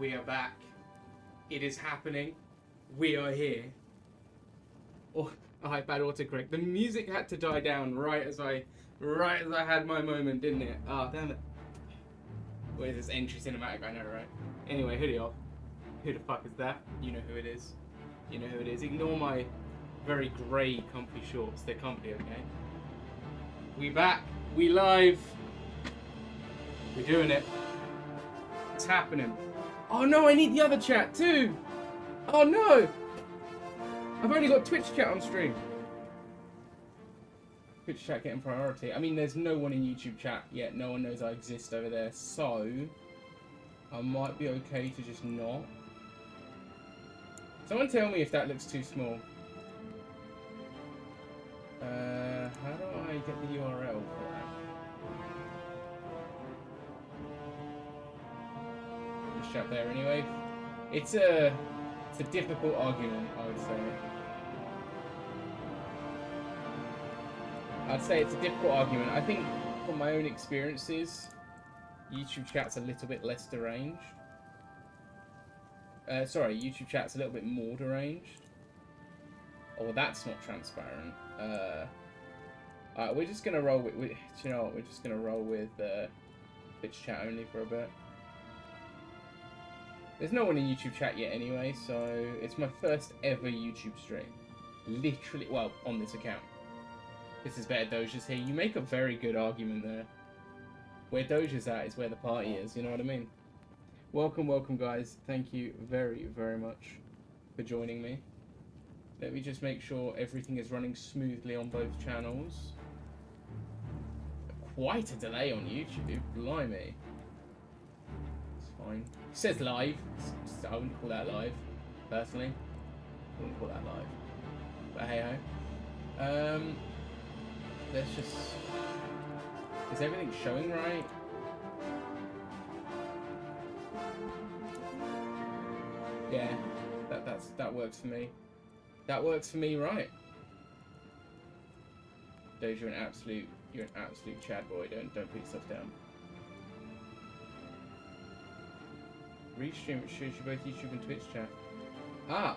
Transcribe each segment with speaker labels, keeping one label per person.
Speaker 1: We are back. It is happening. We are here. Oh, iPad autocorrect. The music had to die down right as I had my moment, didn't it? Ah, damn it. Where's this entry cinematic? I know, right? Anyway, hoodie off. Who the fuck is that? You know who it is. You know who it is. Ignore my very grey comfy shorts. They're comfy, okay? We back. We live. We're doing it. It's happening. Oh no, I need the other chat too. Oh no. I've only got Twitch chat on stream. Twitch chat getting priority. I mean, there's no one in YouTube chat yet. No one knows I exist over there. So, I might be okay to just not. Someone tell me if that looks too small. How do I get the URL for that? Just chat there anyway. It's a difficult argument, I would say. I'd say it's a difficult argument. I think from my own experiences, YouTube chat's a little bit less deranged. Sorry, YouTube chat's a little bit more deranged. Oh, well, that's not transparent. We're just gonna roll with. Do you know what? We're just gonna roll with Twitch chat only for a bit. There's no one in YouTube chat yet, anyway, so it's my first ever YouTube stream. Literally, well, on this account. This is better. Doja's here. You make a very good argument there. Where Doja's at is where the party is. You know what I mean? Welcome, welcome, guys. Thank you very, very much for joining me. Let me just make sure everything is running smoothly on both channels. Quite a delay on YouTube. Blimey. It's fine. It says live. I wouldn't call that live, personally. I wouldn't call that live. But hey ho. Let's just. Is everything showing right? Yeah, that works for me. That works for me, right? Doja, you're an absolute Chad boy. Don't put yourself down. Restream, it shows you both YouTube and Twitch chat. Ah!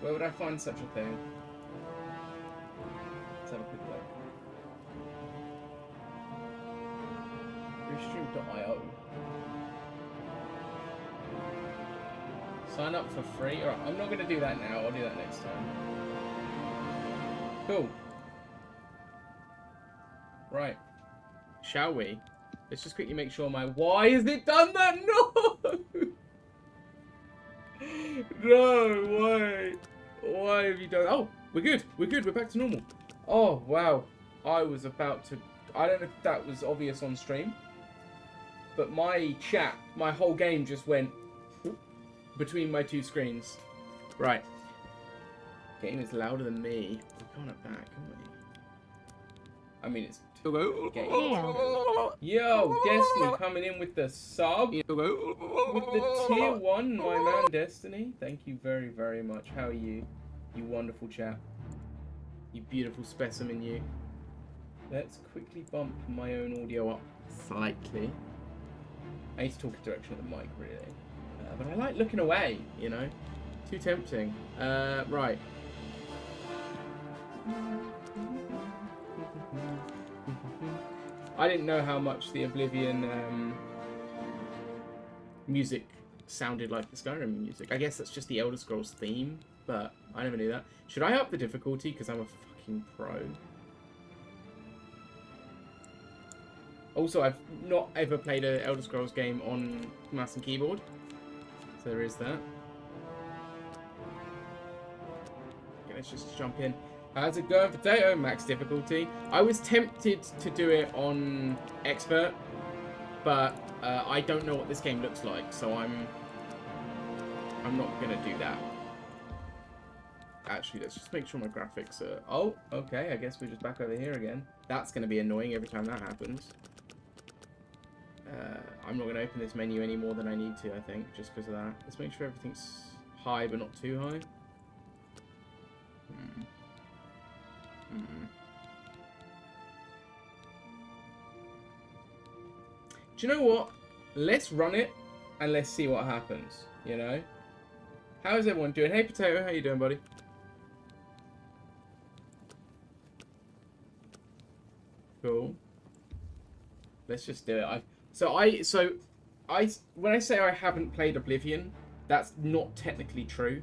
Speaker 1: Where would I find such a thing? Let's have a quick look. Restream.io. Sign up for free? Alright, I'm not going to do that now. I'll do that next time. Cool. Right. Shall we? Let's just quickly make sure my... Why has it done that? No! No, why? Why have you done... Oh, we're good. We're good. We're back to normal. Oh, wow. I was about to... I don't know if that was obvious on stream. But my chat, my whole game just went between my two screens. Right. Game is louder than me. We can't have that, can we? I mean, it's... Yo, Destiny coming in with the sub. With the tier 1, my man Destiny. Thank you very, very much. How are you? You wonderful chap. You beautiful specimen, you. Let's quickly bump my own audio up slightly. I need to talk in direction of the mic, really. But I like looking away, you know. Too tempting. Right. I didn't know how much the Oblivion music sounded like the Skyrim music. I guess that's just the Elder Scrolls theme, but I never knew that. Should I up the difficulty? Because I'm a fucking pro. Also, I've not ever played an Elder Scrolls game on mouse and keyboard. So there is that. Okay, let's just jump in. How's it going, Potato? Max difficulty. I was tempted to do it on Expert, but I don't know what this game looks like, so I'm not gonna do that. Actually, let's just make sure my graphics are... Oh, okay, I guess we're just back over here again. That's gonna be annoying every time that happens. I'm not gonna open this menu any more than I need to, I think, just because of that. Let's make sure everything's high, but not too high. Do you know what? Let's run it and let's see what happens, you know? How's everyone doing? Hey, Potato, how you doing, buddy? Cool. Let's just do it. When I say I haven't played Oblivion, that's not technically true.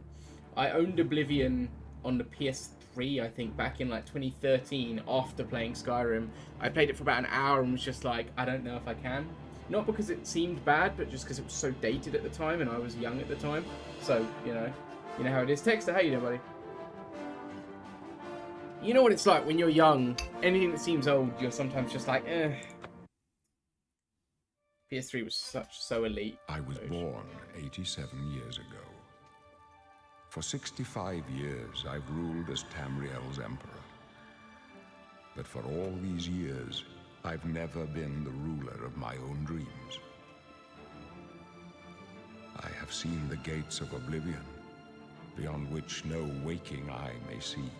Speaker 1: I owned Oblivion on the PS3, I think, back in like 2013 after playing Skyrim. I played it for about an hour and was just like, I don't know if I can. Not because it seemed bad, but just because it was so dated at the time and I was young at the time. So, you know how it is. Texter, how you doing, buddy? You know what it's like when you're young. Anything that seems old, you're sometimes just like, eh. PS3 was so elite.
Speaker 2: I was born 87 years ago. For 65 years, I've ruled as Tamriel's emperor. But for all these years, I've never been the ruler of my own dreams. I have seen the gates of Oblivion, beyond which no waking eye may see.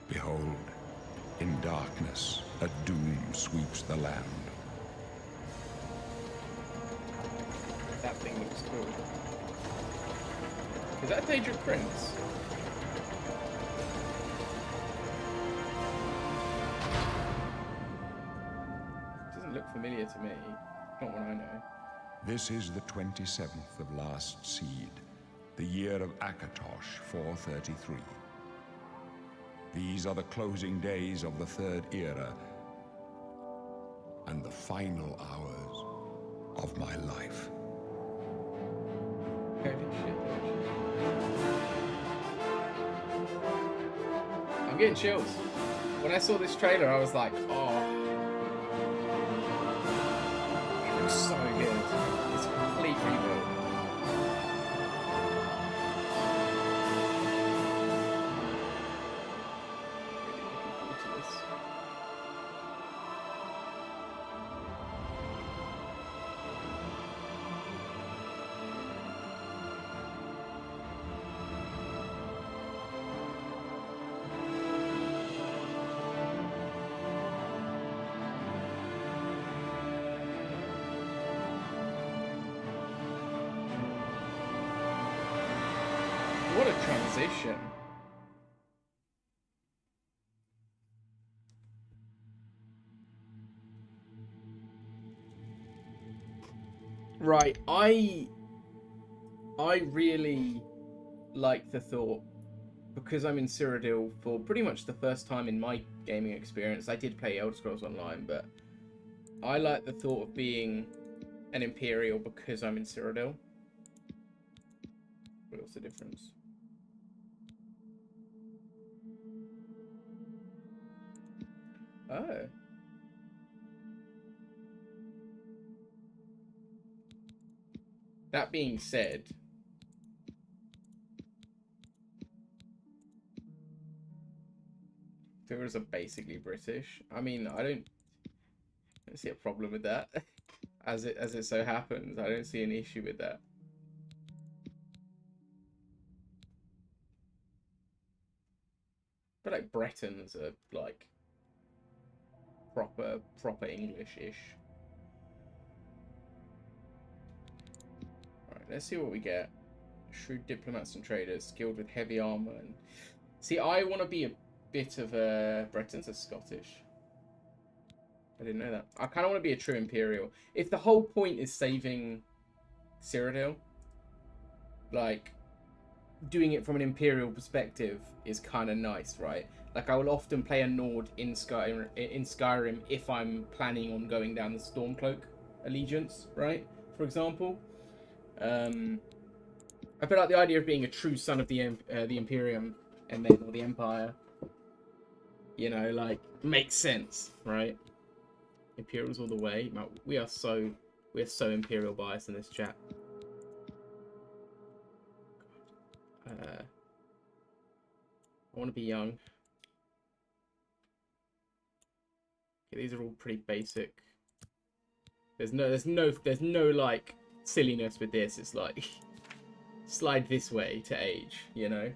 Speaker 2: Behold, in darkness, a doom sweeps the land.
Speaker 1: That thing looks cool. Is that Daedric Prince? Doesn't look familiar to me. Not what I know.
Speaker 2: This is the 27th of last seed, the year of Akatosh 433. These are the closing days of the Third Era and the final hours of my life.
Speaker 1: Holy shit. I'm getting chills. When I saw this trailer, I was like, oh. It looks so good. It's a complete rebuild. What a transition. Right, I really like the thought, because I'm in Cyrodiil for pretty much the first time in my gaming experience. I did play Elder Scrolls Online, but I like the thought of being an Imperial because I'm in Cyrodiil. What's the difference? Oh. That being said, Viewers are basically British. I mean, I don't see a problem with that. As it so happens, I don't see an issue with that. But like Bretons are like proper English-ish. Alright, let's see what we get. Shrewd diplomats and traders, skilled with heavy armor. And see, I want to be a bit of a... Bretons are Scottish. I didn't know that. I kind of want to be a true Imperial. If the whole point is saving Cyrodiil, like, doing it from an Imperial perspective is kind of nice, right? Like, I will often play a Nord in Skyrim if I'm planning on going down the Stormcloak allegiance, right? For example. I feel like the idea of being a true son of the Imperium and then, or the Empire, you know, like, makes sense, right? Imperials all the way. We are so Imperial biased in this chat. I want to be young. Okay, these are all pretty basic. There's no like silliness with this. It's like slide this way to age, you know.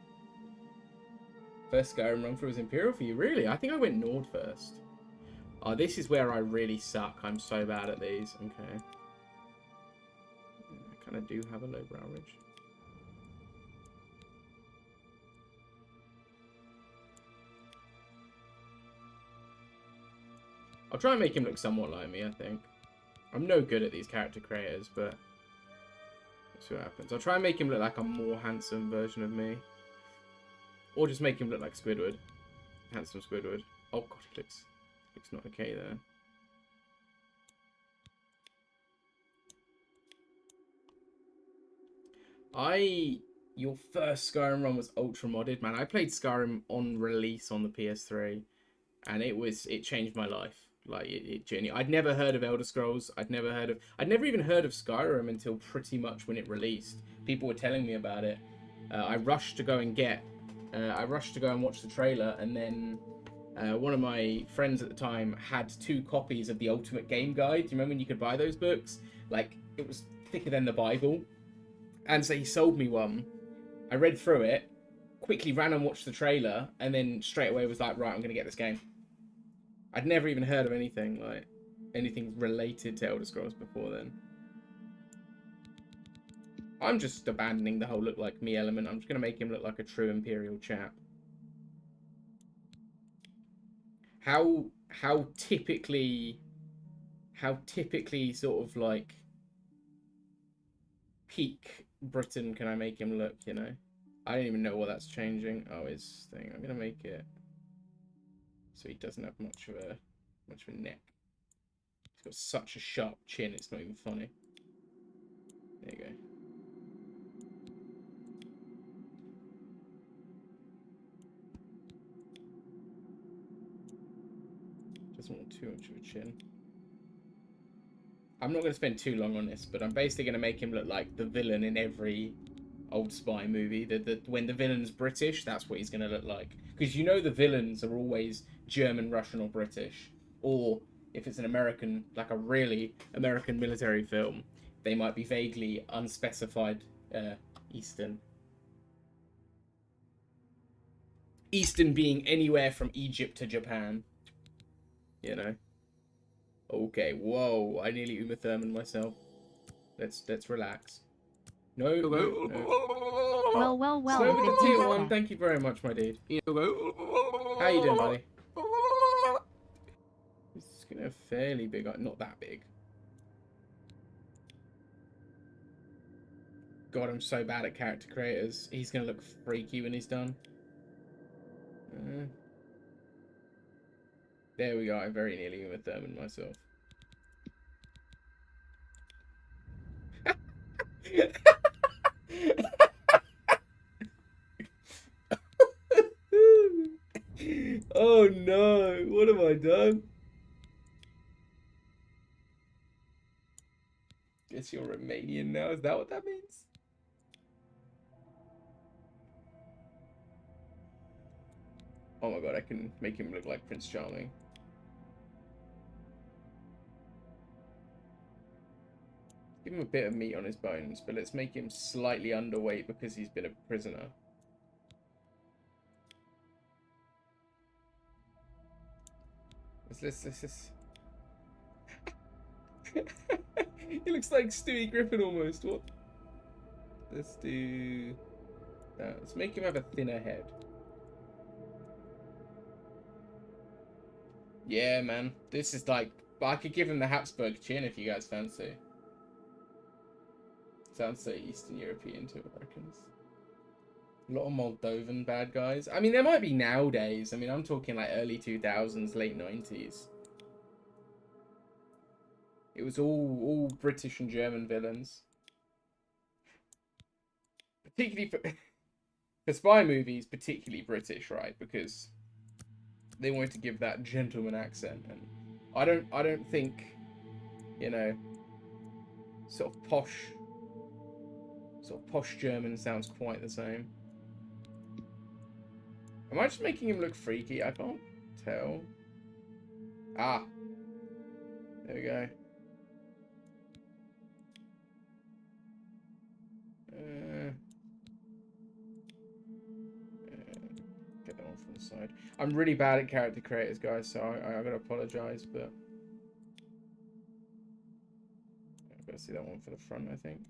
Speaker 1: First Skyrim run through was Imperial for you, really? I think I went Nord first. Oh, this is where I really suck. I'm so bad at these. Okay. And I do have a low brow ridge. I'll try and make him look somewhat like me, I think. I'm no good at these character creators, but let's see what happens. I'll try and make him look like a more handsome version of me. Or just make him look like Squidward. Handsome Squidward. Oh god, it looks not okay there. Your first Skyrim run was ultra modded, man. I played Skyrim on release on the PS3, and it changed my life. Like it genuinely. I'd never heard of Elder Scrolls. I'd never even heard of Skyrim until pretty much when it released. People were telling me about it. I rushed to go and watch the trailer, and then one of my friends at the time had 2 copies of the Ultimate Game Guide. Do you remember when you could buy those books? Like, it was thicker than the Bible. And so he sold me one. I read through it, quickly ran and watched the trailer, and then straight away was like, right, I'm going to get this game. I'd never even heard of anything related to Elder Scrolls before then. I'm just abandoning the whole look like me element. I'm just going to make him look like a true Imperial chap. How typically sort of like peak Britain can I make him look, you know? I don't even know what that's changing. Oh, his thing. I'm going to make it so he doesn't have much of a neck. He's got such a sharp chin, it's not even funny. There you go. Doesn't want too much of a chin. I'm not going to spend too long on this, but I'm basically going to make him look like the villain in every old spy movie. When the villain's British, that's what he's going to look like. Because you know the villains are always German, Russian, or British. Or if it's an American, like a really American military film, they might be vaguely unspecified Eastern. Eastern being anywhere from Egypt to Japan. You know? Okay, whoa, I nearly Uma Thurman myself. Let's relax. No.
Speaker 3: Well.
Speaker 1: Slow with the tier 1, thank you very much, my dude. How you doing, buddy? It's gonna have fairly big, not that big. God, I'm so bad at character creators. He's gonna look freaky when he's done. There we go, I very nearly Uma Thurman myself. Oh no, what have I done? Guess you're Romanian now, is that what that means? Oh my god, I can make him look like Prince Charming. Give him a bit of meat on his bones, but let's make him slightly underweight because he's been a prisoner. Let's He looks like Stewie Griffin almost. What? Let's do that. Let's make him have a thinner head. Yeah, man. This is like... I could give him the Habsburg chin if you guys fancy. Sounds so Eastern European to Americans. A lot of Moldovan bad guys. I mean, there might be nowadays. I mean, I'm talking like early 2000s, late 90s. It was all British and German villains. Particularly for spy movies, particularly British, right? Because they wanted to give that gentleman accent, and I don't think, you know, sort of posh German sounds quite the same. Am I just making him look freaky? I can't tell. Ah, there we go. Get that one from the side. I'm really bad at character creators, guys, so I gotta apologize, but I've got to see that one for the front, I think.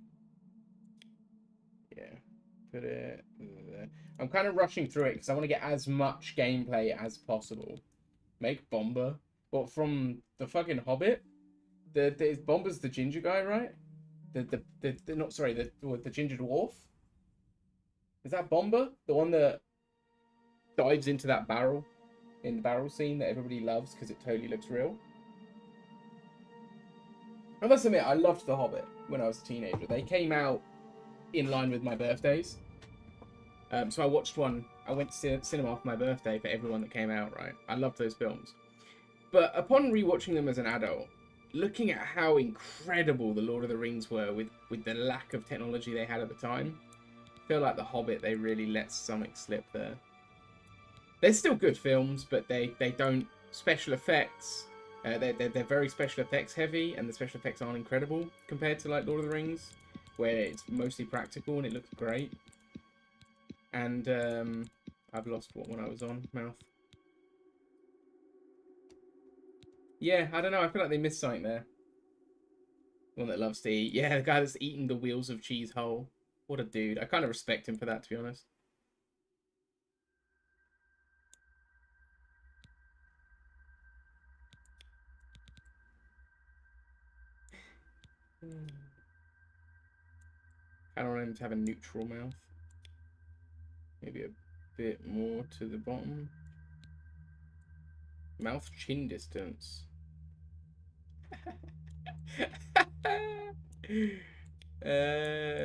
Speaker 1: Yeah, put it there. I'm kind of rushing through it because I want to get as much gameplay as possible. Make Bomber. What, from the fucking Hobbit? Bomber's the ginger guy, right? The not sorry, the ginger dwarf. Is that Bomber? The one that dives into that barrel in the barrel scene that everybody loves because it totally looks real. I must admit, I loved The Hobbit when I was a teenager. They came out in line with my birthdays. So I watched one. I went to cinema for my birthday for everyone that came out, right? I loved those films. But upon rewatching them as an adult, looking at how incredible The Lord of the Rings were with the lack of technology they had at the time, I feel like The Hobbit, they really let something slip there. They're still good films, but they don't... Special effects... they're very special effects heavy, and the special effects aren't incredible compared to like Lord of the Rings, where it's mostly practical and it looks great. And I've lost what one I was on. Mouth. Yeah, I don't know. I feel like they missed something there. One that loves to eat. Yeah, the guy that's eating the wheels of cheese whole. What a dude. I kind of respect him for that, to be honest. I don't want him to have a neutral mouth. Maybe a bit more to the bottom. Mouth chin distance.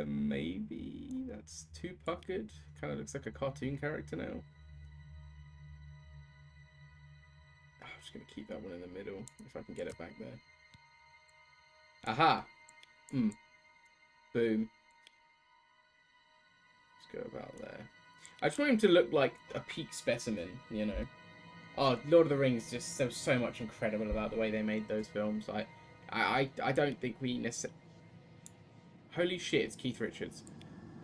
Speaker 1: Maybe that's too puckered. Kind of looks like a cartoon character now. I'm just gonna keep that one in the middle if I can get it back there. Aha! Boom. Let's go about there. I just want him to look like a peak specimen, you know. Oh, Lord of the Rings, just there was so much incredible about the way they made those films. I don't think we necessarily... Holy shit, it's Keith Richards.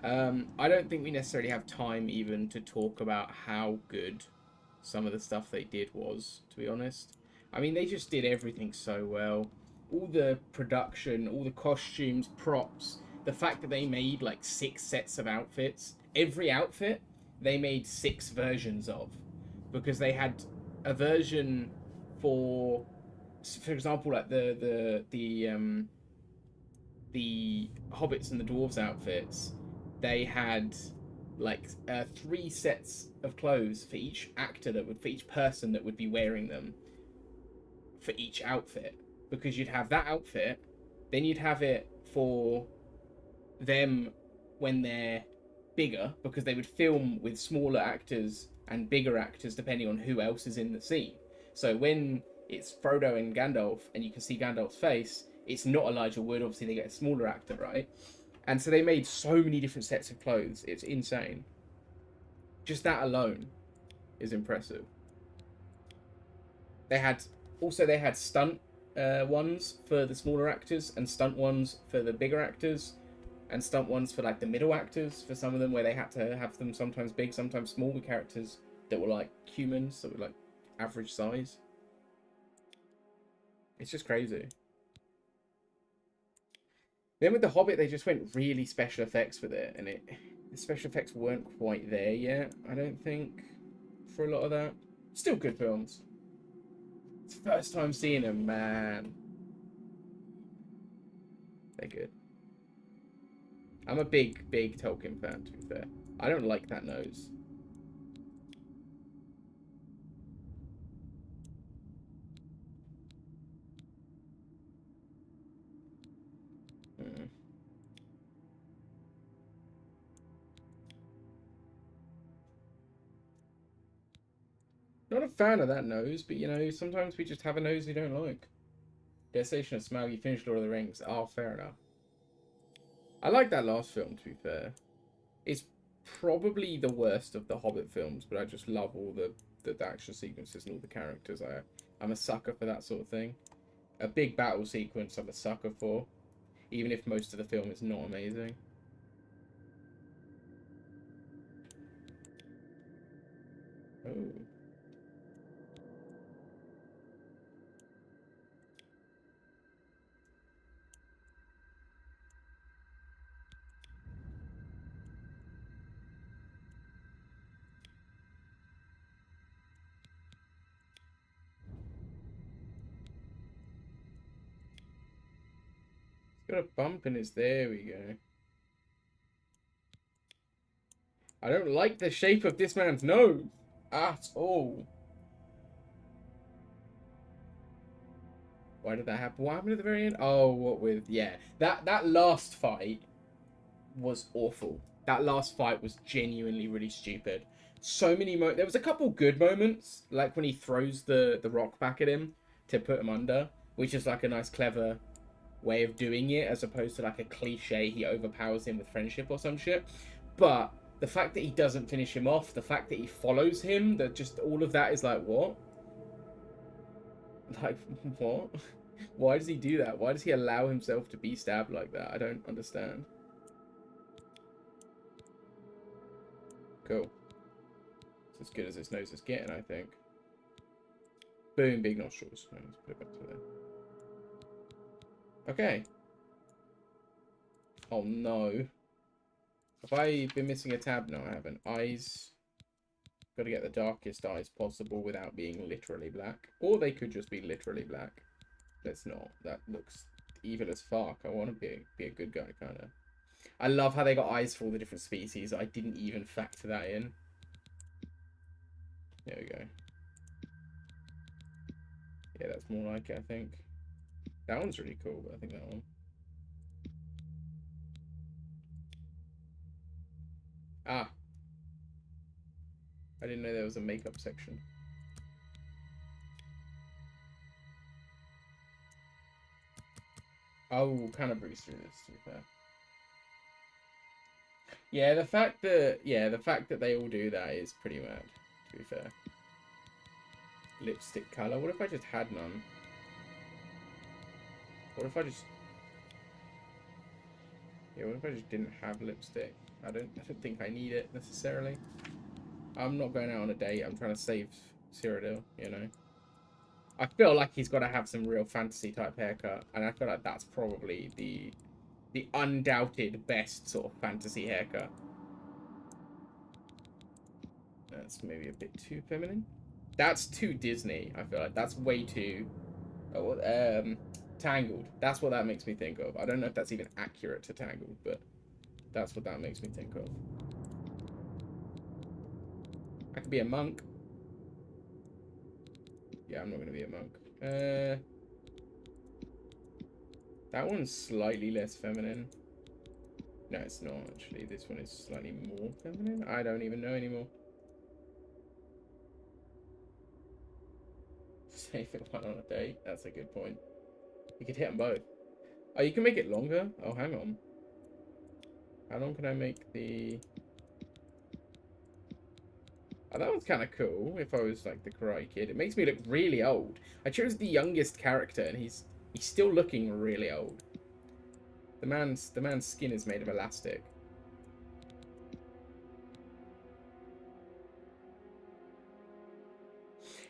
Speaker 1: I don't think we necessarily have time even to talk about how good some of the stuff they did was, to be honest. I mean, they just did everything so well. All the production, all the costumes, props, the fact that they made like 6 sets of outfits. Every outfit, they made 6 versions of. Because they had a version for example, like the hobbits and the dwarves outfits, they had like 3 sets of clothes for each actor for each person that would be wearing them for each outfit, because you'd have that outfit, then you'd have it for them when they're bigger, because they would film with smaller actors and bigger actors depending on who else is in the scene. So when it's Frodo and Gandalf and you can see Gandalf's face, it's not Elijah Wood. Obviously they get a smaller actor, right? And so they made so many different sets of clothes. It's insane. Just that alone is impressive. They had stunt ones for the smaller actors, and stunt ones for the bigger actors, and stunt ones for like the middle actors for some of them, where they had to have them sometimes big, sometimes small, with characters that were like humans, that were like average size. It's just crazy. Then with The Hobbit, they just went really special effects with it, and the special effects weren't quite there yet, I don't think, for a lot of that. Still good films. It's the first time seeing them, man. They're good. I'm a big Tolkien fan, to be fair. I don't like that nose. Not a fan of that nose, but you know, sometimes we just have a nose we don't like. Destination of Smaug, you finished Lord of the Rings. Oh, fair enough. I like that last film, to be fair. It's probably the worst of the Hobbit films, but I just love all the action sequences and all the characters. I'm a sucker for that sort of thing. A big battle sequence I'm a sucker for, even if most of the film is not amazing. Oh. Put a bump in his... There we go. I don't like the shape of this man's nose at all. Why did that happen? What happened at the very end? Oh, what with... Yeah. That last fight was awful. That last fight was genuinely really stupid. So many there was a couple good moments, like when he throws the rock back at him to put him under, which is like a nice clever way of doing it, as opposed to like a cliche he overpowers him with friendship or some shit. But the fact that he doesn't finish him off, the fact that he follows him, that just all of that is like, what? Like, what? Why does he do that? Why does he allow himself to be stabbed like that? I don't understand. Cool. It's as good as his nose is getting, I think. Boom, big nostrils. Let's put it back to there. Okay. Oh no. Have I been missing a tab? No, I haven't. Eyes. Got to get the darkest eyes possible without being literally black. Or they could just be literally black. Let's not. That looks evil as fuck. I want to be a good guy, kind of. I love how they got eyes for all the different species. I didn't even factor that in. There we go. Yeah, that's more like it, I think. That one's really cool, but I think that one. Ah. I didn't know there was a makeup section. Oh, kind of breeze through this, to be fair. Yeah, the fact that they all do that is pretty mad, to be fair. Lipstick color. What if I just had none? What if I just... Yeah, what if I just didn't have lipstick? I don't think I need it necessarily. I'm not going out on a date. I'm trying to save Cyrodiil, you know. I feel like he's got to have some real fantasy type haircut, and I feel like that's probably the undoubted best sort of fantasy haircut. That's maybe a bit too feminine. That's too Disney. I feel like that's way too Tangled. That's what that makes me think of. I don't know if that's even accurate to Tangled, but that's what that makes me think of. I could be a monk. Yeah, I'm not going to be a monk. That one's slightly less feminine. No, it's not, actually. This one is slightly more feminine. I don't even know anymore. Save it one on a date. That's a good point. You could hit them both. Oh, you can make it longer? Oh, hang on. How long can I make the... Oh, that one's kind of cool, if I was, like, the Karate Kid. It makes me look really old. I chose the youngest character, and he's still looking really old. The man's skin is made of elastic.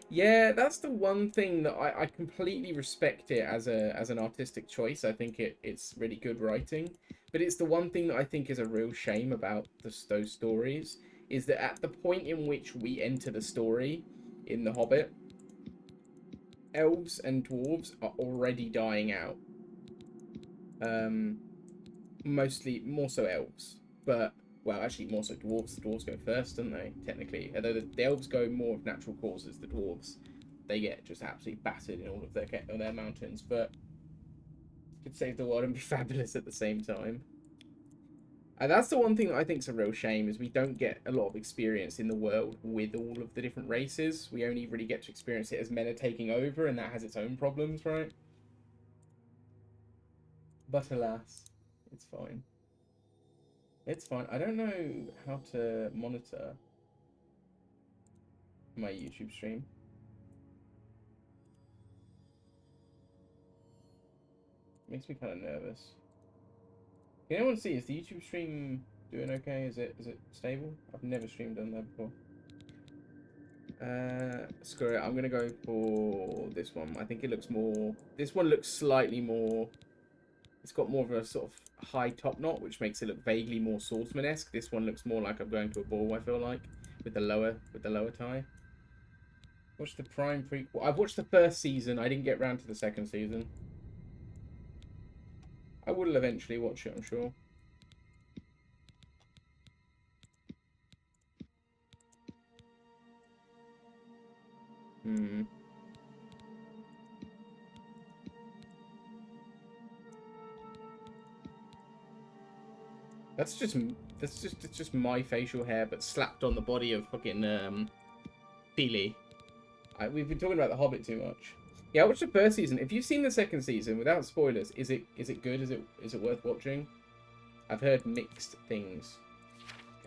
Speaker 1: Yeah, that's the one thing that I completely respect it as an artistic choice. I think it's really good writing. But it's the one thing that I think is a real shame about those stories, is that at the point in which we enter the story in The Hobbit, elves and dwarves are already dying out. Mostly, more so elves. But, well, actually more so dwarves. The dwarves go first, don't they, technically? Although the elves go more of natural causes, the dwarves, they get just absolutely battered in all of their mountains. But could save the world and be fabulous at the same time. And that's the one thing that I think is a real shame, is we don't get a lot of experience in the world with all of the different races. We only really get to experience it as men are taking over, and that has its own problems, right? But alas, it's fine. It's fine. I don't know how to monitor my YouTube stream. Makes me kind of nervous. Can anyone see? Is the YouTube stream doing okay? Is it stable? I've never streamed on there before. Screw it. I'm gonna go for this one. I think it looks more. This one looks slightly more. It's got more of a sort of high top knot, which makes it look vaguely more swordsman-esque. This one looks more like I'm going to a ball, I feel like, with the lower tie. Watched the Prime prequel. I've watched the first season. I didn't get round to the second season. I will eventually watch it, I'm sure. Hmm. That's just my facial hair, but slapped on the body of fucking Feely. We've been talking about The Hobbit too much. Yeah, I watched the first season. If you've seen the second season, without spoilers, is it good? Is it worth watching? I've heard mixed things.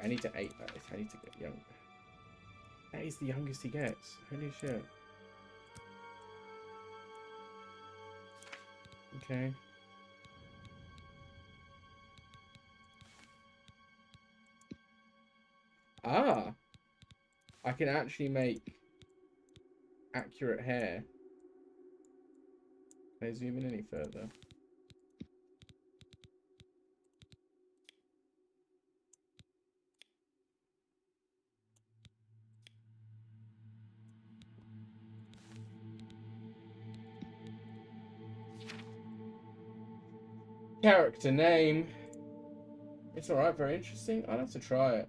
Speaker 1: I need to get younger. That is the youngest he gets. Holy shit. Okay. Ah! I can actually make accurate hair. Can I zoom in any further? Character name. It's alright, very interesting. I'll have to try it.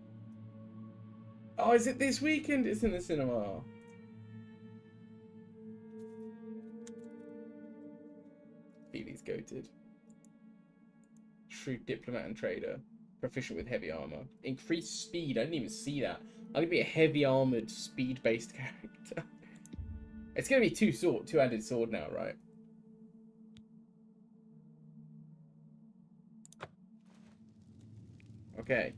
Speaker 1: Oh, is it this weekend? It's in the cinema. Feely's goated. Shrewd diplomat and trader. Proficient with heavy armor. Increased speed. I didn't even see that. I'm gonna be a heavy armored, speed based character. It's gonna be two-handed sword now, right? Okay.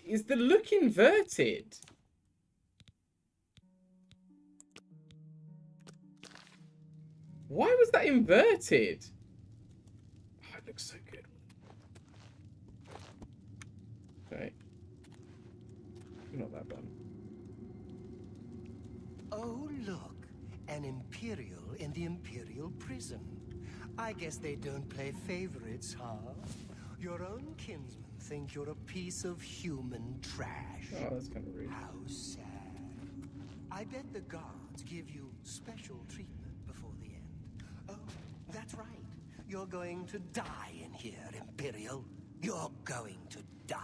Speaker 1: Is the look inverted? Why was that inverted? Oh, it looks so good. Okay. Not that bad.
Speaker 3: Oh, look. An Imperial in the Imperial prison. I guess they don't play favorites, huh? Your own kinsmen think you're a piece of human trash.
Speaker 1: Oh, that's kind of rude.
Speaker 3: How sad. I bet the guards give you special treatment before the end. Oh, that's right. You're going to die in here, Imperial. You're going to die.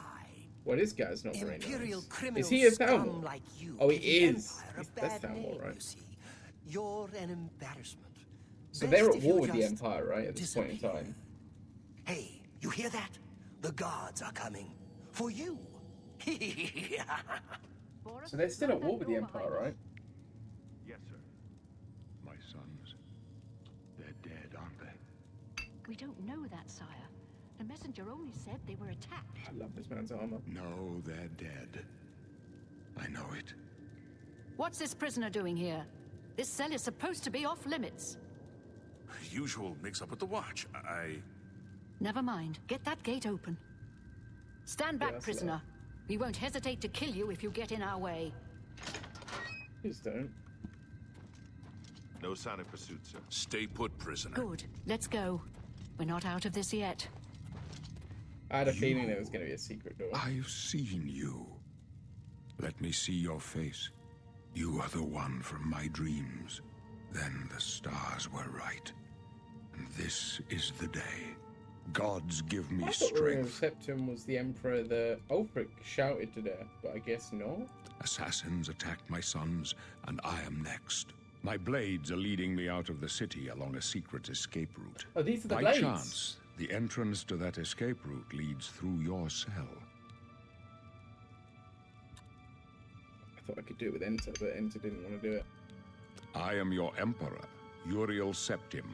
Speaker 1: Well, this guy's not very
Speaker 3: Imperial
Speaker 1: nice.
Speaker 3: criminals
Speaker 1: Is he a Thalmor?
Speaker 3: like you
Speaker 1: Oh, he
Speaker 3: give the
Speaker 1: is.
Speaker 3: Empire a
Speaker 1: That's
Speaker 3: bad
Speaker 1: Thalmor,
Speaker 3: name,
Speaker 1: right?
Speaker 3: you see. You're an embarrassment.
Speaker 1: So
Speaker 3: Best
Speaker 1: they're at
Speaker 3: if you
Speaker 1: war with the
Speaker 3: just
Speaker 1: Empire, right? At this point in
Speaker 3: disappear.
Speaker 1: time.
Speaker 3: Hey, you hear that? The guards are coming. For you.
Speaker 1: So they're still at war with the Empire, right?
Speaker 2: Yes, sir. My sons, they're dead, aren't they?
Speaker 4: We don't know that, sire. The messenger only said they were attacked.
Speaker 1: I love this man's armor.
Speaker 2: No, they're dead. I know it.
Speaker 4: What's this prisoner doing here? This cell is supposed to be off limits.
Speaker 5: Usual mix-up with the watch.
Speaker 4: Never mind. Get that gate open. Stand back,
Speaker 1: that's
Speaker 4: prisoner. We won't hesitate to kill you if you get in our way.
Speaker 1: Please don't.
Speaker 5: No sign of pursuit, sir. Stay put, prisoner.
Speaker 4: Good. Let's go. We're not out of this yet.
Speaker 1: I had a feeling there was going to be a secret door.
Speaker 2: I've seen you. Let me see your face. You are the one from my dreams. Then the stars were right. And this is the day. Gods give me
Speaker 1: I thought Royal
Speaker 2: strength.
Speaker 1: Septim was the Emperor that Ulfric shouted to death, but I guess not.
Speaker 2: Assassins attacked my sons, and I am next. My blades are leading me out of the city along a secret escape route.
Speaker 1: Oh, these are the
Speaker 2: By
Speaker 1: blades.
Speaker 2: chance, the entrance to that escape route leads through your cell.
Speaker 1: I thought I could do it with Enter, but Enter didn't want to do it.
Speaker 2: I am your emperor, Uriel Septim.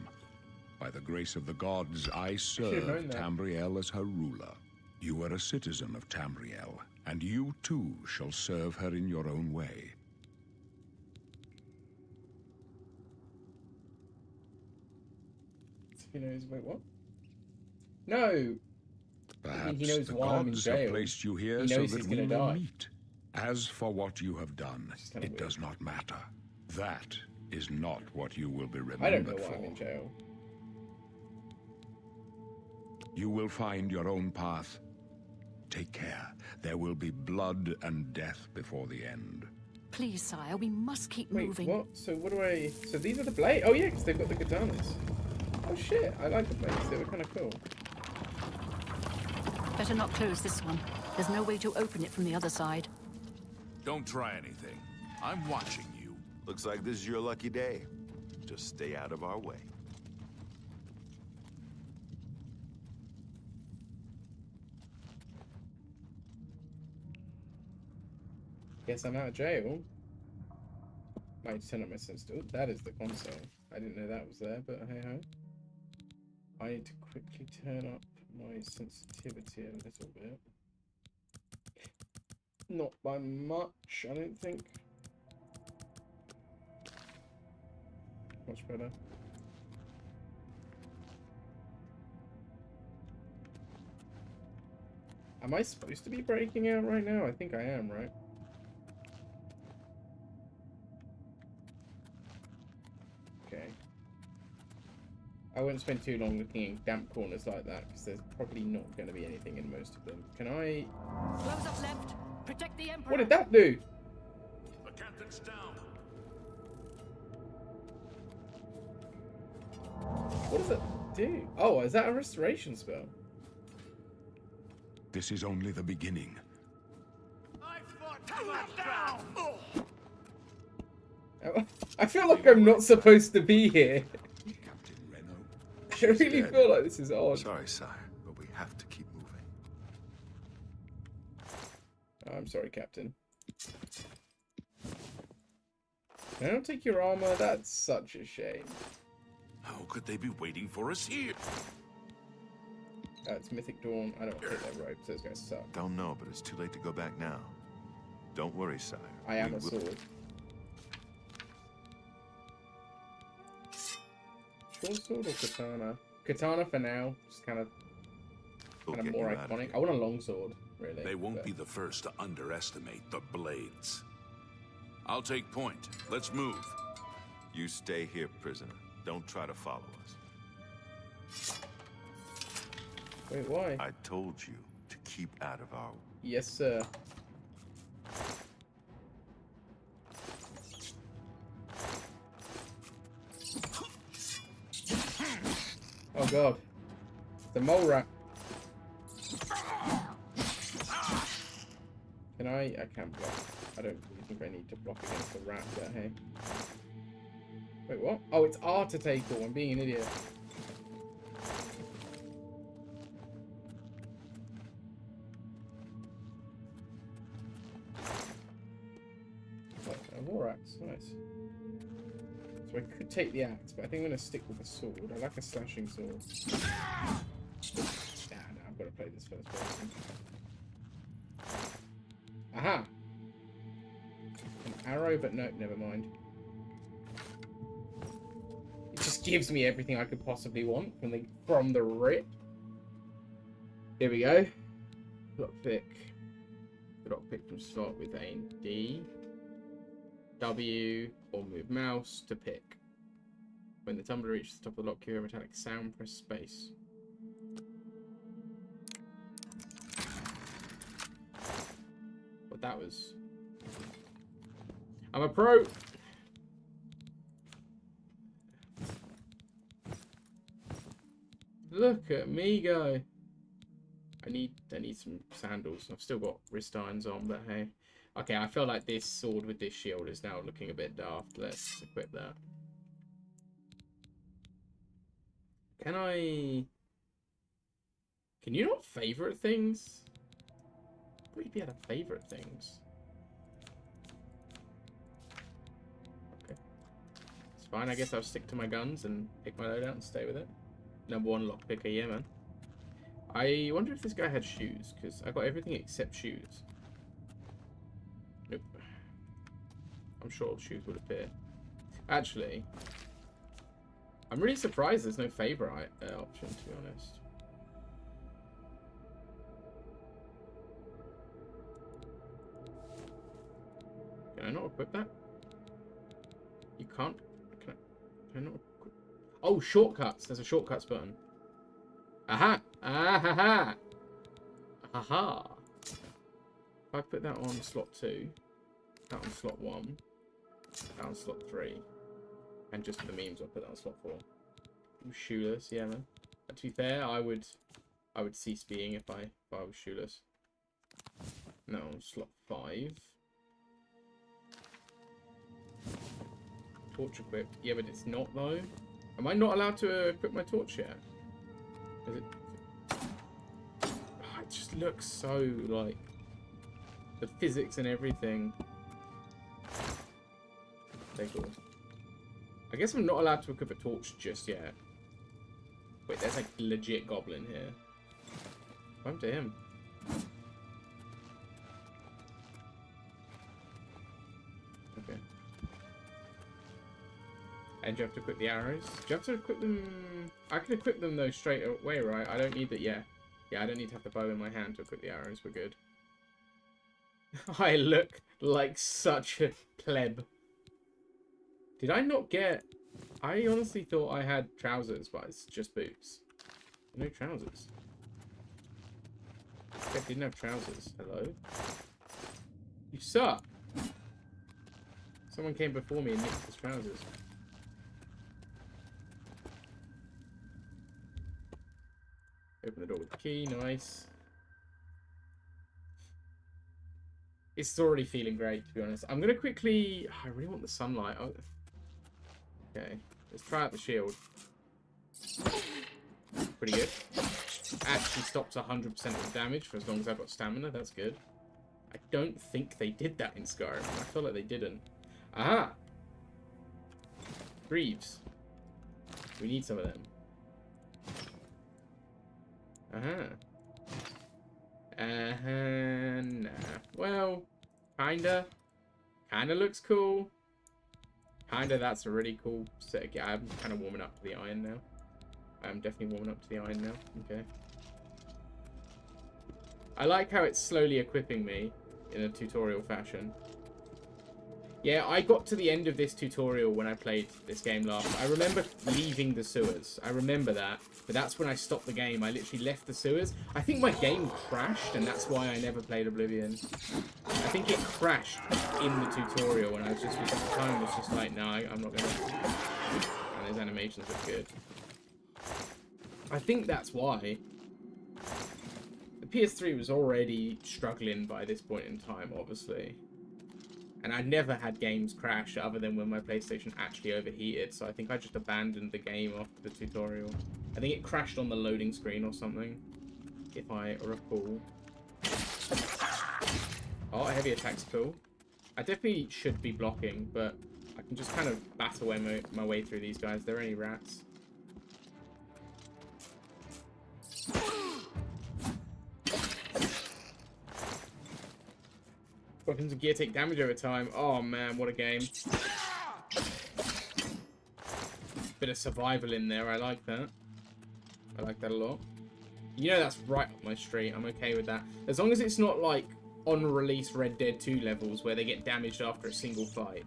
Speaker 2: By the grace of the gods, I
Speaker 1: should have known
Speaker 2: serve
Speaker 1: that.
Speaker 2: Tamriel as her ruler. You are a citizen of Tamriel, and you too shall serve her in your own way.
Speaker 1: He knows. Wait, what? No.
Speaker 2: Perhaps
Speaker 1: he knows
Speaker 2: the
Speaker 1: why I'm in
Speaker 2: gods
Speaker 1: jail.
Speaker 2: have placed you here
Speaker 1: He
Speaker 2: so
Speaker 1: knows
Speaker 2: that
Speaker 1: he's
Speaker 2: we
Speaker 1: gonna
Speaker 2: may
Speaker 1: die.
Speaker 2: meet. As for what you have done,
Speaker 1: It's kinda
Speaker 2: it
Speaker 1: weird.
Speaker 2: does not matter. That is not what you will be remembered
Speaker 1: I don't know why
Speaker 2: for.
Speaker 1: I'm in jail.
Speaker 2: You will find your own path. Take care. There will be blood and death before the end.
Speaker 4: Please, sire, we must keep
Speaker 1: Wait,
Speaker 4: moving.
Speaker 1: what? So what do I... So these are the blades? Oh, yeah, because they've got the katanas. Oh, shit. I like the blades. They were kind of cool.
Speaker 4: Better not close this one. There's no way to open it from the other side.
Speaker 5: Don't try anything. I'm watching you.
Speaker 6: Looks like this is your lucky day. Just stay out of our way.
Speaker 1: Guess I'm out of jail. Might turn up my sensitivity. Oh, that is the console. I didn't know that was there, but hey ho. I need to quickly turn up my sensitivity a little bit. Not by much, I don't think. Much better. Am I supposed to be breaking out right now? I think I am, right? Okay. I won't spend too long looking in damp corners like that, because there's probably not going to be anything in most of them. Can I...
Speaker 4: Close up left. Protect the Emperor.
Speaker 1: What did that do?
Speaker 5: The captain's down.
Speaker 1: What does that do? Oh, is that a restoration spell?
Speaker 2: This is only the beginning.
Speaker 1: I feel like I'm not supposed to be here.
Speaker 2: Captain Reno.
Speaker 1: I really feel like this is odd.
Speaker 6: Sorry, sire, but we have to keep moving.
Speaker 1: Oh, I'm sorry, Captain. Can I not take your armor? That's such a shame.
Speaker 5: How could they be waiting for us here?
Speaker 1: It's Mythic Dawn. I don't want to take that rope, so it's going to suck.
Speaker 6: Don't know, but it's too late to go back now. Don't worry, sire.
Speaker 1: I am
Speaker 6: We
Speaker 1: a
Speaker 6: will-
Speaker 1: sword. Short sword or katana? Katana for now. Just kind of
Speaker 6: we'll get
Speaker 1: more
Speaker 6: you out of
Speaker 1: iconic.
Speaker 6: here.
Speaker 1: I want a long sword, really.
Speaker 5: They won't
Speaker 1: but-
Speaker 5: be the first to underestimate the blades. I'll take point. Let's move.
Speaker 6: You stay here, prisoner. Don't try to follow us.
Speaker 1: Wait, why?
Speaker 6: I told you to keep out of our...
Speaker 1: Yes, sir. Oh god. The mole rat. Can I can't block. I don't think I need to block against the rat, but hey. Wait, what? Oh, it's R to take all. I'm being an idiot. Oh, a war axe. Nice. So I could take the axe, but I think I'm going to stick with the sword. I like a slashing sword. Nah, I've got to play this first person. Aha! An arrow, but no, never mind. It just gives me everything I could possibly want from the rip. Here we go. Lockpick. Lockpick from slot with A and D. W or move mouse to pick. When the tumbler reaches the top of the lock, hear a metallic sound, press space. What that was. I'm a pro! Look at me go. I need some sandals. I've still got wrist irons on, but hey. Okay, I feel like this sword with this shield is now looking a bit daft. Let's equip that. Can you not favorite things? Probably be able to favorite things. Okay. It's fine, I guess I'll stick to my guns and pick my loadout and stay with it. Number one lockpicker, yeah man. I wonder if this guy had shoes, because I got everything except shoes. Nope. I'm sure the shoes would appear. Actually, I'm really surprised there's no favorite option, to be honest. Can I not equip that? You can't? Can I not equip? Oh, shortcuts. There's a shortcuts button. Aha! Ah-ha-ha! Aha! If I put that on slot 2, That on slot 1. That on slot 3. And just for the memes, I'll put that on slot 4. Shoeless, yeah, man. But to be fair, I would cease being if I was shoeless. No, on slot 5. Torch equipped. Yeah, but it's not though. Am I not allowed to equip my torch yet? Is it? Oh, it just looks so like the physics and everything. Okay, cool. I guess I'm not allowed to equip a torch just yet. Wait, there's like legit goblin here. Bump to him. Okay. And do you have to equip the arrows? Do you have to equip them? I can equip them though straight away, right? I don't need that. Yeah. Yeah, I don't need to have the bow in my hand to equip the arrows. We're good. I look like such a pleb. Did I not get... I honestly thought I had trousers, but it's just boots. No trousers. I didn't have trousers. Hello? You suck! Someone came before me and nicked his trousers. Open the door with the key. Nice. It's already feeling great, to be honest. I'm going to quickly... I really want the sunlight. Oh. Okay. Let's try out the shield. Pretty good. Actually stops 100% of damage for as long as I've got stamina. That's good. I don't think they did that in Skyrim. I feel like they didn't. Aha! Greaves. We need some of them. Nah. Well, kinda. Kinda looks cool. Kinda, that's a really cool set. Yeah, I'm kind of warming up to the iron now. I'm definitely warming up to the iron now. Okay. I like how it's slowly equipping me in a tutorial fashion. Yeah, I got to the end of this tutorial when I played this game last. I remember leaving the sewers. I remember that. But that's when I stopped the game. I literally left the sewers. I think my game crashed, and that's why I never played Oblivion. I think it crashed in the tutorial, and I was just, at the time, was just like, no, I'm not going to. And those animations look good. I think that's why. The PS3 was already struggling by this point in time, obviously. And I never had games crash other than when my PlayStation actually overheated, so I think I just abandoned the game after the tutorial. I think it crashed on the loading screen or something, if I recall. Oh, heavy attack's cool. I definitely should be blocking, but I can just kind of bat away my way through these guys. They're only rats. Weapons and gear take damage over time. Oh man, what a game. Bit of survival in there. I like that. I like that a lot. You know that's right up my street. I'm okay with that. As long as it's not like on-release Red Dead 2 levels where they get damaged after a single fight.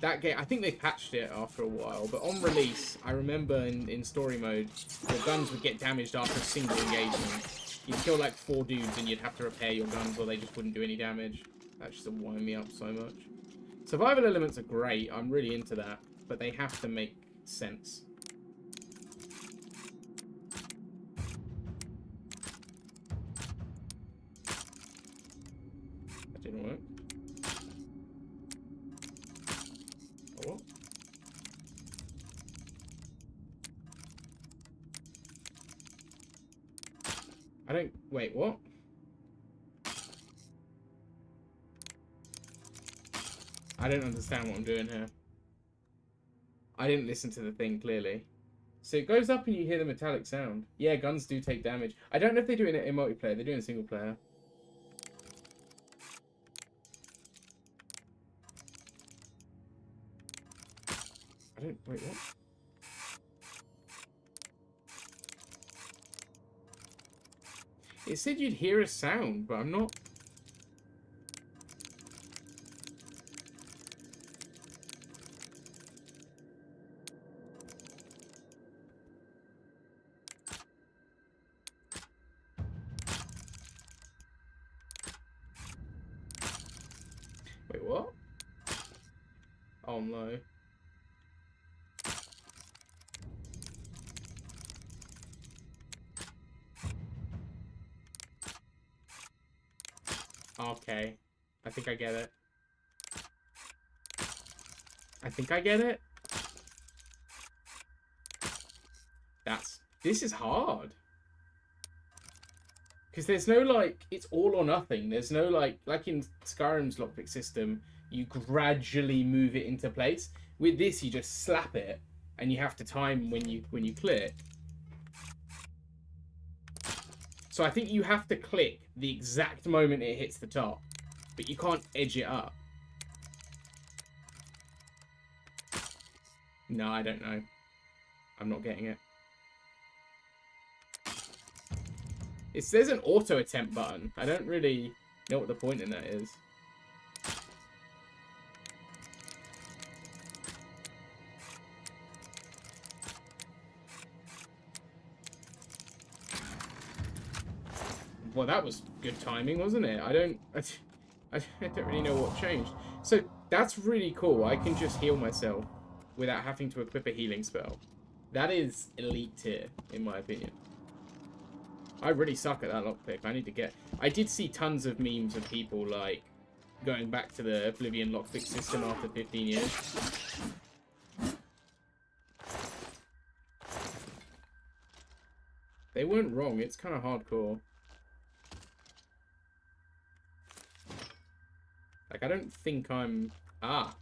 Speaker 1: That game, I think they patched it after a while, but on release, I remember in story mode, your guns would get damaged after a single engagement. You'd kill like 4 dudes and you'd have to repair your guns or they just wouldn't do any damage. That just wind me up so much. Survival elements are great. I'm really into that. But they have to make sense. That didn't work. Oh, what? I don't... Wait, what? I don't understand what I'm doing here. I didn't listen to the thing clearly. So it goes up and you hear the metallic sound. Yeah, guns do take damage. I don't know if they do it in multiplayer. They do it in single player. I don't... Wait, what? It said you'd hear a sound, but I'm not... Wait, what? on low. Okay. I think I get it. I think I get it. This is hard. Because there's no, like, it's all or nothing. There's no, like in Skyrim's lockpick system, you gradually move it into place. With this, you just slap it, and you have to time when you click. So I think you have to click the exact moment it hits the top, but you can't edge it up. No, I don't know. I'm not getting it. There's an auto attempt button. I don't really know what the point in that is. Well, that was good timing, wasn't it? I don't really know what changed. So that's really cool. I can just heal myself without having to equip a healing spell. That is elite tier, in my opinion. I really suck at that lockpick. I need to get... I did see tons of memes of people, like, going back to the Oblivion lockpick system after 15 years. They weren't wrong. It's kind of hardcore. Like, I don't think I'm... Ah.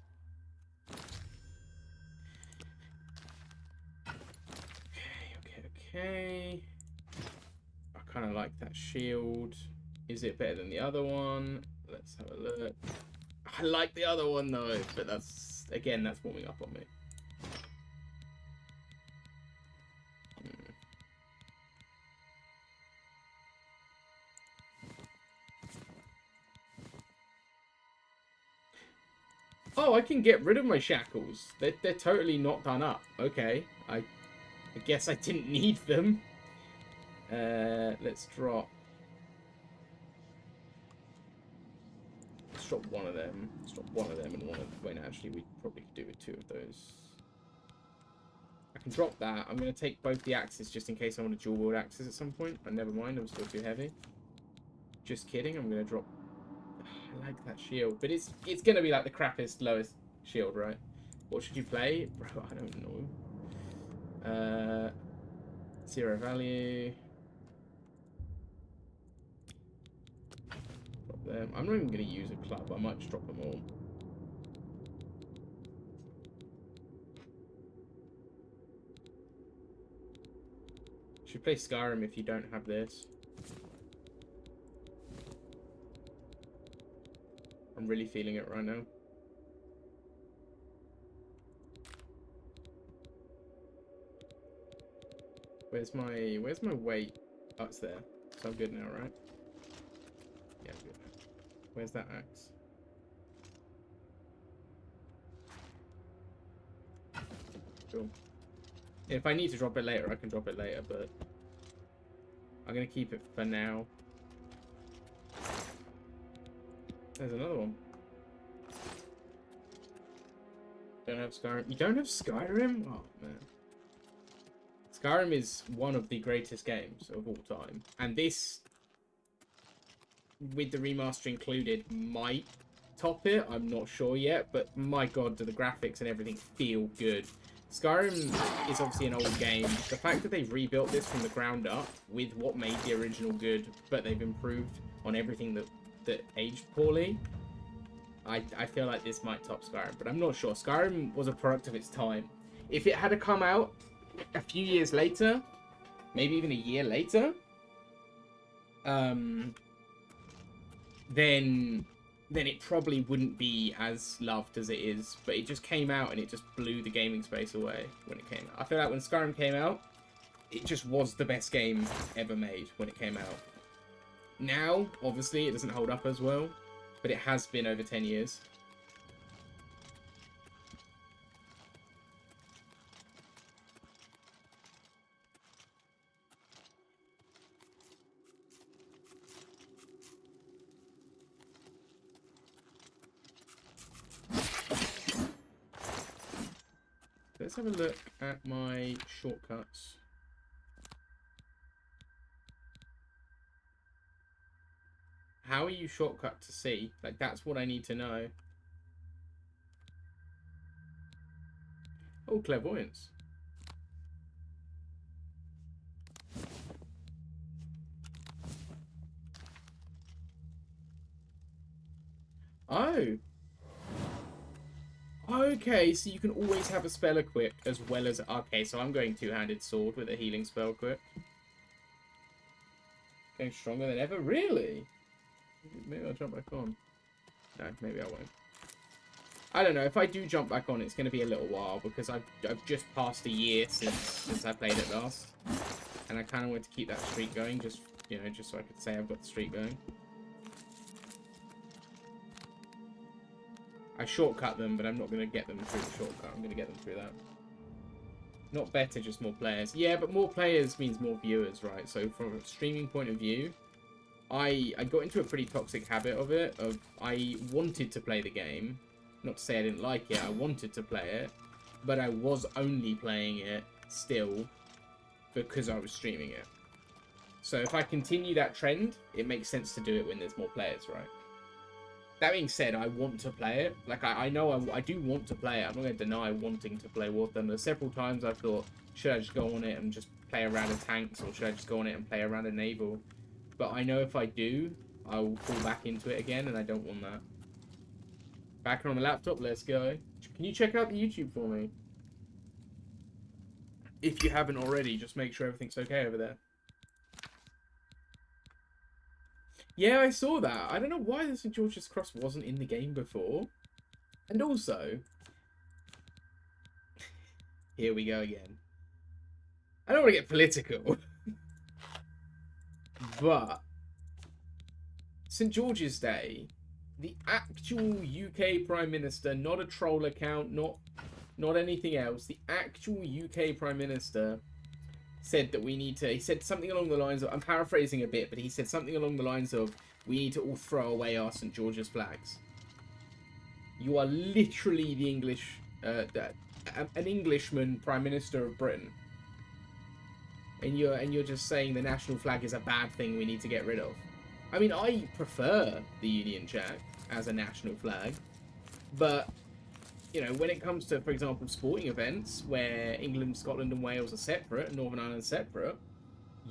Speaker 1: Okay. I kind of like that shield. Is it better than the other one? Let's have a look. I like the other one though, but that's, again, that's warming up on me. Oh, I can get rid of my shackles. They're totally not done up. Okay, I guess I didn't need them. Let's drop one of them. Let's drop one of them and one of... Wait, no, actually, we probably could do with two of those. I can drop that. I'm going to take both the axes just in case I want to dual wield axes at some point. But never mind, I'm still too heavy. Just kidding, I'm going to drop... I like that shield, but it's going to be like the crappiest, lowest shield, right? What should you play? Bro, I don't know. 0 value. Drop them. I'm not even going to use a club. I might just drop them all. Should play Skyrim if you don't have this. I'm really feeling it right now. Where's my weight? Oh, it's there. So I'm good now, right? Yeah, I'm good now. Where's that axe? Cool. If I need to drop it later, I can drop it later, but I'm gonna keep it for now. There's another one. Don't have Skyrim. You don't have Skyrim? Oh, man. Skyrim is one of the greatest games of all time. And this, with the remaster included, might top it. I'm not sure yet. But my god, do the graphics and everything feel good. Skyrim is obviously an old game. The fact that they've rebuilt this from the ground up with what made the original good, but they've improved on everything that aged poorly, I feel like this might top Skyrim, but I'm not sure. Skyrim was a product of its time. If it had come out a few years later, maybe even a year later, then it probably wouldn't be as loved as it is. But it just came out and it just blew the gaming space away when it came out. I feel like when Skyrim came out, it just was the best game ever made when it came out. Now, obviously, it doesn't hold up as well, but it has been over 10 years. let's have a look at my shortcuts. How are you shortcut to C? Like, that's what I need to know. Oh, clairvoyance. Oh. Okay, so you can always have a spell equipped as well as... Okay, so I'm going two-handed sword with a healing spell equipped. Going stronger than ever? Really? Maybe I'll jump back on. No, maybe I won't. I don't know. If I do jump back on, it's going to be a little while because I've just passed a year since I played it last. And I kind of want to keep that streak going, just, you know, just so I could say I've got the streak going. I shortcut them, but I'm not going to get them through the shortcut. I'm going to get them through that. Not better, just more players. Yeah, but more players means more viewers, right? So from a streaming point of view, I got into a pretty toxic habit of it. I wanted to play the game. Not to say I didn't like it. I wanted to play it. But I was only playing it still because I was streaming it. So if I continue that trend, it makes sense to do it when there's more players, right? That being said, I want to play it. Like, I know I do want to play it. I'm not going to deny wanting to play War Thunder. Several times I've thought, should I just go on it and just play around in tanks, or should I just go on it and play around in naval? But I know if I do, I will fall back into it again, and I don't want that. Back on the laptop, let's go. Can you check out the YouTube for me? If you haven't already, just make sure everything's okay over there. Yeah, I saw that. I don't know why the St. George's Cross wasn't in the game before. And also... Here we go again. I don't want to get political. But... St. George's Day, the actual UK Prime Minister, not a troll account, not anything else, the actual UK Prime Minister said that we need to... He said something along the lines of... I'm paraphrasing a bit, but he said something along the lines of, we need to all throw away our St. George's flags. You are literally the English... an Englishman Prime Minister of Britain. And you're just saying the national flag is a bad thing we need to get rid of. I mean, I prefer the Union Jack as a national flag. But... You know, when it comes to, for example, sporting events where England, Scotland and Wales are separate and Northern Ireland separate,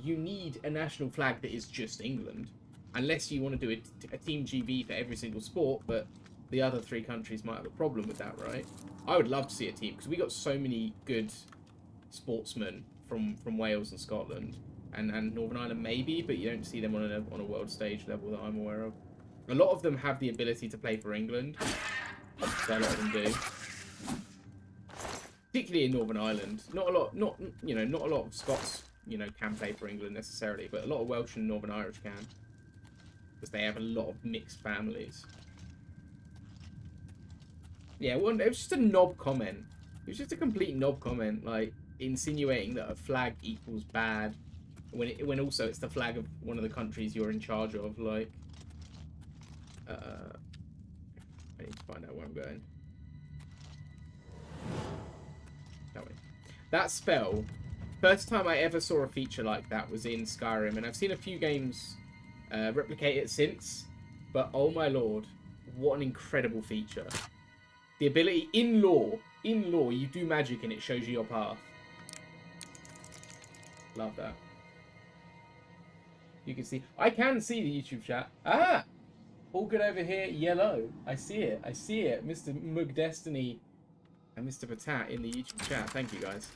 Speaker 1: you need a national flag that is just England. Unless you want to do a Team GB for every single sport, but the other three countries might have a problem with that, right? I would love to see a team, because we got so many good sportsmen from Wales and Scotland. And Northern Ireland maybe, but you don't see them on a world stage level that I'm aware of. A lot of them have the ability to play for England. So a lot of them do, particularly in Northern Ireland. Not a lot of Scots, can play for England necessarily, but a lot of Welsh and Northern Irish can, because they have a lot of mixed families. Yeah, well, it was just a knob comment. It was just a complete knob comment, like insinuating that a flag equals bad, when also it's the flag of one of the countries you're in charge of. Like, I need to find out where I'm going. That way. That spell, first time I ever saw a feature like that was in Skyrim, and I've seen a few games replicate it since, but oh my lord, what an incredible feature. The ability, in lore, you do magic and it shows you your path. Love that. You can see, I can see the YouTube chat. Ah! All good over here, yellow. I see it. Mr. Mug Destiny and Mr. Patat in the YouTube chat. Thank you guys.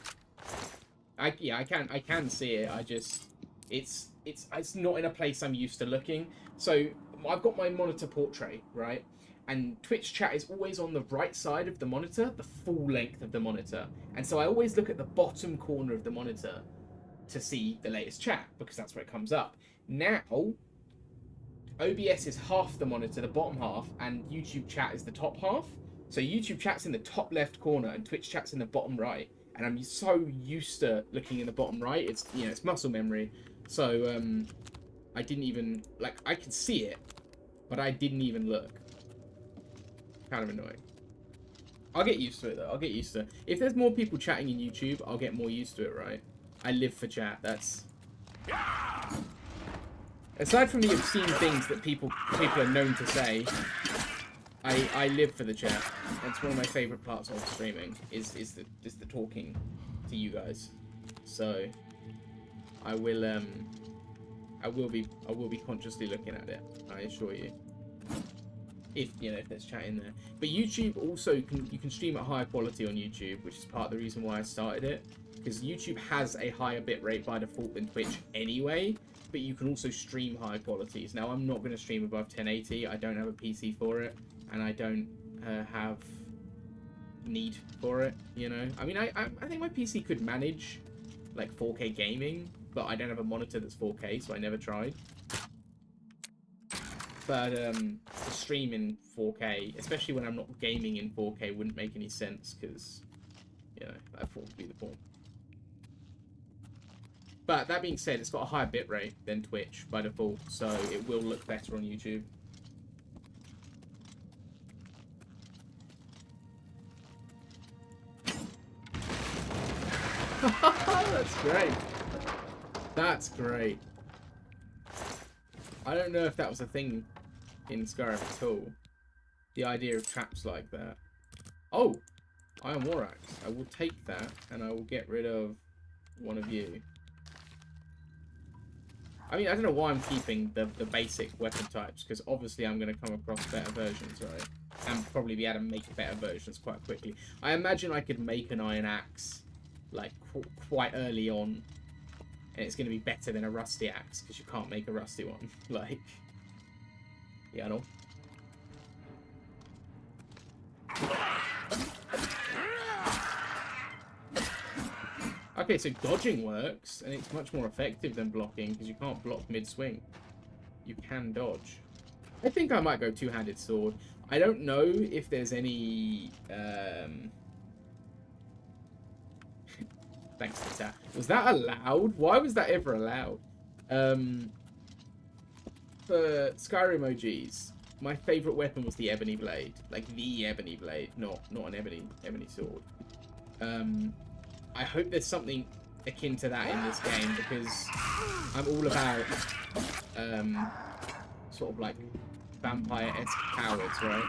Speaker 1: I can see it. I just it's not in a place I'm used to looking. So I've got my monitor portrait, right? And Twitch chat is always on the right side of the monitor, the full length of the monitor. And so I always look at the bottom corner of the monitor to see the latest chat, because that's where it comes up. Now OBS is half the monitor, the bottom half, and YouTube chat is the top half. So YouTube chat's in the top left corner and Twitch chat's in the bottom right. And I'm so used to looking in the bottom right. It's, it's muscle memory. So I didn't even, I could see it, but I didn't even look. Kind of annoying. I'll get used to it though. I'll get used to it. If there's more people chatting in YouTube, I'll get more used to it, right? I live for chat. That's... Aside from the obscene things that people are known to say, I live for the chat. That's one of my favorite parts of streaming is the talking to you guys. So I will be consciously looking at it. I assure you. If there's chat in there. But YouTube also you can stream at higher quality on YouTube, which is part of the reason why I started it. Because YouTube has a higher bitrate by default than Twitch anyway, but you can also stream high qualities. Now, I'm not going to stream above 1080. I don't have a PC for it, and I don't have need for it, you know? I mean, I think my PC could manage, like, 4K gaming, but I don't have a monitor that's 4K, so I never tried. But to stream in 4K, especially when I'm not gaming in 4K, wouldn't make any sense, because, you know, that would be the point. But that being said, it's got a higher bitrate than Twitch by default, so it will look better on YouTube. That's great. That's great. I don't know if that was a thing in Skyrim at all. The idea of traps like that. Oh! Iron War Axe. I will take that, and I will get rid of one of you. I mean, I don't know why I'm keeping the basic weapon types, because obviously I'm going to come across better versions, right? And probably be able to make better versions quite quickly. I imagine I could make an iron axe, like, quite early on, and it's going to be better than a rusty axe, because you can't make a rusty one. Like, yeah, I know. Okay, so dodging works, and it's much more effective than blocking, because you can't block mid-swing. You can dodge. I think I might go two-handed sword. I don't know if there's any... Thanks for that. Was that allowed? Why was that ever allowed? For Skyrim OGs, my favourite weapon was the Ebony Blade. Like, the Ebony Blade, not an ebony sword. I hope there's something akin to that in this game, because I'm all about sort of like vampire-esque powers, right?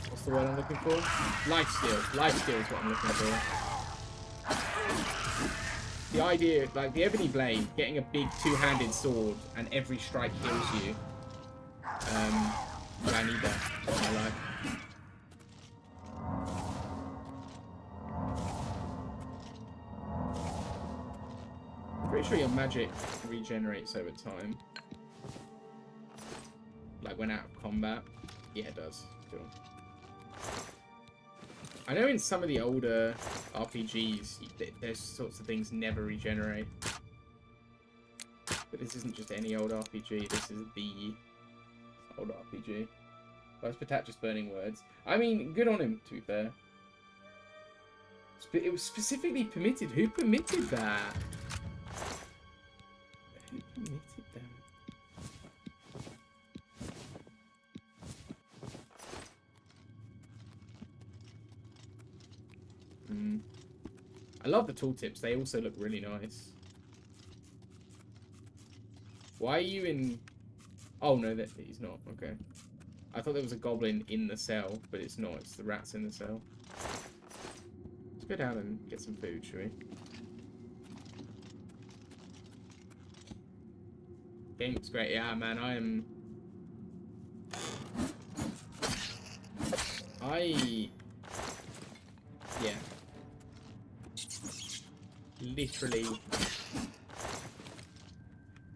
Speaker 1: What's the word I'm looking for? Lifesteal. Lifesteal is what I'm looking for. The idea, like the Ebony Blade, getting a big two-handed sword and every strike kills you. Yeah, I need that in my life. Pretty sure your magic regenerates over time. Like when out of combat. Yeah, it does. Cool. I know in some of the older RPGs, those sorts of things never regenerate. But this isn't just any old RPG, this is the old RPG. That's Patat just burning words. I mean, good on him, to be fair. It was specifically permitted. Who permitted that? Who permitted that? I love the tooltips. They also look really nice. Why are you in... Oh, no, he's not. Okay. I thought there was a goblin in the cell, but it's not. It's the rats in the cell. Let's go down and get some food, shall we? Game looks great. Yeah, man, yeah. Literally.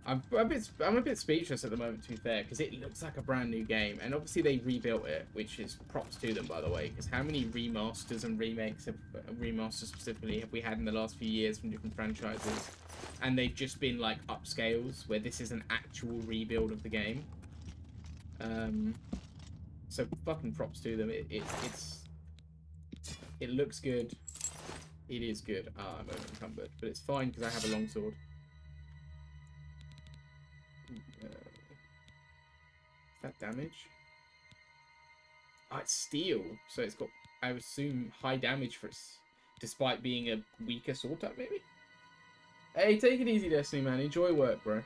Speaker 1: I'm a bit speechless at the moment, to be fair, because it looks like a brand new game, and obviously they rebuilt it, which is props to them, by the way, because how many remasters and remakes, remasters specifically, have we had in the last few years from different franchises? And they've just been like upscales, where this is an actual rebuild of the game. So fucking props to them. It looks good. It is good. Ah, I'm unencumbered, but it's fine because I have a longsword. Is that damage? Oh, it's steel, so it's got, I would assume, high damage for its, despite being a weaker sword type, maybe? Hey, take it easy, Destiny, man. Enjoy work, bro.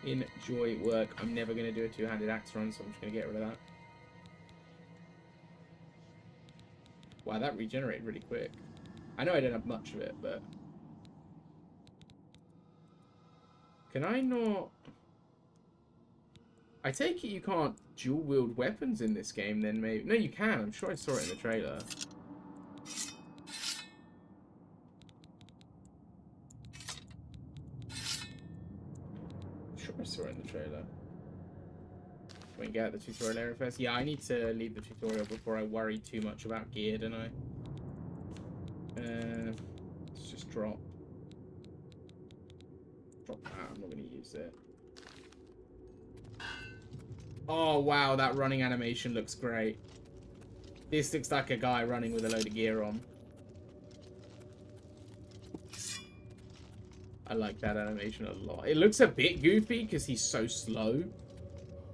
Speaker 1: Enjoy work. I'm never going to do a two-handed axe run, so I'm just going to get rid of that. Wow, that regenerated really quick. I know I don't have much of it, but... Can I not... I take it you can't dual-wield weapons in this game, then maybe... No, you can. I'm sure I saw it in the trailer. I'm sure I saw it in the trailer. We can get out the tutorial area first. Yeah, I need to leave the tutorial before I worry too much about gear, don't I? Let's just drop. Drop that. I'm not going to use it. Oh, wow. That running animation looks great. This looks like a guy running with a load of gear on. I like that animation a lot. It looks a bit goofy because he's so slow.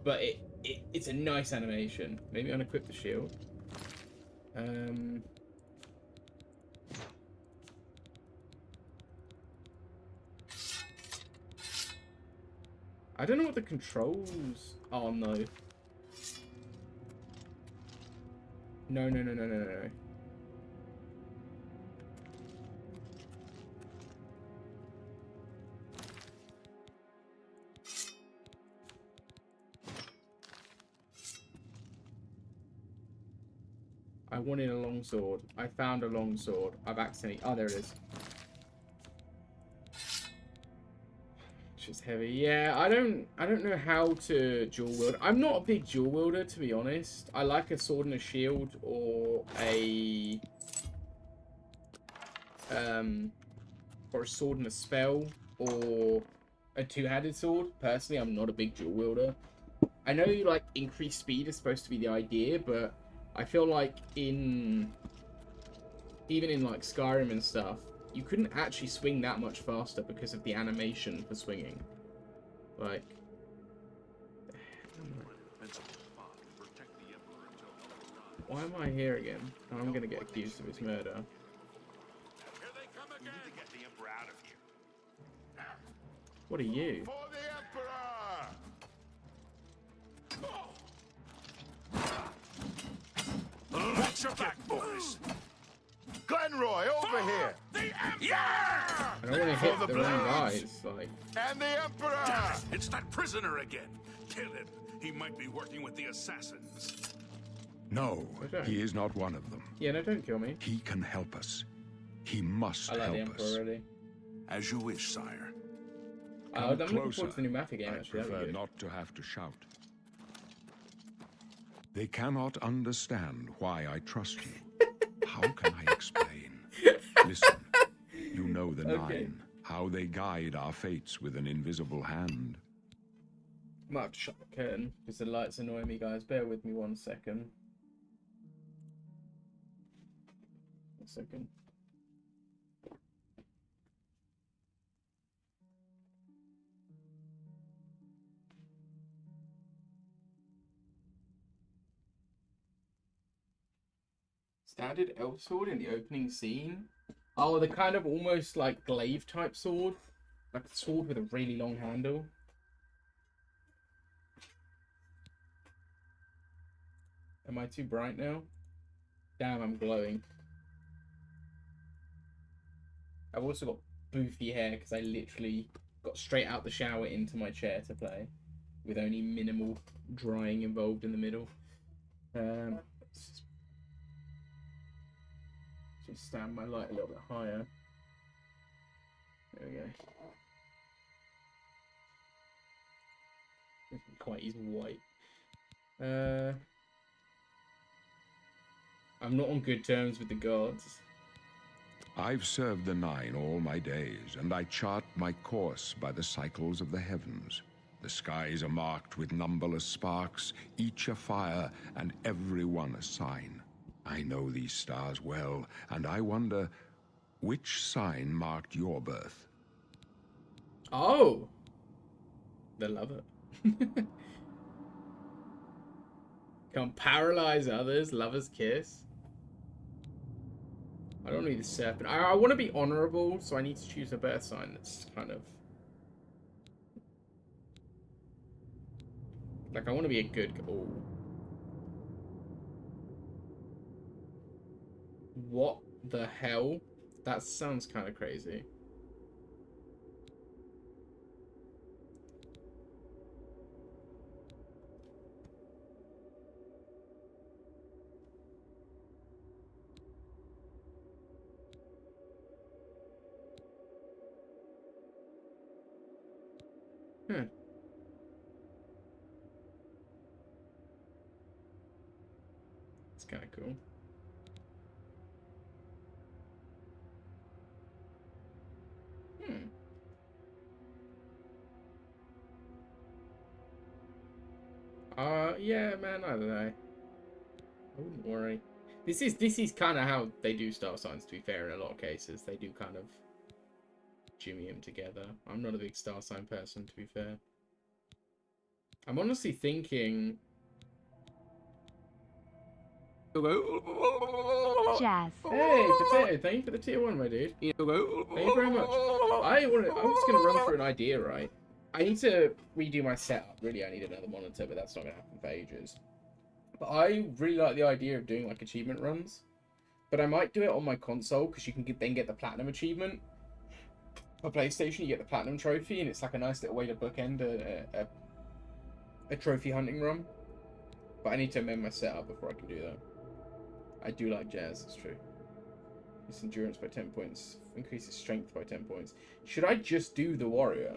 Speaker 1: But it's a nice animation. Maybe unequip the shield. I don't know what the controls... Oh, no. No. I wanted a long sword. I found a long sword. I've accidentally... Oh, there it is. Just heavy. Yeah, I don't know how to dual wield. I'm not a big dual wielder, to be honest. I like a sword and a shield, or a sword and a spell, or a two-handed sword. Personally, I'm not a big dual wielder. I know like increased speed is supposed to be the idea, but I feel like even in like Skyrim and stuff, you couldn't actually swing that much faster because of the animation for swinging. Like... Why am I here again? Oh, I'm gonna get accused of his murder.
Speaker 5: Here they come again. We need to get the Emperor out of here.
Speaker 1: What are you?
Speaker 5: For the Emperor! Watch your back, boys!
Speaker 6: Glenroy, over here!
Speaker 5: Yeah!
Speaker 1: I don't want to hit the wrong guys. Like...
Speaker 6: And the Emperor!
Speaker 5: It's that prisoner again. Kill him. He might be working with the assassins.
Speaker 2: No,
Speaker 1: Okay.
Speaker 2: he is not one of them.
Speaker 1: Yeah, no, don't kill me.
Speaker 2: He can help us. He must
Speaker 1: I like the
Speaker 2: help
Speaker 1: Emperor
Speaker 2: us.
Speaker 1: already.
Speaker 5: As you wish, sire.
Speaker 1: I'm looking forward to the new Mafia game,
Speaker 2: I
Speaker 1: actually. That'd be
Speaker 2: prefer
Speaker 1: good.
Speaker 2: not to have to shout. They cannot understand why I trust you. How can I explain? Listen, you know the
Speaker 1: Okay.
Speaker 2: Nine, how they guide our fates with an invisible hand.
Speaker 1: I might have to shut the curtain because the lights annoy me, guys. Bear with me 1 second. 1 second. Standard elf sword in the opening scene. Oh, the kind of almost like glaive type sword. Like a sword with a really long handle. Am I too bright now? Damn, I'm glowing. I've also got boofy hair because I literally got straight out the shower into my chair to play. With only minimal drying involved in the middle. Let's just stand my light a little bit higher. There we go. Isn't quite easy white. I'm not on good terms with the gods.
Speaker 2: I've served the Nine all my days, and I chart my course by the cycles of the heavens. The skies are marked with numberless sparks, each a fire, and every one a sign. I know these stars well, and I wonder, which sign marked your birth?
Speaker 1: Oh! The lover. Can't paralyze others. Lover's kiss. I don't need the serpent. I want to be honorable, so I need to choose a birth sign that's kind of... Like, I want to be a good... Oh. What the hell? That sounds kind of crazy. It's kind of cool. Yeah, man, I don't know. I wouldn't worry. This is kind of how they do star signs, to be fair, in a lot of cases. They do kind of jimmy them together. I'm not a big star sign person, to be fair. I'm honestly thinking...
Speaker 7: Jazz.
Speaker 1: Hey, Potato, thank you for the tier 1, my dude. Thank you very much. I'm just going to run through an idea, right? I need to redo my setup. Really, I need another monitor, but that's not going to happen for ages. But I really like the idea of doing, like, achievement runs. But I might do it on my console, because you can then get the Platinum achievement. For PlayStation, you get the Platinum trophy, and it's like a nice little way to bookend a trophy hunting run. But I need to amend my setup before I can do that. I do like Jazz, it's true. Increase endurance by 10 points. Increases strength by 10 points. Should I just do the warrior?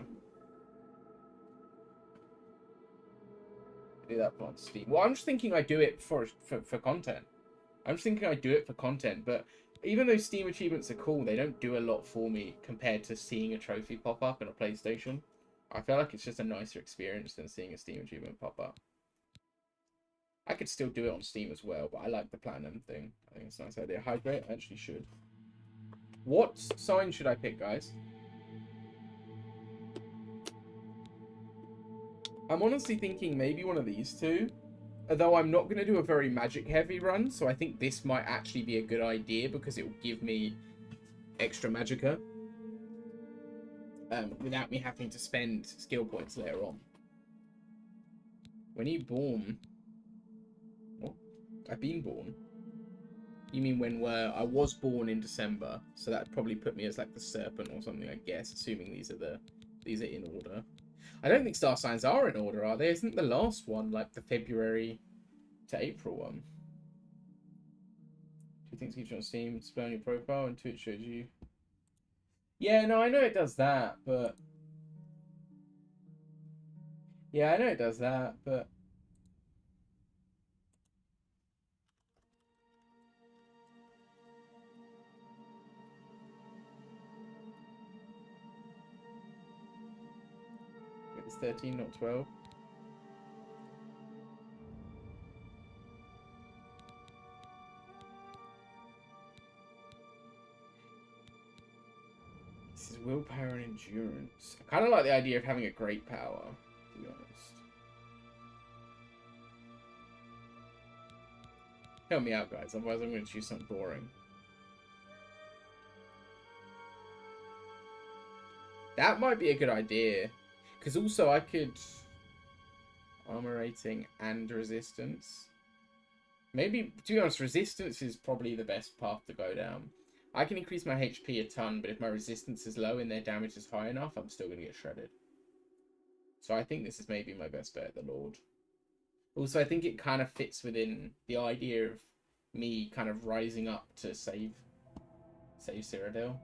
Speaker 1: Do that on Steam. Well, I'm just thinking I do it for content. I'm just thinking I do it for content, but even though Steam achievements are cool, they don't do a lot for me compared to seeing a trophy pop up in a PlayStation. I feel like it's just a nicer experience than seeing a Steam achievement pop up. I could still do it on Steam as well, but I like the Platinum thing. I think it's a nice idea. Hydrate, I actually should. What sign should I pick, guys? I'm honestly thinking maybe one of these two. Although I'm not going to do a very magic-heavy run, so I think this might actually be a good idea because it will give me extra magicka. Without me having to spend skill points later on. When are you born? What? I've been born. You mean when I was born in December, so that'd probably put me as like the serpent or something, I guess, assuming these are in order. I don't think star signs are in order, are they? Isn't the last one like the February to April one? 2 things keep you on Steam, display on your profile, and 2 it shows you. Yeah, no, I know it does that, but... Yeah, I know it does that, but... It's 13, not 12. This is willpower and endurance. I kind of like the idea of having a great power, to be honest. Help me out, guys, otherwise I'm going to choose something boring. That might be a good idea. Because also I could... Armor rating and resistance. Maybe, to be honest, resistance is probably the best path to go down. I can increase my HP a ton, but if my resistance is low and their damage is high enough, I'm still going to get shredded. So I think this is maybe my best bet, the Lord. Also, I think it kind of fits within the idea of me kind of rising up to save Cyrodiil.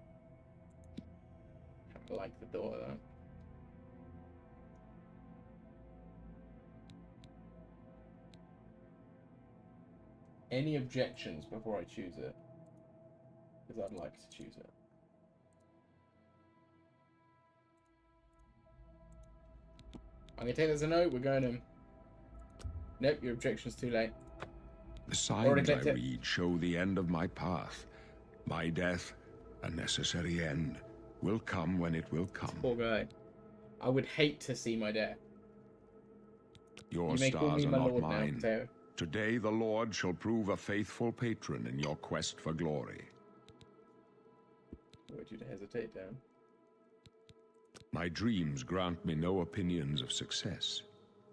Speaker 1: Kind of like the thought of that. Any objections before I choose it? Because I'd like to choose it. I'm going to take that as a no. We're going to... Nope, your objection's too late.
Speaker 2: The signs I read show the end of my path. My death, a necessary end, will come when it will come.
Speaker 1: Poor guy. I would hate to see my death.
Speaker 2: Your stars are not mine. Today the Lord shall prove a faithful patron in your quest for glory.
Speaker 1: I want you to hesitate, Dan.
Speaker 2: My dreams grant me no opinions of success.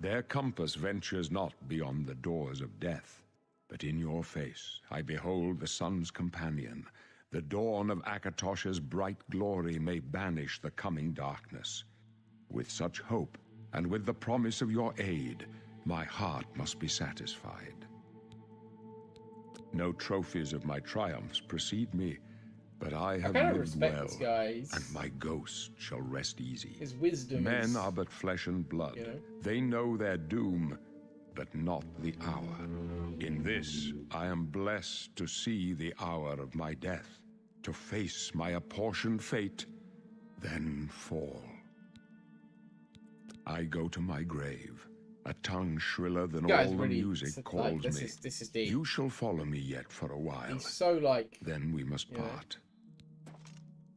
Speaker 2: Their compass ventures not beyond the doors of death. But in your face I behold the sun's companion. The dawn of Akatosh's bright glory may banish the coming darkness. With such hope, and with the promise of your aid, my heart must be satisfied. No trophies of my triumphs precede me, but I have
Speaker 1: kinda
Speaker 2: lived
Speaker 1: respect
Speaker 2: well,
Speaker 1: this guy.
Speaker 2: and my ghost shall rest easy.
Speaker 1: His wisdom
Speaker 2: Men
Speaker 1: is...
Speaker 2: are but flesh and blood.
Speaker 1: You know?
Speaker 2: They know their doom, but not the hour. In this, I am blessed to see the hour of my death, to face my apportioned fate, then fall. I go to my grave, a tongue shriller than
Speaker 1: Guy's
Speaker 2: all the
Speaker 1: really,
Speaker 2: music
Speaker 1: like,
Speaker 2: calls
Speaker 1: this
Speaker 2: me.
Speaker 1: is deep.
Speaker 2: You shall follow me yet for a while.
Speaker 1: He's so like...
Speaker 2: Then we must
Speaker 1: you know.
Speaker 2: part.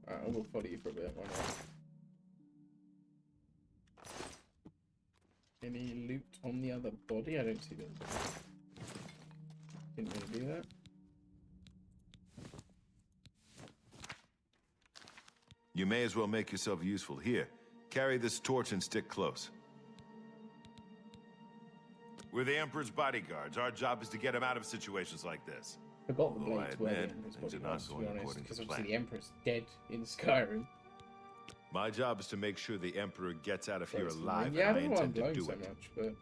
Speaker 1: Alright, I will follow you for a bit. Why not? Any loot on the other body? I don't see them. Didn't really do that.
Speaker 6: You may as well make yourself useful. Here, carry this torch and stick close. We're the Emperor's bodyguards. Our job is to get him out of situations like this.
Speaker 1: Forgot the
Speaker 6: Although I
Speaker 1: blades were the
Speaker 6: admit,
Speaker 1: Emperor's
Speaker 6: things are not
Speaker 1: bodyguards, to be
Speaker 6: going
Speaker 1: honest,
Speaker 6: according to
Speaker 1: because
Speaker 6: plan.
Speaker 1: obviously the Emperor's dead in Skyrim.
Speaker 6: My job is to make sure the Emperor gets out of here
Speaker 1: Whereas-
Speaker 6: alive,
Speaker 1: yeah, I
Speaker 6: and I
Speaker 1: don't know why I'm
Speaker 6: intend to
Speaker 1: glowing
Speaker 6: do
Speaker 1: so
Speaker 6: it.
Speaker 1: much, but...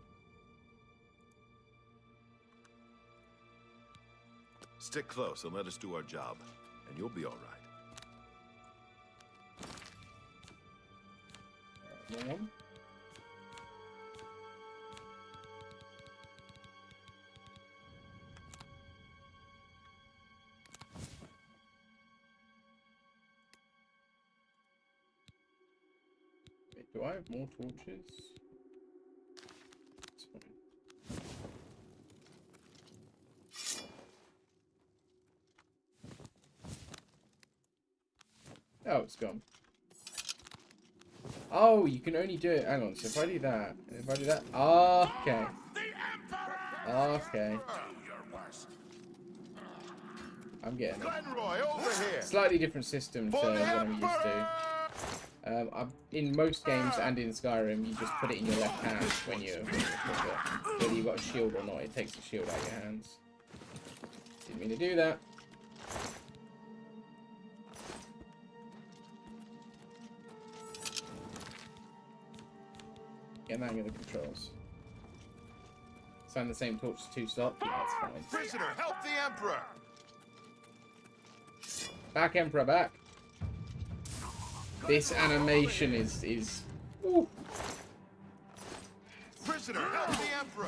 Speaker 6: Stick close and let us do our job, and you'll be all right.
Speaker 1: Wrong one. Wait, do I have more torches? It's fine. Oh, it's gone. Oh, you can only do it. Hang on. So if I do that, okay. Okay. I'm getting it.
Speaker 6: Glenroy, over here!
Speaker 1: Slightly different system to what I'm used to. In most games and in Skyrim, you just put it in your left hand when you equip it. Whether you've got a shield or not, it takes the shield out of your hands. Didn't mean to do that. Get the hang of the controls. Sign the same torch to 2 stop. Yeah, that's fine.
Speaker 6: Prisoner, help the Emperor!
Speaker 1: Back, Emperor, back. This animation is. Ooh.
Speaker 6: Prisoner, help the Emperor!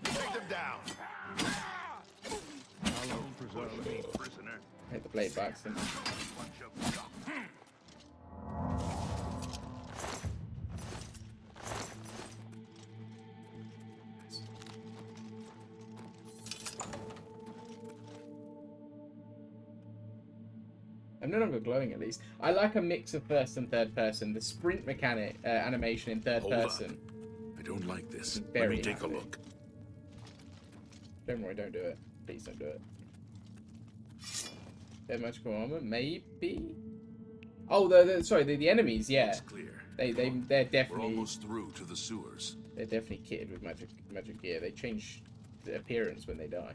Speaker 6: Take them down!
Speaker 1: Hit the blade back. So. I'm no longer glowing, at least. I like a mix of first and third person. The sprint mechanic animation in third person.
Speaker 5: I don't like this. Let
Speaker 1: Very
Speaker 5: me take a
Speaker 1: happy.
Speaker 5: look.
Speaker 1: Don't worry, don't do it. Please don't do it. Their magical armor, maybe. Oh, the enemies, yeah.
Speaker 5: It's clear.
Speaker 1: They're
Speaker 5: We're
Speaker 1: definitely
Speaker 5: almost through to the sewers.
Speaker 1: they're definitely kitted with magic gear. They change the appearance when they die.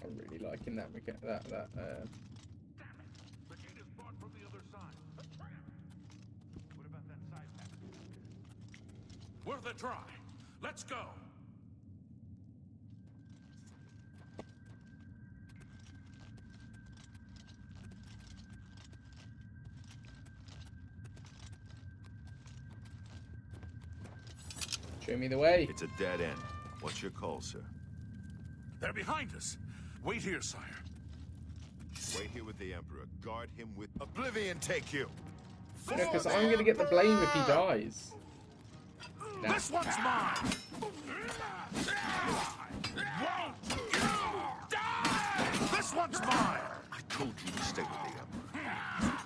Speaker 1: I'm really liking that
Speaker 5: The gate is barred from the other side. A trap! What about that side passage? Worth a try. Let's go.
Speaker 1: Show me the way.
Speaker 6: It's a dead end. What's your call, sir?
Speaker 5: They're behind us. Wait here, sire.
Speaker 6: Wait here with the Emperor. Guard him with Oblivion take you!
Speaker 1: Because I'm gonna get the blame if he dies. Nah.
Speaker 5: This one's mine! This one's mine!
Speaker 6: I told you to stay with the Emperor.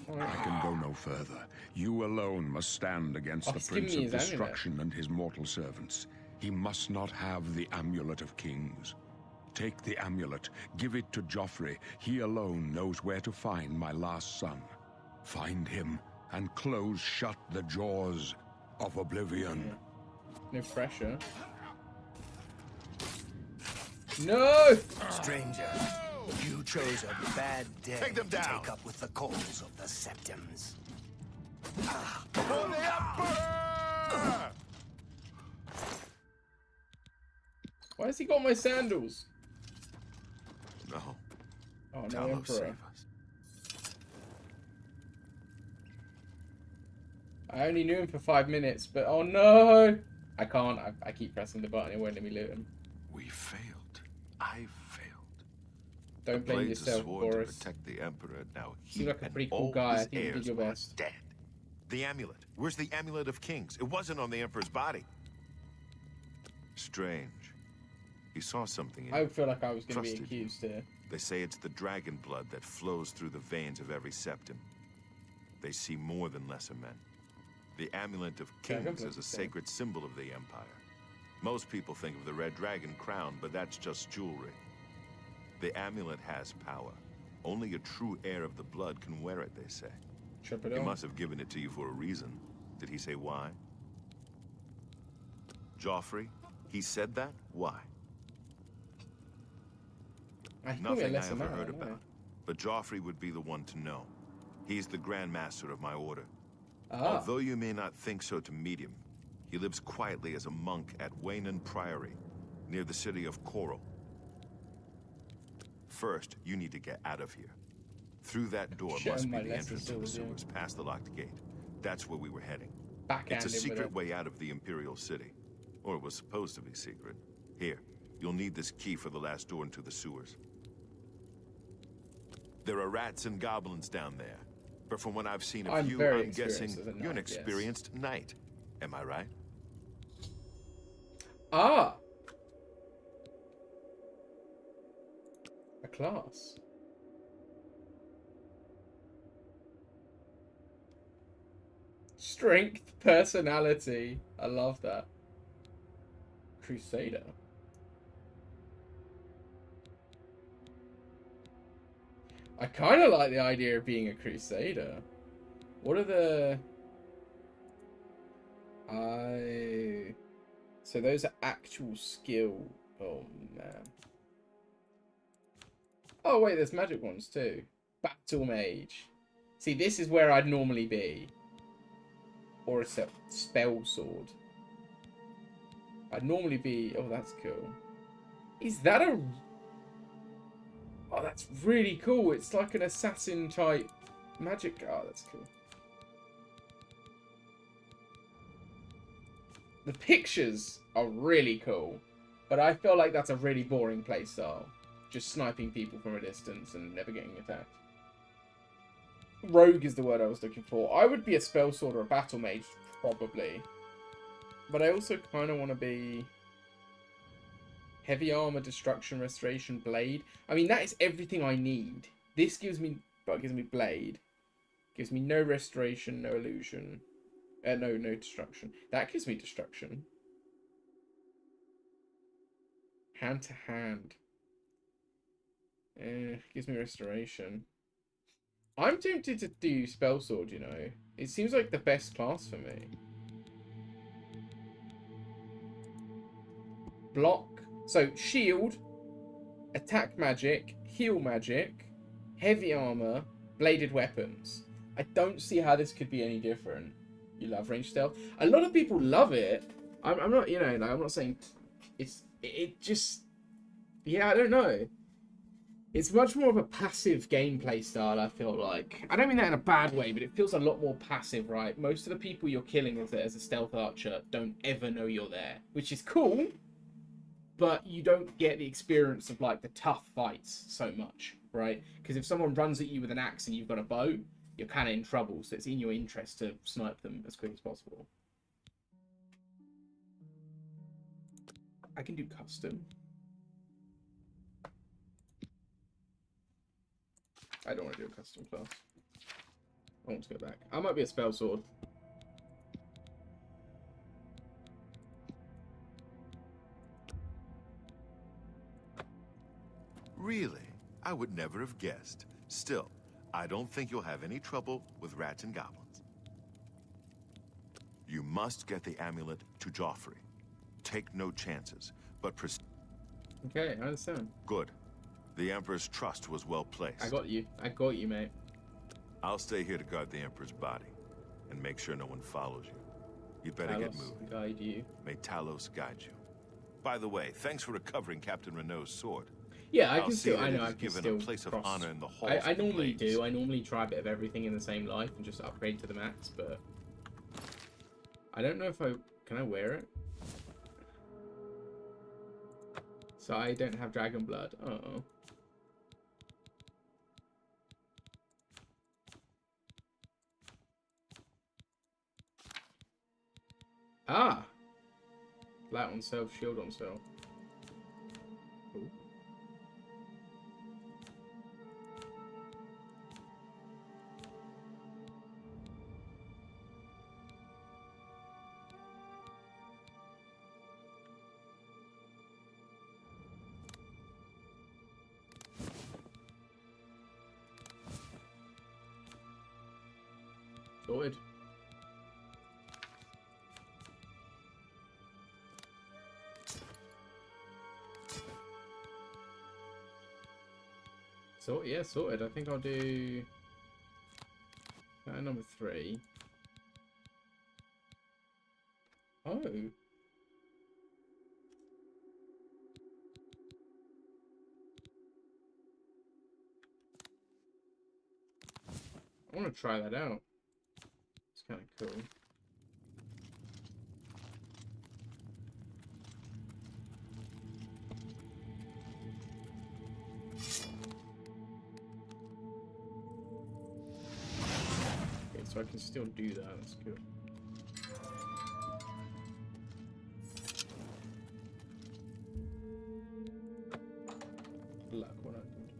Speaker 2: I can go no further. You alone must stand against the
Speaker 1: he's giving
Speaker 2: Prince
Speaker 1: me
Speaker 2: of
Speaker 1: his amulet.
Speaker 2: Destruction and his mortal servants. He must not have the Amulet of Kings. Take the amulet, give it to Joffrey. He alone knows where to find my last son. Find him and close shut the jaws of Oblivion.
Speaker 1: No pressure. No!
Speaker 3: Stranger, you chose a bad day
Speaker 6: Take them
Speaker 3: to
Speaker 6: down.
Speaker 3: take up with the cause of the Septums.
Speaker 6: For the Emperor!
Speaker 1: Why has he got my sandals?
Speaker 6: No.
Speaker 1: Oh, no
Speaker 6: Talos,
Speaker 1: Emperor.
Speaker 6: save us.
Speaker 1: I only knew him for 5 minutes, but oh no! I can't. I keep pressing the button. It won't let me loot him.
Speaker 6: We failed. I failed.
Speaker 1: Don't
Speaker 6: The
Speaker 1: blame
Speaker 6: blades
Speaker 1: yourself,
Speaker 6: are sworn to
Speaker 1: Boris.
Speaker 6: protect the Emperor. Now he
Speaker 1: Seem like a
Speaker 6: and
Speaker 1: pretty cool
Speaker 6: all
Speaker 1: guy. I
Speaker 6: his
Speaker 1: think you did
Speaker 6: heirs
Speaker 1: your
Speaker 6: are
Speaker 1: best.
Speaker 6: dead. The amulet. Where's the amulet of kings? It wasn't on the Emperor's body. Strange. He saw something in
Speaker 1: I
Speaker 6: you.
Speaker 1: feel like I was going to be
Speaker 6: Trusted you.
Speaker 1: accused here.
Speaker 6: They say it's the dragon blood that flows through the veins of every septim. They see more than lesser men. The amulet of
Speaker 1: Dragon
Speaker 6: kings
Speaker 1: blood,
Speaker 6: is a
Speaker 1: you say?
Speaker 6: sacred symbol of the Empire. Most people think of the red dragon crown, but that's just jewelry. The amulet has power. Only a true heir of the blood can wear it, they say.
Speaker 1: Trip it
Speaker 6: He
Speaker 1: on.
Speaker 6: must have given it to you for a reason. Did he say why? Joffrey? He said that? Why?
Speaker 1: I think
Speaker 6: Nothing I
Speaker 1: lesser
Speaker 6: ever
Speaker 1: man,
Speaker 6: heard
Speaker 1: don't I?
Speaker 6: about. But Joffrey would be the one to know. He's the Grand Master of my order.
Speaker 1: Ah,
Speaker 6: Although you may not think so to meet him, he lives quietly as a monk at Waynon Priory, near the city of Coral. First, you need to get out of here. Through that door
Speaker 1: Shit,
Speaker 6: must be
Speaker 1: my
Speaker 6: the
Speaker 1: lesser
Speaker 6: entrance to the
Speaker 1: swords, yeah.
Speaker 6: sewers, past the locked gate. That's where we were heading.
Speaker 1: backhand
Speaker 6: It's a
Speaker 1: him with
Speaker 6: secret
Speaker 1: it.
Speaker 6: way out of the Imperial City. Or it was supposed to be secret. Here, you'll need this key for the last door into the sewers. There are rats and goblins down there. But from what I've seen of
Speaker 1: I'm
Speaker 6: you,
Speaker 1: very
Speaker 6: I'm guessing
Speaker 1: experienced as a
Speaker 6: you're an
Speaker 1: knight, yes.
Speaker 6: experienced knight. Am I right?
Speaker 1: Ah! A class. Strength, personality. I love that. Crusader. I kind of like the idea of being a crusader. What are the... So those are actual skill. Oh, man. Oh, wait, there's magic ones too. Battle Mage. See, this is where I'd normally be. Or a spell sword. I'd normally be... Oh, that's cool. Is that a... Oh, that's really cool. It's like an assassin type magic. Oh, that's cool. The pictures are really cool. But I feel like that's a really boring playstyle. Just sniping people from a distance and never getting attacked. Rogue is the word I was looking for. I would be a spell sword or a battle mage, probably. But I also kind of want to be... Heavy armor, destruction, restoration, blade. I mean, that is everything I need. This gives me... But it gives me blade. Gives me no restoration, no illusion. No destruction. That gives me destruction. Hand to hand. Gives me restoration. I'm tempted to do spell sword, you know. It seems like the best class for me. Block. So, shield, attack magic, heal magic, heavy armor, bladed weapons. I don't see how this could be any different. You love range stealth? A lot of people love it. I'm not, you know, like, I'm not saying it just, yeah, I don't know. It's much more of a passive gameplay style, I feel like. I don't mean that in a bad way, but it feels a lot more passive, right? Most of the people you're killing as a stealth archer don't ever know you're there, which is cool. But you don't get the experience of, like, the tough fights so much, right? Because if someone runs at you with an axe and you've got a bow, you're kind of in trouble. So it's in your interest to snipe them as quick as possible. I can do custom. I don't want to do a custom class. I want to go back. I might be a spell sword.
Speaker 6: Really? I would never have guessed. Still, I don't think you'll have any trouble with rats and goblins. You must get the amulet to Joffrey. Take no chances, but
Speaker 1: Okay, I understand.
Speaker 6: Good. The Emperor's trust was well placed.
Speaker 1: I got you. I got you, mate.
Speaker 6: I'll stay here to guard the Emperor's body and make sure no one follows you. You'd better get
Speaker 1: Talos
Speaker 6: moving.
Speaker 1: guide you.
Speaker 6: May Talos guide you. By the way, thanks for recovering Captain Renault's sword.
Speaker 1: Yeah, I
Speaker 6: I'll
Speaker 1: can
Speaker 6: see
Speaker 1: still.
Speaker 6: that
Speaker 1: I
Speaker 6: it
Speaker 1: know
Speaker 6: is
Speaker 1: I can
Speaker 6: given
Speaker 1: still
Speaker 6: a place of
Speaker 1: cross.
Speaker 6: honor in the halls
Speaker 1: I
Speaker 6: of the
Speaker 1: normally
Speaker 6: Blades.
Speaker 1: do. I normally try a bit of everything in the same life and just upgrade to the max. But I don't know if I can. I wear it. So I don't have dragon blood. Uh-oh. Ah! Flat on self, shield on self. Cool. Sorted. So yeah, sorted. I think I'll do number 3. Oh. I want to try that out. It's kind of cool. Okay, so I can still do that. That's good. Luck, what I did.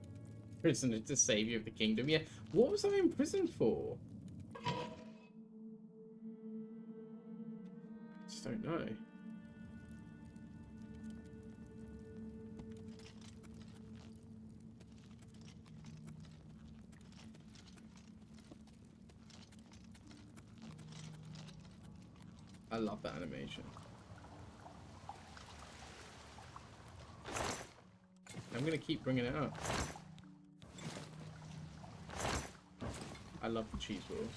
Speaker 1: Prisoner to savior of the kingdom. Yeah. What was I in prison for? Just don't know. I love that animation. I'm gonna keep bringing it up. I love the cheese rolls.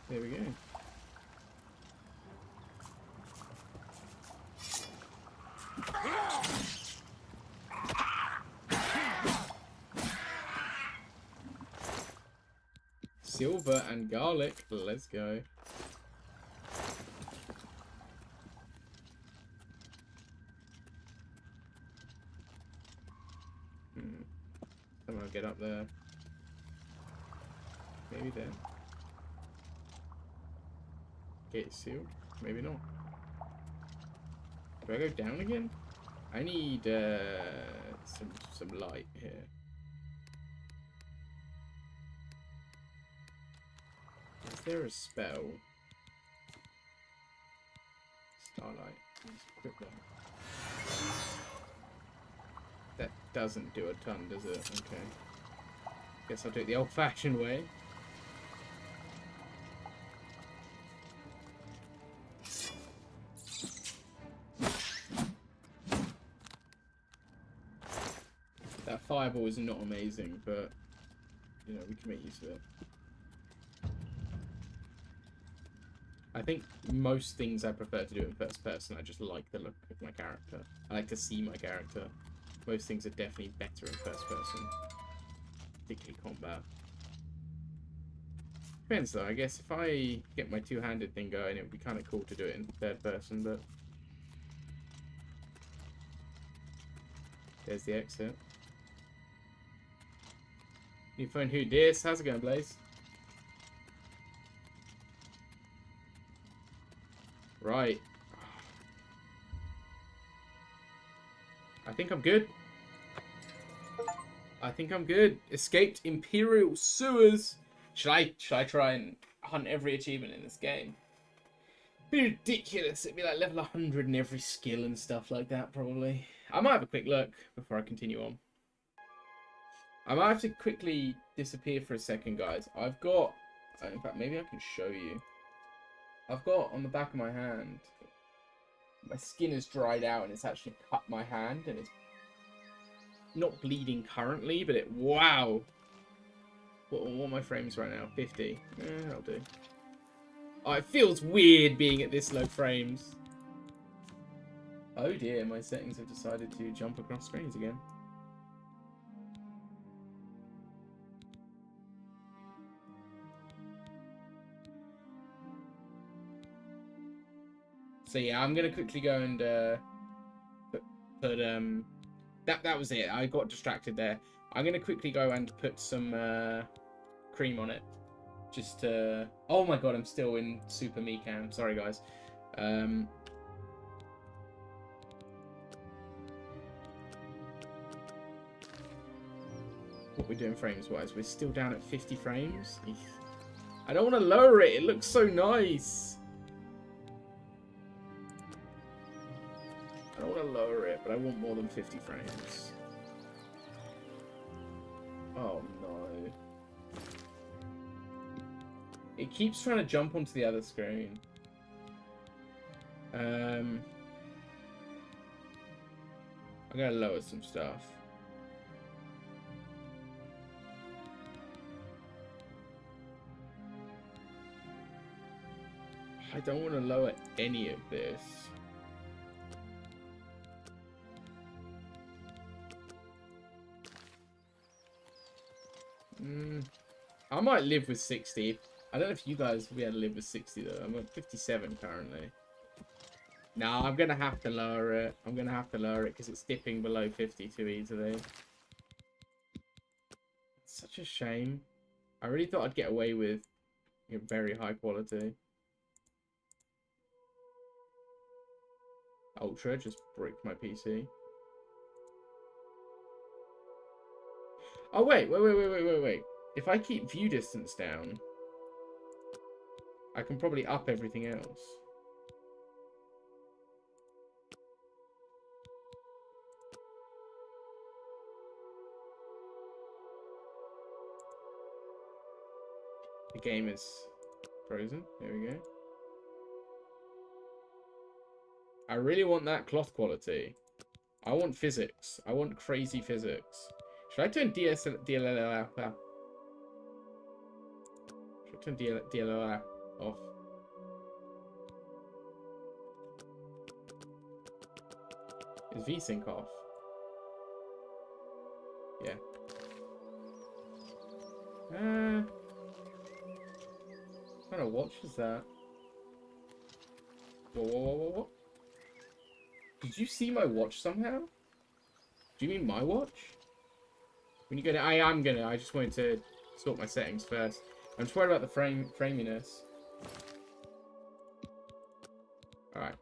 Speaker 1: There we go. Silver and garlic. Let's go. I'm gonna get up there. Maybe there. Gate sealed. Maybe not. Do I go down again? I need some light here. Is there a spell? Starlight. Let's equip that. That doesn't do a ton, does it? Okay. Guess I'll do it the old-fashioned way. That fireball is not amazing, but you know, we can make use of it. I think most things I prefer to do in first person. I just like the look of my character. I like to see my character. Most things are definitely better in first person, particularly combat. Depends though. I guess if I get my two-handed thing going, it would be kind of cool to do it in third person. But there's the exit. New phone, who dis? How's it going, Blaze? Right. I think I'm good. I think I'm good. Escaped Imperial sewers. Should I try and hunt every achievement in this game? Be ridiculous. It'd be like level 100 in every skill and stuff like that, probably. I might have a quick look before I continue on. I might have to quickly disappear for a second, guys. I've got... In fact, maybe I can show you. I've got on the back of my hand... My skin has dried out and it's actually cut my hand. And it's not bleeding currently, but it... Wow! What are my frames right now? 50. That'll do. Oh, it feels weird being at this low frames. Oh dear, my settings have decided to jump across screens again. So yeah, I'm gonna quickly go and that was it. I got distracted there. I'm gonna quickly go and put some cream on it. Just to... Oh my god, I'm still in Super Me Cam. Sorry, guys. What we're doing frames-wise, we're still down at 50 frames. Eesh. I don't want to lower it. It looks so nice. I don't want to lower it, but I want more than 50 frames. Oh no. It keeps trying to jump onto the other screen. I'm gonna lower some stuff. I don't want to lower any of this. I might live with 60. I don't know if you guys will be able to live with 60 though. I'm at 57 currently. No, I'm going to have to lower it. I'm going to have to lower it because it's dipping below 50 too easily. It's such a shame. I really thought I'd get away with very high quality. Ultra just bricked my PC. Oh, wait. If I keep view distance down, I can probably up everything else. The game is frozen. There we go. I really want that cloth quality. I want physics. I want crazy physics. Should I turn DLLR off? Is VSync off? Yeah. What kind of watch is that? Whoa. Did you see my watch somehow? Do you mean my watch? When you go to... I just wanted to sort my settings first. I'm just worried about the framiness. Alright.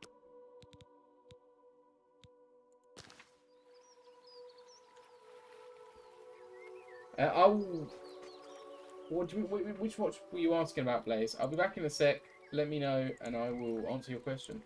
Speaker 1: Which watch were you asking about, Blaze? I'll be back in a sec. Let me know and I will answer your question.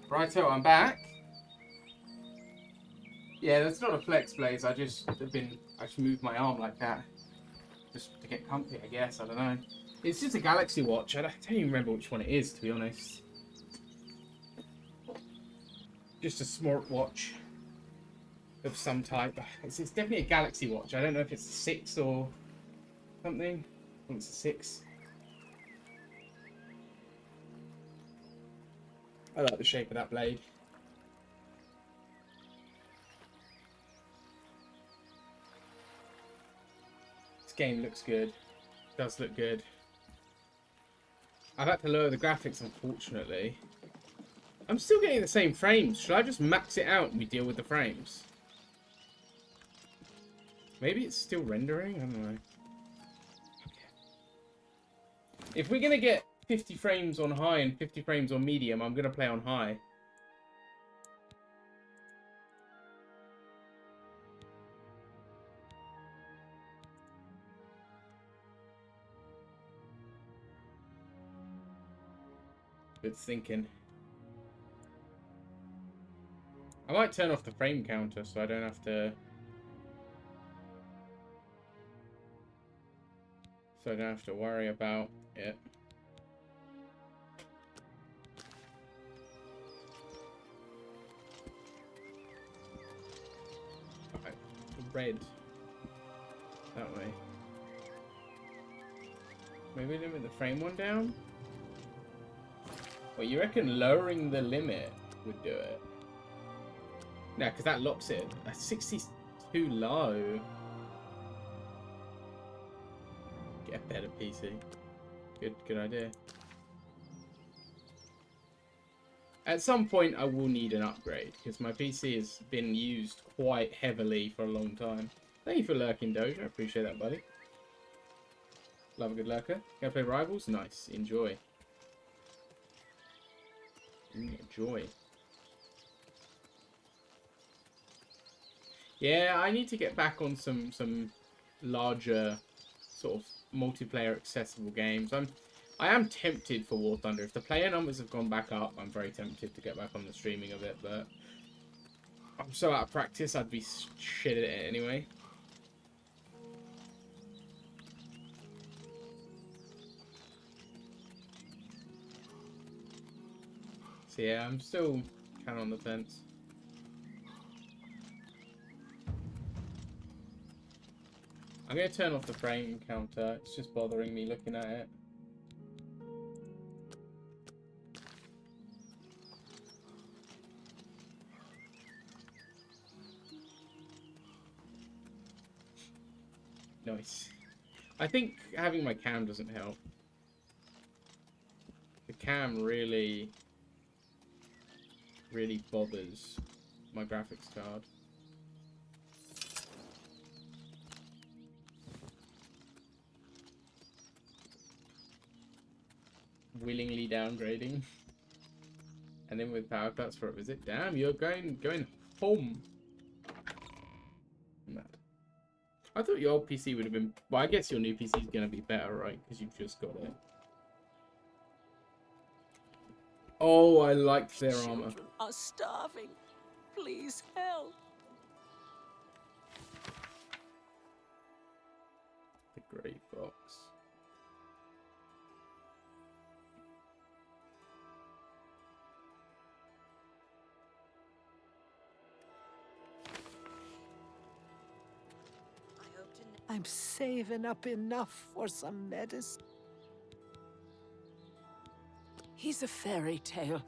Speaker 1: Righto, I'm back. Yeah, that's not a flex blaze. I just moved my arm like that, just to get comfy. I guess I don't know. It's just a Galaxy Watch. I don't even remember which one it is, to be honest. Just a smart watch of some type. It's definitely a Galaxy Watch. I don't know if it's a 6 or something. I think it's a 6. I like the shape of that blade. This game looks good. It does look good. I've had to lower the graphics, unfortunately. I'm still getting the same frames. Should I just max it out and we deal with the frames? Maybe it's still rendering? I don't know. Okay. If we're going to get 50 frames on high and 50 frames on medium, I'm going to play on high. Good thinking. I might turn off the frame counter so I don't have to... So I don't have to worry about it. Alright, red. That way. Maybe limit the frame one down? Well, you reckon lowering the limit would do it? No, because that locks it. That's 60's too low. Get a better PC. Good idea. At some point, I will need an upgrade because my PC has been used quite heavily for a long time. Thank you for lurking, Doja. I appreciate that, buddy. Love a good lurker. Gonna play Rivals? Nice. Enjoy. Enjoy. Yeah, I need to get back on some larger sort of multiplayer accessible games. I am tempted for War Thunder. If the player numbers have gone back up, I'm very tempted to get back on the streaming of it, but I'm so out of practice, I'd be shit at it anyway. So yeah, I'm still kind of on the fence. I'm going to turn off the frame counter. It's just bothering me looking at it. Nice. I think having my cam doesn't help. The cam really bothers my graphics card. Willingly downgrading. And then with power cuts for a visit. Damn, you're going home. Mad. I thought your old PC would have been... Well, I guess your new PC is going to be better, right? Because you've just got it. Oh, I liked their armor.
Speaker 7: Children are starving. Please help.
Speaker 1: The grey fox.
Speaker 7: I'm saving up enough for some medicine. He's a fairy tale.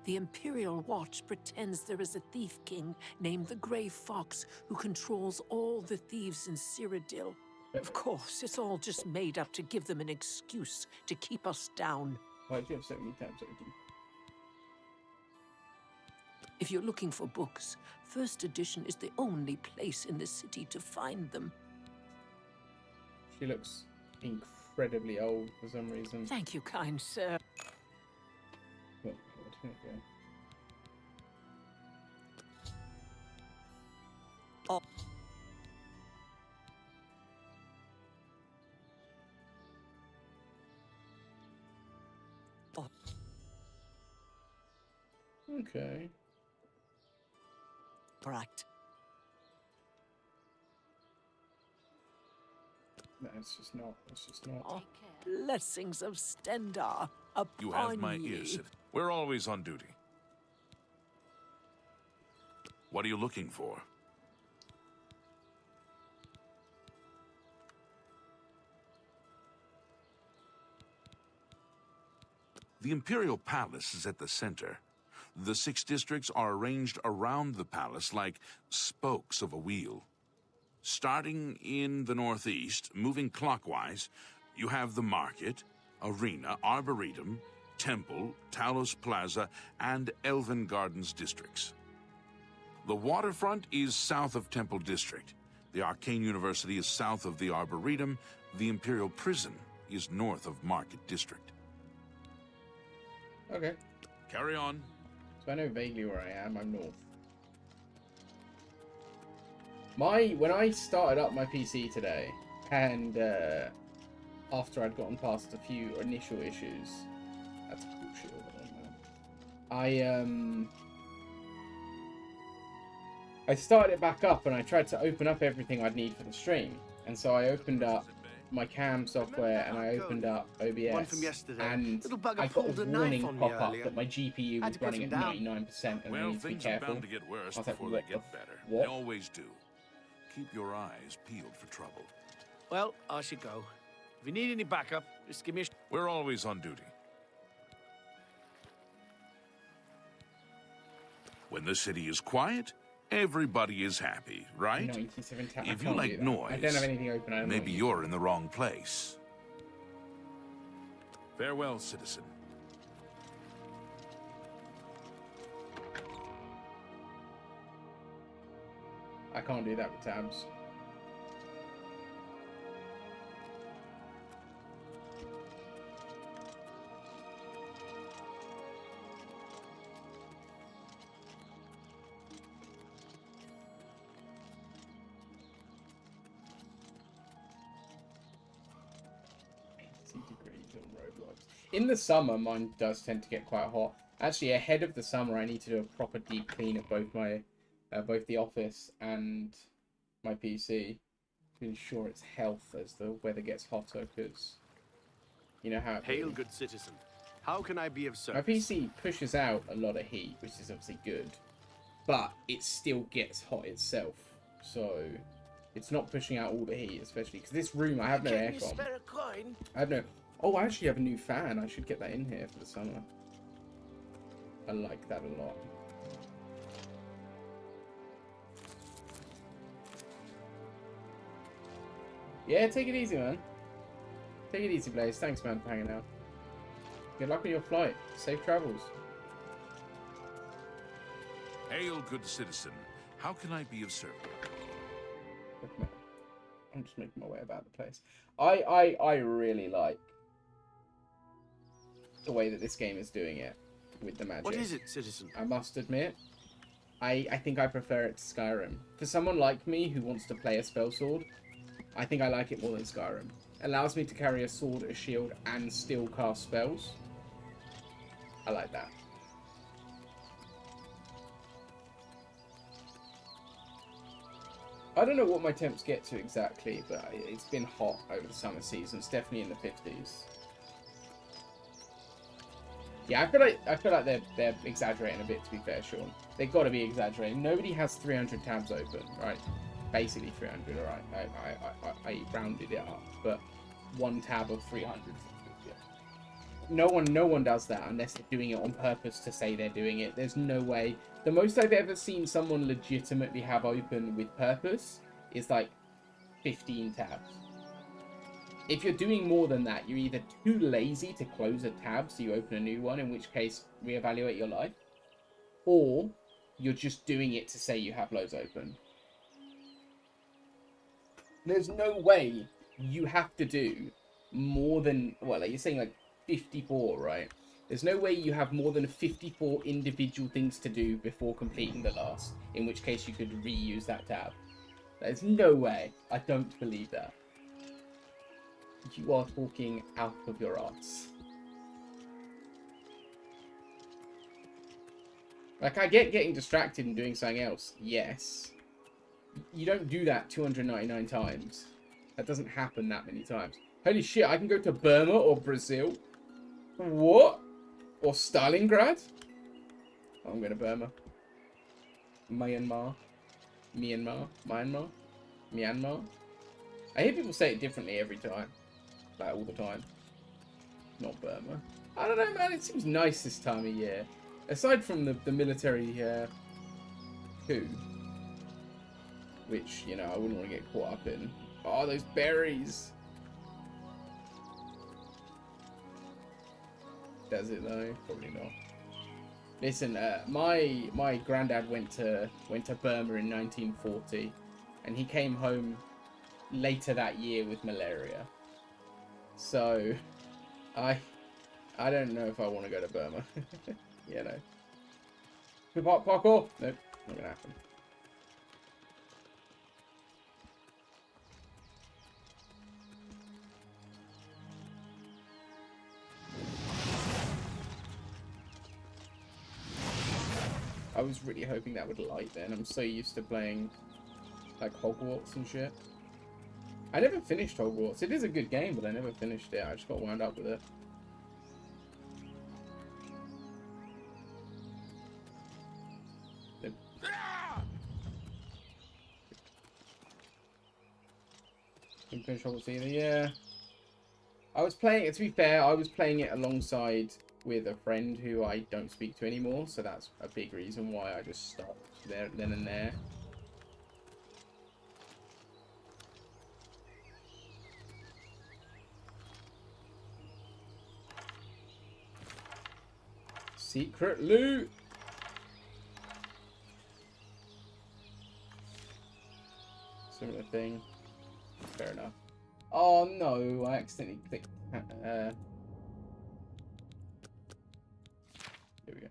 Speaker 7: The Imperial Watch pretends there is a thief king named the Grey Fox who controls all the thieves in Cyrodiil. Of course, it's all just made up to give them an excuse to keep us down.
Speaker 1: Why do you have so many tabs open?
Speaker 7: If you're looking for books, First Edition is the only place in the city to find them.
Speaker 1: She looks incredibly old for some reason.
Speaker 7: Thank you, kind sir.
Speaker 1: Oh, God, here we go.
Speaker 7: Oh.
Speaker 1: Okay.
Speaker 3: Right.
Speaker 1: No, it's just not. It's just not.
Speaker 7: Oh, blessings of Stendar upon
Speaker 5: You have my
Speaker 7: ye.
Speaker 5: ears. We're always on duty. What are you looking for? The Imperial Palace is at the center. The 6 districts are arranged around the palace like spokes of a wheel. Starting in the northeast, moving clockwise, you have the market, arena, arboretum, temple, Talos Plaza, and Elven Gardens districts. The waterfront is south of Temple District. The Arcane University is south of the Arboretum. The Imperial Prison is north of Market District.
Speaker 1: Okay.
Speaker 5: Carry on.
Speaker 1: So I know vaguely where I am. I'm north. When I started up my PC today, and after I'd gotten past a few initial issues, that's a cool shield. I started it back up, and I tried to open up everything I'd need for the stream, and so I opened up my cam software and I opened up OBS,
Speaker 3: One from yesterday.
Speaker 1: and
Speaker 3: Little bugger
Speaker 1: I got
Speaker 3: pulled
Speaker 1: a
Speaker 3: a knife
Speaker 1: warning
Speaker 3: on me
Speaker 1: pop up
Speaker 3: earlier.
Speaker 1: that my GPU
Speaker 3: Had
Speaker 1: was
Speaker 3: to put
Speaker 1: running
Speaker 3: him
Speaker 1: at
Speaker 3: down.
Speaker 1: 99% and I
Speaker 5: Well,
Speaker 1: need to be
Speaker 5: things are
Speaker 1: careful.
Speaker 5: bound to get worse
Speaker 1: I was like,
Speaker 5: before
Speaker 1: what
Speaker 5: they
Speaker 1: the
Speaker 5: get better.
Speaker 1: what?
Speaker 5: They always do. Keep your eyes peeled for trouble.
Speaker 8: Well, I should go. If you need any backup, just give me a
Speaker 5: We're always on duty. When the city is quiet, everybody is happy, right?
Speaker 1: 97 tab. I
Speaker 5: If you
Speaker 1: can't
Speaker 5: like
Speaker 1: do that.
Speaker 5: noise,
Speaker 1: I don't have anything open. I don't
Speaker 5: maybe
Speaker 1: know.
Speaker 5: you're in the wrong place. Farewell, citizen.
Speaker 1: I can't do that with tabs. In the summer, mine does tend to get quite hot. Actually, ahead of the summer, I need to do a proper deep clean of both my, both the office and my PC to ensure its health as the weather gets hotter. Because you know how it
Speaker 8: Hail,
Speaker 1: really-
Speaker 8: good citizen. How can I be of
Speaker 1: my
Speaker 8: service?
Speaker 1: PC pushes out a lot of heat, which is obviously good, but it still gets hot itself. So it's not pushing out all the heat, especially because this room I have no
Speaker 8: Can you
Speaker 1: aircon.
Speaker 8: spare a coin?
Speaker 1: I have no. Oh, I actually have a new fan. I should get that in here for the summer. I like that a lot. Yeah, take it easy, man. Take it easy, Blaze. Thanks, man, for hanging out. Good luck on your flight. Safe travels.
Speaker 5: Hail, good citizen. How can I be of service?
Speaker 1: I'm just making my way about the place. I really like the way that this game is doing it with the magic.
Speaker 8: What is it, citizen?
Speaker 1: I must admit, I think I prefer it to Skyrim. For someone like me who wants to play a spell sword, I think I like it more than Skyrim. It allows me to carry a sword, a shield, and still cast spells. I like that. I don't know what my temps get to exactly, but it's been hot over the summer season. It's definitely in the 50s. Yeah, I feel like they're exaggerating a bit, to be fair, Sean. They've got to be exaggerating. Nobody has 300 tabs open, right? Basically 300, all right. I rounded it up, but one tab of 300. Yeah. No one does that unless they're doing it on purpose to say they're doing it. There's no way. The most I've ever seen someone legitimately have open with purpose is like 15 tabs. If you're doing more than that, you're either too lazy to close a tab so you open a new one, in which case reevaluate your life, or you're just doing it to say you have loads open. There's no way you have to do more than, well, like you're saying like 54, right? There's no way you have more than 54 individual things to do before completing the last, in which case you could reuse that tab. There's no way. I don't believe that. You are talking out of your ass. Like, I get getting distracted and doing something else. Yes. You don't do that 299 times. That doesn't happen that many times. Holy shit, I can go to Burma or Brazil. What? Or Stalingrad? Oh, I'm going to Burma. Myanmar. Myanmar. I hear people say it differently every time. Like, all the time. Not Burma. I don't know, man. It seems nice this time of year. Aside from the military coup. Which, you know, I wouldn't want to get caught up in. Oh, those berries. Does it, though? Probably not. Listen, my granddad went to Burma in 1940. And he came home later that year with malaria. So, I don't know if I want to go to Burma. You know. Parkour? Nope, not gonna happen. I was really hoping that would light then. I'm so used to playing like Hogwarts and shit. I never finished Hogwarts. It is a good game, but I never finished it. I just got wound up with it. Didn't finish Hogwarts either, yeah. I was playing it, to be fair, I was playing it alongside with a friend who I don't speak to anymore, so that's a big reason why I just stopped there, then and there. Secret loot! Similar thing. Fair enough. Oh no, I accidentally clicked. Here we go.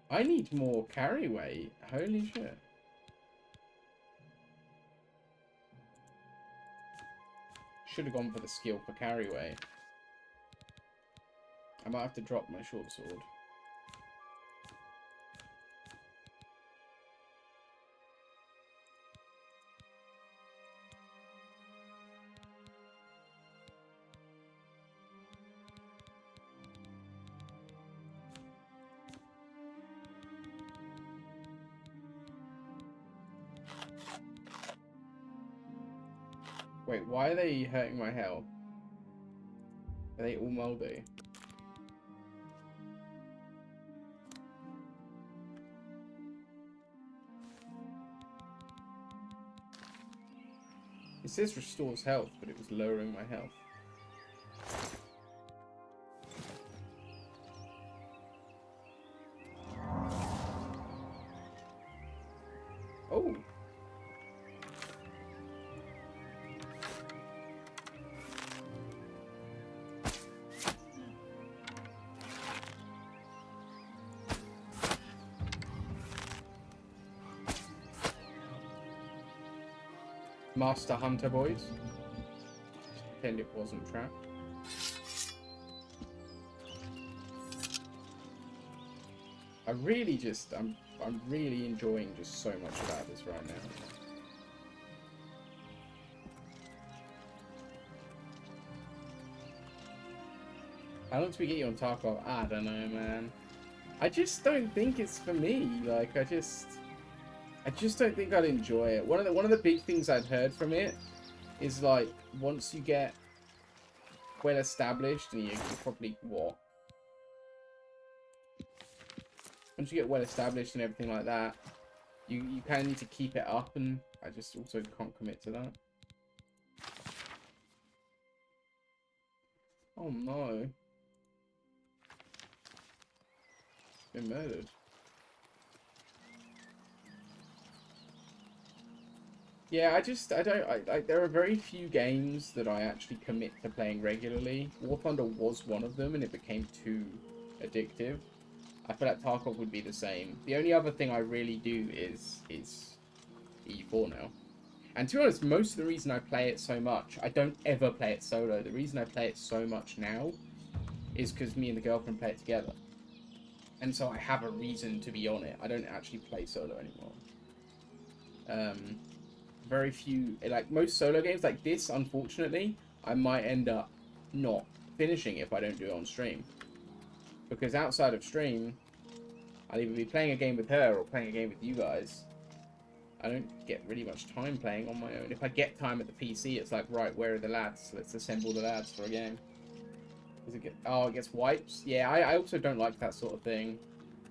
Speaker 1: I need more carry weight. Holy shit. Should have gone for the skill for carry weight. I might have to drop my short sword. Wait, why are they hurting my health? Are they all moldy? It says restores health, but it was lowering my health. Oh! Master Hunter boys. Pretend it wasn't trapped. I really just I'm really enjoying just so much about this right now. How long do we get you on Tarkov? I don't know, man. I just don't think it's for me. Like I just don't think I'd enjoy it. One of the big things I'd heard from it is like once you get well established and you probably what? Once you get well established and everything like that, you kind of need to keep it up, and I just also can't commit to that. Oh no. Been murdered. Yeah, there are very few games that I actually commit to playing regularly. War Thunder was one of them, and it became too addictive. I feel like Tarkov would be the same. The only other thing I really do is E4 now. And to be honest, most of the reason I play it so much, I don't ever play it solo. The reason I play it so much now is because me and the girlfriend play it together. And so I have a reason to be on it. I don't actually play solo anymore. Very few, like most solo games like this, unfortunately, I might end up not finishing if I don't do it on stream. Because outside of stream, I'll either be playing a game with her or playing a game with you guys. I don't get really much time playing on my own. If I get time at the PC, it's like, right, where are the lads? Let's assemble the lads for a game. Does it get... Oh, it gets wipes? Yeah, I also don't like that sort of thing.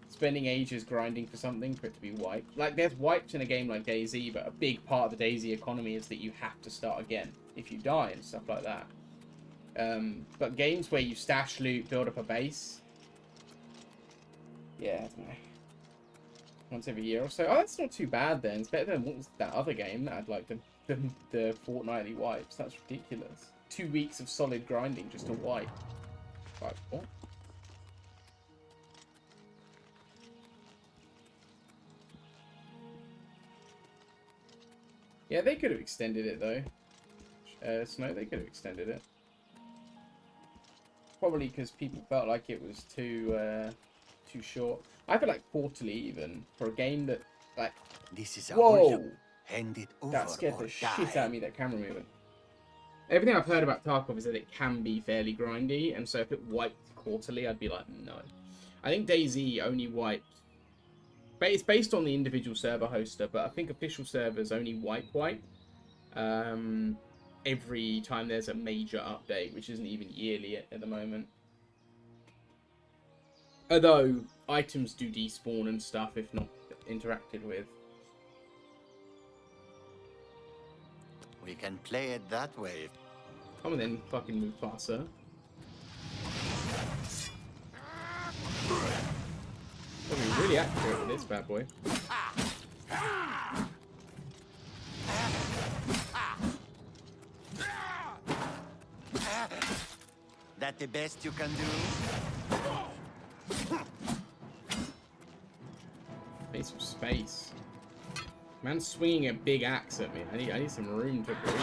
Speaker 1: Spending ages grinding for something for it to be wiped. Like, there's wipes in a game like DayZ, but a big part of the DayZ economy is that you have to start again if you die and stuff like that. But games where you stash loot, build up a base... Yeah, I don't know. Once every year or so. Oh, that's not too bad then. It's better than what was that other game that had like the fortnightly wipes. That's ridiculous. 2 weeks of solid grinding just to wipe. Like, what? Yeah, they could have extended it though. Snow, they could have extended it. Probably because people felt like it was too short. I feel like quarterly even for a game that like.
Speaker 3: This is
Speaker 1: Whoa!
Speaker 3: Hand it over
Speaker 1: That scared the
Speaker 3: or
Speaker 1: shit
Speaker 3: die.
Speaker 1: out of me. That camera movement. Everything I've heard about Tarkov is that it can be fairly grindy, and so if it wiped quarterly, I'd be like, no. I think DayZ only wiped. But it's based on the individual server hoster, but I think official servers only wipe. Every time there's a major update, which isn't even yearly at the moment. Although items do despawn and stuff if not interacted with.
Speaker 3: We can play it that way.
Speaker 1: Come on then, fucking move faster. Gotta be really accurate with this bad boy.
Speaker 3: That the best you can do?
Speaker 1: Need some space. Man's swinging a big axe at me. I need some room to breathe.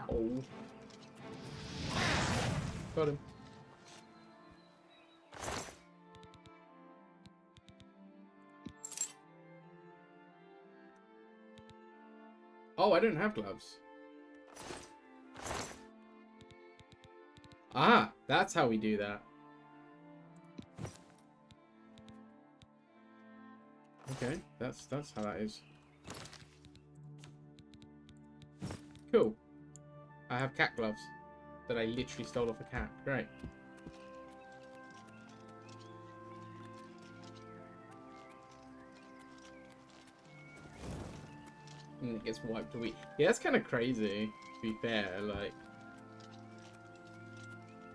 Speaker 1: Oh. Got him. Oh, I don't have gloves. Ah, that's how we do that. Okay, that's how that is. Cool. I have cat gloves that I literally stole off a cat. Great. And it gets wiped a week. Yeah, that's kind of crazy, to be fair. Like,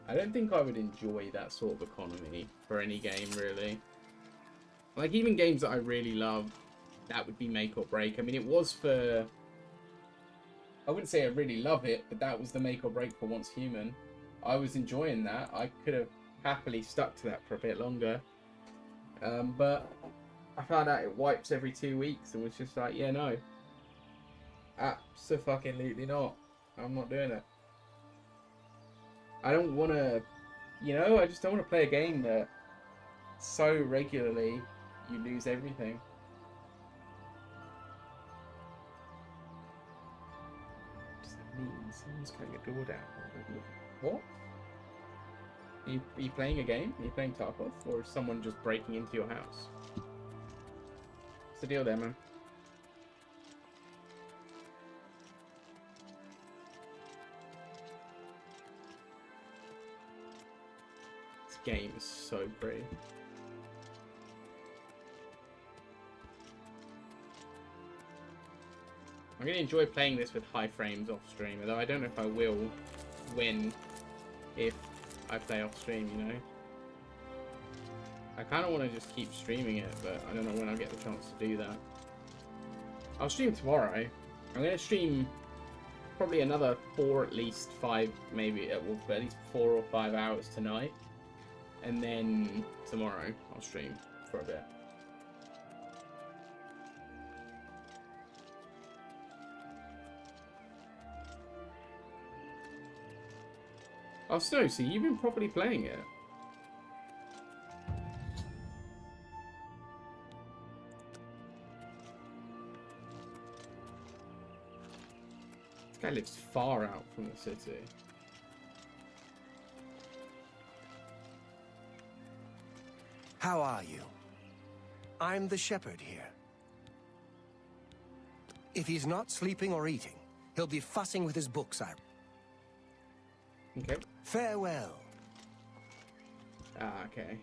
Speaker 1: I don't think I would enjoy that sort of economy for any game, really. Like, even games that I really love, that would be make or break. I mean, it was for... I wouldn't say I really love it, but that was the make or break for Once Human. I was enjoying that. I could have happily stuck to that for a bit longer. But I found out it wipes every 2 weeks and was just like, yeah, no. Abso-fucking-lutely not. I'm not doing it. I don't want to, you know, I just don't want to play a game that so regularly you lose everything. What does that mean? Someone's cutting a door down. What? Are you playing a game? Are you playing Tarkov? Or is someone just breaking into your house? What's the deal there, man? This game is so pretty. I'm going to enjoy playing this with high frames off stream, although I don't know if I will when, if I play off stream, you know. I kind of want to just keep streaming it, but I don't know when I'll get the chance to do that. I'll stream tomorrow. I'm going to stream probably another 4, at least 5, maybe, well, at least 4 or 5 hours tonight. And then tomorrow I'll stream for a bit. Oh, Snow, so you've been properly playing it? This guy lives far out from the city.
Speaker 3: How are you? I'm the shepherd here. If he's not sleeping or eating, he'll be fussing with his books,
Speaker 1: Okay.
Speaker 3: Farewell.
Speaker 1: Ah, okay.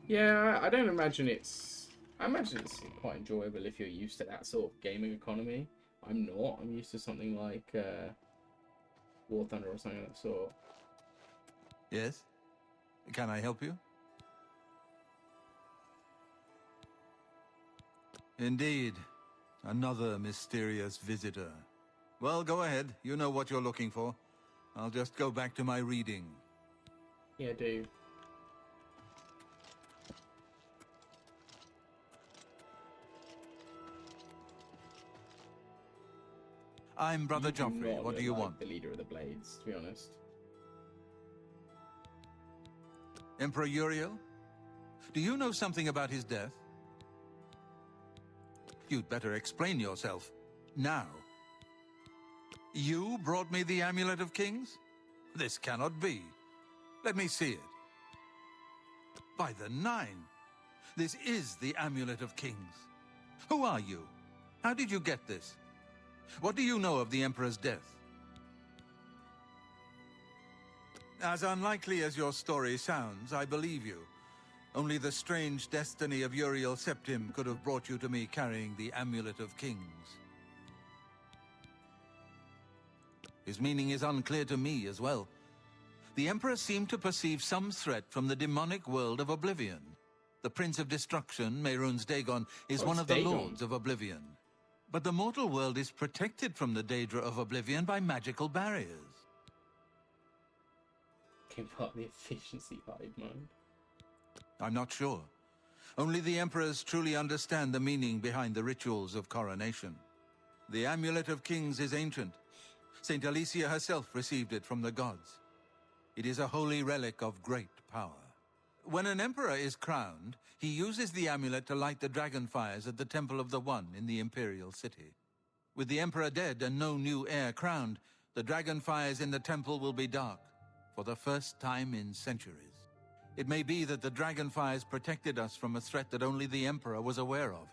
Speaker 1: Yeah, I don't imagine it's... I imagine it's quite enjoyable if you're used to that sort of gaming economy. I'm not. I'm used to something like War Thunder or something of that sort.
Speaker 9: Yes? Can I help you? Indeed. Another mysterious visitor. Well, go ahead. You know what you're looking for. I'll just go back to my reading.
Speaker 1: Yeah, do.
Speaker 9: I'm Brother
Speaker 1: You
Speaker 9: Joffrey.
Speaker 1: not
Speaker 9: What do
Speaker 1: look
Speaker 9: you
Speaker 1: like
Speaker 9: want?
Speaker 1: The leader of the Blades, to be honest.
Speaker 9: Emperor Uriel? Do you know something about his death? You'd better explain yourself. Now. You brought me the Amulet of Kings? This cannot be. Let me see it. By the Nine! This is the Amulet of Kings. Who are you? How did you get this? What do you know of the Emperor's death? As unlikely as your story sounds, I believe you. Only the strange destiny of Uriel Septim could have brought you to me carrying the Amulet of Kings. His meaning is unclear to me as well. The Emperor seemed to perceive some threat from the demonic world of Oblivion. The Prince of Destruction, Mehrunes Dagon, is one of the Lords of Oblivion. But the mortal world is protected from the Daedra of Oblivion by magical barriers.
Speaker 1: Came part of the efficiency hive mode.
Speaker 9: I'm not sure. Only the Emperors truly understand the meaning behind the rituals of coronation. The Amulet of Kings is ancient. Saint Alicia herself received it from the gods. It is a holy relic of great power. When an emperor is crowned, he uses the amulet to light the dragon fires at the Temple of the One in the Imperial City. With the emperor dead and no new heir crowned, the dragon fires in the temple will be dark, for the first time in centuries. It may be that the dragon fires protected us from a threat that only the emperor was aware of.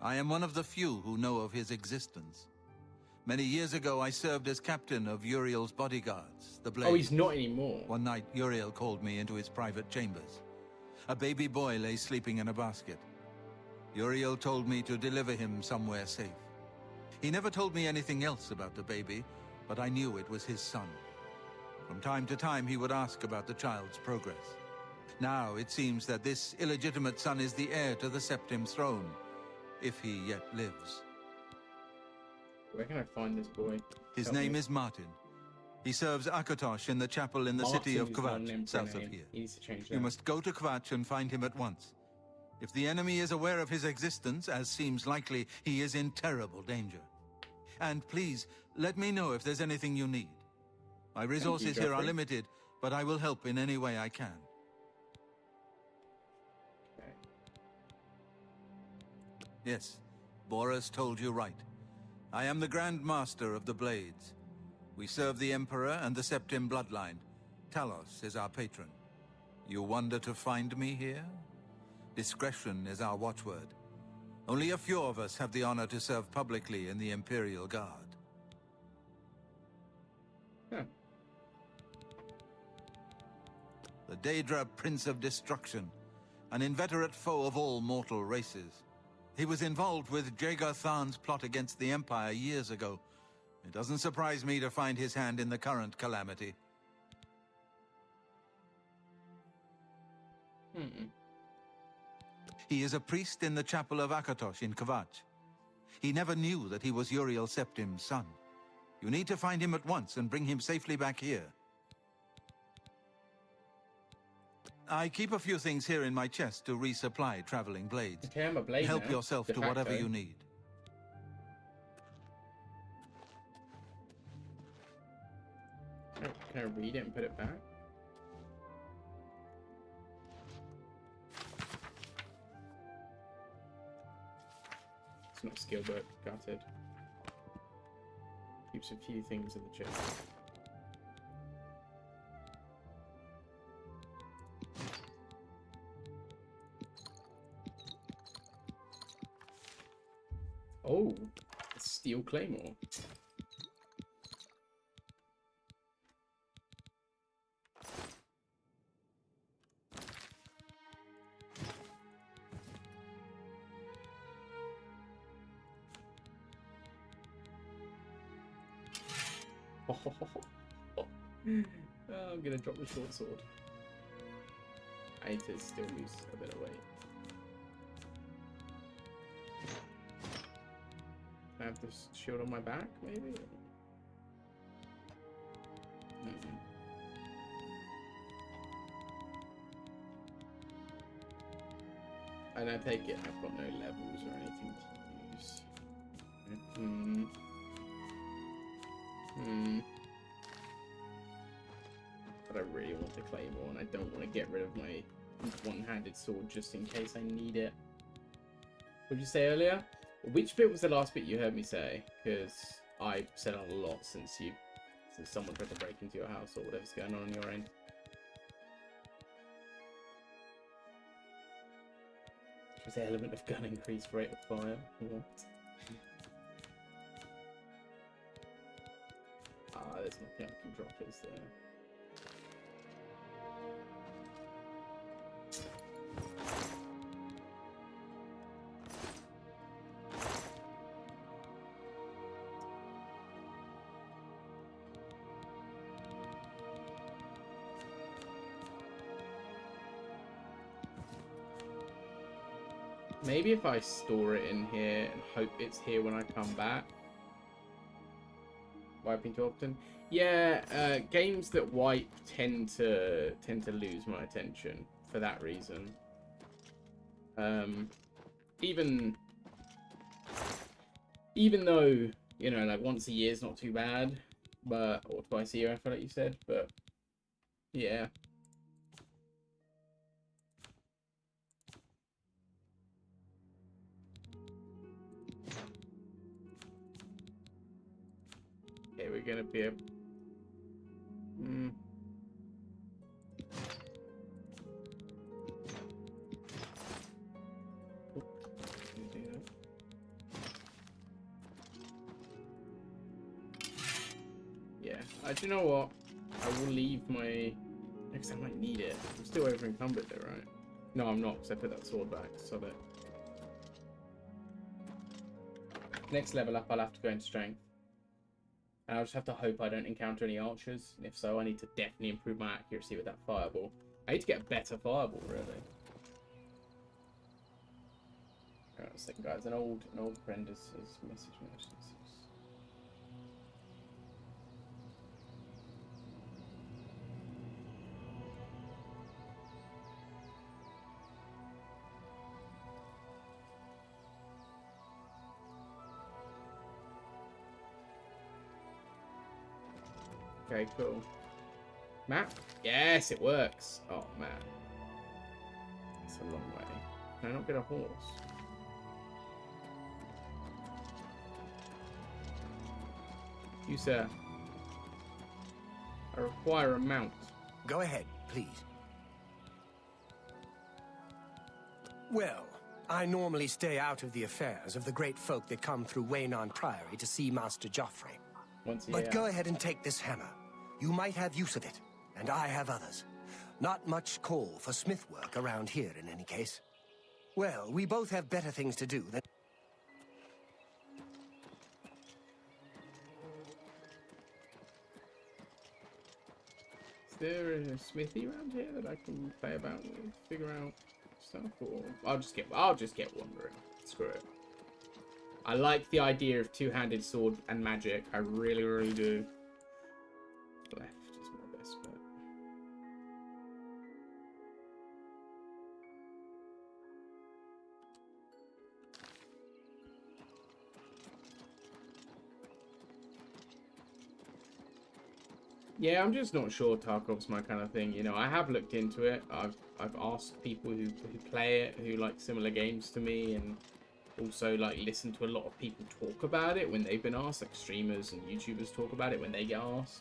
Speaker 9: I am one of the few who know of his existence. Many years ago, I served as captain of Uriel's bodyguards, the Blades.
Speaker 1: Oh, he's not anymore.
Speaker 9: One night, Uriel called me into his private chambers. A baby boy lay sleeping in a basket. Uriel told me to deliver him somewhere safe. He never told me anything else about the baby, but I knew it was his son. From time to time, he would ask about the child's progress. Now, it seems that this illegitimate son is the heir to the Septim throne, if he yet lives.
Speaker 1: Where can I find this boy?
Speaker 9: His name is Martin. He serves Akatosh in the chapel in the city of Kvatch, south of here.
Speaker 1: He needs to change that.
Speaker 9: You must go to Kvatch and find him at once. If the enemy is aware of his existence, as seems likely, he is in terrible danger. And please, let me know if there's anything you need. My resources here are limited, but I will help in any way I can.
Speaker 1: Okay.
Speaker 9: Yes, Boris told you right. I am the Grand Master of the Blades. We serve the Emperor and the Septim bloodline. Talos is our patron. You wonder to find me here? Discretion is our watchword. Only a few of us have the honor to serve publicly in the Imperial Guard.
Speaker 1: Huh.
Speaker 9: The Daedra Prince of Destruction, an inveterate foe of all mortal races. He was involved with Jagar Tharn's plot against the Empire years ago, It doesn't surprise me to find his hand in the current calamity. He is a priest in the chapel of Akatosh in Kvatch. He never knew that he was Uriel Septim's son. You need to find him at once and bring him safely back here. I keep a few things here in my chest to resupply traveling blades.
Speaker 1: Okay, I'm a blade
Speaker 9: Help
Speaker 1: now,
Speaker 9: yourself
Speaker 1: de
Speaker 9: to whatever
Speaker 1: facto.
Speaker 9: you need.
Speaker 1: Can I read it and put it back? It's not a skill book, gutted. Keeps a few things in the chest. Oh, a steel claymore. Oh, I'm gonna drop the short sword. I need to still lose a bit of weight. I have this shield on my back, maybe? And I take it I've got no levels or anything to use. But I really want the claymore, and I don't want to get rid of my one-handed sword just in case I need it. What did you say earlier? Which bit was the last bit you heard me say? Because I said a lot since someone tried to break into your house or whatever's going on your end. Was the element of gun increased rate of fire? What? There's nothing I can drop, is there? Maybe if I store it in here and hope it's here when I come back. Wiping too often? Yeah, games that wipe tend to lose my attention for that reason. Even though, you know, like once a year is not too bad, but or twice a year, I feel like you said, but yeah. Okay, we're gonna be a yeah, do you know what? I will leave my... Next time I might need it. I'm still over encumbered though, right? No, I'm not, because I put that sword back, so that... Next level up, I'll have to go into strength. And I'll just have to hope I don't encounter any archers. And if so, I need to definitely improve my accuracy with that fireball. I need to get a better fireball, really. Hang on a second, guys. An old friend has messaged me. Okay, cool. Map? Yes, it works. Oh, man. It's a long way. Can I not get a horse? You, sir. I require a mount.
Speaker 3: Go ahead, please. Well, I normally stay out of the affairs of the great folk that come through Waynon Priory to see Master Joffrey.
Speaker 1: Once a year.
Speaker 3: But go ahead and take this hammer. You might have use of it, and I have others. Not much call for smith work around here in any case. Well, we both have better things to do than...
Speaker 1: there a smithy around here that I can play about with, figure out stuff, or I'll just get wandering. Screw it. I like the idea of two-handed sword and magic. I really, really do. Left is my best bet. Yeah, I'm just not sure Tarkov's my kind of thing. You know, I have looked into it. I've asked people who play it, who like similar games to me, and also like listen to a lot of people talk about it when they've been asked, like streamers and YouTubers talk about it when they get asked.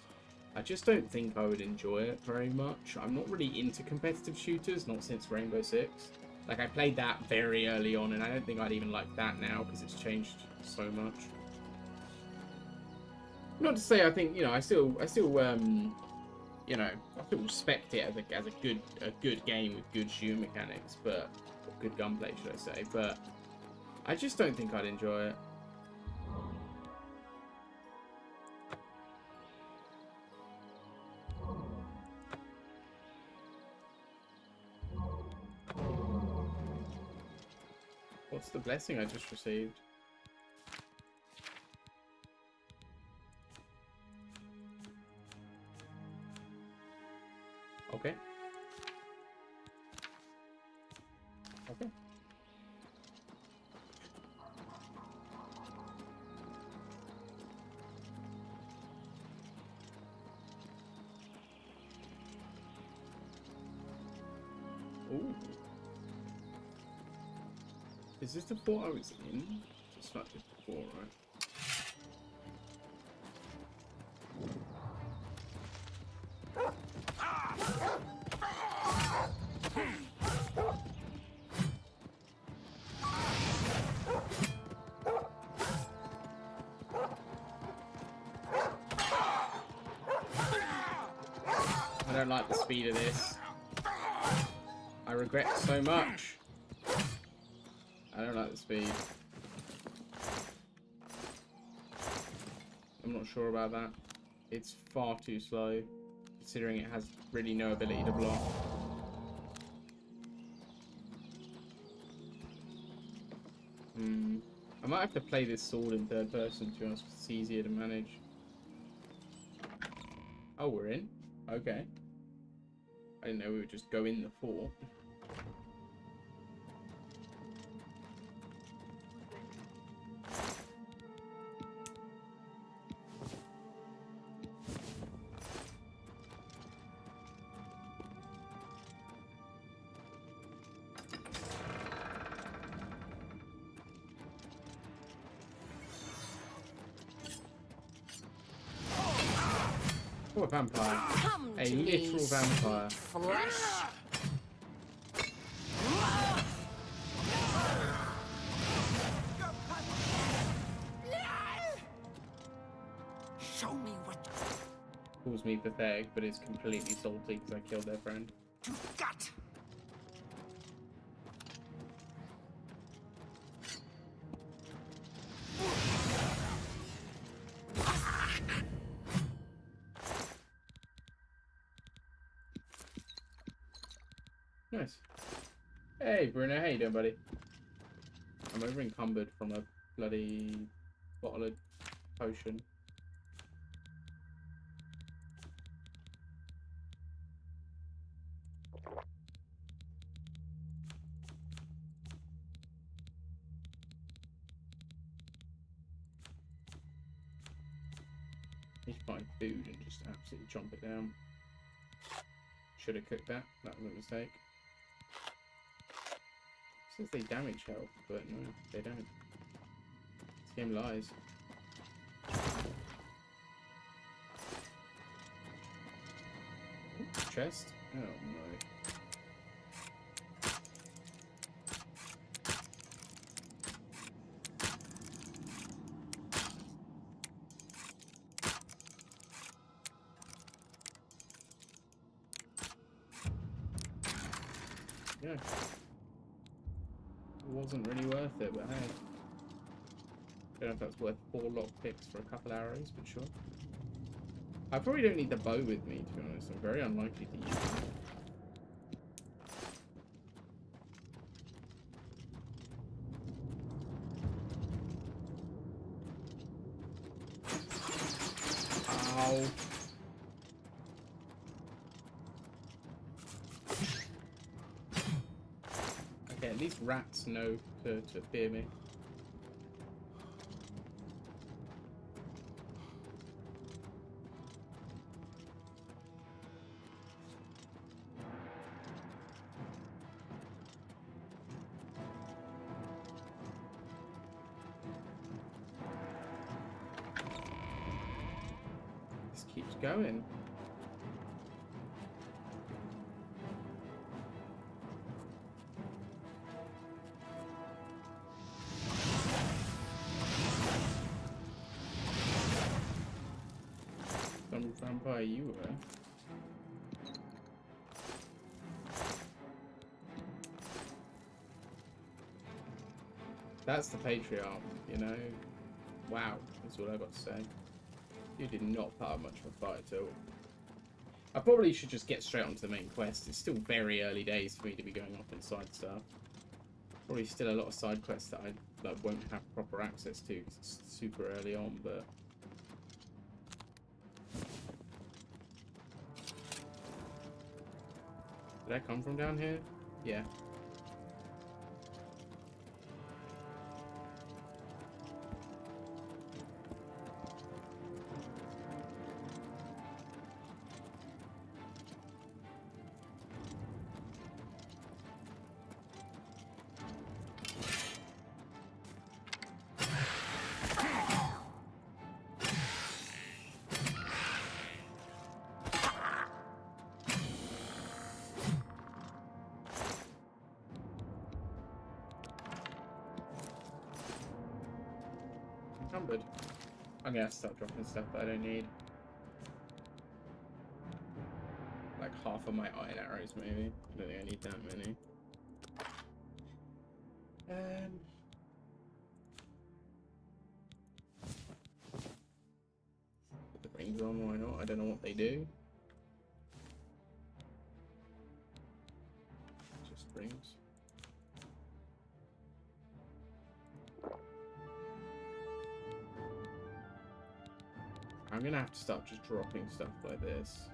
Speaker 1: I just don't think I would enjoy it very much. I'm not really into competitive shooters, not since Rainbow Six. Like, I played that very early on, and I don't think I'd even like that now because it's changed so much. Not to say I think, you know, I still you know, I still respect it as a good game with good shooting mechanics, but or good gunplay, should I say? But I just don't think I'd enjoy it. What's the blessing I just received? Okay. Okay. Ooh. Is this the fort I was in? It's not just the fort, right? I don't like the speed of this. I regret it so much. I don't like the speed. I'm not sure about that. It's far too slow, considering it has really no ability to block. I might have to play this sword in third person to be honest, 'cause it's easier to manage. Oh, we're in? Okay. I didn't know we would just go in the fort. Oh, a vampire. A literal vampire.
Speaker 4: Flesh.
Speaker 3: Show me what
Speaker 1: Calls me pathetic, but is completely salty because I killed their friend.
Speaker 3: you got.
Speaker 1: Nice. Hey, Bruno, how you doing, buddy? I'm over encumbered from a bloody bottle of potion. Need to find food and just absolutely chomp it down. Should have cooked that. That was a mistake. It says they damage health, but no, they don't. This game lies. Ooh, chest? Oh no. Yeah. It wasn't really worth it, but hey. Don't know if that's worth 4 lockpicks for a couple arrows, but sure. I probably don't need the bow with me, to be honest. I'm very unlikely to use it. Ow. Okay, at least rats know to fear me. This keeps going. Some vampire you were. That's the patriarch, you know. Wow, that's what I got to say. You did not put up much of a fight at all. I probably should just get straight onto the main quest. It's still very early days for me to be going off and side stuff. Probably still a lot of side quests that I won't have proper access to 'cause it's super early on, but... Did I come from down here? Yeah. Encumbered. I'm gonna start dropping stuff that I don't need. Like half of my iron arrows, maybe. I don't think I need that many. Put the rings on, why not? I don't know what they do. Just rings. I'm gonna have to start just dropping stuff like this.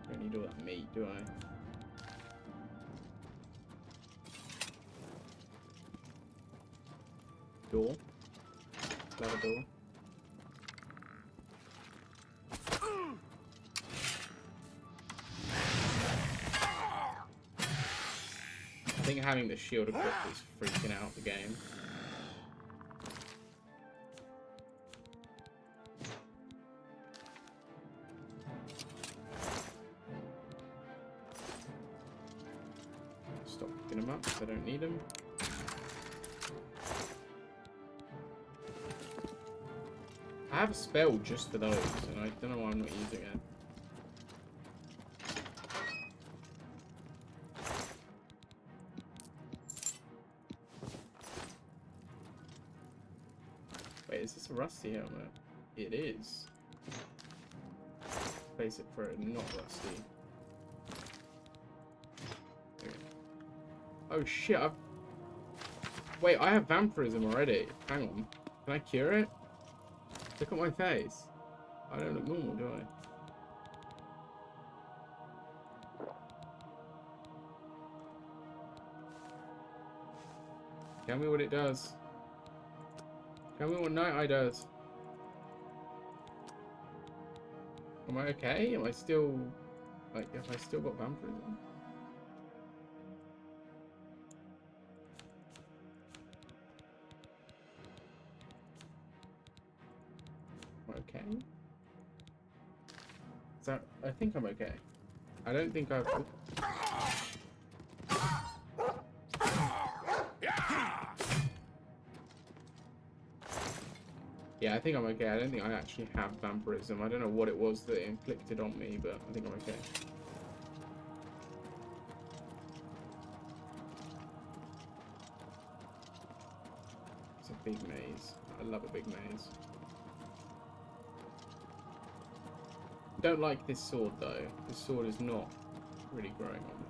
Speaker 1: Don't need all that meat, do I? Door. Is that a door? I think having the shield equipped is freaking out the game. Stop picking them up because I don't need them. I have a spell just for those, and I don't know why I'm not using it. Wait, is this a rusty helmet? It is. Place it for it not rusty. Oh shit, Wait, I have vampirism already. Hang on. Can I cure it? Look at my face. I don't look normal, do I? Tell me what it does. Tell me what Night Eye does. Am I okay? Am I still... Like, have I still got vampirism? Okay. So I think I'm okay. I don't think I've. Yeah, I think I'm okay. I don't think I actually have vampirism. I don't know what it was that it inflicted on me, but I think I'm okay. It's a big maze. I love a big maze. Don't like this sword though. This sword is not really growing on me.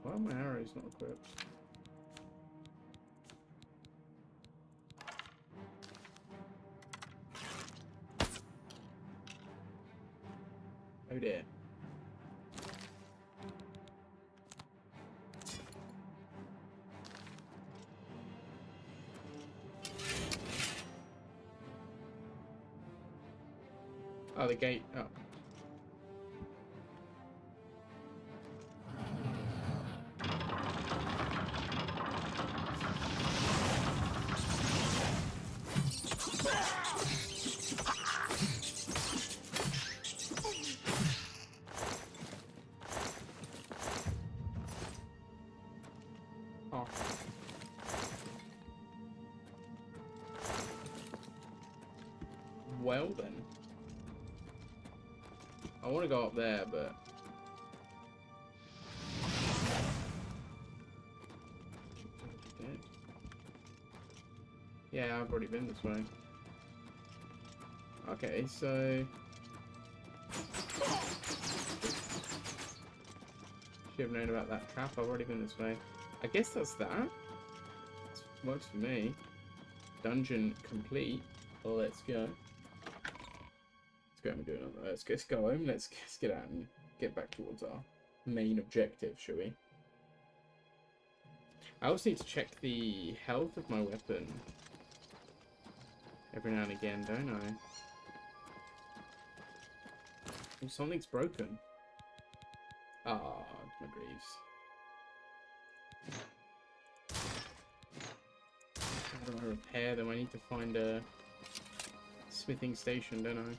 Speaker 1: Why are my arrows not equipped? Oh dear. Oh, the gate. Oh. Oh. Well then. I want to go up there, but... Yeah, I've already been this way. Okay, so... Should have known about that trap. I've already been this way. I guess that's that. Works for me. Dungeon complete. Well, let's go. Let's go and do another. Let's go home. Let's get out and get back towards our main objective, shall we? I also need to check the health of my weapon every now and again, don't I? Oh, something's broken. Ah, my greaves. How do I repair them? I need to find a smithing station, don't I?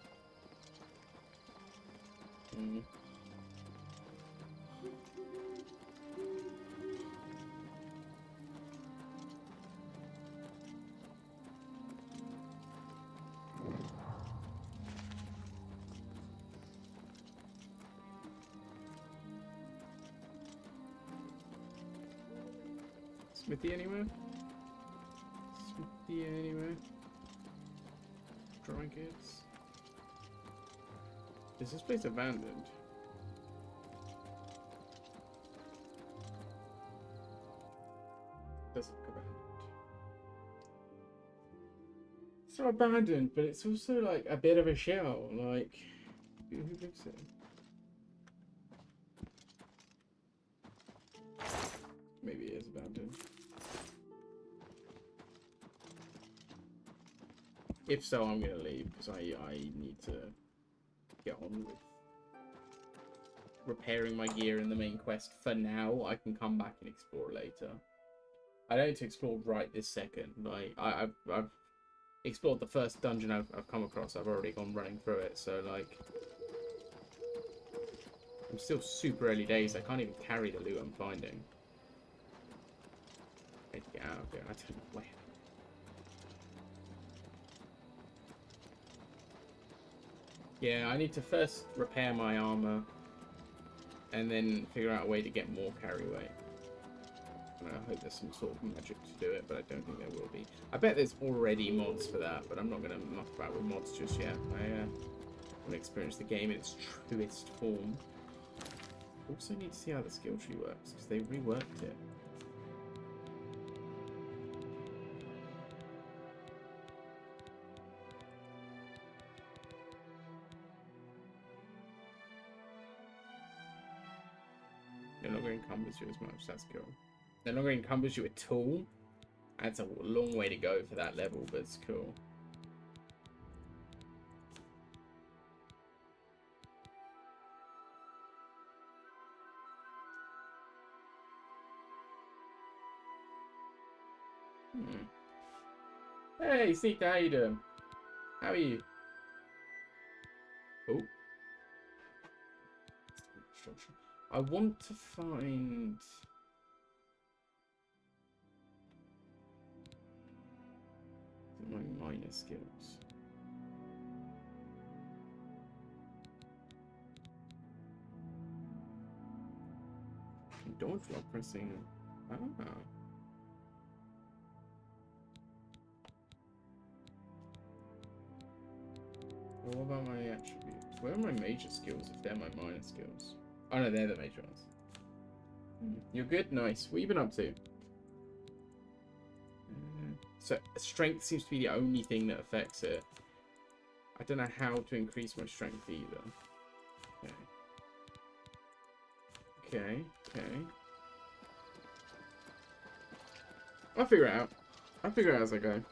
Speaker 1: Smithy anywhere? Smithy anywhere? Trinkets? Is this place abandoned? Doesn't look abandoned. It's not abandoned, but it's also like a bit of a shell. Like, who lives there? Maybe it is abandoned. If so, I'm gonna leave because I need to get on with repairing my gear in the main quest for now. I can come back and explore later. I don't need to explore right this second. Like I've explored the first dungeon I've come across. I've already gone running through it, so like I'm still super early days. I can't even carry the loot I'm finding. I need to get out of here. I don't know where. Yeah, I need to first repair my armor and then figure out a way to get more carry weight. And I hope there's some sort of magic to do it, but I don't think there will be. I bet there's already mods for that, but I'm not going to muck about with mods just yet. I want to experience the game in its truest form. Also need to see how the skill tree works, because they reworked it. No longer encumbers you as much. That's cool. No longer encumbers you at all. That's a long way to go for that level, but it's cool. Hey, Sneaker, how you doing? How are you? Oh. I want to find... my minor skills. Dodge while pressing. Ah. What about my attributes? Where are my major skills if they're my minor skills? Oh no, they're the major ones. You're good? Nice. What have you been up to? So strength seems to be the only thing that affects it. I don't know how to increase my strength either. Okay. I'll figure it out. I'll figure it out as I go.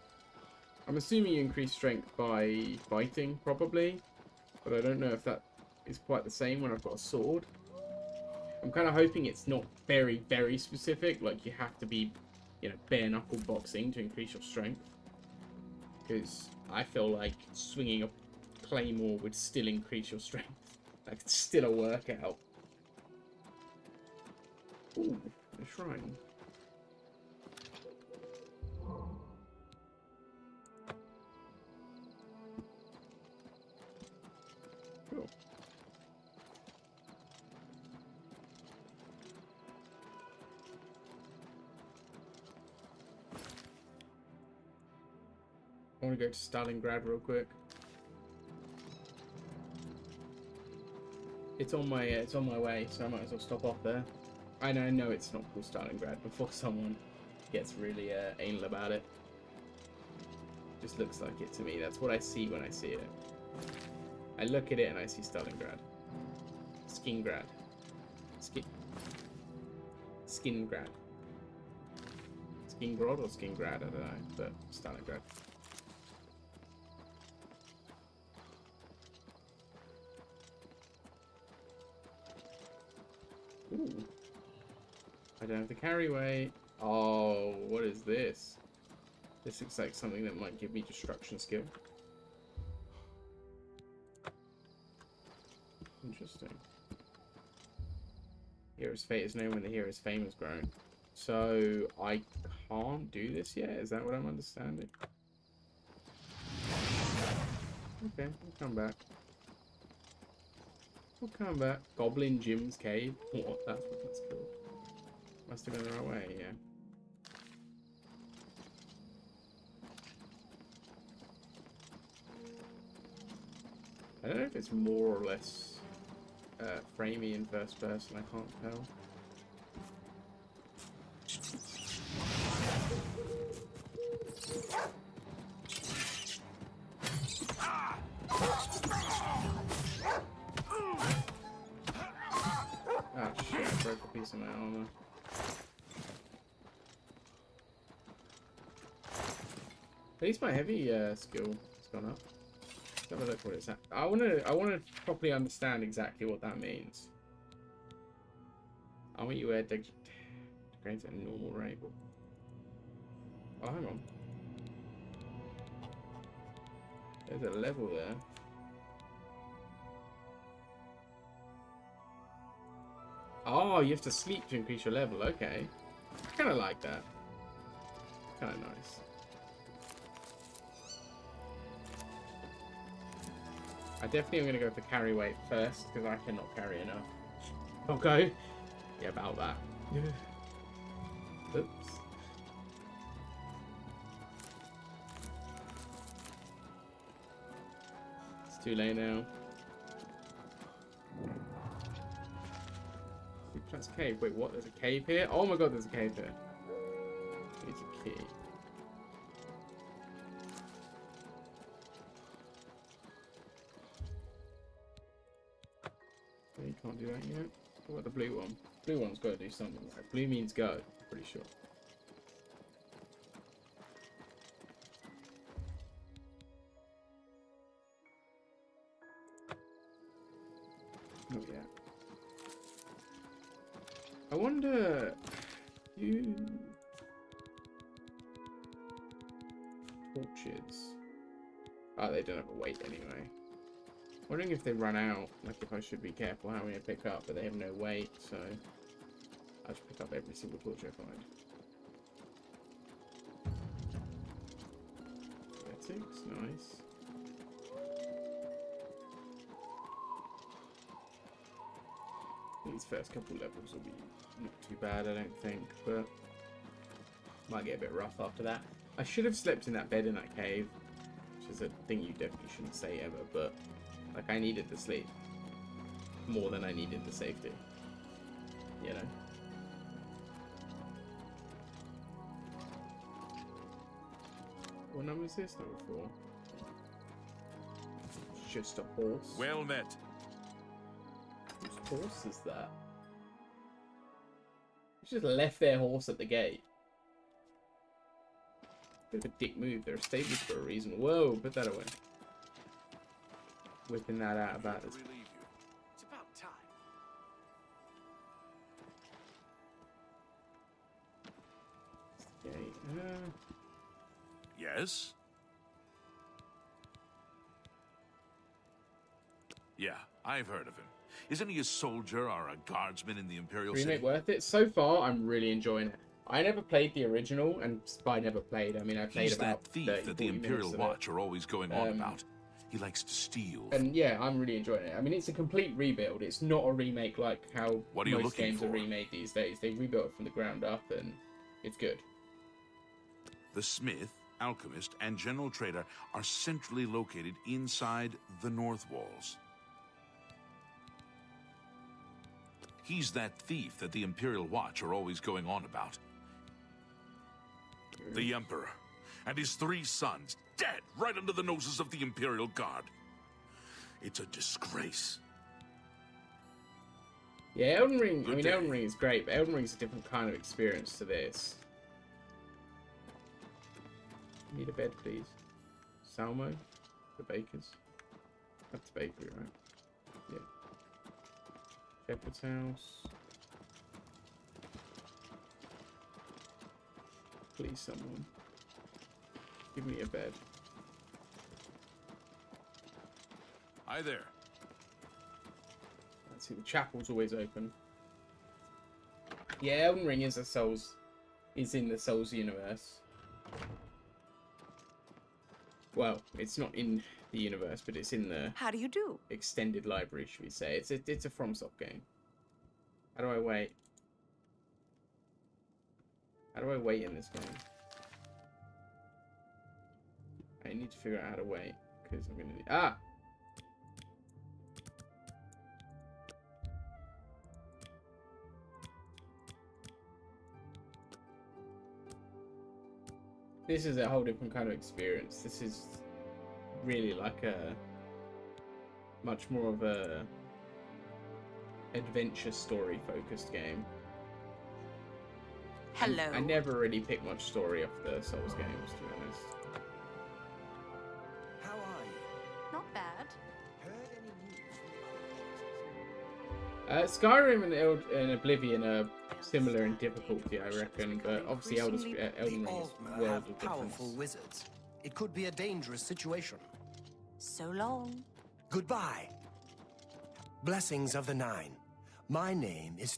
Speaker 1: I'm assuming you increase strength by fighting, probably. But I don't know if that is quite the same when I've got a sword. I'm kind of hoping it's not very, very specific. Like, you have to be, you know, bare-knuckle boxing to increase your strength. Because I feel like swinging a claymore would still increase your strength. Like, it's still a workout. Ooh, a shrine. Cool. I want to go to Stalingrad real quick. It's on my way, so I might as well stop off there. I know it's not called Stalingrad before someone gets really anal about it. Just looks like it to me. That's what I see when I see it. I look at it and I see Stalingrad. Skingrad. Skingrad. Skingrad or Skingrad, I don't know, but Stalingrad. Ooh. I don't have to carry weight. Oh, what is this? This looks like something that might give me destruction skill. Interesting. Hero's fate is known when the hero's fame has grown. So I can't do this yet? Is that what I'm understanding? Okay, we'll come back. We'll come back. Goblin Jim's cave. What? That's what that's called. Must have been the right way, yeah. I don't know if it's more or less framey in first person, I can't tell. Ah shit, I broke a piece of my armor. At least my heavy skill has gone up. Let's have a look what it's at. I wanna properly understand exactly what that means. I want you to degrade at a normal rate. Oh, hang on. There's a level there. Oh, you have to sleep to increase your level. Okay. I kind of like that. Kind of nice. I definitely am going to go for carry weight first, because I cannot carry enough. Okay. Yeah, about that. Oops. It's too late now. That's cave. Wait, what? There's a cave here? Oh my god, there's a cave here. It's a key. You can't do that yet. What about the blue one? Blue one's got to do something. Right? Blue means go, pretty sure. Oh yeah. I wonder you torches. Oh, they don't have a weight anyway. Wondering if they run out, like if I should be careful how many I pick up, but they have no weight, so I just pick up every single torch I find. Athletics, nice. These first couple levels will be not too bad, I don't think, but might get a bit rough after that. I should have slept in that bed in that cave, which is a thing you definitely shouldn't say ever, but like I needed the sleep more than I needed the safety, you know? What number is this? Number 4. It's just a horse.
Speaker 5: Well met.
Speaker 1: Whose horse is that? He just left their horse at the gate. Bit of a dick move. They're stables for a reason. Whoa, put that away. Whipping that out about this.
Speaker 8: It's about time.
Speaker 1: Okay.
Speaker 5: Yes? Yeah, I've heard of him. Isn't he a soldier or a guardsman in the Imperial
Speaker 1: Remake
Speaker 5: City?
Speaker 1: worth it? So far, I'm really enjoying it. I never played the original, and by never played, I mean I played
Speaker 5: He's
Speaker 1: about
Speaker 5: that thief
Speaker 1: 30,
Speaker 5: that the
Speaker 1: 40
Speaker 5: Imperial
Speaker 1: minutes of
Speaker 5: Watch are always going on
Speaker 1: Um,
Speaker 5: about. He likes to steal.
Speaker 1: And yeah, I'm really enjoying it. I mean, it's a complete rebuild. It's not a remake like how
Speaker 5: What are you
Speaker 1: most
Speaker 5: looking
Speaker 1: games are
Speaker 5: for?
Speaker 1: remade these days. They rebuilt it from the ground up, and it's good.
Speaker 5: The smith, alchemist, and general trader are centrally located inside the North Walls. He's that thief that the Imperial Watch are always going on about. The Emperor and his 3 sons dead right under the noses of the Imperial Guard. It's a disgrace.
Speaker 1: Yeah, Elden Ring. I
Speaker 5: Good
Speaker 1: mean,
Speaker 5: day.
Speaker 1: Elden Ring is great, but Elden Ring's a different kind of experience to this. Need a bed, please. Salmo, the bakers. That's the bakery, right? Yeah. Shepherd's house. Please, someone. Give me a bed.
Speaker 5: Hi there.
Speaker 1: Let's see, the chapel's always open. Yeah, Elden Ring is in the Souls universe. Well, it's not in the universe, but it's in the
Speaker 10: How do you do?
Speaker 1: extended library, should we say. It's a FromSoft game. How do I wait? How do I wait in this game? I need to figure out how to wait, because I'm gonna... Ah! This is a whole different kind of experience. This is really like a... much more of a... adventure story focused game.
Speaker 10: Hello.
Speaker 1: I never really pick much story off the Souls games, to be honest.
Speaker 3: How are you?
Speaker 10: Not bad.
Speaker 3: Heard any news from the other places?
Speaker 1: Skyrim and Oblivion are similar in difficulty, I reckon, but obviously Elden Ring
Speaker 3: The
Speaker 1: is
Speaker 3: Altmer
Speaker 1: world
Speaker 3: have
Speaker 1: of
Speaker 3: powerful
Speaker 1: difference.
Speaker 3: wizards. It could be a dangerous situation.
Speaker 10: So long.
Speaker 3: Goodbye. Blessings of the Nine. My name is...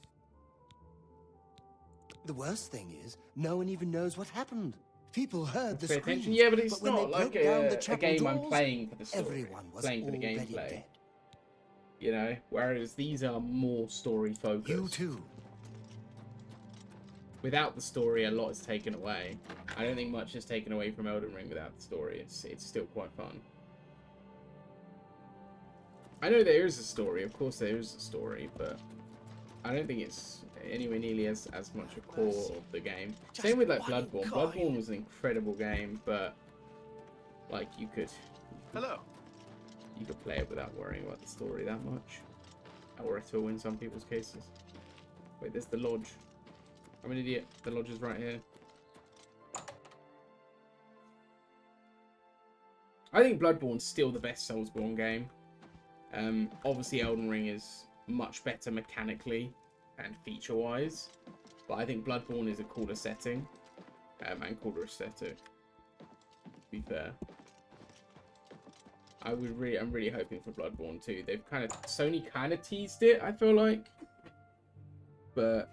Speaker 3: The worst thing is, no one even knows what happened. People heard the
Speaker 1: Pay
Speaker 3: screams,
Speaker 1: attention. Yeah, but it's
Speaker 3: when
Speaker 1: not
Speaker 3: they
Speaker 1: like
Speaker 3: broke down the
Speaker 1: a
Speaker 3: chapel
Speaker 1: game I'm
Speaker 3: doors,
Speaker 1: playing for the story.
Speaker 3: everyone was
Speaker 1: Playing for the
Speaker 3: already
Speaker 1: gameplay.
Speaker 3: dead.
Speaker 1: You know, whereas these are more story focused.
Speaker 3: You too.
Speaker 1: Without the story, a lot is taken away. I don't think much is taken away from Elden Ring without the story. It's still quite fun. I know there is a story, of course there is a story, but I don't think it's anywhere nearly as much a core of the game. Same with like Bloodborne. Bloodborne was an incredible game, but like you could play it without worrying about the story that much, or at all in some people's cases. Wait, there's the lodge. I'm an idiot. The lodge is right here. I think Bloodborne's still the best Soulsborne game. Obviously Elden Ring is much better mechanically and feature-wise, but I think Bloodborne is a cooler setting and cooler aesthetic, to be fair. I'm really hoping for Bloodborne 2. Sony kind of teased it, I feel like. But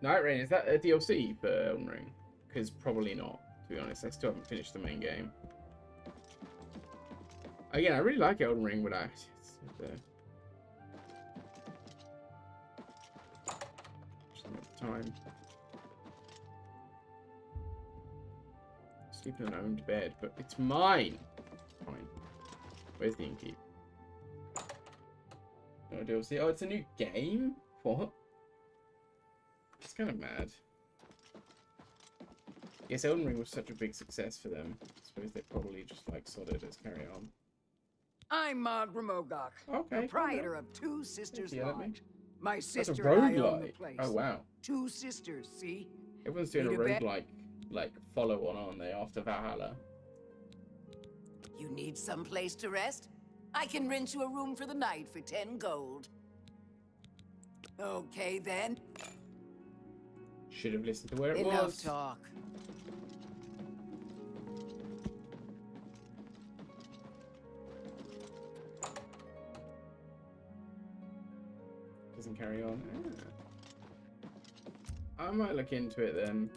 Speaker 1: Night Rain, is that a DLC for Elden Ring? Because probably not, to be honest. I still haven't finished the main game. Again, I really like Elden Ring, but time. Sleep in an owned bed, but it's mine. Fine. Where's the innkeep? No DLC. Oh, it's a new game? What? It's kind of mad. Yes, Elden Ring was such a big success for them. I suppose they probably just like sodded as carry on.
Speaker 11: I'm Margaret Mogok,
Speaker 1: Okay.
Speaker 11: proprietor of Two Sisters
Speaker 1: Yeah, that
Speaker 11: Lodge. My
Speaker 1: That's a
Speaker 11: sister and I own the
Speaker 1: roguelike.
Speaker 11: place.
Speaker 1: Oh, wow.
Speaker 11: Two sisters, see?
Speaker 1: Everyone's doing a
Speaker 11: Need a bed?
Speaker 1: roguelike, like, follow-on, aren't they, after Valhalla?
Speaker 11: You need some place to rest? I can rent you a room for the night for 10 gold. Okay, then.
Speaker 1: Should have listened to where it
Speaker 11: Enough
Speaker 1: was.
Speaker 11: talk.
Speaker 1: Doesn't carry on. Ah. I might look into it then.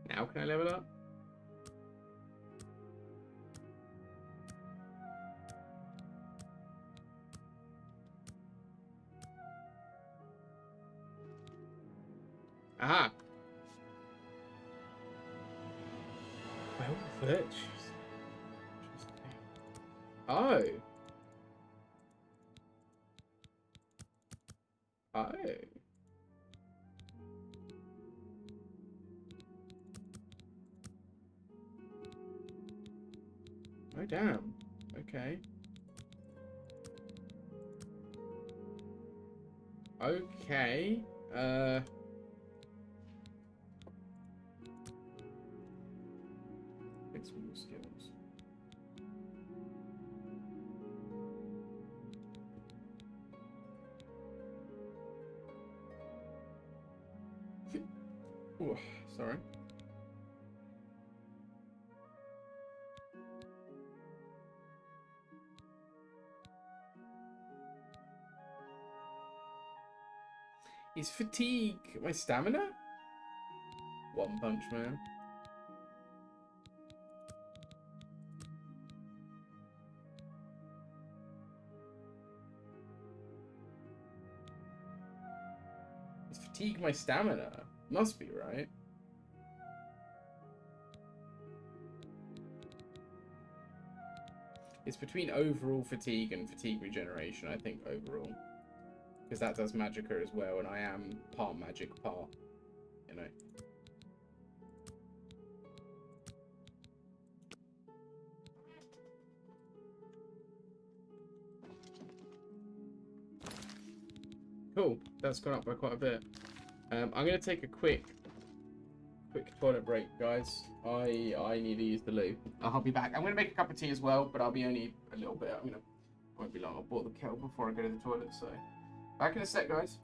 Speaker 1: Now can I level up? Aha! Well, virtues. Oh. Oh. Oh, damn. Okay. Okay. Fix more skills. Ooh, sorry. Is fatigue my stamina? One Punch Man. Is fatigue my stamina? Must be, right? It's between overall fatigue and fatigue regeneration, I think, overall. Because that does Magicka as well, and I am part magic, part, you know. Cool, that's gone up by quite a bit. I'm going to take a quick toilet break, guys. I need to use the loo. I'll be back. I'm going to make a cup of tea as well, but I'll be only a little bit. Won't be long. I'll boil the kettle before I go to the toilet, so... Back in a sec, guys.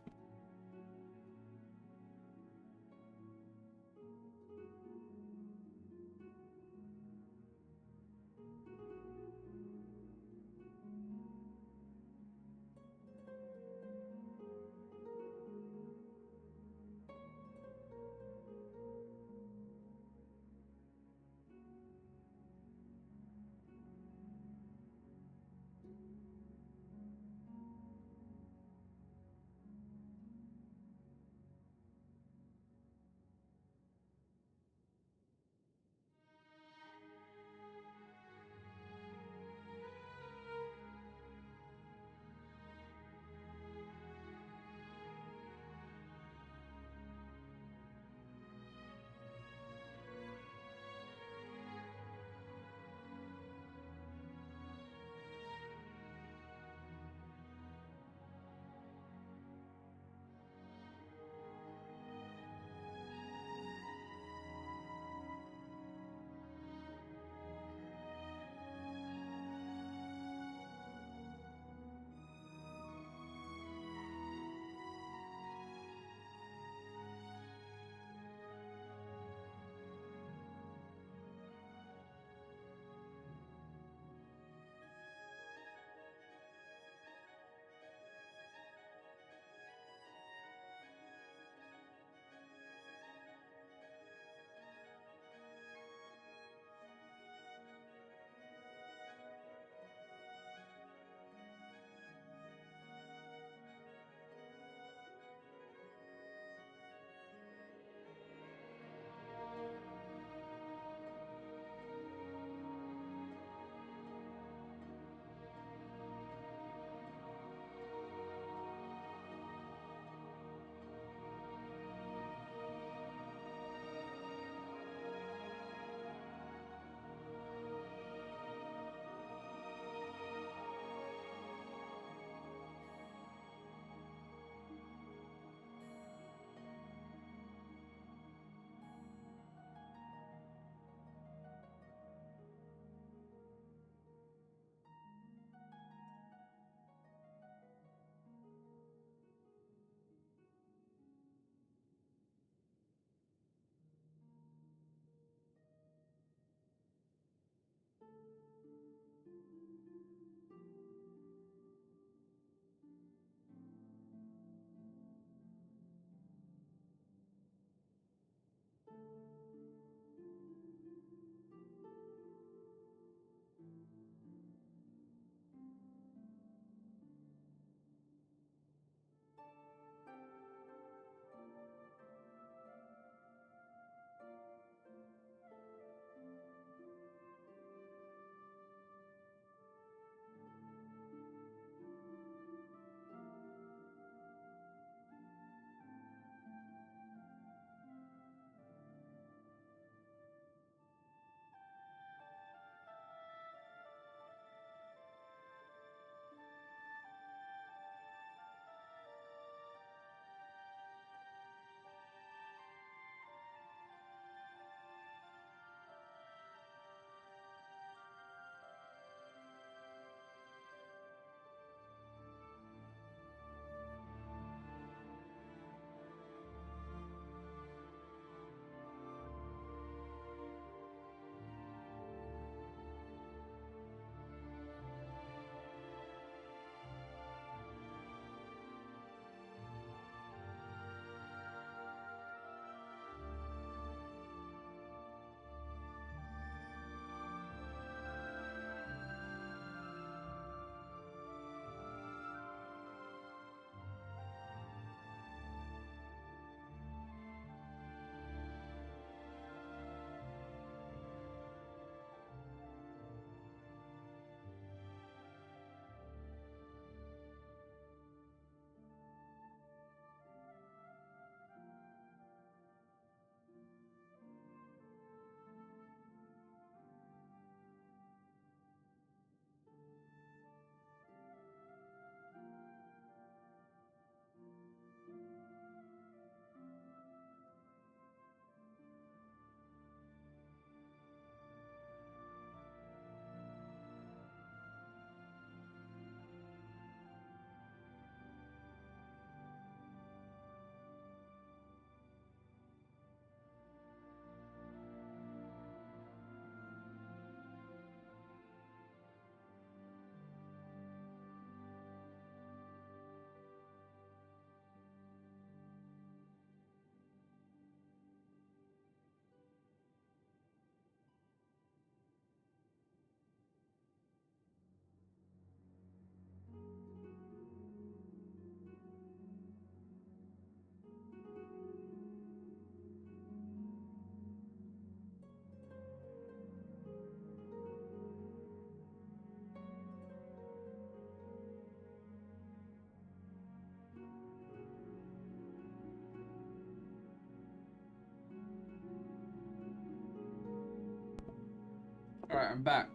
Speaker 1: Alright, I'm back.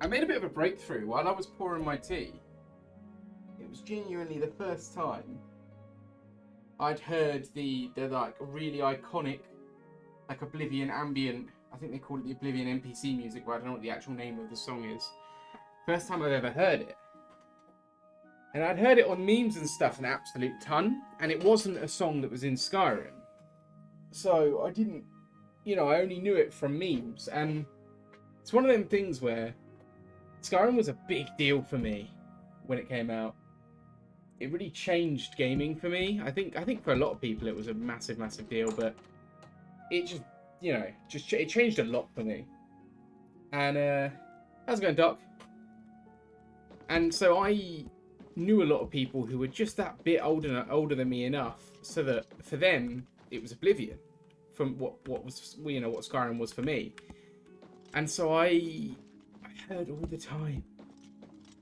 Speaker 1: I made a bit of a breakthrough while I was pouring my tea. It was genuinely the first time I'd heard the like really iconic, like Oblivion ambient, I think they call it the Oblivion NPC music, but I don't know what the actual name of the song is. First time I've ever heard it. And I'd heard it on memes and stuff an absolute ton, and it wasn't a song that was in Skyrim. So I didn't, I only knew it from memes, and it's one of them things where Skyrim was a big deal for me when it came out. It really changed gaming for me. I think for a lot of people it was a massive, massive deal, but it just, it changed a lot for me. And how's it going, Doc? And so I knew a lot of people who were just that bit older than me enough, so that for them it was Oblivion, from what was what Skyrim was for me. And so I heard all the time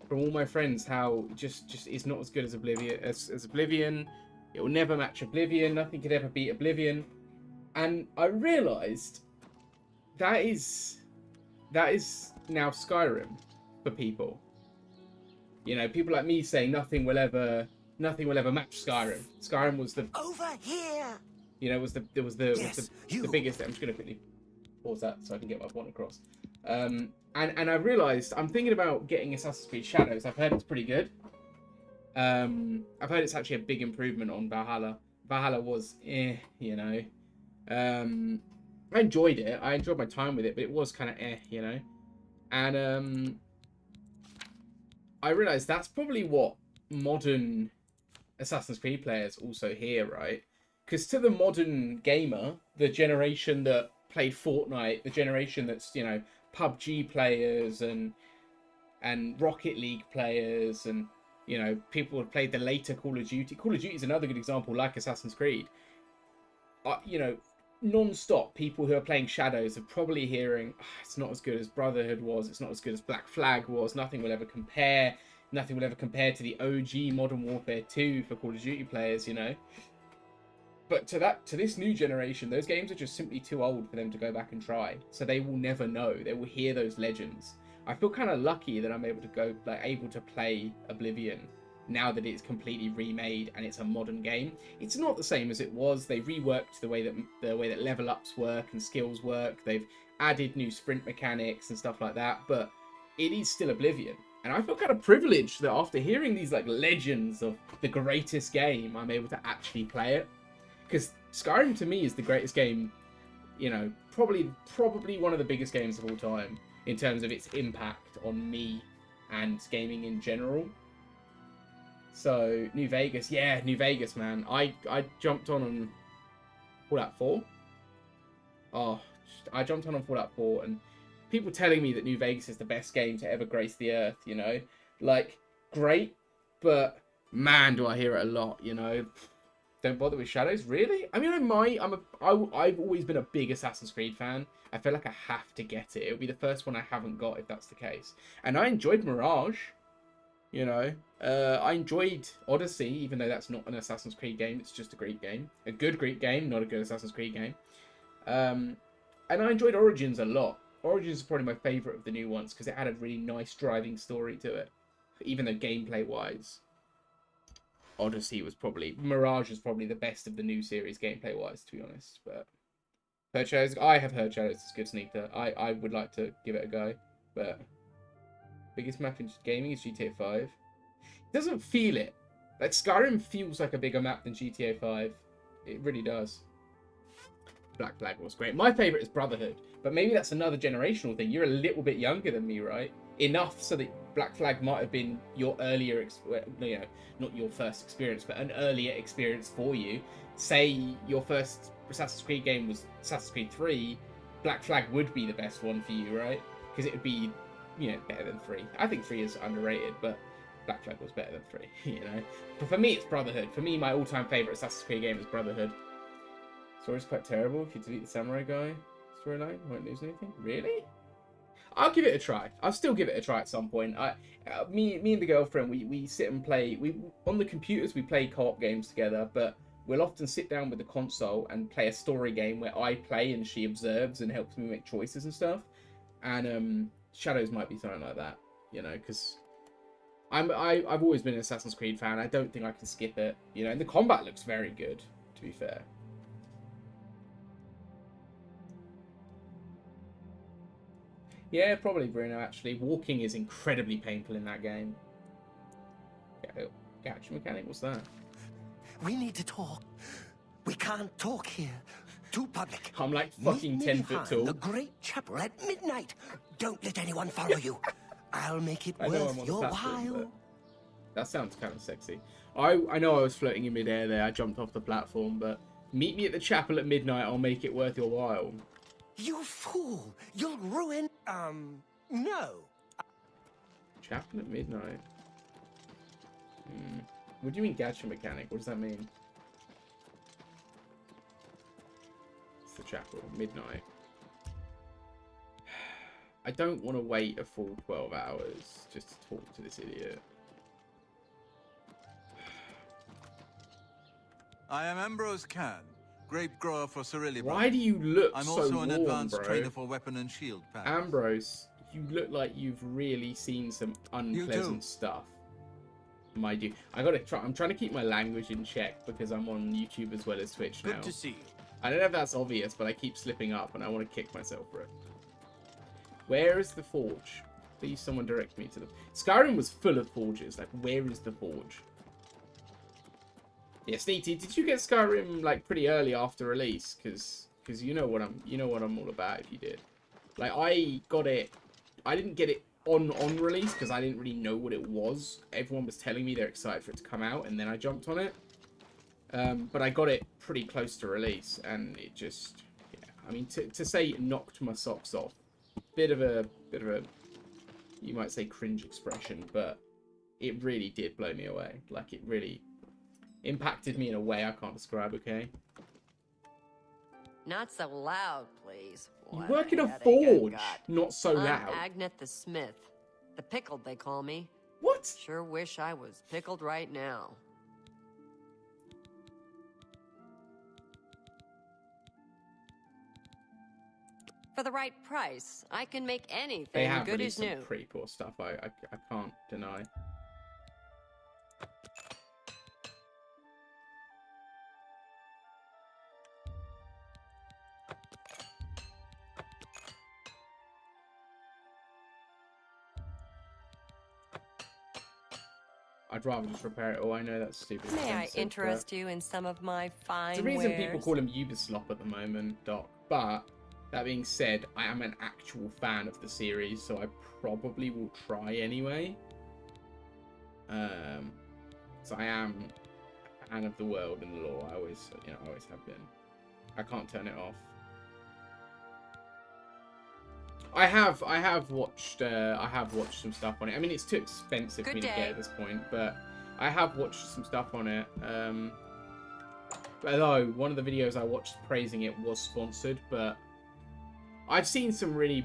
Speaker 1: from all my friends how just is not as good as Oblivion. As Oblivion, it will never match Oblivion. Nothing could ever beat Oblivion. And I realised that is now Skyrim for people. People like me say nothing will ever match Skyrim. Skyrim was the
Speaker 3: Over here.
Speaker 1: Was the biggest. I'm just gonna quickly pause that so I can get my point across. And I realised I'm thinking about getting Assassin's Creed Shadows. I've heard it's pretty good. I've heard it's actually a big improvement on Valhalla. Valhalla was I enjoyed it. I enjoyed my time with it, but it was kind of And I realise that's probably what modern Assassin's Creed players also hear, right? Because to the modern gamer, the generation that played Fortnite, the generation that's, you know, PUBG players and Rocket League players and, you know, people who played the later Call of Duty. Call of Duty is another good example, like Assassin's Creed. You know, non-stop, people who are playing Shadows are probably hearing, oh, it's not as good as Brotherhood was, it's not as good as Black Flag was, nothing will ever compare to the OG Modern Warfare 2 for Call of Duty players, you know. But to this new generation, those games are just simply too old for them to go back and try. So they will never know. They will hear those legends. I feel kind of lucky that I'm able to play Oblivion now that it's completely remade and it's a modern game. It's not the same as it was. They reworked the way that level ups work and skills work. They've added new sprint mechanics and stuff like that, but it is still Oblivion. And I feel kind of privileged that after hearing these like legends of the greatest game, I'm able to actually play it. Because Skyrim to me is the greatest game, you know, probably one of the biggest games of all time in terms of its impact on me and gaming in general. So New Vegas, yeah, New Vegas, man. I jumped on Fallout 4. Oh, I jumped on Fallout 4, and people telling me that New Vegas is the best game to ever grace the earth, you know, like great, but man, do I hear it a lot, you know. Don't bother with Shadows, really? I mean, I've always been a big Assassin's Creed fan. I feel like I have to get it. It'll be the first one I haven't got if that's the case. And I enjoyed Mirage, you know. I enjoyed Odyssey, even though that's not an Assassin's Creed game. It's just a Greek game. A good Greek game, not a good Assassin's Creed game. And I enjoyed Origins a lot. Origins is probably my favourite of the new ones because it had a really nice driving story to it. Even though gameplay-wise, Mirage is probably the best of the new series gameplay-wise, to be honest. But I have heard Shadows is good, Sneaker. I would like to give it a go. But biggest map in gaming is GTA 5. It doesn't feel it. Like, Skyrim feels like a bigger map than GTA 5. It really does. Black Flag was great. My favourite is Brotherhood. But maybe that's another generational thing. You're a little bit younger than me, right? Enough so that Black Flag might have been your earlier, you know, not your first experience, but an earlier experience for you. Say your first Assassin's Creed game was Assassin's Creed 3, Black Flag would be the best one for you, right? Because it would be, you know, better than 3. I think 3 is underrated, but Black Flag was better than 3, you know? But for me, it's Brotherhood. For me, my all-time favourite Assassin's Creed game is Brotherhood. Story's quite terrible. If you delete the samurai guy storyline, won't lose anything. Really? I'll give it a try. I'll still give it a try at some point. Me and the girlfriend, we sit and play. On the computers, we play co-op games together, but we'll often sit down with the console and play a story game where I play and she observes and helps me make choices and stuff. And Shadows might be something like that, you know, because I've always been an Assassin's Creed fan. I don't think I can skip it, you know. And the combat looks very good, to be fair. Yeah, probably Bruno, actually. Walking is incredibly painful in that game. Gacha mechanic, what's that?
Speaker 3: We need to talk. We can't talk here. Too public.
Speaker 1: I'm like fucking 10 foot tall.
Speaker 3: The Great Chapel at midnight. Don't let anyone follow you. I'll make it worth your while.
Speaker 1: That sounds kind of sexy. I know I was floating in midair there. I jumped off the platform, but meet me at the chapel at midnight. I'll make it worth your while.
Speaker 3: You fool! You'll ruin... no.
Speaker 1: Chapel at midnight? What do you mean gacha mechanic? What does that mean? It's the chapel at midnight. I don't want to wait a full 12 hours just to talk to this idiot.
Speaker 9: I am Ambrose Khan, grape grower for Cerelia.
Speaker 1: Why do you look
Speaker 9: I'm
Speaker 1: so
Speaker 9: also an
Speaker 1: warm,
Speaker 9: advanced
Speaker 1: bro?
Speaker 9: trainer for weapon and shield packs.
Speaker 1: Ambrose, you look like you've really seen some unpleasant stuff. My dude, I gotta try. I'm trying to keep my language in check because I'm on YouTube as well as Twitch now.
Speaker 8: Good to see you.
Speaker 1: I don't know if that's obvious, but I keep slipping up and I want to kick myself for it. Where is the forge? Please, someone direct me to the... Skyrim was full of forges. Like, where is the forge? Yeah, Sneaky, did you get Skyrim like pretty early after release? Because you know what I'm all about if you did. Like, I got it. I didn't get it on release because I didn't really know what it was. Everyone was telling me they're excited for it to come out, and then I jumped on it. But I got it pretty close to release, and it just, yeah. I mean, to say it knocked my socks off, bit of a, you might say, cringe expression, but it really did blow me away. Like, it really impacted me in a way I can't describe. Okay.
Speaker 12: Not so loud, please.
Speaker 1: You
Speaker 12: What
Speaker 1: work in a
Speaker 12: headache
Speaker 1: forge,
Speaker 12: I've got.
Speaker 1: not so loud.
Speaker 12: I'm Agnet the Smith. The Pickled, they call me.
Speaker 1: What?
Speaker 12: Sure wish I was pickled right now. For the right price, I can make
Speaker 1: They
Speaker 12: anything
Speaker 1: have
Speaker 12: good
Speaker 1: released
Speaker 12: as
Speaker 1: some
Speaker 12: new.
Speaker 1: pretty poor stuff. I can't deny. I'd rather just repair it all. I know that's stupid.
Speaker 12: May I
Speaker 1: expensive,
Speaker 12: interest you in some of my fine
Speaker 1: It's the reason
Speaker 12: wares?
Speaker 1: people call him Ubislop at the moment, Doc. But that being said, I am an actual fan of the series, so I probably will try anyway. So I am a fan of the world and the lore. I always, I always have been. I can't turn it off. I have watched some stuff on it. I mean, it's too expensive for me to get at this point, but I have watched some stuff on it. Although one of the videos I watched praising it was sponsored, but I've seen some really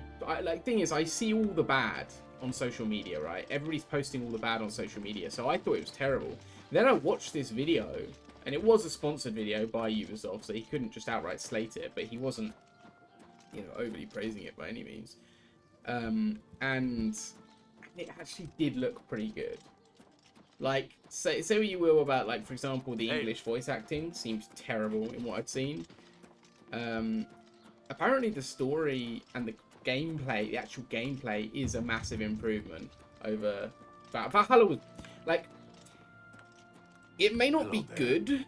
Speaker 1: thing is I see all the bad on social media, right? Everybody's posting all the bad on social media, so I thought it was terrible. Then I watched this video, and it was a sponsored video by Ubisoft, so he couldn't just outright slate it, but he wasn't, overly praising it by any means. And it actually did look pretty good. Like, say what you will about, like, for example, the English voice acting seems terrible in what I've seen. Apparently the story and the gameplay, the actual gameplay, is a massive improvement over Valhalla. Was like, it may not be good,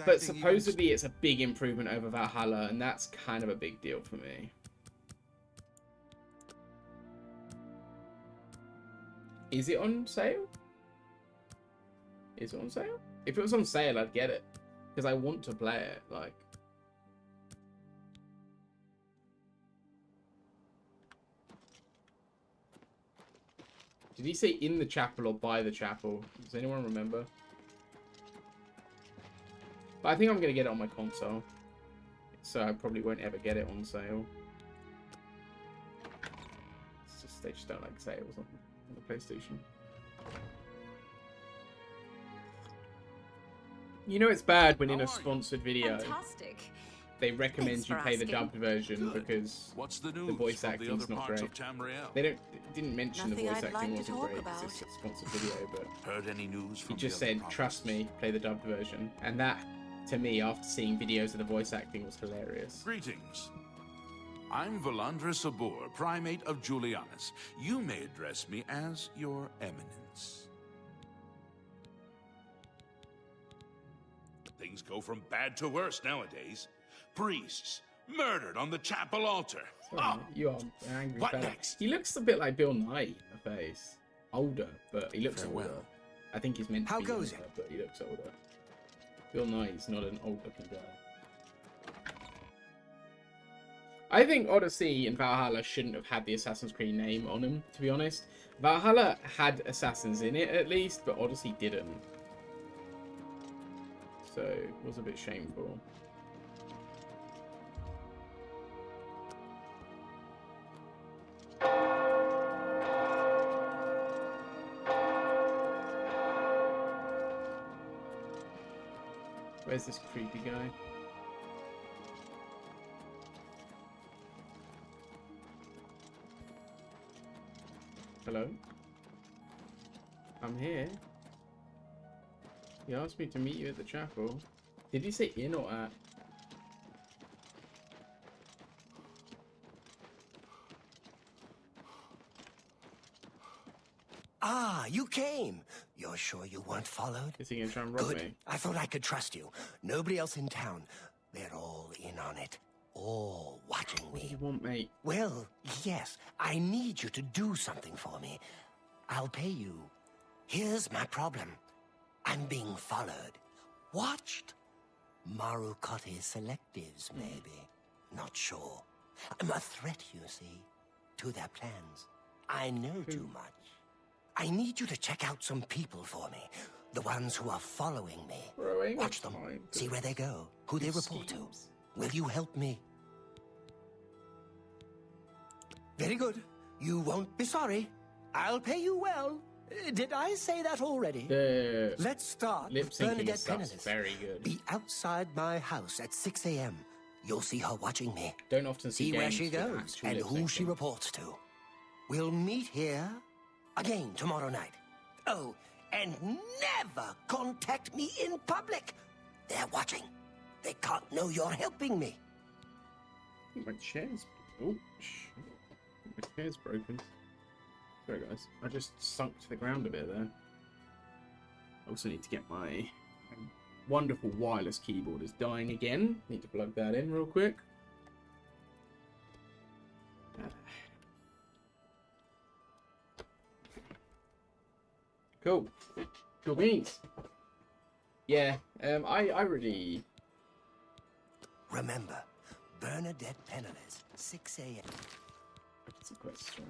Speaker 1: but supposedly it's a big improvement over Valhalla, and that's kind of a big deal for me. Is it on sale? Is it on sale? If it was on sale, I'd get it, because I want to play it. Like, did he say in the chapel or by the chapel? Does anyone remember? But I think I'm going to get it on my console. So I probably won't ever get it on sale. It's just, they just don't like sales on the PlayStation. You know it's bad when in a sponsored video they recommend you play the dubbed version because the voice acting's not great. They didn't mention the voice acting wasn't great because it's a sponsored video, but
Speaker 5: Heard any news from
Speaker 1: he just
Speaker 5: the other
Speaker 1: said, trust me, play the dubbed version. And that, to me, after seeing videos of the voice acting, was hilarious.
Speaker 5: Greetings. I'm Valandra Sabor, primate of Julianus. You may address me as Your Eminence. Things go from bad to worse nowadays. Priests murdered on the chapel altar.
Speaker 1: Sorry, you are an angry
Speaker 5: What
Speaker 1: fella.
Speaker 5: next?
Speaker 1: He looks a bit like Bill Nye in the face. Older, but he looks older. I think he's meant to be younger, but he looks older. Bill Nye's not an old-looking guy. I think Odyssey and Valhalla shouldn't have had the Assassin's Creed name on them, to be honest. Valhalla had assassins in it, at least, but Odyssey didn't. So, it was a bit shameful. Where's this creepy guy? Hello? I'm here. He asked me to meet you at the chapel. Did he say in or at?
Speaker 3: Ah, you came. You're sure you weren't followed?
Speaker 1: Is he gonna try and rob
Speaker 3: Good.
Speaker 1: me?
Speaker 3: I thought I could trust you. Nobody else in town. They're all in on it. all watching
Speaker 1: What do
Speaker 3: me.
Speaker 1: you want, mate?
Speaker 3: Well, yes, I need you to do something for me. I'll pay you. Here's my problem. I'm being followed. Watched. Marukotti selectives, maybe. Not sure. I'm a threat, you see, to their plans. I know too much. I need you to check out some people for me. The ones who are following me. Watch them. See where they go. Who they report to. Will you help me? Very good. You won't be sorry. I'll pay you well. Did I say that already? Let's start
Speaker 1: lip
Speaker 3: with
Speaker 1: syncing
Speaker 3: Bernadette
Speaker 1: stuff's
Speaker 3: Penniless.
Speaker 1: very good.
Speaker 3: Be outside my house at 6 a.m. You'll see her watching me.
Speaker 1: Don't often see
Speaker 3: where
Speaker 1: games
Speaker 3: she
Speaker 1: with
Speaker 3: goes
Speaker 1: actual
Speaker 3: and
Speaker 1: lip
Speaker 3: who she
Speaker 1: syncing.
Speaker 3: reports to. We'll meet here again tomorrow night. Oh, and never contact me in public. They're watching. They can't know you're helping me.
Speaker 1: My chair's... Oh, my chair's broken. Sorry, guys. I just sunk to the ground a bit there. I also need to get my wonderful wireless keyboard is dying again. Need to plug that in real quick. Cool. Cool beans. Yeah, I really...
Speaker 3: Remember, Bernadette Penniless, 6 a.m.
Speaker 1: It's a quest, right?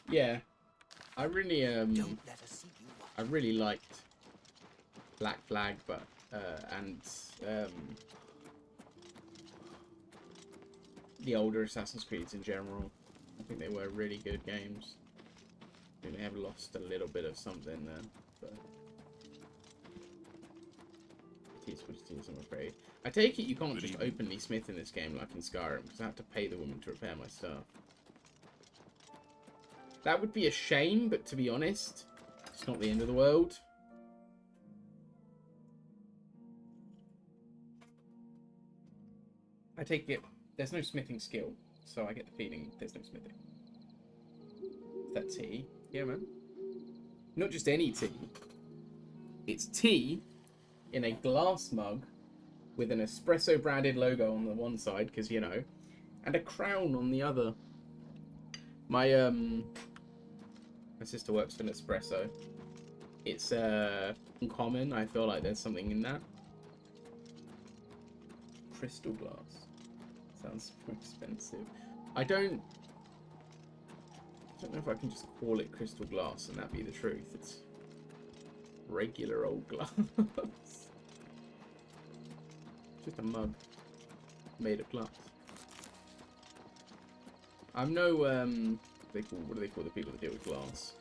Speaker 1: Yeah, I really I really liked Black Flag, but and the older Assassin's Creeds in general. I think they were really good games. I think they have lost a little bit of something there, but it is what it is, I'm afraid. I take it you can't just openly smith in this game like in Skyrim, because I have to pay the woman to repair my stuff. That would be a shame, but to be honest, it's not the end of the world. I take it there's no smithing skill, so I get the feeling there's no smithing. Is that tea? Yeah, man. Not just any tea. It's tea in a glass mug with an espresso branded logo on the one side, because, you know, and a crown on the other. My sister works for Nespresso. It's uncommon. I feel like there's something in that. Crystal glass. Sounds more expensive. I don't know if I can just call it crystal glass and that be the truth. It's regular old glass. Just a mug made of glass. I'm no what do they call the people that deal with glass?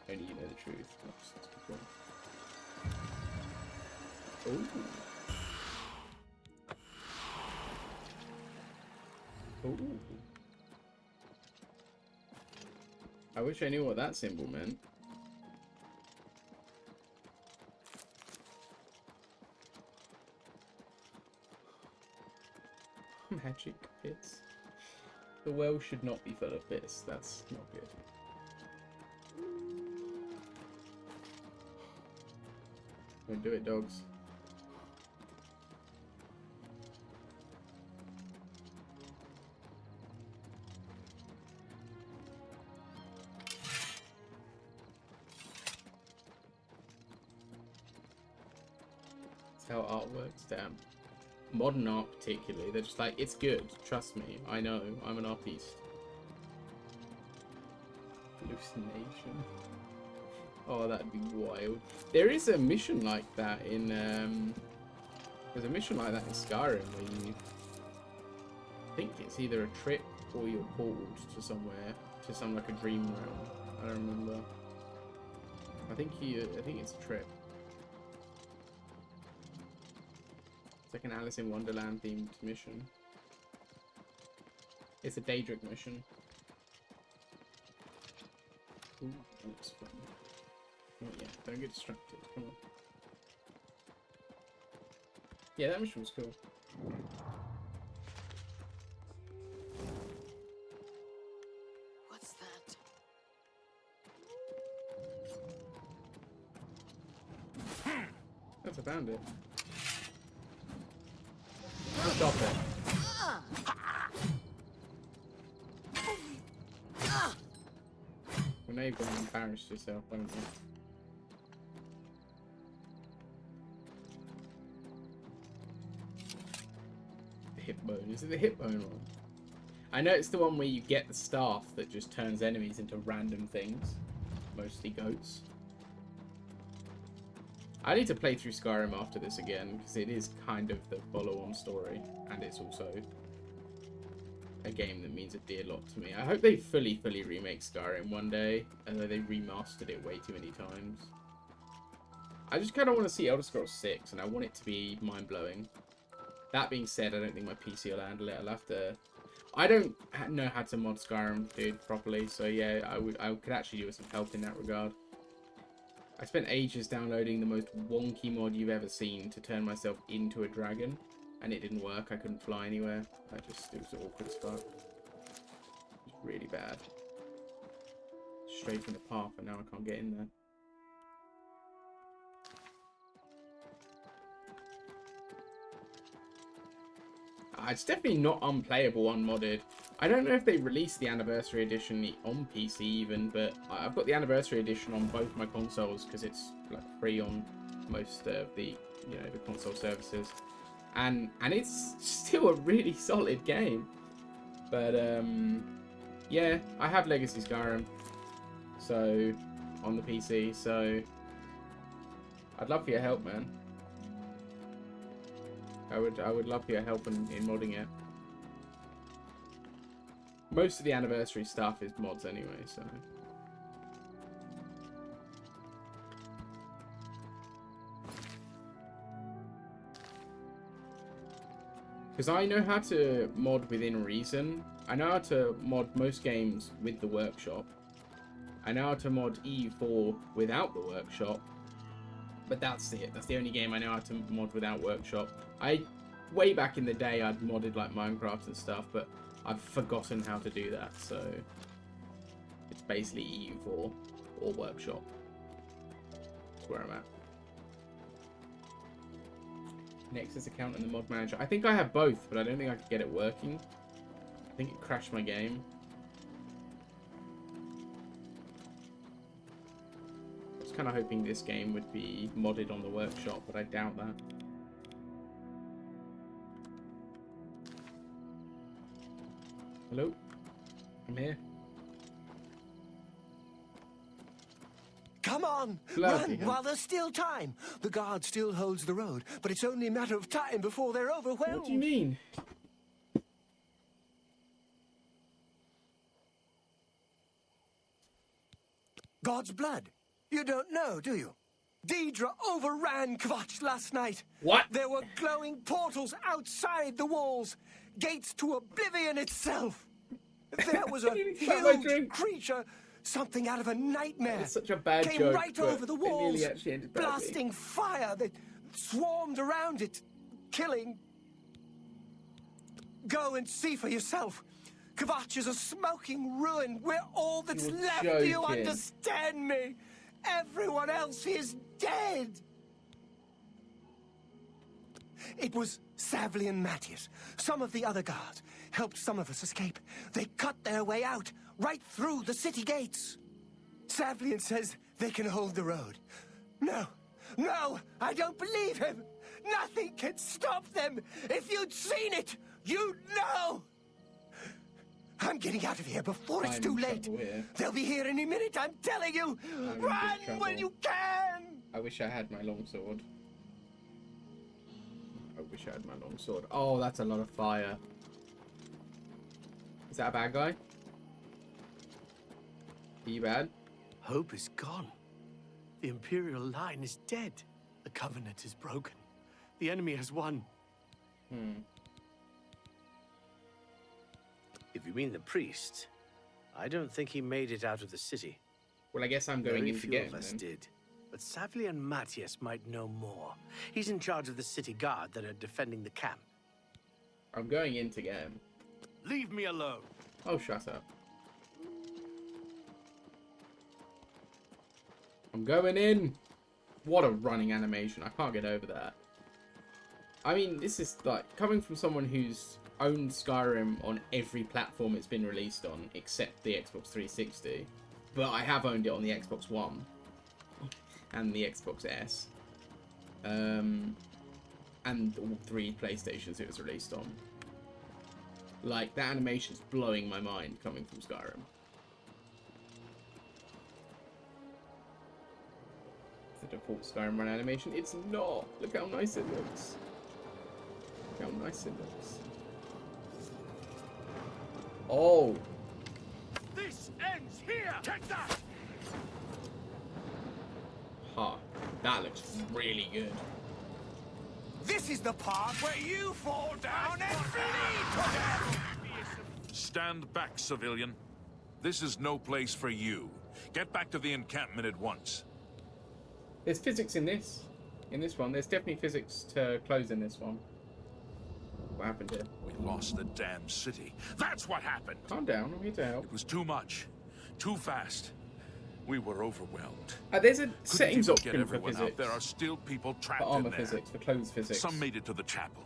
Speaker 1: Only you know the truth. Ooh. Ooh. I wish I knew what that symbol meant. Magic pits. The well should not be full of piss. That's not good. Don't do it, dogs. That's how art works, damn. Modern art particularly, they're just like, it's good, trust me, I know, I'm an artiste. Hallucination. Oh, that'd be wild. There is a mission like that in, there's a mission like that in Skyrim where you, I think it's either a trip or you're pulled to somewhere, to some like a dream realm, I don't remember. I think it's a trip. It's like an Alice in Wonderland themed mission. It's a Daedric mission. Ooh, that looks fun. Oh yeah, don't get distracted, come on. Yeah, that mission was cool.
Speaker 7: What's that?
Speaker 1: That's a bandit. Stop it. Well, now you've gone and embarrassed yourself, haven't you? The hip bone. Is it the hip bone one? I know it's the one where you get the staff that just turns enemies into random things. Mostly goats. I need to play through Skyrim after this again, because it is kind of the follow-on story, and it's also a game that means a dear lot to me. I hope they fully remake Skyrim one day, although they remastered it way too many times. I just kind of want to see Elder Scrolls 6, and I want it to be mind-blowing. That being said, I don't think my PC will handle it. I'll have to... I don't know how to mod Skyrim, dude, properly, so yeah, I could actually do with some help in that regard. I spent ages downloading the most wonky mod you've ever seen to turn myself into a dragon, and it didn't work. I couldn't fly anywhere. It was awkward as fuck. It was really bad. Straight from the path, and now I can't get in there. It's definitely not unplayable unmodded. I don't know if they released the Anniversary Edition on PC even, but I've got the Anniversary Edition on both my consoles because it's like free on most of the, you know, the console services, and it's still a really solid game. But yeah, I have Legacy Skyrim, so on the PC. So I'd love for your help, man. I would love your help in modding it. Most of the anniversary stuff is mods anyway, so. Because I know how to mod within reason. I know how to mod most games with the workshop. I know how to mod EU4 without the workshop. But that's it. That's the only game I know how to mod without workshop. Way back in the day, I'd modded like Minecraft and stuff, but I've forgotten how to do that. So it's basically EU4 or workshop. That's where I'm at. Nexus account and the mod manager. I think I have both, but I don't think I could get it working. I think it crashed my game. I was kind of hoping this game would be modded on the workshop, but I doubt that. Hello? I'm here.
Speaker 3: Come on!
Speaker 1: Bloody
Speaker 3: Run
Speaker 1: hell.
Speaker 3: while there's still time! The guard still holds the road, but it's only a matter of time before they're overwhelmed.
Speaker 1: What do you mean?
Speaker 3: God's blood. You don't know, do you? Deidre overran Kvatch last night.
Speaker 1: What?
Speaker 3: There were glowing portals outside the walls. Gates to Oblivion itself. There was a huge creature, something out of a nightmare.
Speaker 1: It's such a bad
Speaker 3: Came
Speaker 1: joke,
Speaker 3: right over the
Speaker 1: it
Speaker 3: walls,
Speaker 1: nearly actually ended badly.
Speaker 3: blasting fire that swarmed around it, killing. Go and see for yourself. Kvatch is a smoking ruin. We're all that's
Speaker 1: You're
Speaker 3: left. Do you
Speaker 1: joking.
Speaker 3: understand me? Everyone else is dead. It was Savli and Matthias. Some of the other guards helped some of us escape. They cut their way out, right through the city gates. Savlian says they can hold the road. No, I don't believe him. Nothing can stop them. If you'd seen it, you'd know. I'm getting out of here before it's too late. They'll be here any minute, I'm telling you. Run when you can.
Speaker 1: I wish I had my longsword. I wish I had my longsword. Oh, that's a lot of fire. Is that a bad guy? Are you bad?
Speaker 8: Hope is gone. The Imperial line is dead. The Covenant is broken. The enemy has won. If you mean the priest, I don't think he made it out of the city.
Speaker 1: Well, I guess I'm going
Speaker 8: Very
Speaker 1: in to
Speaker 8: few
Speaker 1: get
Speaker 8: of
Speaker 1: him
Speaker 8: us
Speaker 1: then.
Speaker 8: did. but Savli and Matthias might know more. He's in charge of the city guard that are defending the camp.
Speaker 1: I'm going in to get him.
Speaker 8: Leave me alone.
Speaker 1: Oh, shut up. I'm going in. What a running animation. I can't get over that. I mean, this is like coming from someone who's owned Skyrim on every platform it's been released on except the Xbox 360. But I have owned it on the Xbox One and the Xbox S. And all 3 PlayStations it was released on. Like, that animation's blowing my mind coming from Skyrim. The default Skyrim run animation. It's not. Look how nice it looks. Look how nice it looks. Oh.
Speaker 8: This ends here. Take that.
Speaker 1: Ha. That looks really good.
Speaker 3: This is the part where you fall down and bleed to death!
Speaker 5: Stand back, civilian. This is no place for you. Get back to the encampment at once.
Speaker 1: There's physics in this. In this one. There's definitely physics to close in this one. What happened here?
Speaker 5: We lost the damn city. That's what happened.
Speaker 1: Calm down. I'm here to help.
Speaker 5: It was too much. Too fast. We were overwhelmed.
Speaker 1: There's a
Speaker 5: Couldn't
Speaker 1: settings
Speaker 5: even
Speaker 1: option
Speaker 5: get
Speaker 1: for
Speaker 5: everyone
Speaker 1: physics.
Speaker 5: out. There are still people trapped
Speaker 1: For armor
Speaker 5: in there.
Speaker 1: physics, for clothes physics.
Speaker 5: Some made it to the chapel.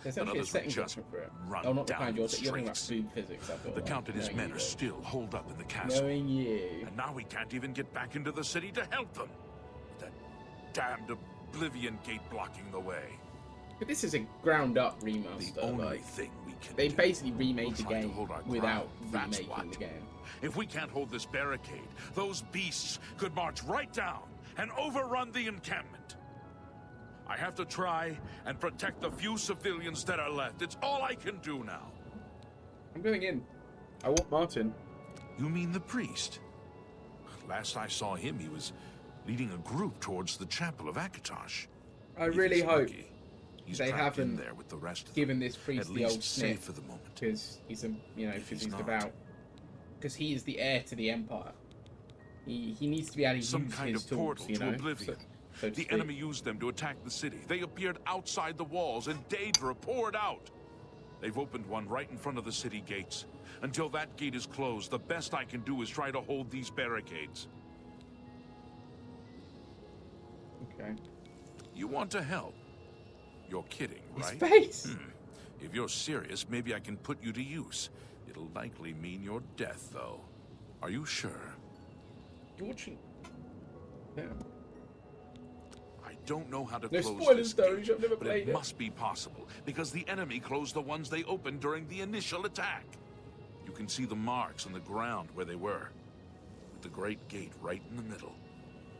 Speaker 1: There's
Speaker 5: and
Speaker 1: actually a
Speaker 5: others were
Speaker 1: settings
Speaker 5: just
Speaker 1: option for it.
Speaker 5: run
Speaker 1: Oh, not the
Speaker 5: down
Speaker 1: kind you're talking about
Speaker 5: streets.
Speaker 1: food physics. I thought.
Speaker 5: The Count and his men are still holed up in the castle.
Speaker 1: Knowing you.
Speaker 5: And now we can't even get back into the city to help them. With that damned Oblivion gate blocking the way.
Speaker 1: But this is a ground-up remaster.
Speaker 5: The only
Speaker 1: like,
Speaker 5: thing we can
Speaker 1: they
Speaker 5: do.
Speaker 1: basically remade
Speaker 5: We'll
Speaker 1: the
Speaker 5: try to
Speaker 1: game
Speaker 5: hold our
Speaker 1: without
Speaker 5: ground. That's
Speaker 1: remaking
Speaker 5: what.
Speaker 1: the game.
Speaker 5: If we can't hold this barricade, those beasts could march right down and overrun the encampment. I have to try and protect the few civilians that are left. It's all I can do now.
Speaker 1: I'm going in. I want Martin.
Speaker 5: You mean the priest? Last I saw him, he was leading a group towards the chapel of Akatosh.
Speaker 1: I
Speaker 5: If
Speaker 1: really
Speaker 5: he's
Speaker 1: hope
Speaker 5: lucky, he's
Speaker 1: they
Speaker 5: trapped in
Speaker 1: haven't
Speaker 5: there with the rest of
Speaker 1: given
Speaker 5: them.
Speaker 1: this priest
Speaker 5: At
Speaker 1: the old
Speaker 5: least safe
Speaker 1: sniff
Speaker 5: for the moment.
Speaker 1: because he's a because
Speaker 5: If he's
Speaker 1: he's
Speaker 5: not.
Speaker 1: devout. Because he is the heir to the Empire. He needs to be able to
Speaker 5: Some
Speaker 1: use
Speaker 5: kind
Speaker 1: his
Speaker 5: of
Speaker 1: tools,
Speaker 5: portal
Speaker 1: you
Speaker 5: to
Speaker 1: know.
Speaker 5: Oblivion.
Speaker 1: So to
Speaker 5: The
Speaker 1: speak.
Speaker 5: enemy used them to attack the city. They appeared outside the walls and Daedra poured out. They've opened one right in front of the city gates. Until that gate is closed, the best I can do is try to hold these barricades.
Speaker 1: Okay.
Speaker 5: You want to help? You're kidding,
Speaker 1: His
Speaker 5: right?
Speaker 1: face.
Speaker 5: If you're serious, maybe I can put you to use. It'll likely mean your death, though. Are you sure?
Speaker 1: You're watching. Yeah.
Speaker 5: I don't know how to
Speaker 1: No
Speaker 5: close
Speaker 1: spoilers,
Speaker 5: this
Speaker 1: though.
Speaker 5: gate,
Speaker 1: I've never
Speaker 5: but
Speaker 1: played
Speaker 5: it
Speaker 1: it.
Speaker 5: must be possible, because the enemy closed the ones they opened during the initial attack. You can see the marks on the ground where they were, with the great gate right in the middle.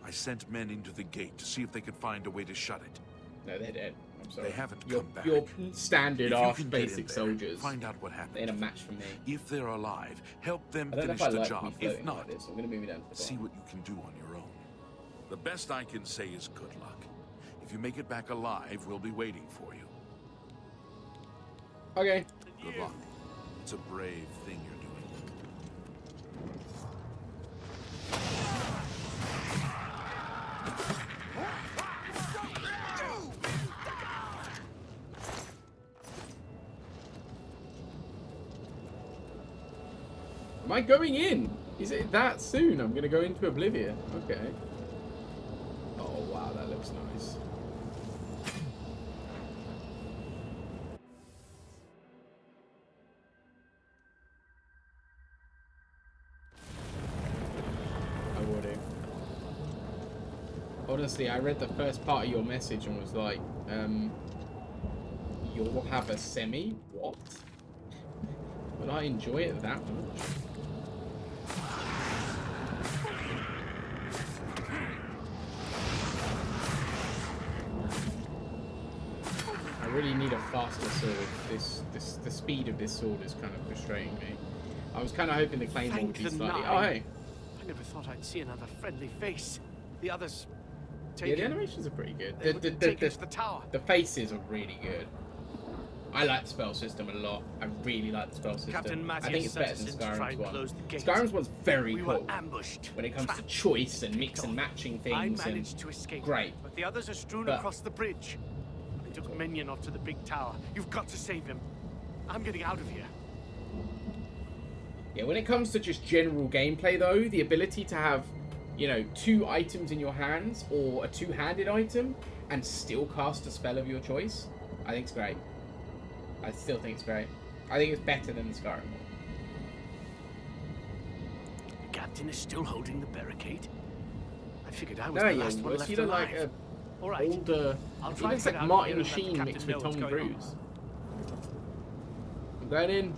Speaker 5: I sent men into the gate to see if they could find a way to shut it.
Speaker 1: No, they're dead. I'm sorry.
Speaker 5: They haven't
Speaker 1: Your-
Speaker 5: come back.
Speaker 1: Your standard
Speaker 5: If you
Speaker 1: arse
Speaker 5: can get in
Speaker 1: basic
Speaker 5: there,
Speaker 1: soldiers.
Speaker 5: find out what happened.
Speaker 1: They ain't a match for me.
Speaker 5: If they're alive, help them
Speaker 1: I don't know
Speaker 5: finish
Speaker 1: if I
Speaker 5: the
Speaker 1: like
Speaker 5: job.
Speaker 1: me
Speaker 5: If
Speaker 1: floating
Speaker 5: not,
Speaker 1: like this. I'm gonna move it down to the
Speaker 5: see
Speaker 1: bottom.
Speaker 5: what you can do on your own. The best I can say is good luck. If you make it back alive, we'll be waiting for you.
Speaker 1: Okay.
Speaker 5: Good luck. It's a brave thing you're doing.
Speaker 1: Am I going in? Is it that soon? I'm gonna go into Oblivion. Okay. Oh wow, that looks nice. I would do. Honestly, I read the first part of your message and was like, you'll have a semi? What? Would I enjoy it that much? I really need a faster sword. The speed of this sword is kind of frustrating me. I was kind of hoping the claymore would
Speaker 8: Thank
Speaker 1: be
Speaker 8: the
Speaker 1: slightly.
Speaker 8: nine.
Speaker 1: Oh hey.
Speaker 8: I never thought I'd see another friendly face. The others
Speaker 1: Yeah,
Speaker 8: taken.
Speaker 1: the animations are pretty good.
Speaker 8: They were taken to the tower.
Speaker 1: The faces are really good. I like the spell system a lot. I really like the spell system.
Speaker 8: Captain
Speaker 1: I think it's better than Skyrim's one.
Speaker 8: Skyrim's
Speaker 1: Skyrim's one's very
Speaker 8: we
Speaker 1: cool.
Speaker 8: were ambushed,
Speaker 1: When it comes to
Speaker 8: trapped,
Speaker 1: choice and mix and matching
Speaker 8: I
Speaker 1: things,
Speaker 8: managed
Speaker 1: and
Speaker 8: to escape,
Speaker 1: great.
Speaker 8: but the others are strewn
Speaker 1: But-
Speaker 8: across the bridge. They took Minion off to the big tower. You've got to save him. I'm getting out of here.
Speaker 1: Yeah, when it comes to just general gameplay though, the ability to have, you know, 2 items in your hands or a 2-handed item and still cast a spell of your choice, I think it's great. I still think it's great. I think it's better than the Skyrim one.
Speaker 8: The captain is still holding the barricade. I figured I was
Speaker 1: No,
Speaker 8: the
Speaker 1: yeah,
Speaker 8: last one left
Speaker 1: he looked
Speaker 8: alive.
Speaker 1: like a
Speaker 8: All right.
Speaker 1: older.
Speaker 8: I'll
Speaker 1: He
Speaker 8: try
Speaker 1: looks
Speaker 8: to
Speaker 1: like
Speaker 8: get out
Speaker 1: Martin
Speaker 8: of here and let the
Speaker 1: Sheen
Speaker 8: captain
Speaker 1: mixed with
Speaker 8: know
Speaker 1: Tom
Speaker 8: what's going on.
Speaker 1: Cruise. I'm going in.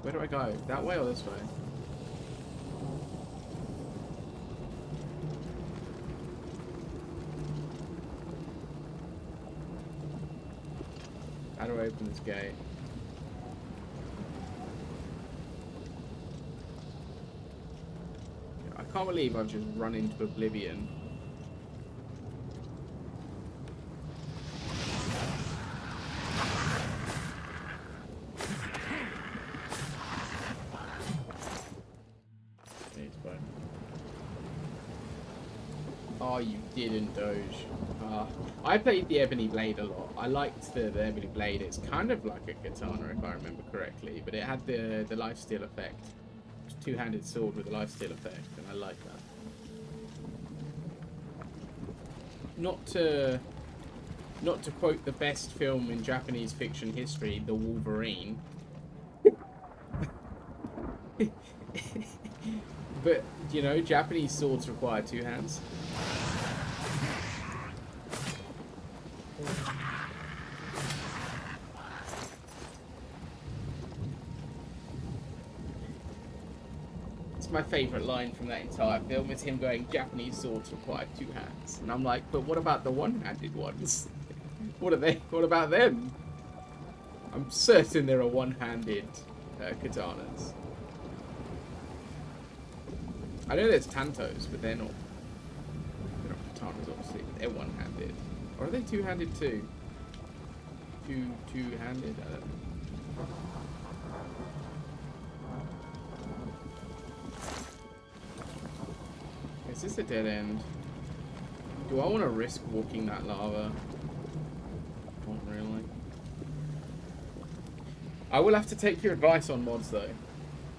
Speaker 1: Where do I go? That way or this way? How do I open this gate? I can't believe I've just run into Oblivion. Oh, you didn't, Doge. I played the Ebony Blade a lot. I liked the Ebony Blade. It's kind of like a katana, if I remember correctly, but it had the lifesteal effect. It's a 2-handed sword with a lifesteal effect, and I like that. Not to quote the best film in Japanese fiction history, The Wolverine. But, you know, Japanese swords require 2 hands. It's my favourite line from that entire film, is him going, Japanese swords require 2 hands. And I'm like, but what about the 1-handed ones? What about them? I'm certain there are 1-handed katanas. I know there's tantos, but they're not katanas, obviously. They're 1-handed. Or are they 2-handed too? Two-handed? I don't know. Is this a dead end? Do I want to risk walking that lava? Not really. I will have to take your advice on mods though.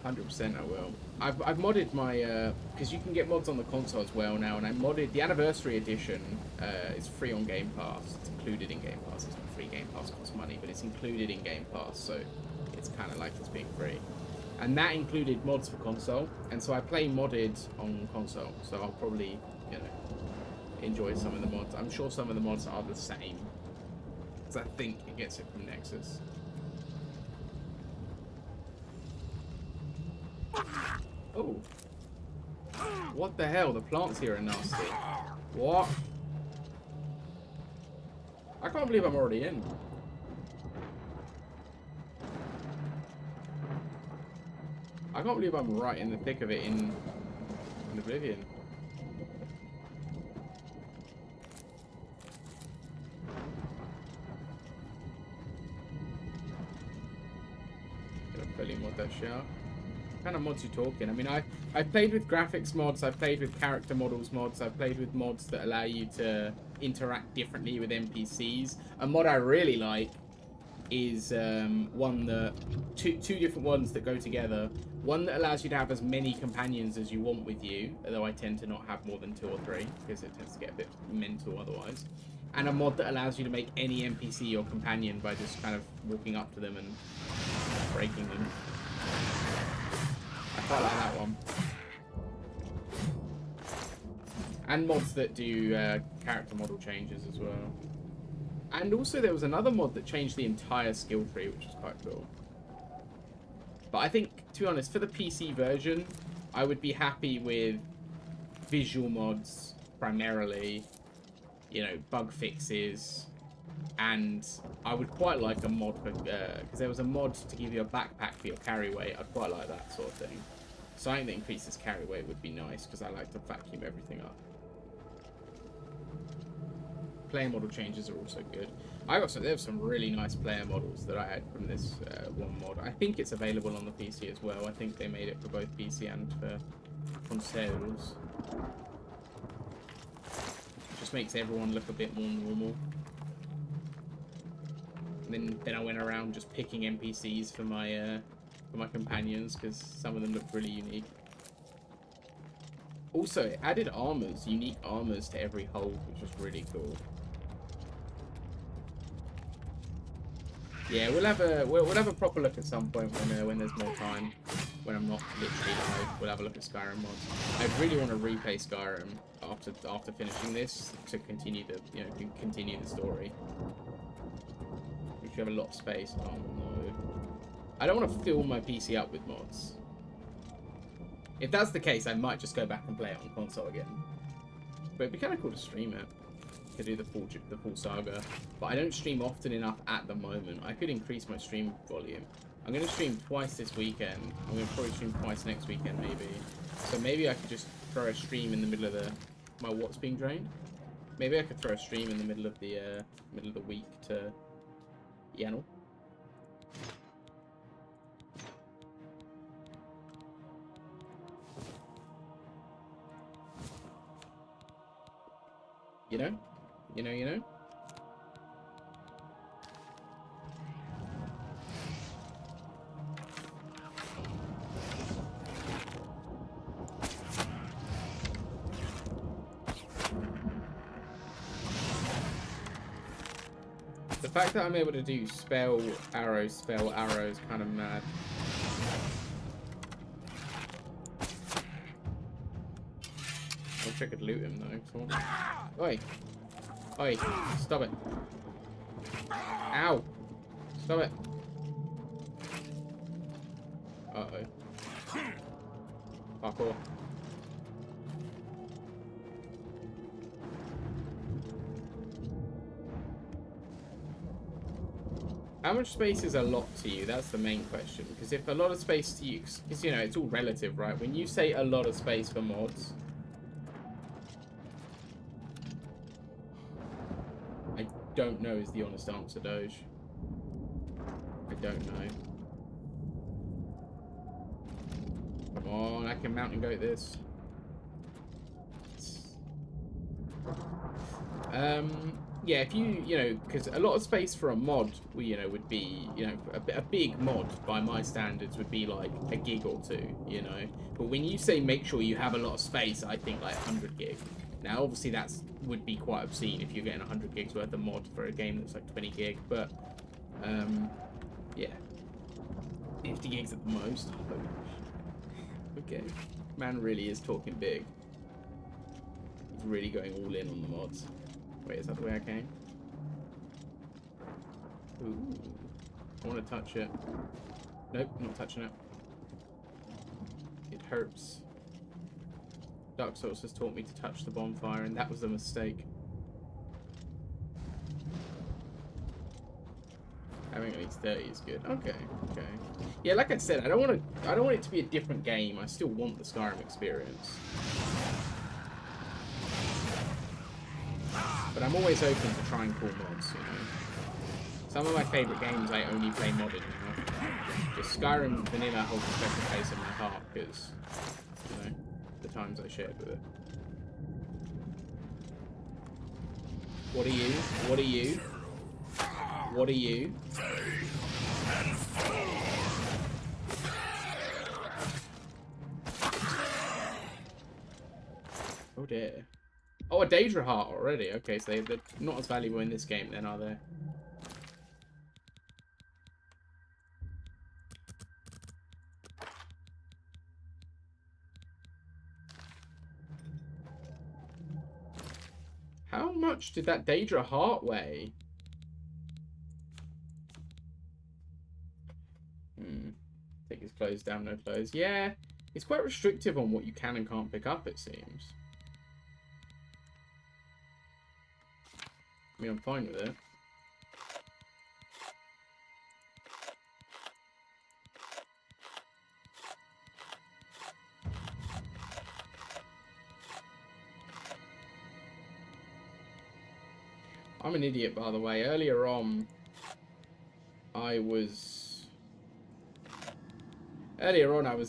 Speaker 1: 100% I will. I've modded my, because you can get mods on the console as well now, and I modded the Anniversary Edition. It's free on Game Pass. It's included in Game Pass. It's not free. Game Pass costs money, but it's included in Game Pass, so it's kind of like it's being free. And that included mods for console, and so I play modded on console, so I'll probably, you know, enjoy some of the mods. I'm sure some of the mods are the same, because I think it gets it from Nexus. Oh. What the hell? The plants here are nasty. What? I can't believe I'm already in. I can't believe I'm right in the thick of it in Oblivion. Gonna fully mod that shit out. What kind of mods you talking? I mean, I've played with graphics mods, I've played with character models mods, I've played with mods that allow you to interact differently with NPCs. A mod I really like is one that two different ones that go together. One that allows you to have as many companions as you want with you, although I tend to not have more than 2 or 3 because it tends to get a bit mental otherwise. And a mod that allows you to make any NPC your companion by just kind of walking up to them and breaking them. I quite like that one. And mods that do character model changes as well. And also there was another mod that changed the entire skill tree, which is quite cool. But I think, to be honest, for the PC version, I would be happy with visual mods primarily, you know, bug fixes, and I would quite like a mod for, because there was a mod to give you a backpack for your carry weight. I'd quite like that sort of thing. Something that increases carry weight would be nice, because I like to vacuum everything up. player model changes are also good. There's some really nice player models that I had from this one mod. I think it's available on the PC as well. I think they made it for both PC and for consoles. Just makes everyone look a bit more normal. And then I went around just picking NPCs for my companions because some of them look really unique. Also, it added armors, unique armors to every hold, which was really cool. Yeah, we'll have a proper look at some point when there's more time, when I'm not literally live. We'll have a look at Skyrim mods. I really want to replay Skyrim after finishing this to continue the story. If you have a lot of space, oh no, I don't want to fill my PC up with mods. If that's the case, I might just go back and play it on console again. But it'd be kind of cool to stream it. To do the full saga. But I don't stream often enough at the moment. I could increase my stream volume. I'm going to stream twice this weekend. I'm going to probably stream twice next weekend, maybe. So maybe I could just throw a stream in the middle of my what's being drained. Maybe I could throw a stream in the middle of the week to Yannel. You know? You know? The fact that I'm able to do spell arrows kind of mad. I wish I could loot him though. Oi! Oi! Stop it! Ow! Stop it! Uh-oh. Parkour. How much space is a lot to you? That's the main question. Because if a lot of space to you... Because, you know, it's all relative, right? When you say a lot of space for mods... I don't know is the honest answer, Doge. I don't know. Come on, I can mountain goat this. Yeah, if you know, because a lot of space for a mod, would be, a big mod by my standards would be like a gig or two, But when you say make sure you have a lot of space, I think like 100 gig. Now, obviously, would be quite obscene if you're getting 100 gigs worth of mod for a game that's like 20 gig, but yeah, 50 gigs at the most. Okay, man really is talking big. He's really going all in on the mods. Wait, is that the way I came? Ooh. I want to touch it. Nope, not touching it. It hurts. Dark Souls has taught me to touch the bonfire, and that was a mistake. Having at least 30 is good. Okay, okay. Yeah, like I said, I don't want it to be a different game. I still want the Skyrim experience. But I'm always open to trying cool mods, Some of my favourite games I only play modded now. Just Skyrim Vanilla holds a special place in my heart because, the times I shared with it. What are you? What are you? What are you? Oh dear. Oh, a Daedra Heart already. Okay, so they're not as valuable in this game then, are they? How much did that Daedra Heart weigh? Take his clothes down, no clothes. Yeah, it's quite restrictive on what you can and can't pick up, it seems. I mean, I'm fine with it. I'm an idiot, by the way. Earlier on, I was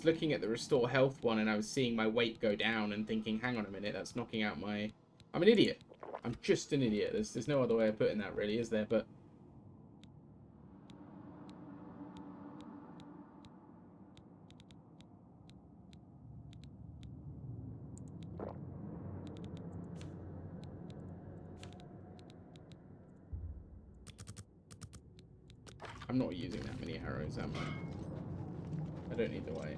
Speaker 1: looking at the restore health one, and I was seeing my weight go down and thinking, hang on a minute, that's knocking out my... I'm an idiot. I'm just an idiot. There's no other way of putting that, really, is there? But... I'm not using that many arrows, am I? I don't need the weight.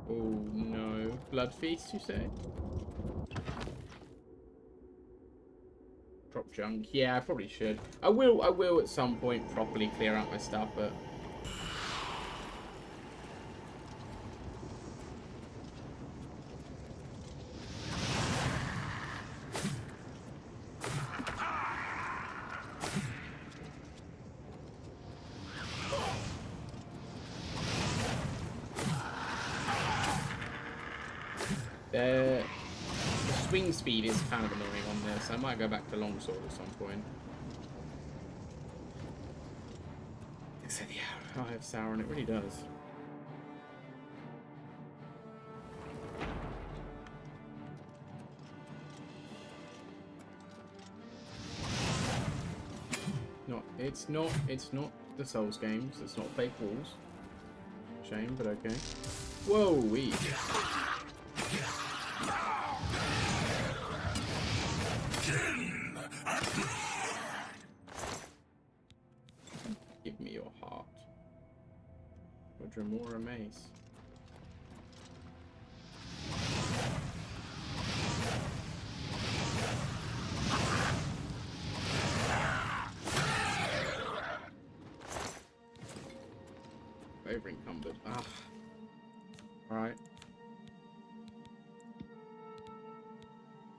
Speaker 1: Oh, no. Blood feast, you say? Drop junk. Yeah, I probably should. I will at some point properly clear out my stuff, but... The swing speed is kind of annoying on this. I might go back to longsword at some point. So yeah, I have sour and it really does. It's not the Souls games. It's not fake walls. Shame, but okay. Whoa, wee. Give me your heart. Or Dremora mace. Over encumbered. Ah. Alright.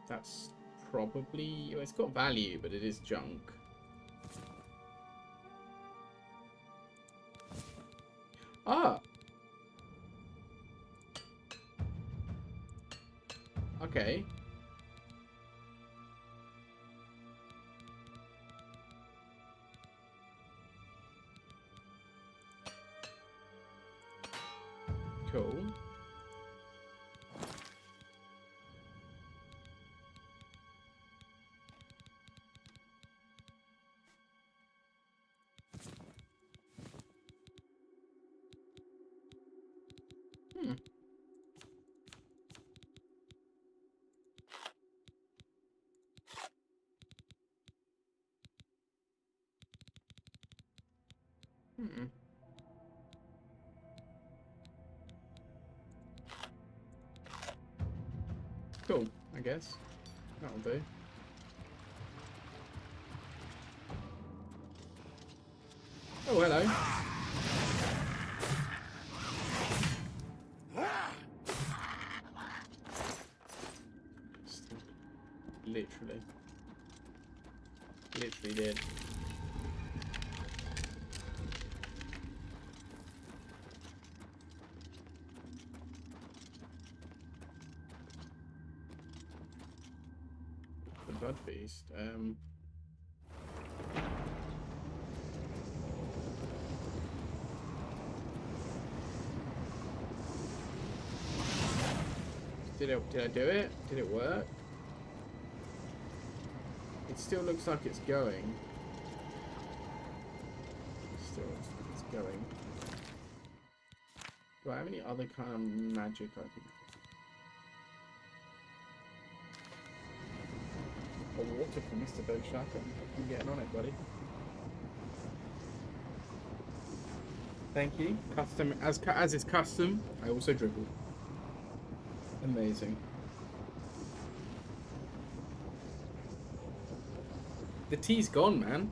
Speaker 1: That's probably... Well, it's got value, but it is junk. Ah! Okay. Cool. Cool, I guess. That'll do. Oh, hello. Literally did. The Blood Feast. Did I do it? Did it work? It still looks like it's going. Still looks like it's going. Do I have any other kind of magic I can... A water from Mr. Boshaka. I'm getting on it, buddy. Thank you. Custom, as is custom, I also dribbled. Amazing. The tea's gone, man.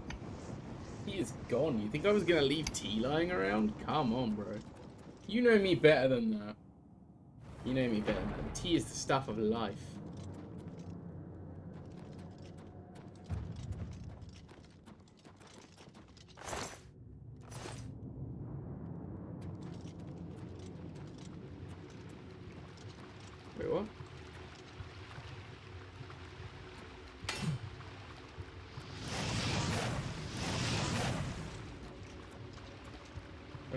Speaker 1: Tea is gone. You think I was gonna leave tea lying around? Come on, bro. You know me better than that. You know me better than that. The tea is the stuff of life. Wait, what?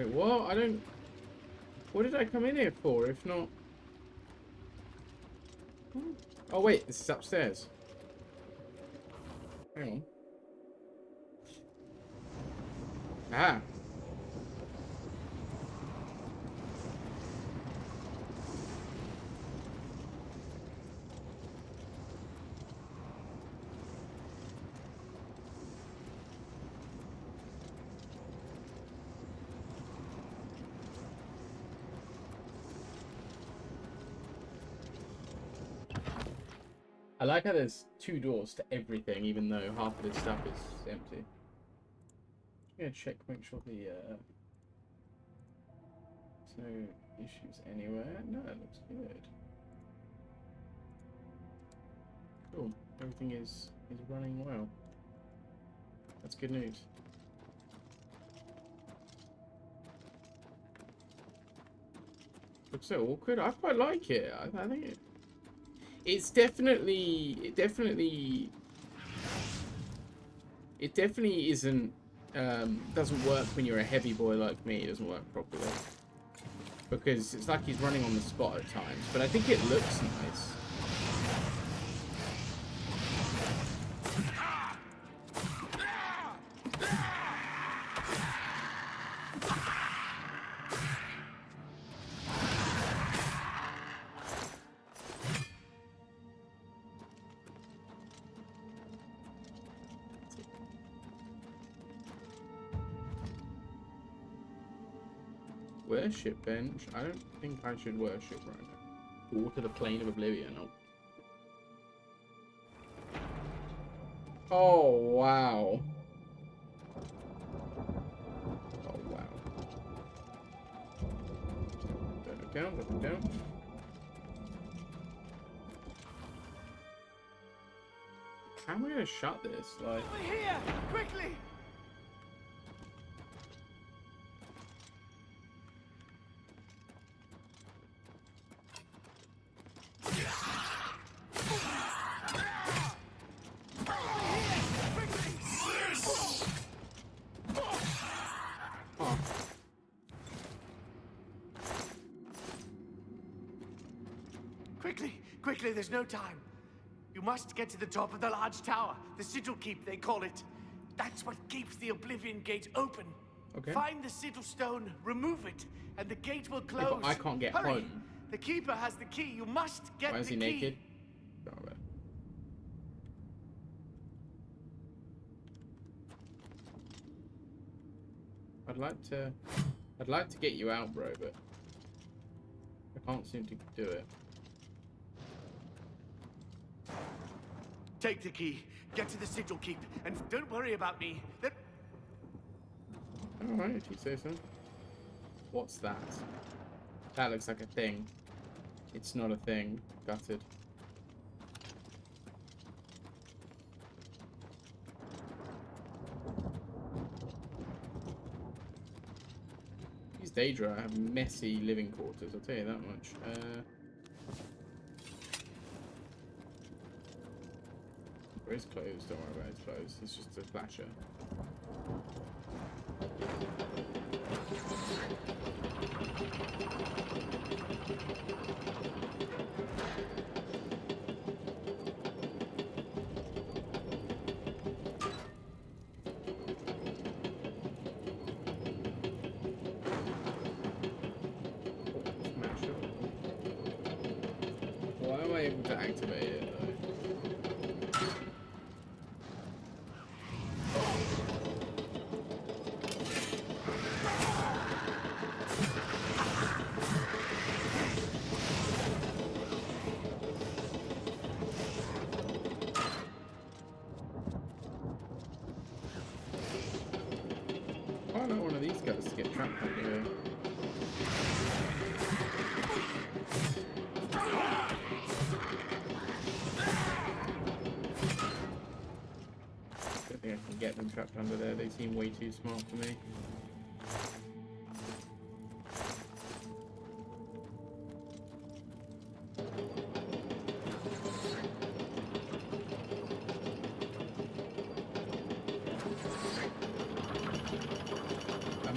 Speaker 1: Wait, what? I don't... What did I come in here for, if not... Oh, wait, this is upstairs. Hang on. Ah. I like how there's 2 doors to everything, even though half of this stuff is empty. I'm gonna check, make sure the there's no issues anywhere. No, it looks good. Cool. Everything is running well. That's good news. Looks so awkward. I quite like it. I think it. It definitely isn't, doesn't work when you're a heavy boy like me. It doesn't work properly. Because it's like he's running on the spot at times. But I think it looks nice. Worship bench? I don't think I should worship right now. Water the plane of Oblivion. Oh, wow. Oh, wow. Look down, look down. How am I gonna shut this? Like...
Speaker 8: Over here! Quickly! Quickly, there's no time. You must get to the top of the large tower. The sigil keep, they call it. That's what keeps the Oblivion Gate open. Okay. Find the sigil stone, remove it, and the gate will close.
Speaker 1: Yeah, but I can't get
Speaker 8: Hurry.
Speaker 1: home.
Speaker 8: The keeper has the key. You must get the key.
Speaker 1: Why is he naked? Oh, right. I'd like to get you out, bro, but I can't seem to do it.
Speaker 8: Take the key, get to the sigil keep, and don't worry about me.
Speaker 1: Alright, if you say so. What's that? That looks like a thing. It's not a thing. Gutted. These Daedra have messy living quarters, I'll tell you that much. It's closed, don't worry about it, it's closed. It's just a flasher. Why am I able to activate it? I don't want one of these guys to get trapped under here. Don't think I can get them trapped under there. They seem way too smart for me.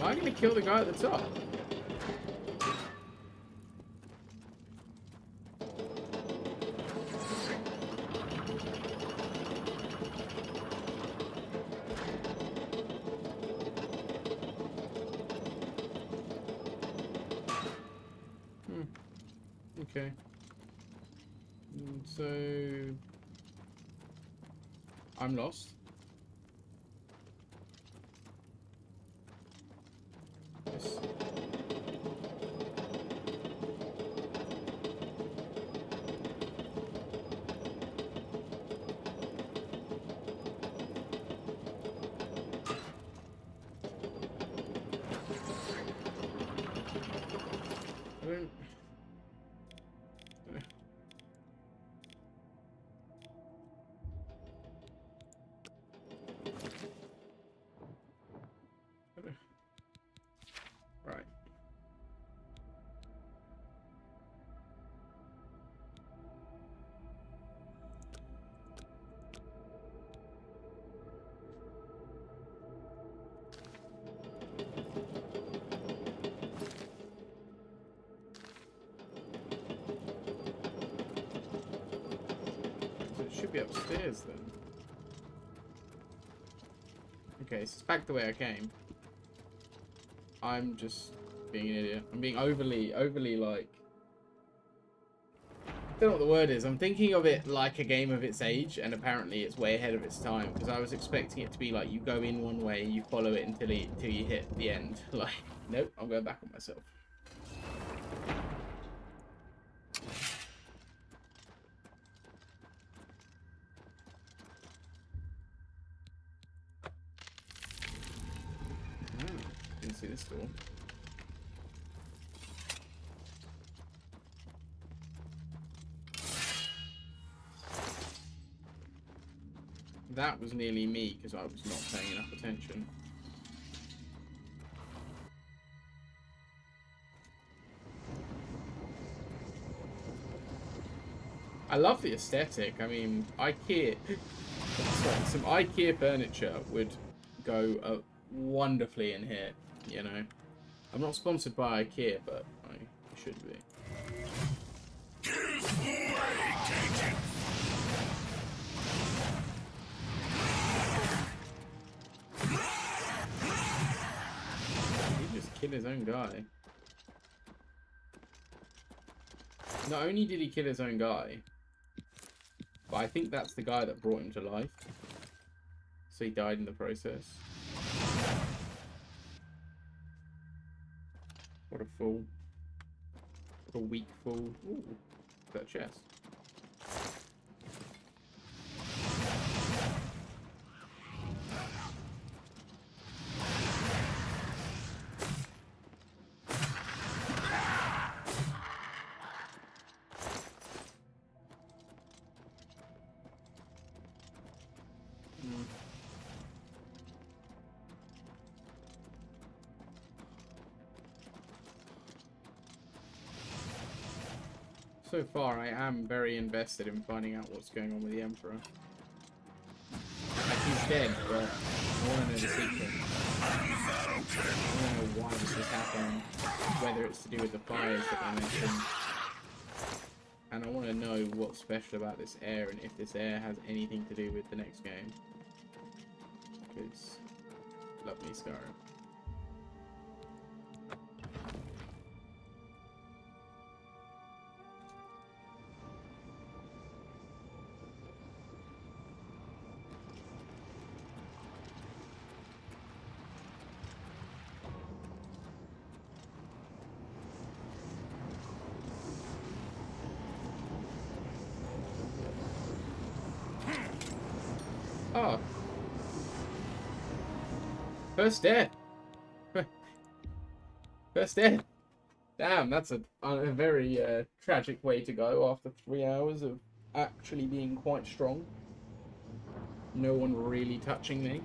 Speaker 1: Am I going to kill the guy at the top? Okay. So I'm lost. Yes. I don't... Right. So it should be upstairs then. Okay, so it's back the way I came. I'm just being an idiot. I'm being overly like... I don't know what the word is. I'm thinking of it like a game of its age, and apparently it's way ahead of its time, because I was expecting it to be like you go in one way, you follow it until you hit the end. Like, nope, I'm going back on myself. Didn't see this door. That was nearly me because I was not paying enough attention. I love the aesthetic. I mean, IKEA... Sorry, some IKEA furniture would go wonderfully in here, you know. I'm not sponsored by IKEA, but I should be. He just killed his own guy. Not only did he kill his own guy, but I think that's the guy that brought him to life. So he died in the process. What a fool. What a weak fool. Ooh, that chest. So far, I am very invested in finding out what's going on with the Emperor. Like, he's dead, but I want to know the secret. I want to know why this is happening, whether it's to do with the fires that I mentioned. And I want to know what's special about this air, and if this air has anything to do with the next game. Because, love me Skyrim. Oh. First death. First death. Damn, that's a very tragic way to go after 3 hours of actually being quite strong. No one really touching me.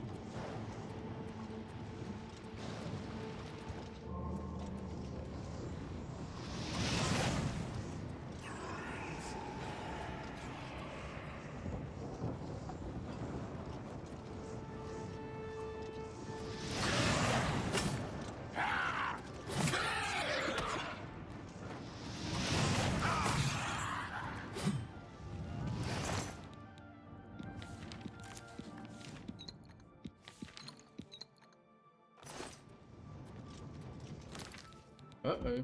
Speaker 1: Uh-oh.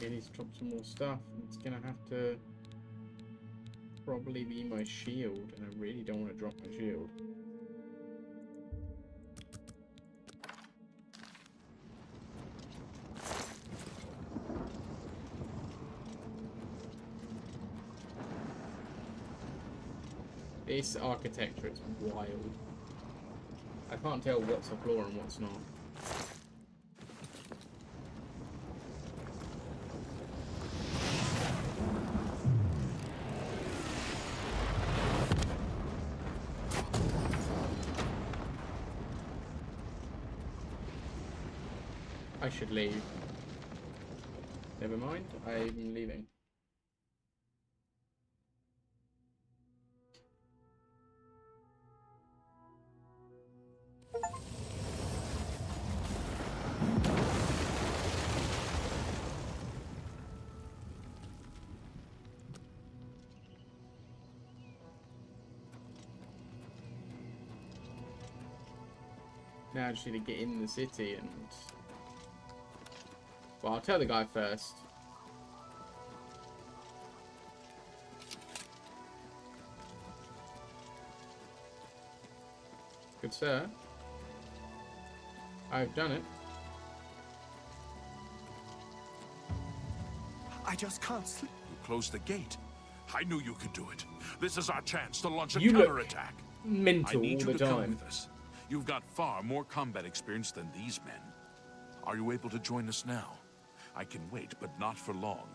Speaker 1: He needs to drop some more stuff. It's gonna have to probably be my shield, and I really don't want to drop my shield. This architecture is wild. I can't tell what's a floor and what's not. I should leave. Never mind, I'm leaving. Now I just need to get in the city and... Well, I'll tell the guy first. Good sir. I've done it.
Speaker 3: I just can't sleep.
Speaker 5: You closed the gate. I knew you could do it. This is our chance to launch a
Speaker 1: You look
Speaker 5: counterattack.
Speaker 1: mental
Speaker 5: I need
Speaker 1: all
Speaker 5: you
Speaker 1: the
Speaker 5: to come
Speaker 1: time.
Speaker 5: with us. You've got far more combat experience than these men. Are you able to join us now? I can wait, but not for long.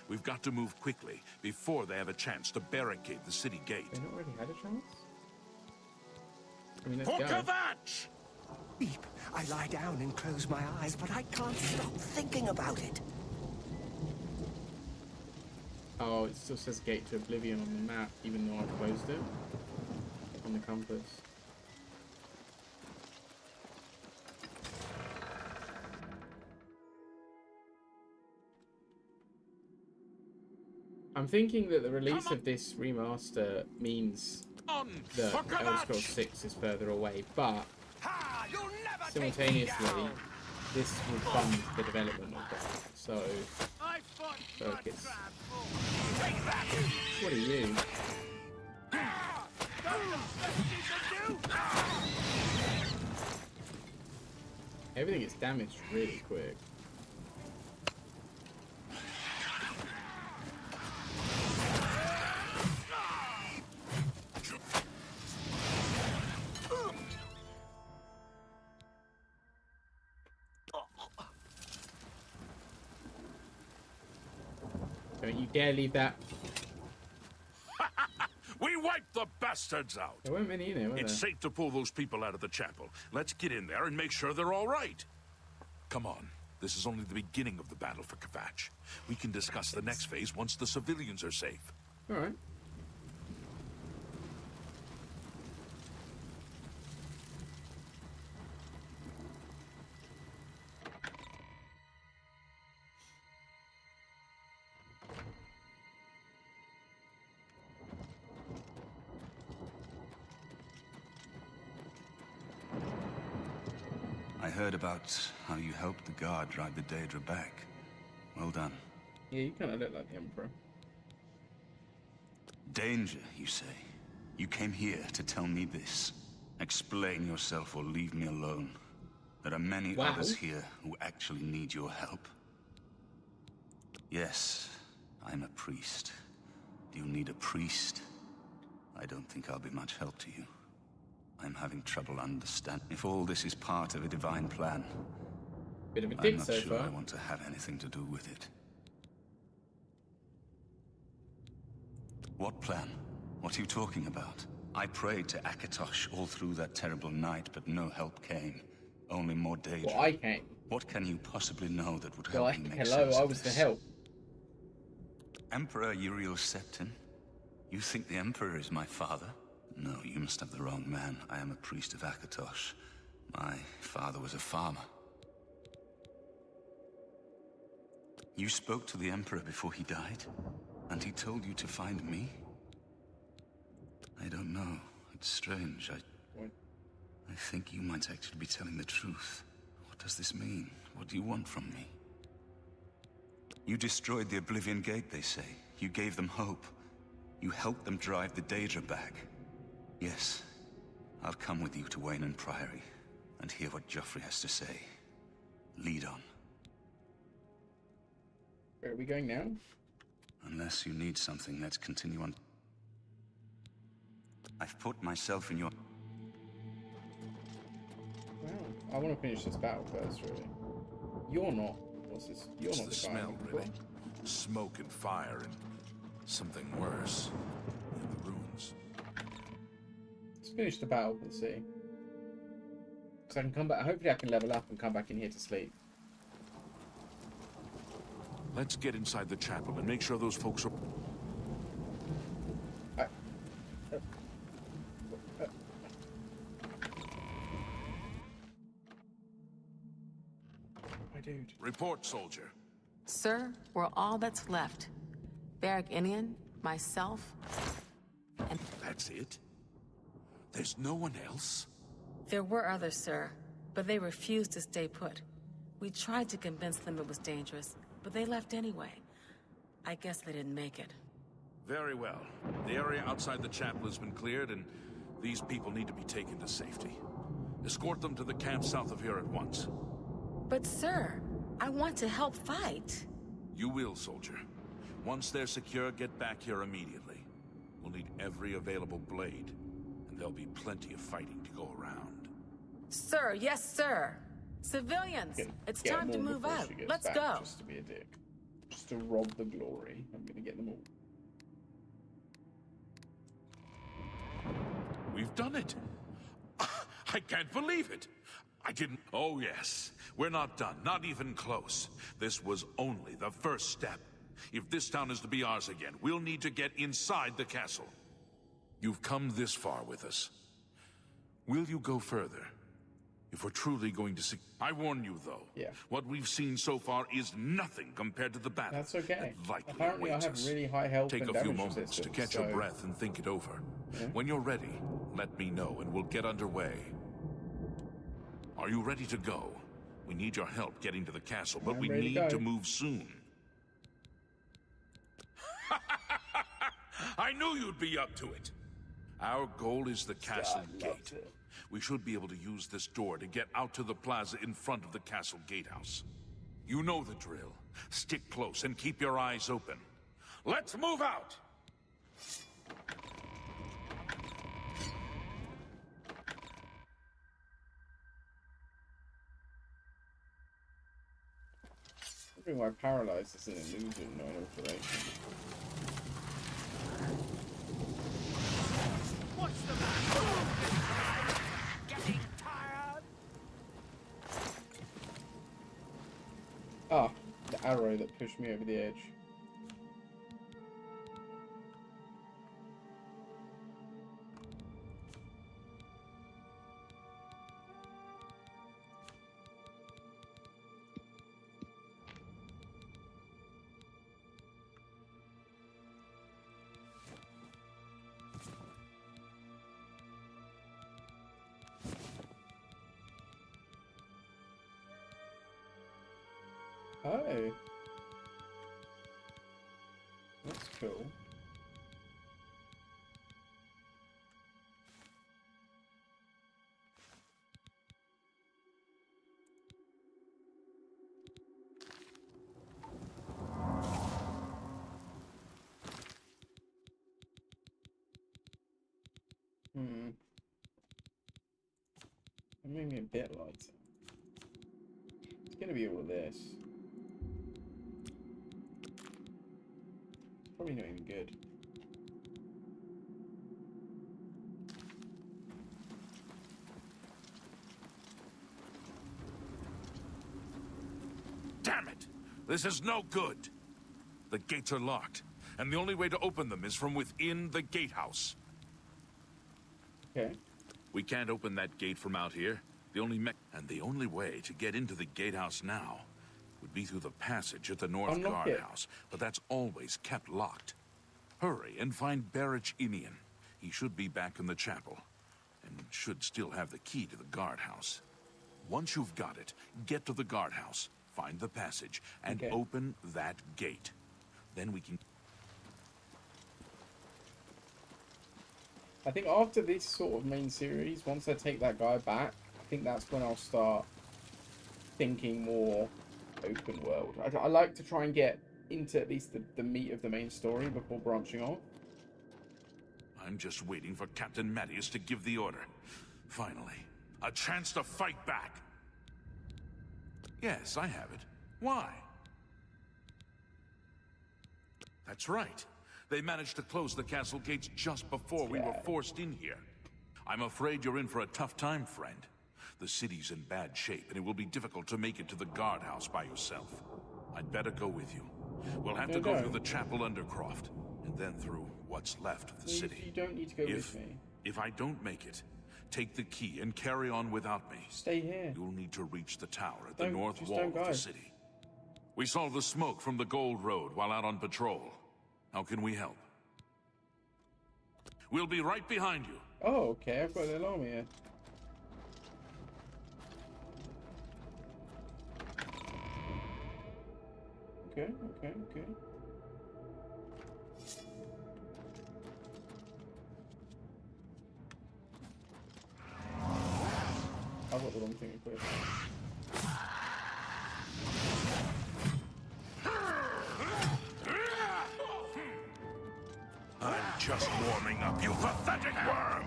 Speaker 5: We've got to move quickly before they have a chance to barricade the city gate.
Speaker 1: They not already had a chance? I mean, let's
Speaker 5: For
Speaker 1: go.
Speaker 5: Kvatch!
Speaker 3: Sleep. I lie down and close my eyes, but I can't stop thinking about it.
Speaker 1: Oh, it still says Gate to Oblivion on the map, even though I've closed it. On the compass. I'm thinking that the release of this remaster means that Elder Scrolls 6 is further away, but simultaneously, this will fund the development of that. So, focus. What are you? Everything gets damaged really quick. Don't you dare leave that.
Speaker 5: We wiped the bastards out.
Speaker 1: There weren't many in there, were
Speaker 5: It's
Speaker 1: there?
Speaker 5: safe to pull those people out of the chapel. Let's get in there and make sure they're all right. Come on. This is only the beginning of the battle for Kvatch. We can discuss the next phase once the civilians are safe.
Speaker 1: All right.
Speaker 13: I heard about how you helped the guard drive the Daedra back. Well done.
Speaker 1: Yeah, you kind of look like the Emperor.
Speaker 13: Danger, you say? You came here to tell me this. Explain yourself or leave me alone. There are many others here who actually need your help. Yes, I'm a priest. Do you need a priest? I don't think I'll be much help to you. I'm having trouble understanding if all this is part of a divine plan.
Speaker 1: Bit of a
Speaker 13: I'm
Speaker 1: dick
Speaker 13: not
Speaker 1: so
Speaker 13: sure
Speaker 1: far.
Speaker 13: I want to have anything to do with it. What plan? What are you talking about? I prayed to Akatosh all through that terrible night, but no help came. Only more danger.
Speaker 1: Well, I came.
Speaker 13: What can you possibly know that would
Speaker 1: Well,
Speaker 13: help me make
Speaker 1: hello,
Speaker 13: sense
Speaker 1: I
Speaker 13: of
Speaker 1: was the
Speaker 13: this?
Speaker 1: help.
Speaker 13: Emperor Uriel Septon? You think the Emperor is my father? No, you must have the wrong man. I am a priest of Akatosh. My father was a farmer. You spoke to the Emperor before he died? And he told you to find me? I don't know. It's strange. I think you might actually be telling the truth. What does this mean? What do you want from me? You destroyed the Oblivion Gate, they say. You gave them hope. You helped them drive the Daedra back. Yes. I'll come with you to Wayne Priory and hear what Joffrey has to say. Lead on.
Speaker 1: Where are we going now?
Speaker 13: Unless you need something, let's continue on. I've put myself in your...
Speaker 1: Wow. I want to finish this battle first, really. You're not. What's this? You're
Speaker 5: It's
Speaker 1: not
Speaker 5: the
Speaker 1: the guy.
Speaker 5: smell, really. Smoke and fire and something worse. In the ruins.
Speaker 1: Let's finish the battle and see. Because I can come back. Hopefully, I can level up and come back in here to sleep.
Speaker 5: Let's get inside the chapel and make sure those folks are...
Speaker 1: My dude.
Speaker 5: Report, soldier.
Speaker 14: Sir, we're all that's left. Barrack Inian, myself, and...
Speaker 5: That's it? There's no one else?
Speaker 14: There were others, sir, but they refused to stay put. We tried to convince them it was dangerous, but they left anyway. I guess they didn't make it.
Speaker 5: Very well. The area outside the chapel has been cleared, and these people need to be taken to safety. Escort them to the camp south of here at once.
Speaker 14: But sir, I want to help fight.
Speaker 5: You will, soldier. Once they're secure, get back here immediately. We'll need every available blade, and there'll be plenty of fighting to go around.
Speaker 14: Sir, yes, sir. Civilians, it's time to move out. Let's go.
Speaker 1: Just to be a dick. Just to rob the glory. I'm gonna get them all.
Speaker 5: We've done it! I can't believe it! I didn't... Oh, yes. We're not done. Not even close. This was only the first step. If this town is to be ours again, we'll need to get inside the castle. You've come this far with us. Will you go further? If we're truly going to see... I warn you, though.
Speaker 1: Yeah.
Speaker 5: What we've seen so far is nothing compared to the battle.
Speaker 1: That's okay.
Speaker 5: that likely
Speaker 1: Apparently, I
Speaker 5: awaits
Speaker 1: have
Speaker 5: us.
Speaker 1: really high health
Speaker 5: Take
Speaker 1: and
Speaker 5: a few
Speaker 1: damage
Speaker 5: moments to
Speaker 1: resistance,
Speaker 5: catch your
Speaker 1: so-
Speaker 5: breath and think it over.
Speaker 1: Yeah.
Speaker 5: When you're ready, let me know and we'll get underway. Are you ready to go? We need your help getting to the castle, but
Speaker 1: I'm
Speaker 5: we
Speaker 1: ready to
Speaker 5: need
Speaker 1: go.
Speaker 5: to move soon. I knew you'd be up to it. Our goal is the castle gate. We should be able to use this door to get out to the plaza in front of the castle gatehouse. You know the drill. Stick close and keep your eyes open. Let's move out!
Speaker 1: Wondering why paralyzed is an illusion, not an alteration.
Speaker 8: What's the matter? Getting tired?
Speaker 1: Ah, the arrow that pushed me over the edge. Oh. That's cool. That made me a bit lighter. It's gonna be all of this. Probably not even good.
Speaker 5: This is no good. The gates are locked, and the only way to open them is from within the gatehouse.
Speaker 1: Okay.
Speaker 5: We can't open that gate from out here. The only way to get into the gatehouse now would be through the passage at the North Guardhouse, but that's always kept locked. Hurry and find Barrich Inian. He should be back in the chapel, and should still have the key to the guardhouse. Once you've got it, get to the guardhouse, find the passage, and open that gate. Then we can...
Speaker 1: I think after this sort of main series, once I take that guy back, I think that's when I'll start thinking more open world. I like to try and get into at least the meat of the main story before branching off.
Speaker 5: I'm just waiting for Captain Mattias to give the order. Finally, a chance to fight back. Yes, I have it. Why? That's right. They managed to close the castle gates just before we were forced in here. I'm afraid you're in for a tough time, friend. The city's in bad shape, and it will be difficult to make it to the guardhouse by yourself. I'd better go with you. We'll have to go through the chapel undercroft, and then through what's left of the city.
Speaker 1: You don't need to go with me.
Speaker 5: If I don't make it, take the key and carry on without me.
Speaker 1: Stay here.
Speaker 5: You'll need to reach the tower at the north wall of the city. We saw the smoke from the Gold Road while out on patrol. How can we help? We'll be right behind you.
Speaker 1: Oh, okay. I've got the alarm here. Okay. I've got the wrong thing equipped.
Speaker 5: I'm just warming up, you pathetic worm!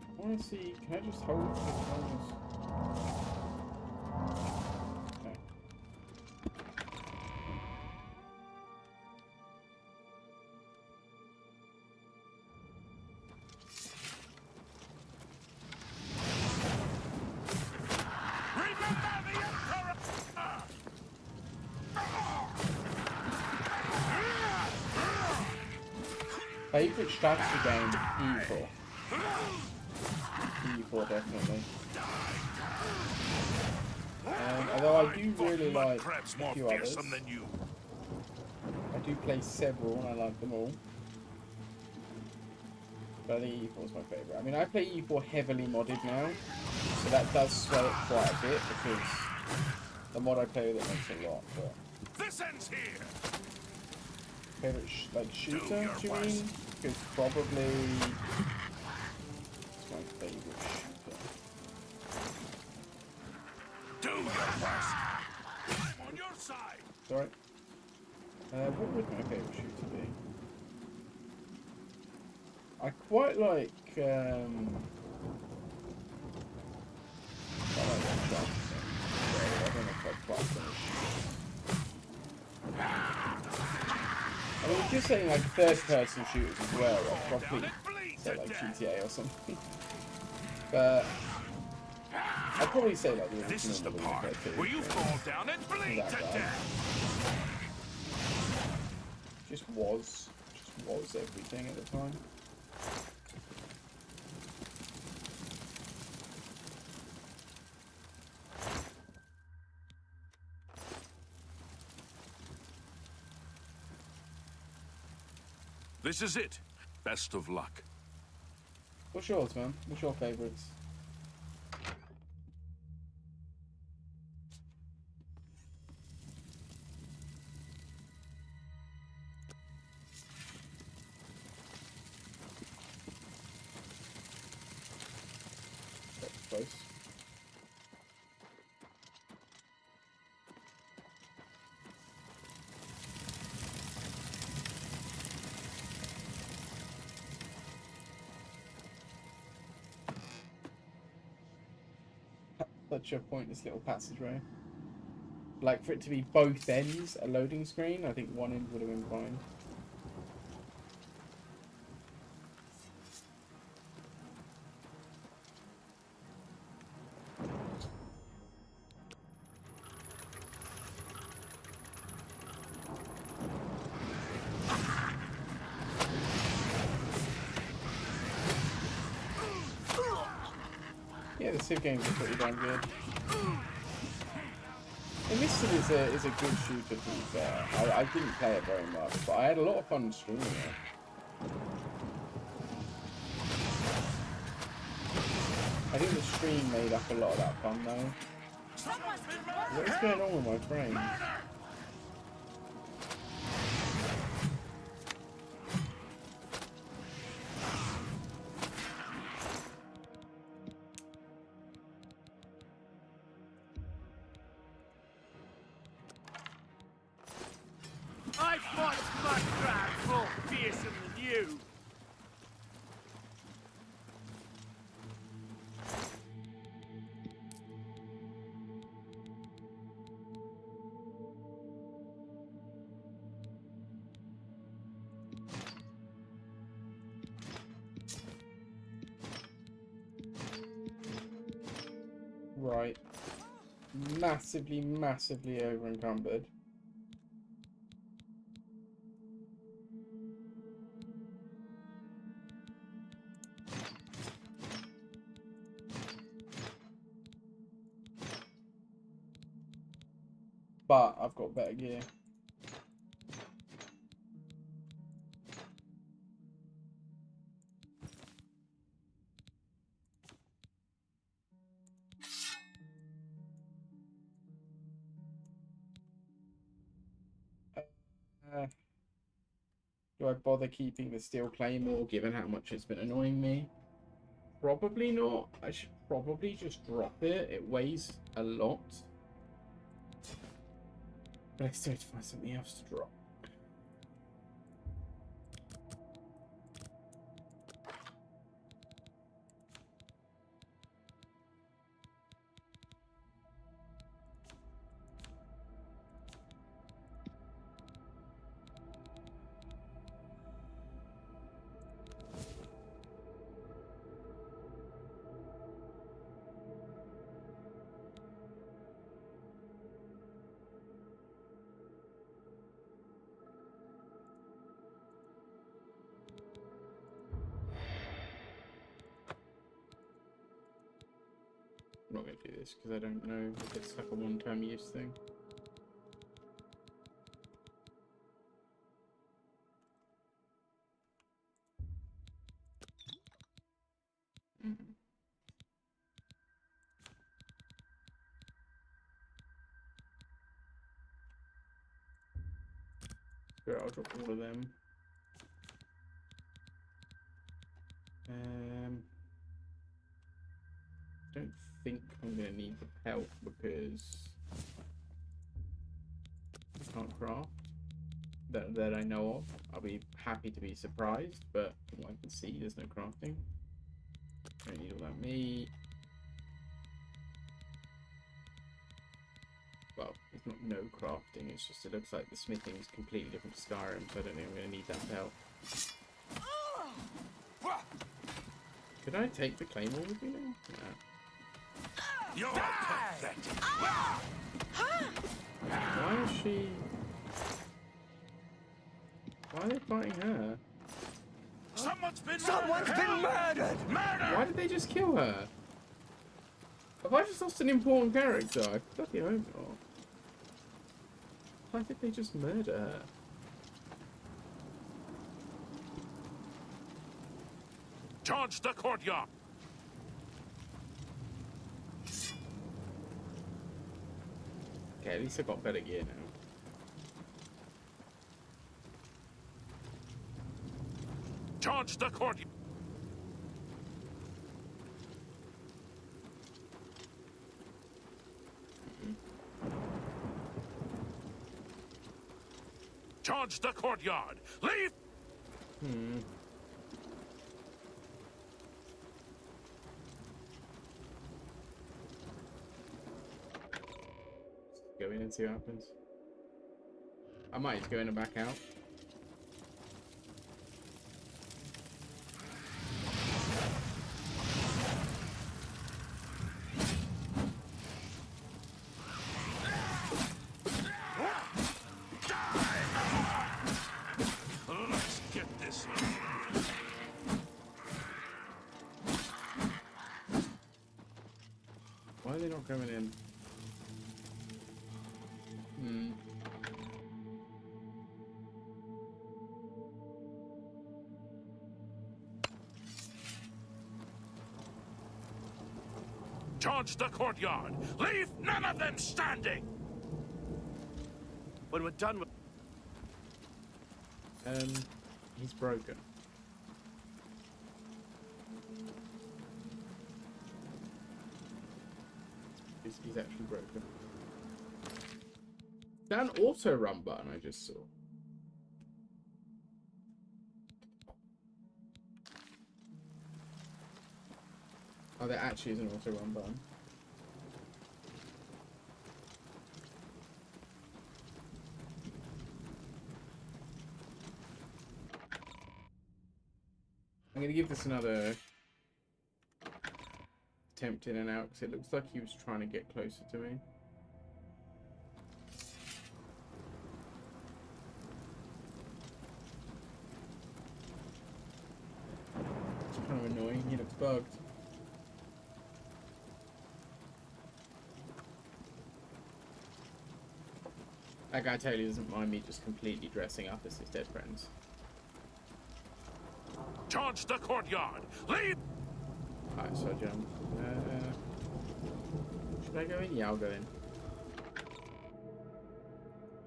Speaker 1: I want to see, can I just hold the cameras? Okay. Favorite strategy game, E4. E4 definitely. Although I do really like a few others. I do play several and I like them all. But I think E4 is my favourite. I mean, I play E4 heavily modded now, so that does sway it quite a bit because the mod I play with it makes a lot. But
Speaker 5: this ends here.
Speaker 1: Favorite shooter, do you mean? Because probably it's my favorite shooter.
Speaker 5: Do your best. I'm on your side.
Speaker 1: Sorry. What would my favorite shooter be? I quite like that shot. I don't know if I'd quite finish. I mean, just saying like third-person shooters as well. I'd probably say like GTA or something. But I'd probably say like the original.
Speaker 5: This is the part where you fall down and bleed to death.
Speaker 1: Just was everything at the time.
Speaker 5: This is it. Best of luck.
Speaker 1: What's yours, man? What's your favorites? That's close. Such a pointless little passageway. Like, for it to be both ends a loading screen, I think one end would have been fine. massive games are pretty damn good. And this is a good shooter, to be fair. I didn't play it very much, but I had a lot of fun streaming it. I think the stream made up a lot of that fun, though. What is going on with my frame?
Speaker 8: I fought mud crabs more fearsome than you.
Speaker 1: Right. Massively, massively over encumbered. But I've got better gear. Do I bother keeping the steel claymore given how much it's been annoying me? Probably not. I should probably just drop it. It weighs a lot. But I still have to find something else to drop. I'm not going to do this because I don't know if it's like a one-time use thing. Sure, I'll drop all of them. Don't think I'm going to need the pelt because I can't craft that I know of. I'll be happy to be surprised, but from what I can see, there's no crafting. Don't need all that meat. Well, it's not no crafting, it's just it looks like the smithing is completely different to Skyrim, so I don't think I'm going to need that pelt. Could I take the claymore with me now? No.
Speaker 5: You're pathetic.
Speaker 1: Why is she... Why are they fighting her?
Speaker 5: Someone's been
Speaker 3: murdered!
Speaker 5: Murder!
Speaker 1: Why did they just kill her? Have I just lost an important character? I bloody hope not. Why did they just murder her?
Speaker 5: Charge the courtyard!
Speaker 1: Okay, at least I got better gear now.
Speaker 5: Charge the courtyard! Charge the courtyard! Leave!
Speaker 1: Go in and see what happens. I might just go in and back out.
Speaker 5: Let's get this.
Speaker 1: not coming in.
Speaker 5: Charge the courtyard! Leave none of them standing!
Speaker 8: When we're done with...
Speaker 1: He's broken. He's actually broken. That an auto run button I just saw. Oh, there actually is an auto run button. I'm gonna give this another attempt in and out because it looks like he was trying to get closer to me. It's kind of annoying. He looks bugged. That guy totally doesn't mind me just completely dressing up as his dead friends.
Speaker 5: Charge the courtyard! Leave!
Speaker 1: Alright, so I jump. Should I go in? Yeah, I'll go in.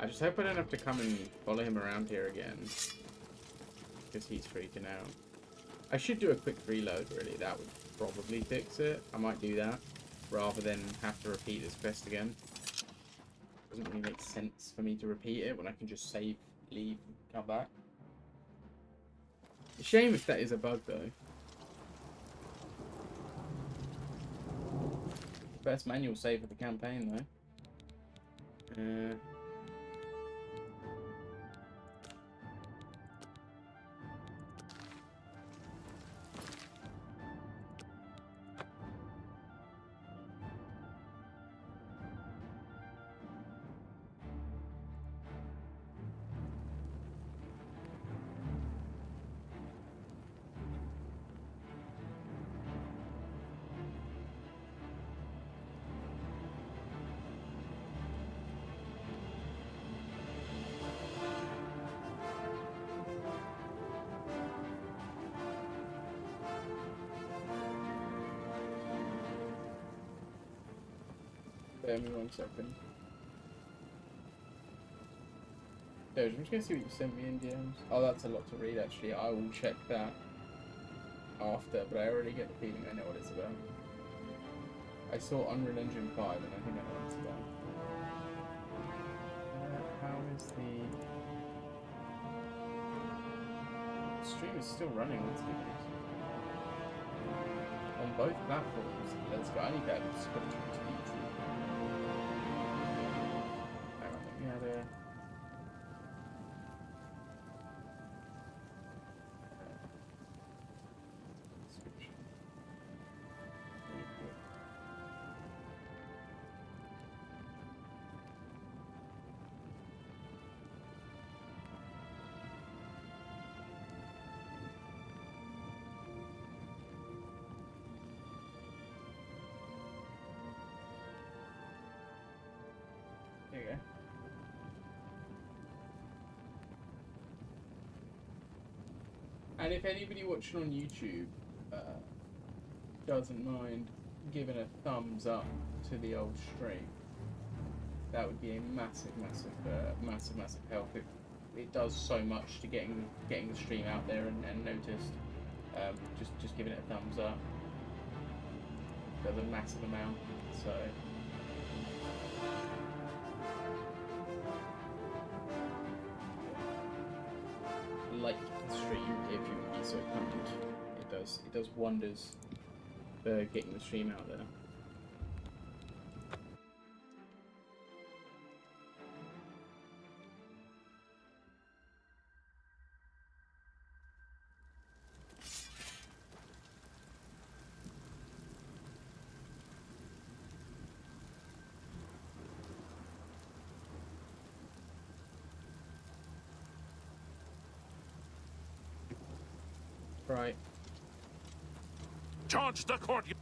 Speaker 1: I just hope I don't have to come and follow him around here again. Because he's freaking out. I should do a quick reload, really. That would probably fix it. I might do that. Rather than have to repeat this quest again. Doesn't really make sense for me to repeat it when I can just save, leave, and come back. A shame if that is a bug, though. Best manual save of the campaign, though. Bear me 1 second. Doge, I'm just gonna see what you sent me in DMs. Oh, that's a lot to read actually. I will check that after, but I already get the feeling I know what it's about. I saw Unreal Engine 5 and I think I know what it's about. How is the stream is still running, let's do this. On both platforms, let's go. I need that subscription to YouTube. Hang on, let me add a... subscription. There you go. And if anybody watching on YouTube doesn't mind giving a thumbs up to the old stream, that would be a massive help. It does so much to getting the stream out there and noticed. Just giving it a thumbs up does a massive amount. So. Like the stream if you would be so kind. It does wonders for getting the stream out there. Right.
Speaker 5: Charge the courtyard!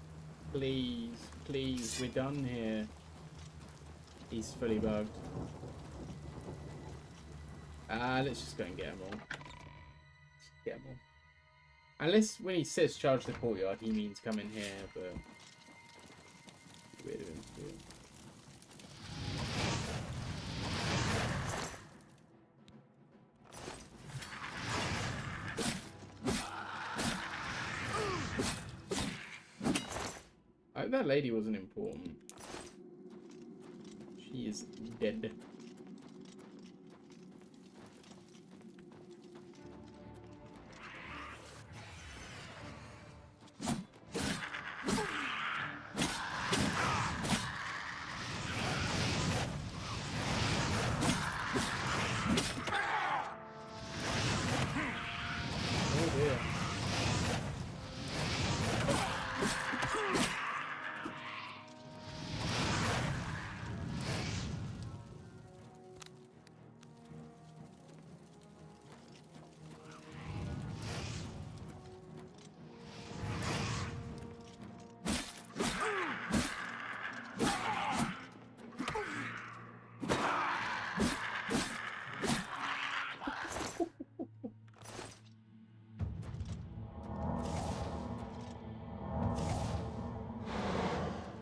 Speaker 1: Please, please, we're done here. He's fully bugged. Let's just go and get them all. Get them all. Unless when he says charge the courtyard, he means come in here, but... Weird of him to do. I hope that lady wasn't important. She is dead.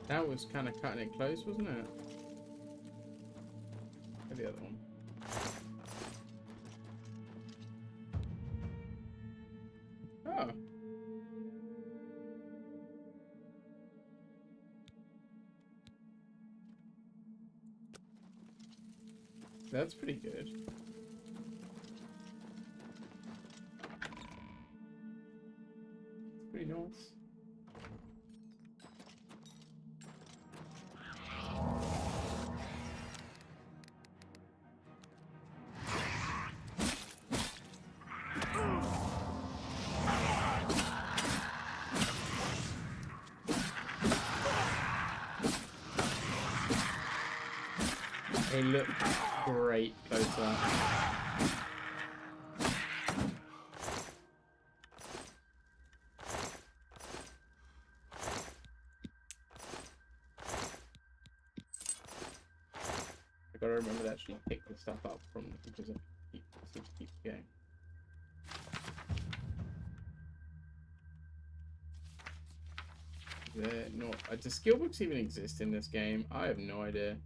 Speaker 1: That was kind of cutting it close, wasn't it? Maybe the other one. Oh. That's pretty good. It's pretty nice. They look great close up. I gotta remember to actually pick the stuff up from because I seem to keep going. Do skill books even exist in this game? I have no idea.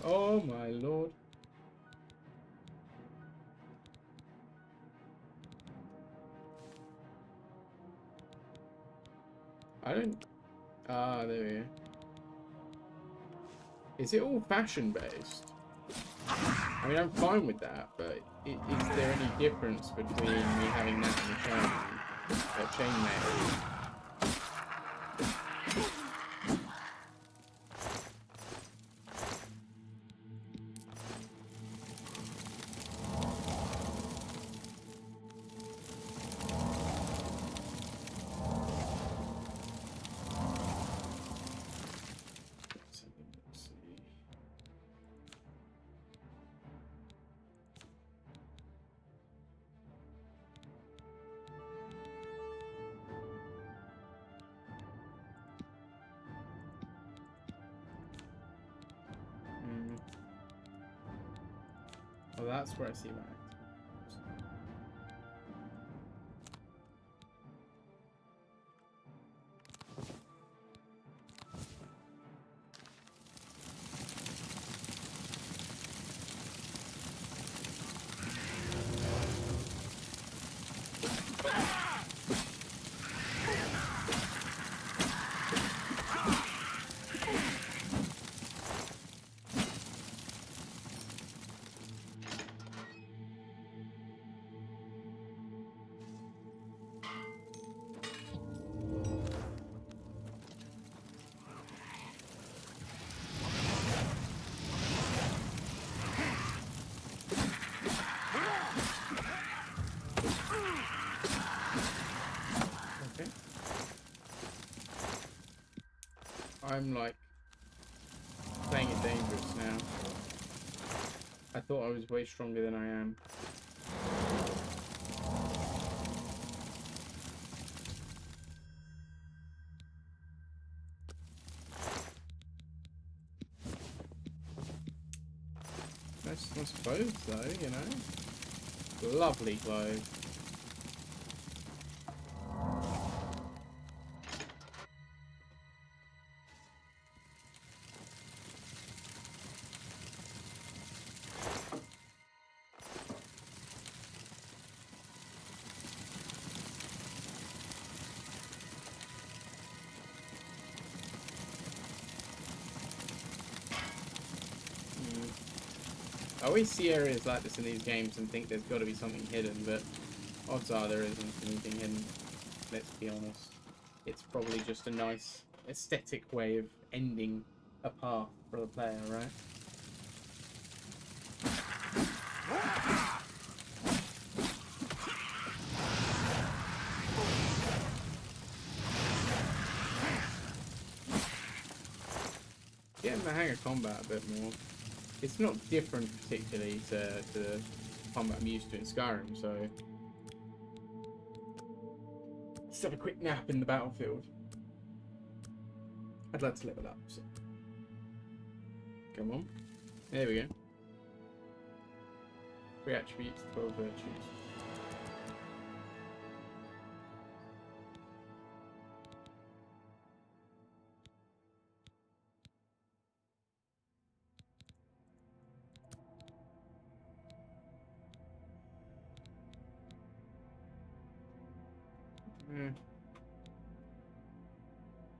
Speaker 1: Oh my lord. I don't... Ah, there we go. Is it all fashion based? I mean, I'm fine with that, but is there any difference between me having that and the chainmail? Oh, that's where I see that. I'm like playing it dangerous now. I thought I was way stronger than I am. Nice clothes though, you know. Lovely clothes. I always see areas like this in these games and think there's got to be something hidden, but odds are there isn't anything hidden. Let's be honest. It's probably just a nice aesthetic way of ending a path for the player, right? Getting the hang of combat a bit more. It's not different particularly to the combat I'm used to in Skyrim, so just have a quick nap in the battlefield. I'd like to level up, so come on. There we go. 3 attributes, 12 virtues.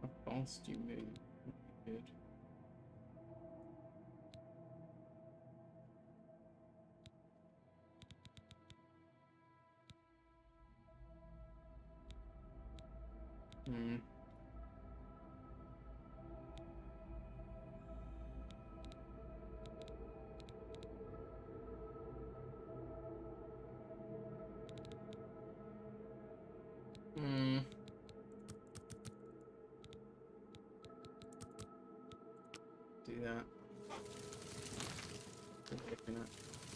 Speaker 1: How fast do you move? Good. Do that.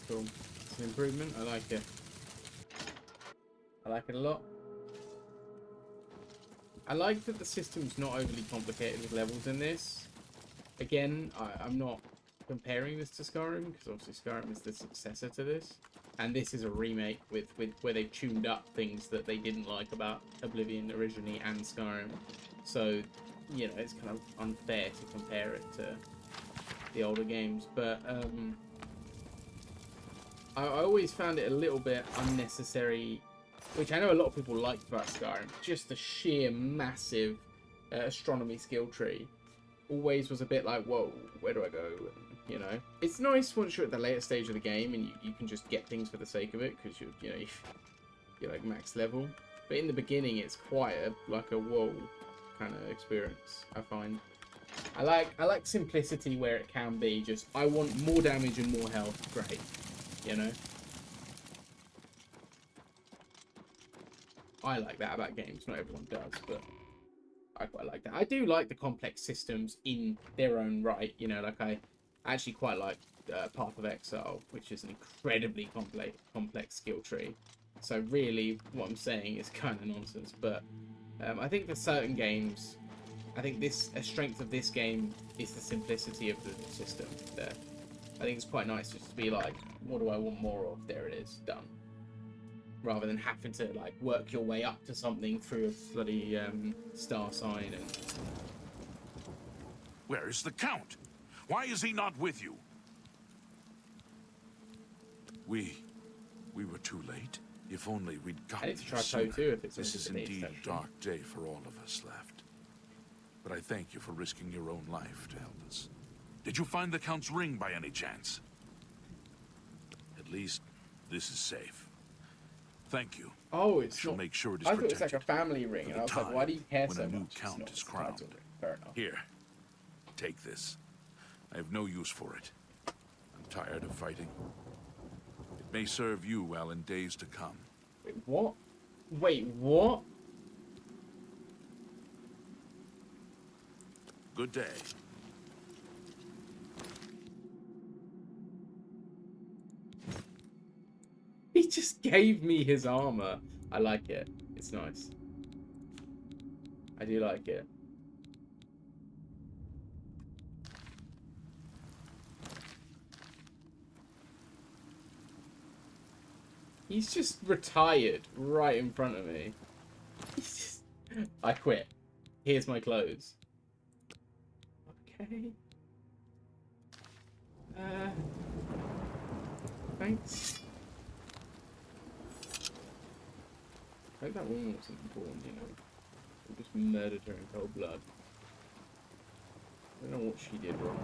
Speaker 1: Cool. It's an improvement. I like it. I like it a lot. I like that the system's not overly complicated with levels in this. Again, I'm not comparing this to Skyrim, because obviously Skyrim is the successor to this. And this is a remake with where they've tuned up things that they didn't like about Oblivion originally and Skyrim. So, you know, it's kind of unfair to compare it to the older games. But I always found it a little bit unnecessary, which I know a lot of people liked about Skyrim. Just the sheer massive astronomy skill tree always was a bit like, whoa, where do I go? You know, it's nice once you're at the later stage of the game and you can just get things for the sake of it because you're like max level. But in the beginning, it's quite like a whoa kind of experience. I find I like simplicity where it can be just I want more damage and more health. Great, you know. I like that about games. Not everyone does, but I quite like that. I do like the complex systems in their own right. You know, like I actually quite like Path of Exile, which is an incredibly complex skill tree. So really, what I'm saying is kind of nonsense. But I think for certain games, I think a strength of this game is the simplicity of the system. There, I think it's quite nice just to be like, what do I want more of? There it is, done. Rather than having to like work your way up to something through a bloody star sign and.
Speaker 5: Where is the Count? Why is he not with you? We were too late. If only we'd gotten here sooner. This is indeed a dark day for all of us left. But I thank you for risking your own life to help us. Did you find the Count's ring by any chance? At least this is safe. Thank you.
Speaker 1: Oh, it's
Speaker 5: not. Make sure it is
Speaker 1: I thought it was like a family ring, and I was like, why do you care so much?
Speaker 5: When a new Count is crowned.
Speaker 1: Fair enough.
Speaker 5: Here, take this. I have no use for it. I'm tired of fighting. It may serve you well in days to come.
Speaker 1: Wait, what? Wait, what?
Speaker 5: Good day.
Speaker 1: He just gave me his armor. I like it. It's nice. I do like it. He's just retired right in front of me. He's just... I quit. Here's my clothes. Okay. Thanks. I hope that woman wasn't born, you know. I just murdered her in cold blood. I don't know what she did wrong.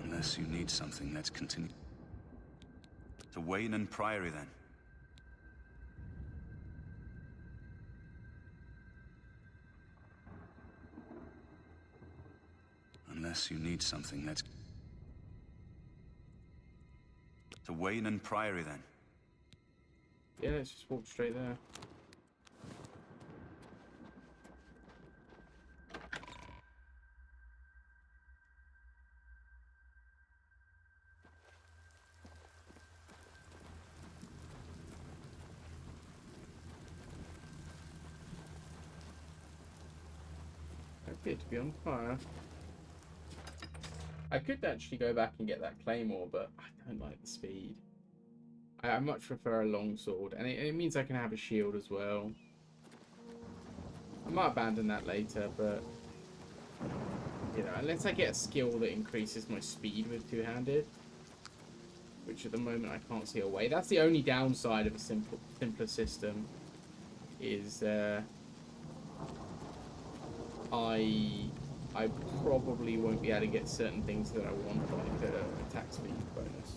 Speaker 13: Unless you need something, let's continue. To Wayne and Priory, then. Unless you need something, let's... To Wayne and Priory, then.
Speaker 1: Yeah, let's just walk straight there. I appear to be on fire. I could actually go back and get that claymore, but I don't like the speed. I much prefer a longsword, and it means I can have a shield as well. I might abandon that later, but you know, unless I get a skill that increases my speed with two-handed, which at the moment I can't see a way. That's the only downside of a simpler system. Is I probably won't be able to get certain things that I want, like attack speed bonus.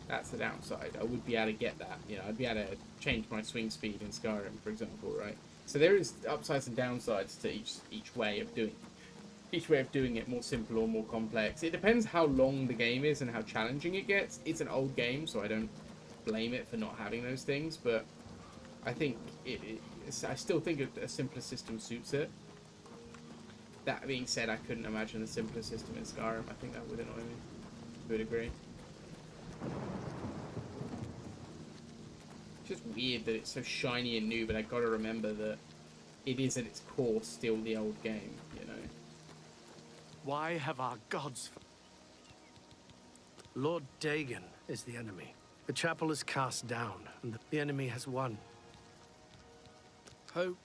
Speaker 1: That's the downside. I would be able to get that. You know, I'd be able to change my swing speed in Skyrim, for example, right? So there is upsides and downsides to each way of doing it, more simple or more complex. It depends how long the game is and how challenging it gets. It's an old game, so I don't blame it for not having those things, but I think I still think a simpler system suits it. That being said, I couldn't imagine a simpler system in Skyrim. I think that would annoy me. You would agree? It's just weird that it's so shiny and new, but I gotta remember that it is at its core still the old game, you know?
Speaker 8: Why have our gods... Lord Dagon is the enemy. The chapel is cast down, and the enemy has won. Hope...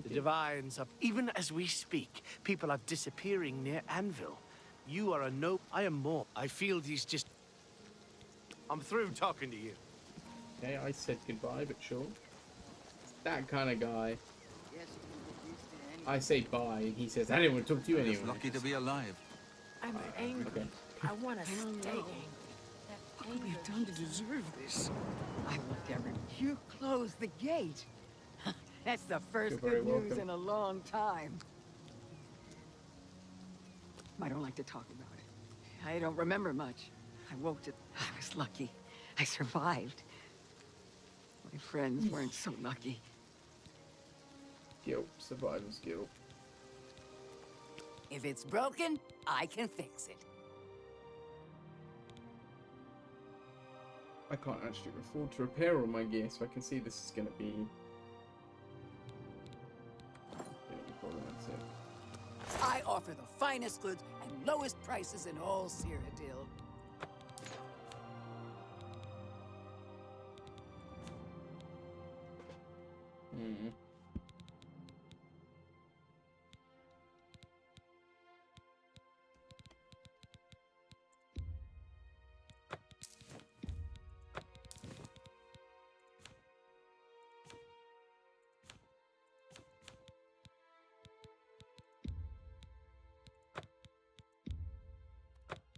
Speaker 8: The divines are... Even as we speak, people are disappearing near Anvil. You are a no... I am more. I feel these just... I'm through talking to you.
Speaker 1: Okay, I said goodbye, but sure. It's that kind of guy. I say bye, and he says, I didn't want to talk to you anyway.
Speaker 9: Just lucky to be alive.
Speaker 14: I'm angry.
Speaker 1: Okay.
Speaker 14: I want to stay.
Speaker 11: What could we have done to deserve this? I looked everywhere. You closed the gate. That's the first good news in a long time. I don't like to talk about it. I don't remember much. I woke to... I was lucky. I survived. My friends weren't so lucky.
Speaker 1: Guilt. Survivor's guilt.
Speaker 11: If it's broken, I can fix it.
Speaker 1: I can't actually afford to repair all my gear, so I can see this is going to be...
Speaker 11: I offer the finest goods and lowest prices in all Cyrodiil.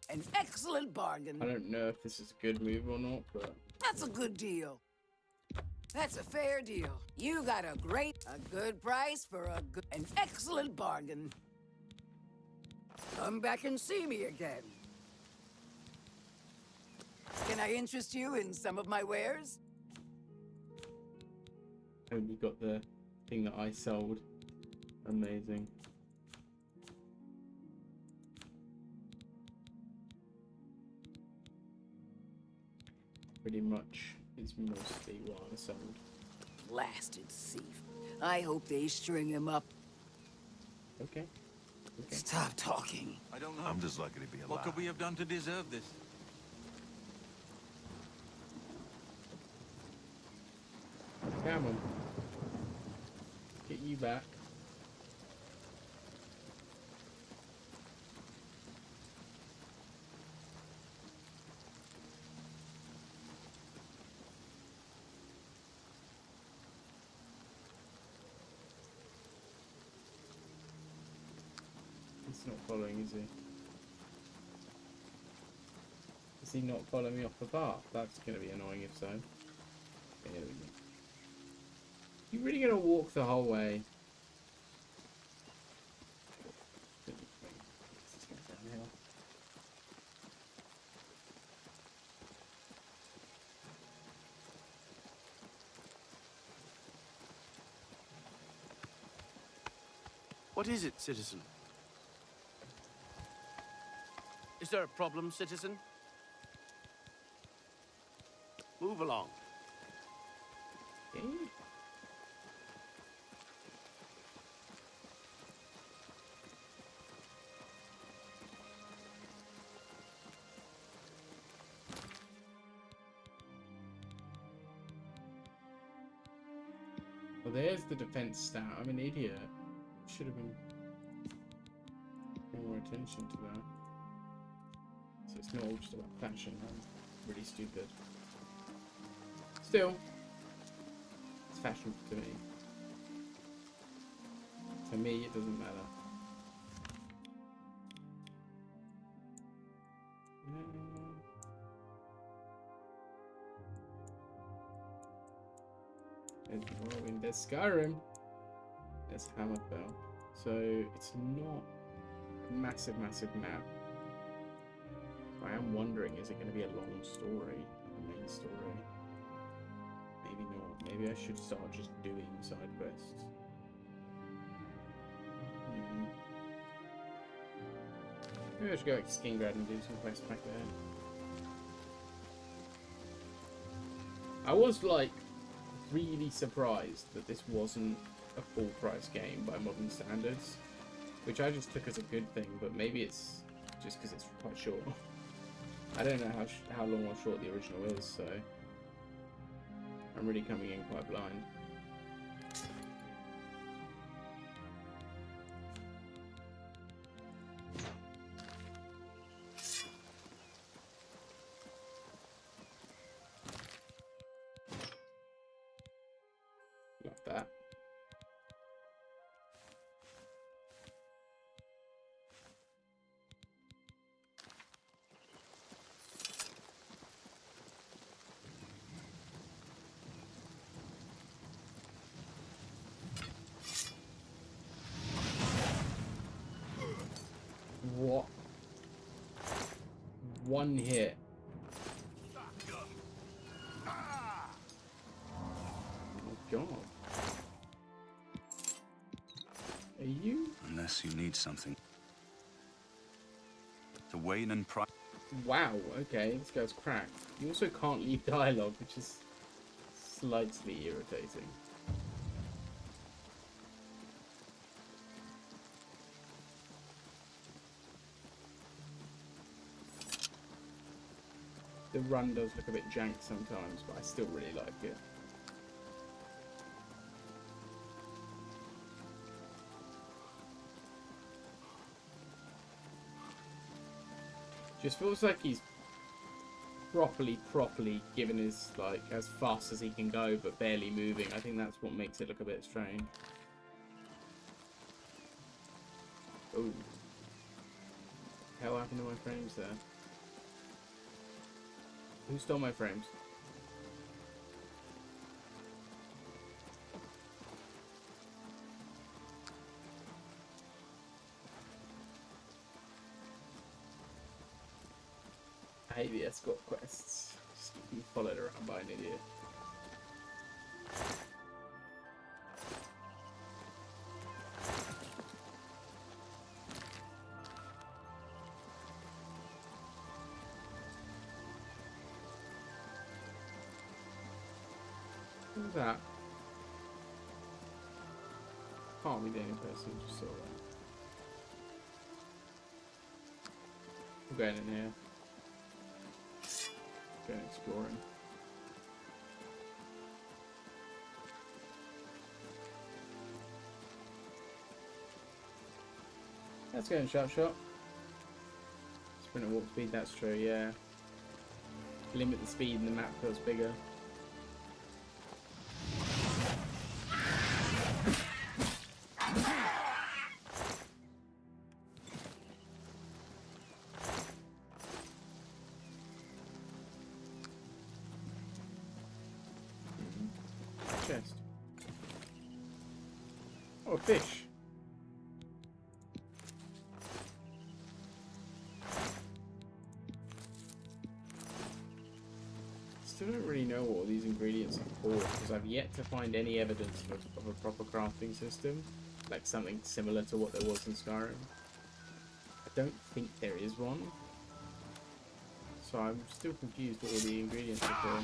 Speaker 11: An excellent bargain.
Speaker 1: I don't know if this is a good move or not, but...
Speaker 11: That's a good deal. That's a fair deal. You got a good price for an excellent bargain. Come back and see me again. Can I interest you in some of my wares?
Speaker 1: And you got the thing that I sold. Amazing. Pretty much is mostly what I sold.
Speaker 11: Blasted thief. I hope they string him up.
Speaker 1: Okay.
Speaker 11: Stop talking.
Speaker 9: I don't know.
Speaker 6: I'm just lucky to be alive.
Speaker 9: What could we have done to deserve this?
Speaker 1: Come on. Get you back. He's not following, is he? Is he not following me off the path? That's going to be annoying if so. There we go. You really gonna walk the whole way?
Speaker 8: What is it, citizen? Is there a problem, citizen? Move along.
Speaker 1: Okay. Well, there's the defense stat. I'm an idiot. Should have been paying more attention to that. So it's not all just about fashion. I'm really stupid. Still, it's fashion to me. To me, it doesn't matter. There's Morrowind, there's Skyrim, there's Hammerfell. So it's not a massive map. So I am wondering, is it going to be a long story, the main story? Maybe not. Maybe I should start just doing side quests. Maybe I should go to Skingrad and do some quests back there. I was like really surprised that this wasn't a full price game by modern standards, which I just took as a good thing, but maybe it's just because it's quite short. I don't know how long or short the original is, so I'm really coming in quite blind. Like that. What? One hit. Oh god. Are you?
Speaker 13: Unless you need something. To Wayne and Price.
Speaker 1: Wow, okay, this guy's cracked. You also can't leave dialogue, which is slightly irritating. The run does look a bit jank sometimes, but I still really like it. Just feels like he's properly given his, like, as fast as he can go, but barely moving. I think that's what makes it look a bit strange. Ooh. Hell happened to my frames there? Who stole my frames? I hate the escort quests. Just being followed around by an idiot. What was that? Can't be the only person who just saw that. I'm going in here. Going exploring. Let's go in sharp shot. Sprint and warp speed, that's true, yeah. Limit the speed and the map feels bigger. Chest. Oh, a fish. Still don't really know what all these ingredients are for, because I've yet to find any evidence of a proper crafting system, like something similar to what there was in Skyrim. I don't think there is one, so I'm still confused what all the ingredients are for.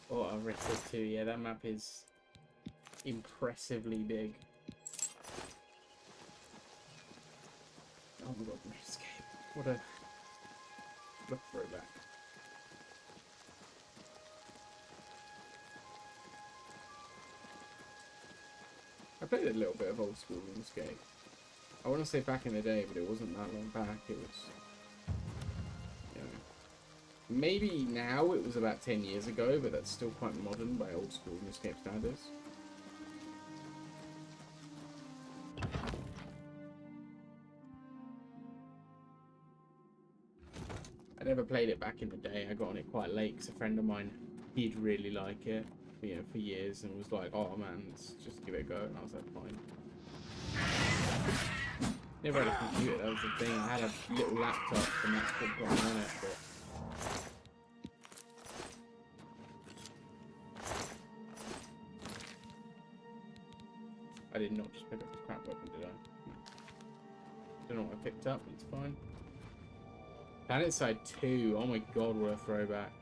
Speaker 1: Oh, I've read it too. Yeah, that map is impressively big. Oh my god, escape. What a throwback. I played a little bit of old school RuneScape. I want to say back in the day, but it wasn't that long back. It was, you know, maybe now it was about 10 years ago, but that's still quite modern by old school RuneScape standards. I never played it back in the day. I got on it quite late because a friend of mine did really like it, you know, for years, and was like, "Oh man, let's just give it a go." And I was like, "Fine." Never had a computer. That was the thing. I had a little laptop, and that's what got me on it. But I did not just pick up a crap weapon, did I? Don't know what I picked up, but it's fine. Planet Side 2, oh my god, what a throwback.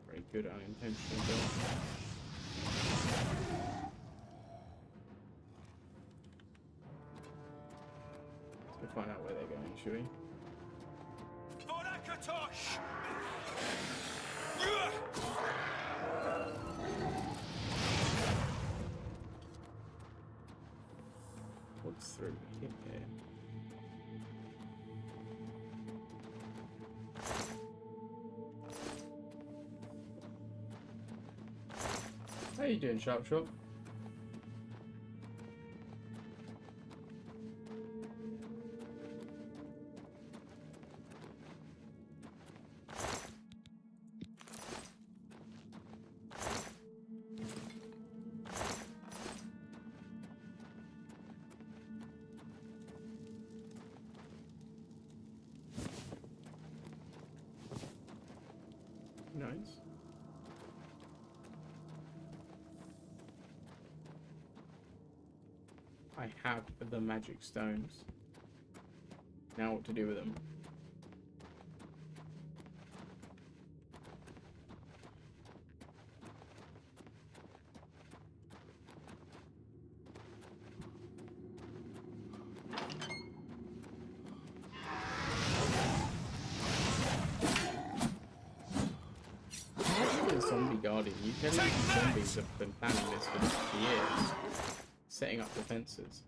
Speaker 1: Very good unintentional dodge. Let's go find out where they're going, shall we? What's through here? How you doing, Sharp Shot? Nice. I have the magic stones. Now what to do with them? Zombie Guardian. You can see zombies have been planning this for years, setting up defenses.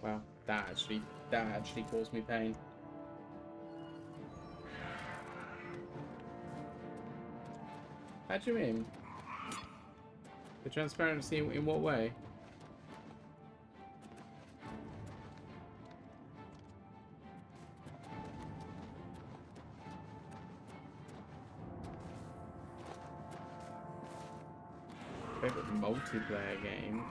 Speaker 1: Wow, that actually caused me pain. How do you mean? The transparency in what way? Favorite multiplayer game?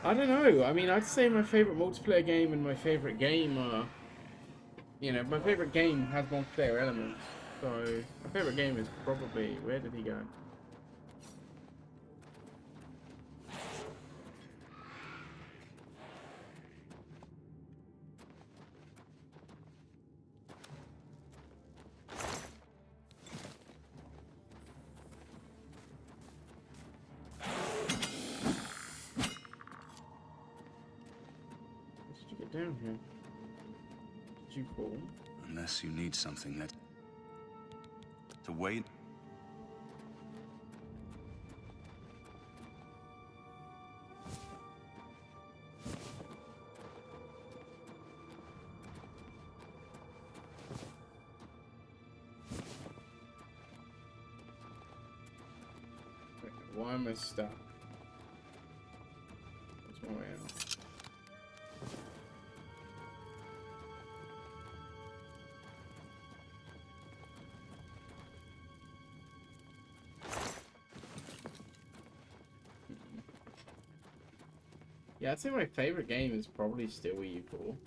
Speaker 1: I don't know. I mean, I'd say my favorite multiplayer game and my favorite game are... You know, my favorite game has multiplayer elements. So, my favorite game is probably... Where did he go? Did you get down here? Did you fall?
Speaker 13: Unless you need something that... To wait.
Speaker 1: Why am I stuck? What's my way out? Yeah, I'd say my favorite game is probably still Evil.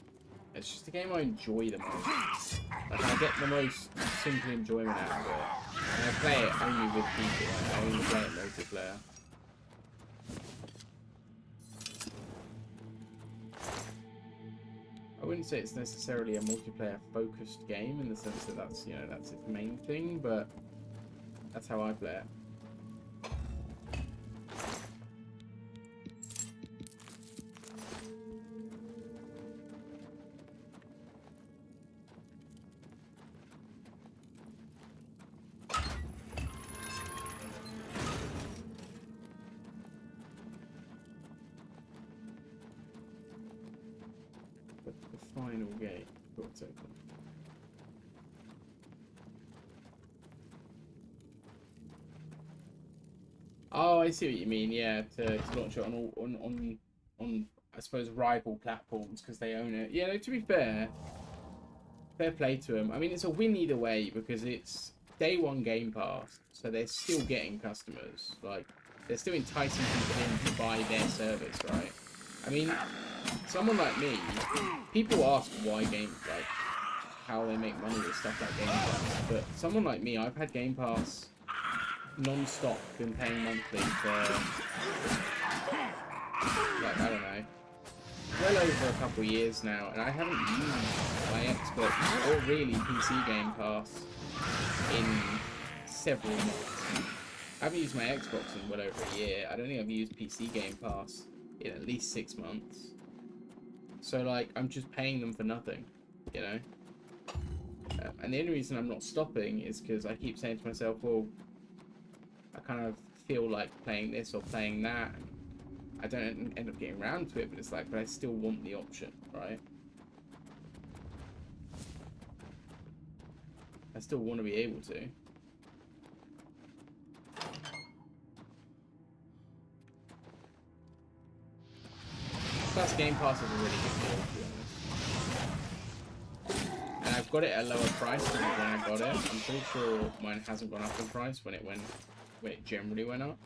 Speaker 1: It's just a game I enjoy the most. Like, I get the most simple enjoyment out of it. And I play it only with people. Like, I only play it multiplayer. I wouldn't say it's necessarily a multiplayer-focused game in the sense that that's, you know, that's its main thing, but that's how I play it. The final gate. Oh, it's open. Oh, I see what you mean. Yeah, to launch it on all on I suppose rival platforms because they own it. Yeah, no, to be fair play to them. I mean, it's a win either way because it's day one Game Pass, so they're still getting customers. Like, they're still enticing people in to buy their service, right? I mean, someone like me, people ask why like how they make money with stuff like Game Pass, but someone like me, I've had Game Pass non-stop, been paying monthly for like, I don't know, well over a couple of years now, and I haven't used my Xbox or really PC Game Pass in several months. I haven't used my Xbox in well over a year. I don't think I've used PC Game Pass in at least 6 months. So, like, I'm just paying them for nothing, you know? And the only reason I'm not stopping is because I keep saying to myself, well, I kind of feel like playing this or playing that. I don't end up getting around to it, but it's like, but I still want the option, right? I still want to be able to. Plus, Game Pass is a really good deal, to be honest. And I've got it at a lower price than when I got it. I'm pretty sure mine hasn't gone up in price when it generally went up.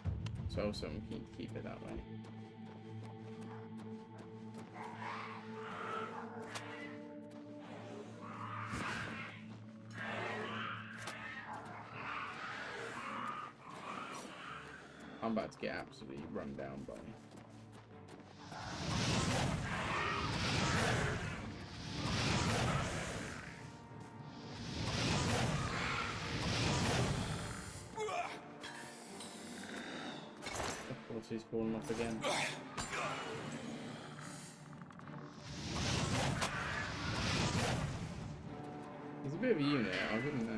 Speaker 1: So also I'm keen to keep it that way. I'm about to get absolutely run down by. Of course he's falling off again. He's a bit of a unit, I wouldn't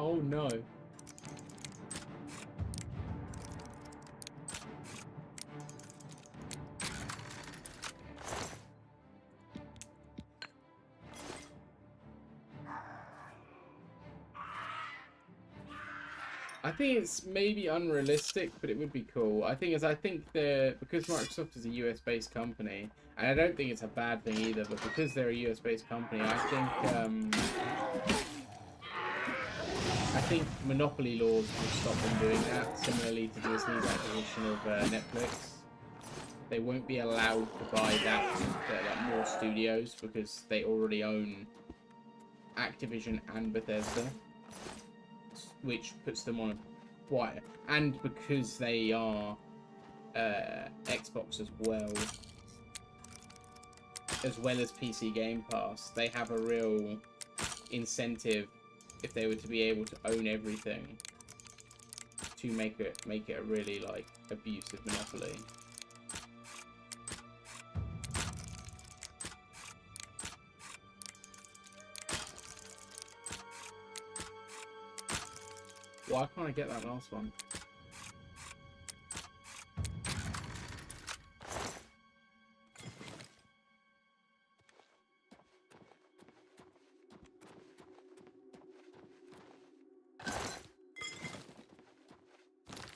Speaker 1: Oh no. I think it's maybe unrealistic, but it would be cool. I think because Microsoft is a US based company, and I don't think it's a bad thing either, but because they're a US based company, I think monopoly laws will stop them doing that. Similarly to Disney's acquisition of Netflix, they won't be allowed to buy like more studios because they already own Activision and Bethesda, which puts them on a quite, and because they are Xbox as well as PC Game Pass, they have a real incentive if they were to be able to own everything to make it a really like abusive monopoly. Why can't I get that last one?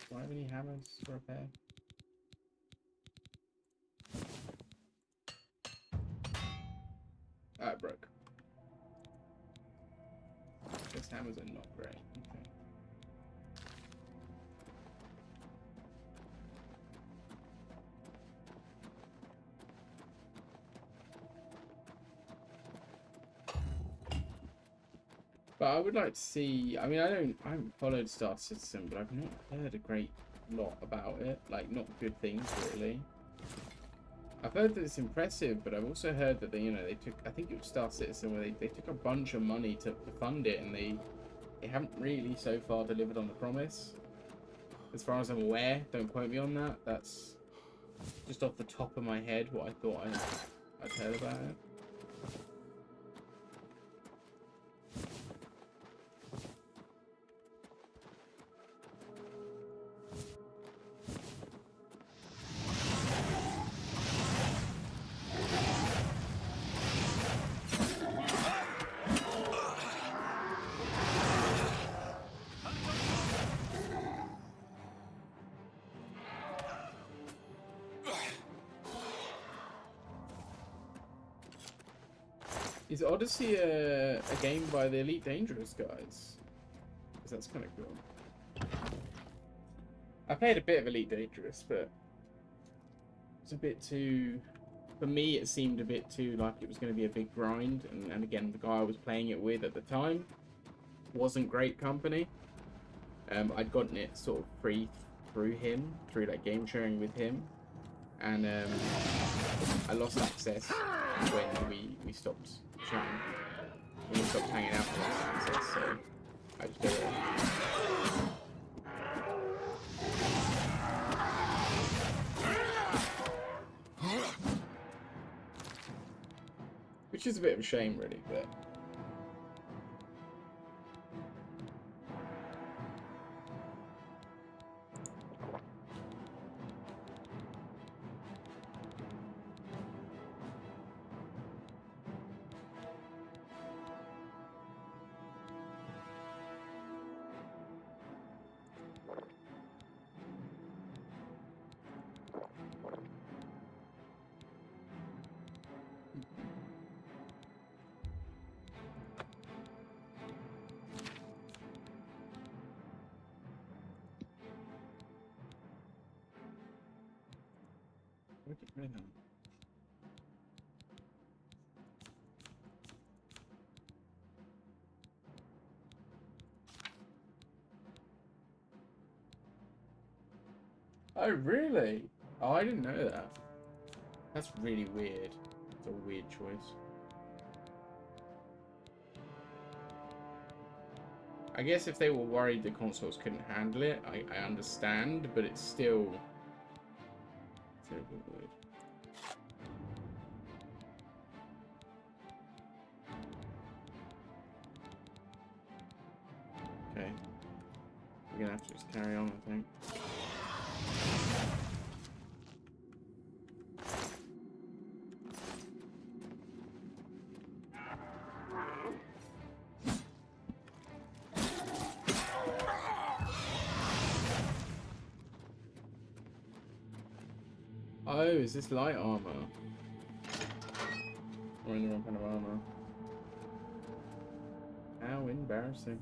Speaker 1: Do I have any hammers to repair? Ah, it broke. These hammers are not great. Okay. But I would like to see. I mean, I haven't followed Star Citizen, but I've not heard a great lot about it. Like, not good things really. I've heard that it's impressive, but I've also heard that they took. I think it was Star Citizen where they took a bunch of money to fund it, and they haven't really so far delivered on the promise. As far as I'm aware, don't quote me on that. That's just off the top of my head what I thought I'd heard about it. Is Odyssey a game by the Elite Dangerous guys? Because that's kind of cool. I played a bit of Elite Dangerous, but it's a bit too... For me, it seemed a bit too like it was going to be a big grind. And again, the guy I was playing it with at the time wasn't great company. I'd gotten it sort of free through like game sharing with him. And I lost access when we stopped chatting. When we stopped hanging out, I lost access, so I just did it. Which is a bit of a shame, really, but... Look at me now. Oh, really? Oh, I didn't know that. That's really weird. It's a weird choice. I guess if they were worried the consoles couldn't handle it, I understand, but it's still... It's a bit weird. Okay. We're gonna have to just carry on, I think. Oh, is this light armor? Or in the wrong kind of armor? How embarrassing.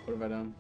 Speaker 1: What have I done?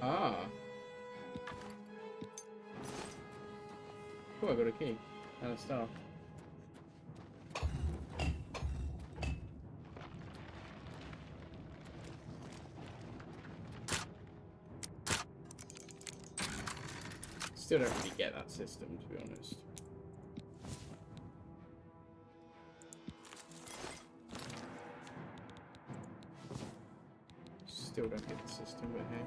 Speaker 1: Ah. Oh, I got a key and a star. Still don't really get that system, to be honest. Still don't get the system, but hey.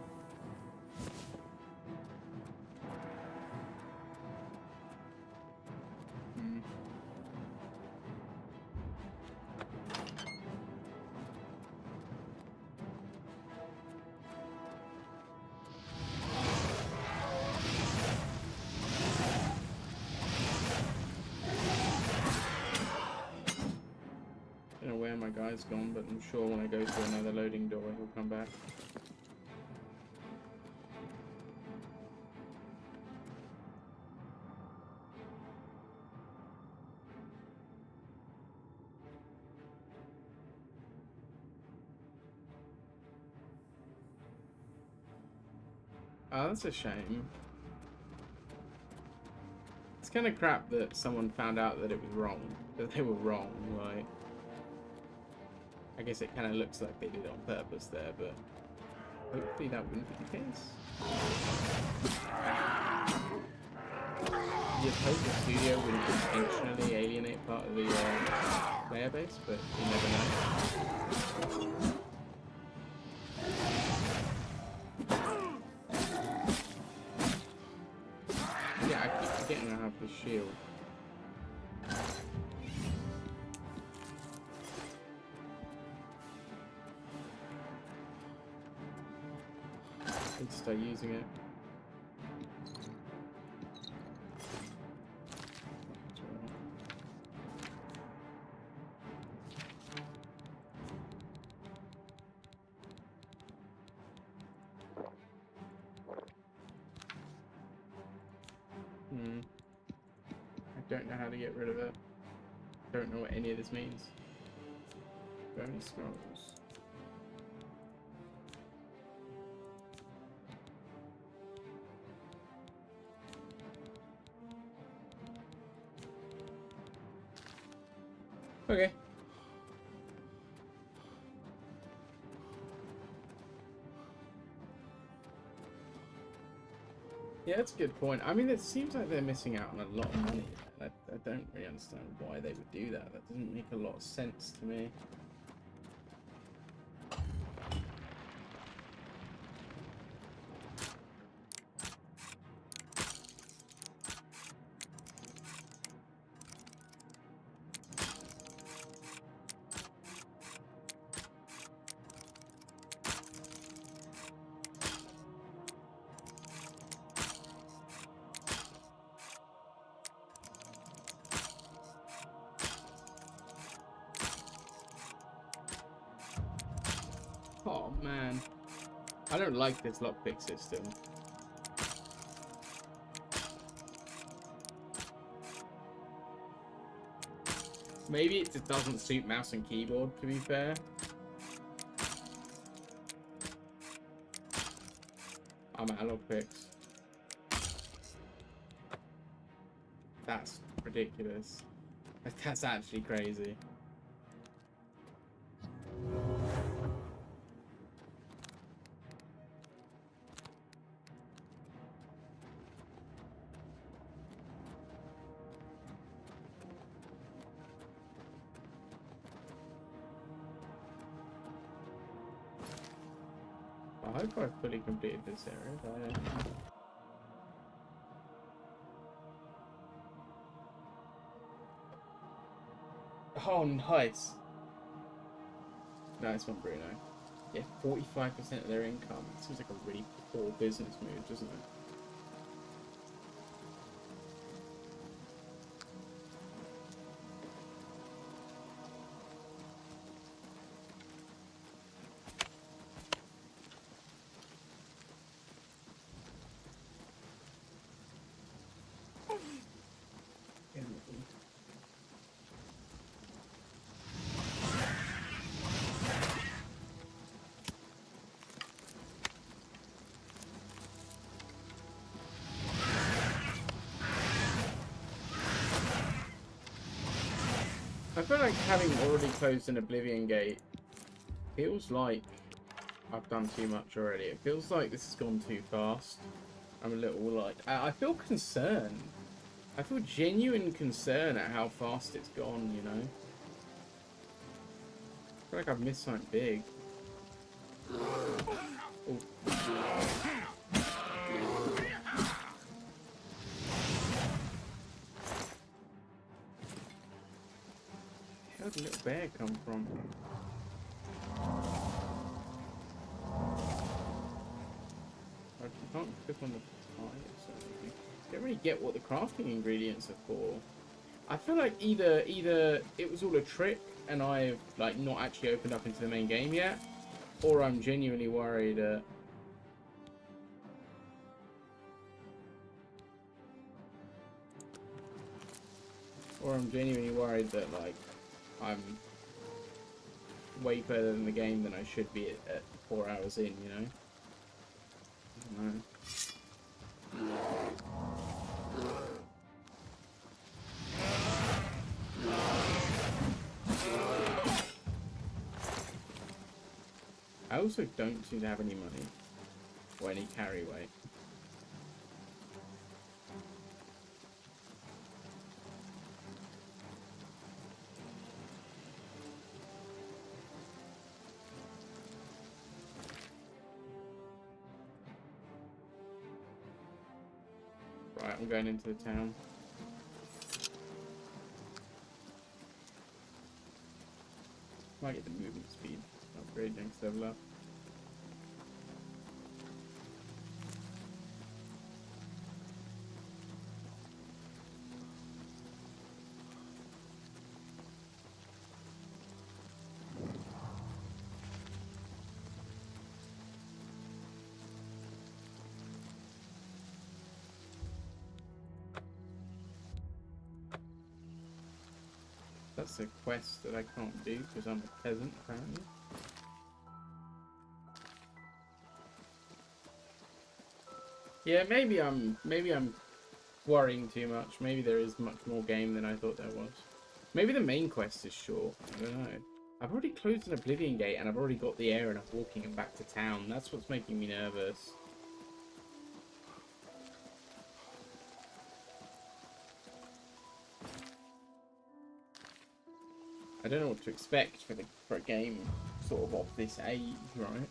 Speaker 1: I don't know where my guy's gone, but I'm sure when I go to another loading door, he'll come back. Oh, that's a shame. It's kind of crap that someone found out that it was wrong, that they were wrong, like... I guess it kind of looks like they did it on purpose there, but hopefully that wouldn't be the case. You'd hope the studio wouldn't intentionally alienate part of the player base, but you never know. Yeah, I keep forgetting I have the shield. Need to start using it. I don't know how to get rid of it. Don't know what any of this means. Bonus scrolls. Okay. Yeah, that's a good point. I mean, it seems like they're missing out on a lot of money. I don't really understand why they would do that. That doesn't make a lot of sense to me. Oh man, I don't like this lockpick system. Maybe it just doesn't suit mouse and keyboard, to be fair. I'm analog picks. That's ridiculous. That's actually crazy. I hope I've fully completed this area, but I don't know. Oh, nice. Nice one, Bruno. Yeah, 45% of their income. Seems like a really poor business move, doesn't it? I feel like having already closed an Oblivion gate feels like I've done too much already. It feels like this has gone too fast. I'm a little like... I feel concerned. I feel genuine concern at how fast it's gone, you know? I feel like I've missed something big. Oh. Where did the little bear come from? I can't click on the fire, so I don't really get what the crafting ingredients are for. I feel like either it was all a trick and I've like not actually opened up into the main game yet, or I'm genuinely worried. Or I'm genuinely worried that like I'm way further in the game than I should be at 4 hours in, you know? I don't know. I also don't seem to have any money or any carry weight. Right, I'm going into the town. Might get the movement speed upgrade next level up. That's a quest that I can't do because I'm a peasant, apparently. Yeah, maybe I'm worrying too much. Maybe there is much more game than I thought there was. Maybe the main quest is short. I don't know. I've already closed an Oblivion gate and I've already got the air and I'm walking it back to town. That's what's making me nervous. I don't know what to expect for a game sort of of this age, right?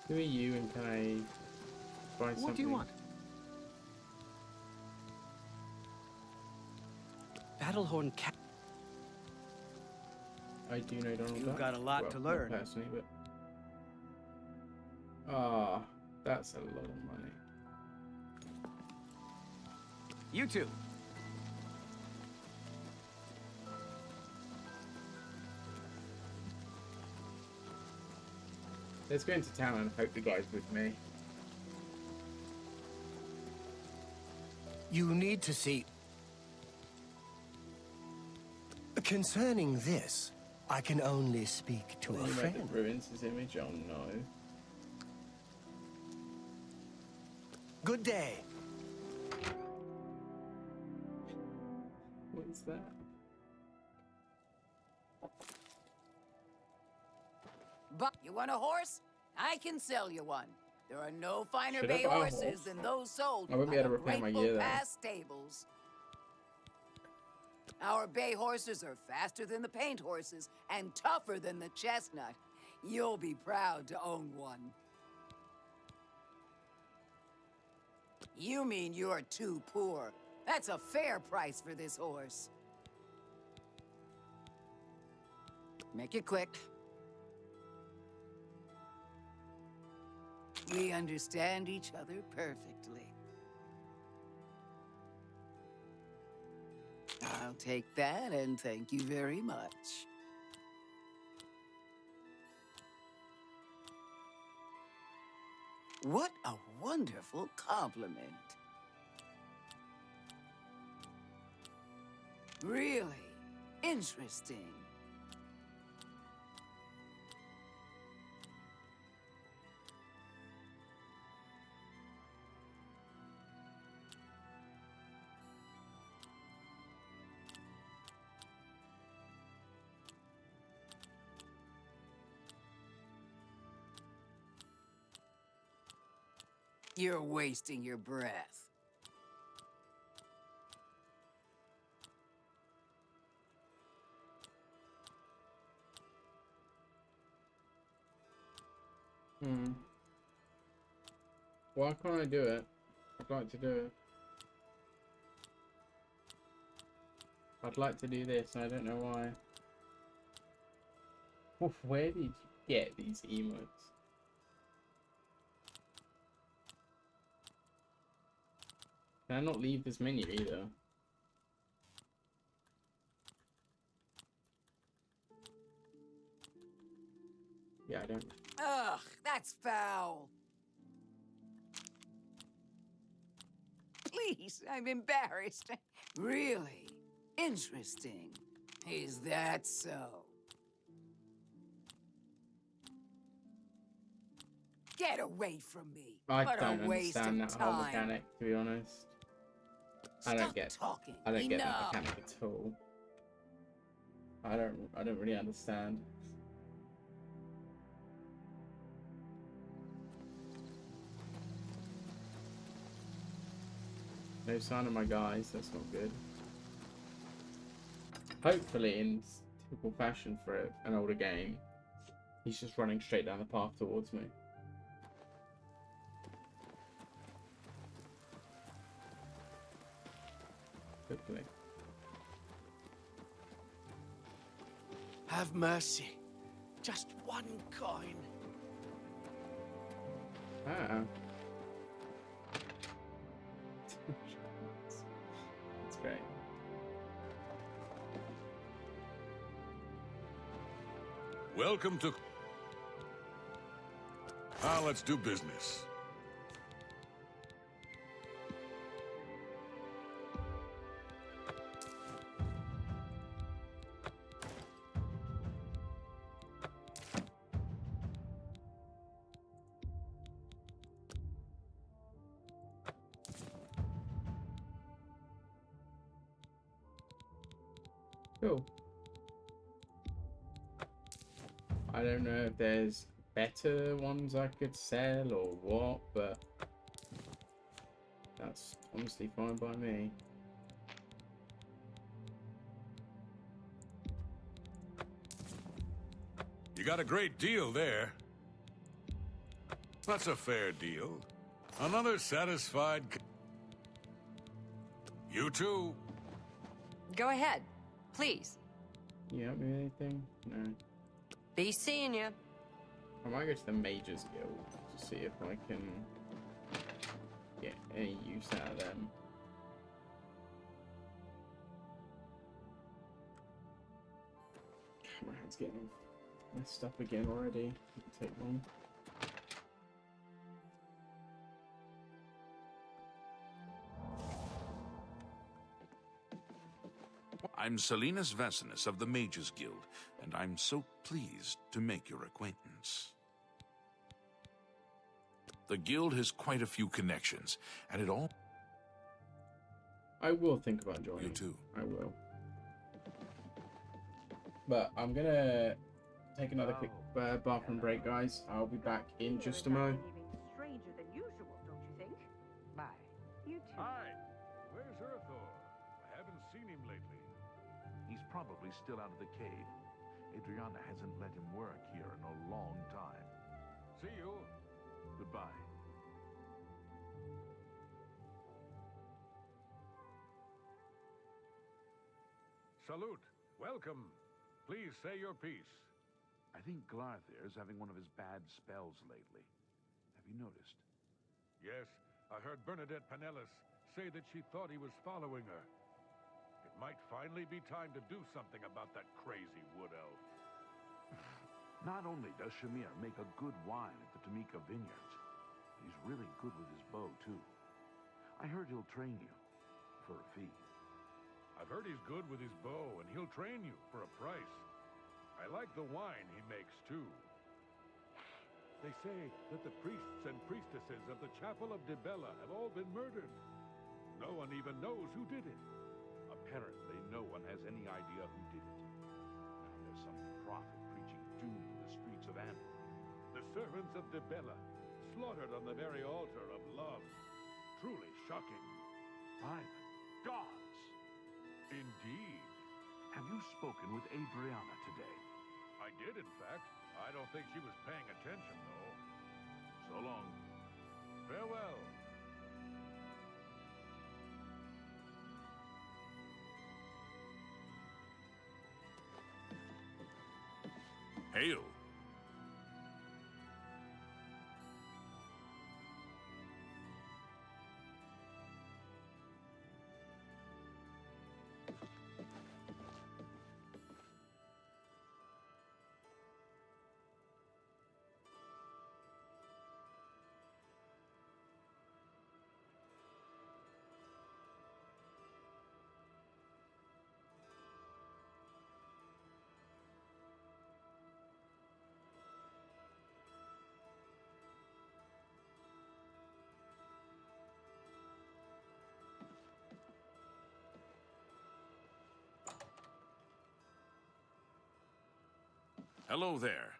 Speaker 1: Who are you and can I buy something.
Speaker 15: What do you want? Battlehorn Cap.
Speaker 1: I do know Donald
Speaker 15: You've
Speaker 1: Duck.
Speaker 15: got a lot
Speaker 1: Well,
Speaker 15: to
Speaker 1: not
Speaker 15: learn.
Speaker 1: personally, but ah, that's a lot of money.
Speaker 15: You too.
Speaker 1: Let's go into town and hope the guy's with me.
Speaker 3: You need to see... Concerning this, I can only speak to a
Speaker 1: You
Speaker 3: friend.
Speaker 1: made the ruins his image. Oh no.
Speaker 3: Good day.
Speaker 1: What is that?
Speaker 16: But you want a horse? I can sell you one. There are no finer
Speaker 1: Should I
Speaker 16: bay
Speaker 1: buy a
Speaker 16: horses
Speaker 1: horse?
Speaker 16: than those sold
Speaker 1: I won't be
Speaker 16: by
Speaker 1: able
Speaker 16: the
Speaker 1: to repair my
Speaker 16: Grateful
Speaker 1: gear, though.
Speaker 16: Pass stables. Our bay horses are faster than the paint horses and tougher than the chestnut. You'll be proud to own one. You mean you're too poor? That's a fair price for this horse. Make it quick. We understand each other perfectly. I'll take that and thank you very much. What a wonderful compliment. Really interesting. You're wasting your breath.
Speaker 1: Why can't I do it? I'd like to do it. I'd like to do this, and I don't know why. Oof, where did you get these emotes? Can I not leave this menu either? Yeah, I don't.
Speaker 16: Ugh, that's foul. Please, I'm embarrassed. Really interesting. Is that so? Get away from me.
Speaker 1: I
Speaker 16: What
Speaker 1: don't
Speaker 16: a waste
Speaker 1: understand
Speaker 16: of
Speaker 1: that whole
Speaker 16: time.
Speaker 1: mechanic, to be honest. I don't get
Speaker 16: talking.
Speaker 1: I don't get that
Speaker 16: Enough.
Speaker 1: mechanic at all. I don't really understand. No sign of my guys, that's not good. Hopefully, in typical fashion for an older game, he's just running straight down the path towards me. Hopefully.
Speaker 8: Have mercy. Just one coin.
Speaker 1: Ah. That's great.
Speaker 5: Welcome to... Now let's do business.
Speaker 1: Cool. I don't know if there's better ones I could sell or what, but that's honestly fine by me.
Speaker 5: You got a great deal there. That's a fair deal.
Speaker 17: Another satisfied... You too.
Speaker 12: Go ahead, please.
Speaker 1: You help me with anything? No.
Speaker 12: Be seeing you.
Speaker 1: I might go to the Mages Guild to see if I can get any use out of them. My hand's getting messed up again already. It'll take long.
Speaker 5: I'm Salinas Vesinus of the Mages Guild, and I'm so pleased to make your acquaintance. The guild has quite a few connections, and it all...
Speaker 1: I will think about joining.
Speaker 5: You too.
Speaker 1: I will. But I'm gonna take another quick bathroom break, guys. I'll be back in just a moment.
Speaker 18: Stranger than usual, don't you think? Bye. You too.
Speaker 19: Hi. Where's Urthor? I haven't seen him lately. He's probably still out of the cave. Adriana hasn't let him work here in a long time. See you. Goodbye. Salute. Welcome. Please say your piece. I think Glarthir's having one of his bad spells lately. Have you noticed? Yes, I heard Bernadette Pinellas say that she thought he was following her. It might finally be time to do something about that crazy wood elf. Not only does Shamir make a good wine at the Tamika Vineyards, he's really good with his bow, too. I heard he'll train you for a fee. I've heard he's good with his bow, and he'll train you for a price. I like the wine he makes, too. They say that the priests and priestesses of the Chapel of Dibella have all been murdered. No one even knows who did it. Apparently, no one has any idea who did it. Now there's some prophet preaching doom in the streets of Amber. The servants of Dibella, slaughtered on the very altar of love. Truly shocking. By the gods! Indeed. Have you spoken with Adriana today? I did, in fact. I don't think she was paying attention, though. So long. Farewell.
Speaker 5: Hail. Hello there.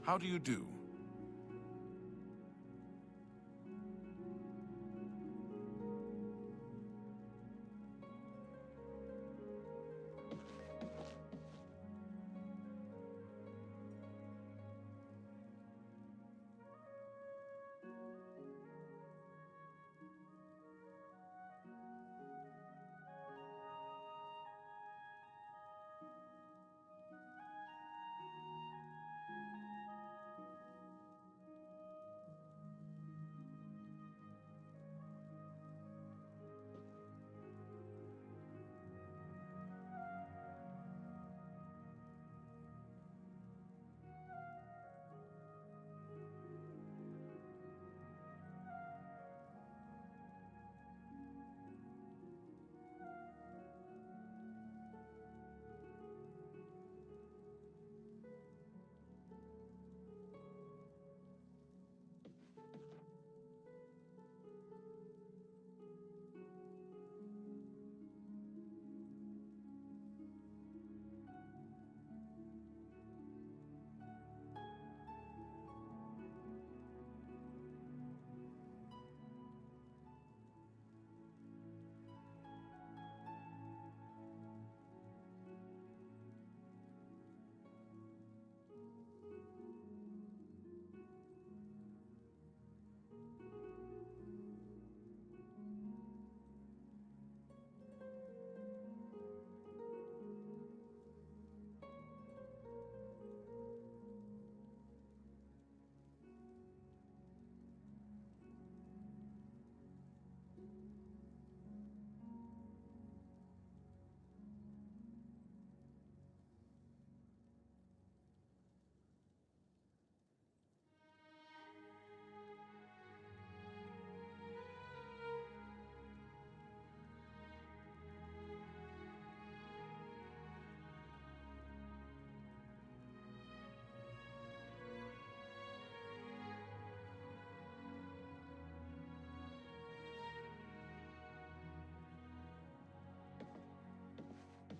Speaker 5: How do you do?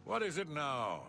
Speaker 17: What is it now?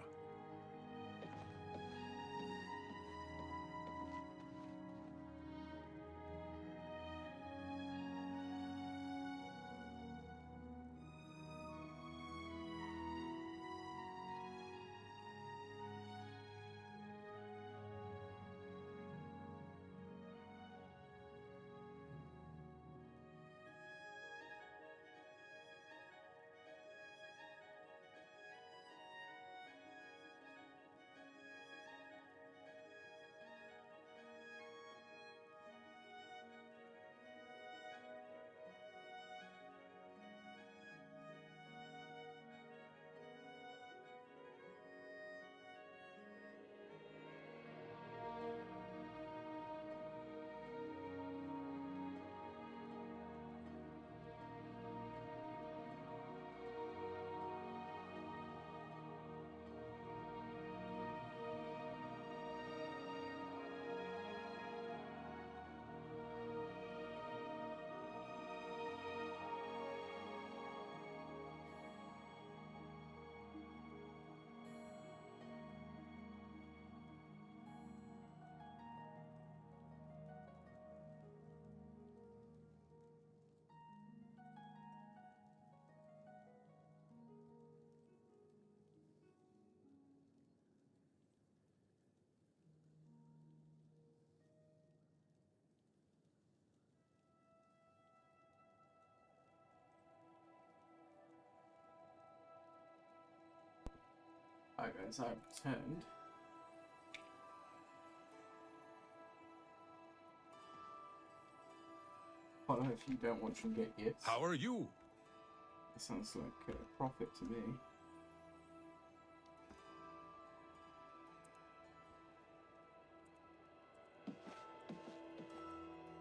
Speaker 1: Alright guys, I've returned. Follow if you don't want to get gifts.
Speaker 17: How are you?
Speaker 1: That sounds like a profit to me.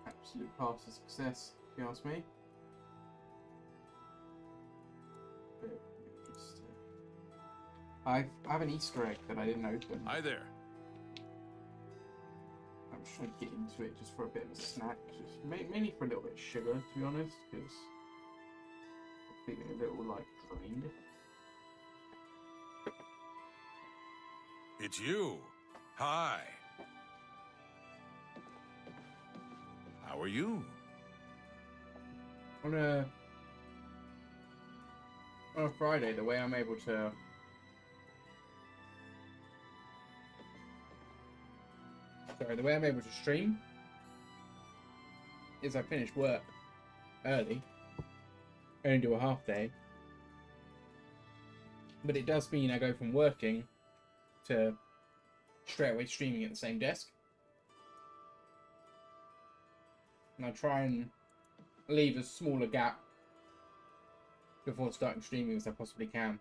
Speaker 1: Absolute path to success, if you ask me. But just, I have an Easter egg that I didn't open.
Speaker 17: Hi there.
Speaker 1: I'm just trying to get into it just for a bit of a snack, just mainly for a little bit of sugar, to be honest, because I'm feeling a little like drained.
Speaker 17: It's you. Hi. How are you?
Speaker 1: On a Friday, the way I'm able to stream is I finish work early. I only do a half day. But it does mean I go from working to straight away streaming at the same desk. And I try and leave as small a gap before starting streaming as I possibly can.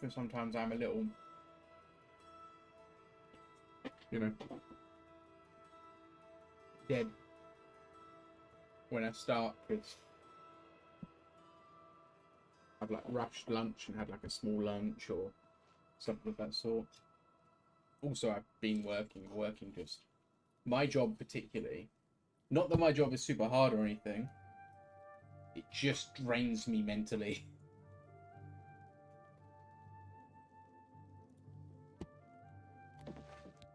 Speaker 1: So sometimes I'm a little, you know, dead when I start, because I've like rushed lunch and had like a small lunch or something of that sort. Also, I've been working just my job particularly. Not that my job is super hard or anything. It just drains me mentally.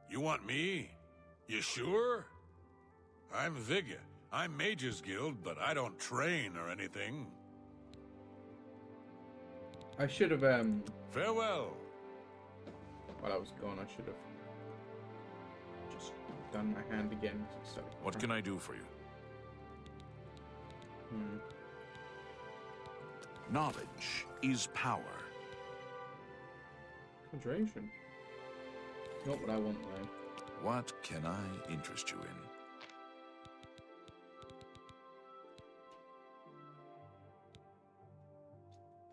Speaker 17: You want me? You sure? I'm Vigga. I'm Mage's Guild, but I don't train or anything.
Speaker 1: I should have,
Speaker 17: Farewell.
Speaker 1: While I was gone, I should have just done my hand again.
Speaker 5: What can I do for you? Knowledge is power.
Speaker 1: Conjuration. Not what I want, though.
Speaker 5: What can I interest you in?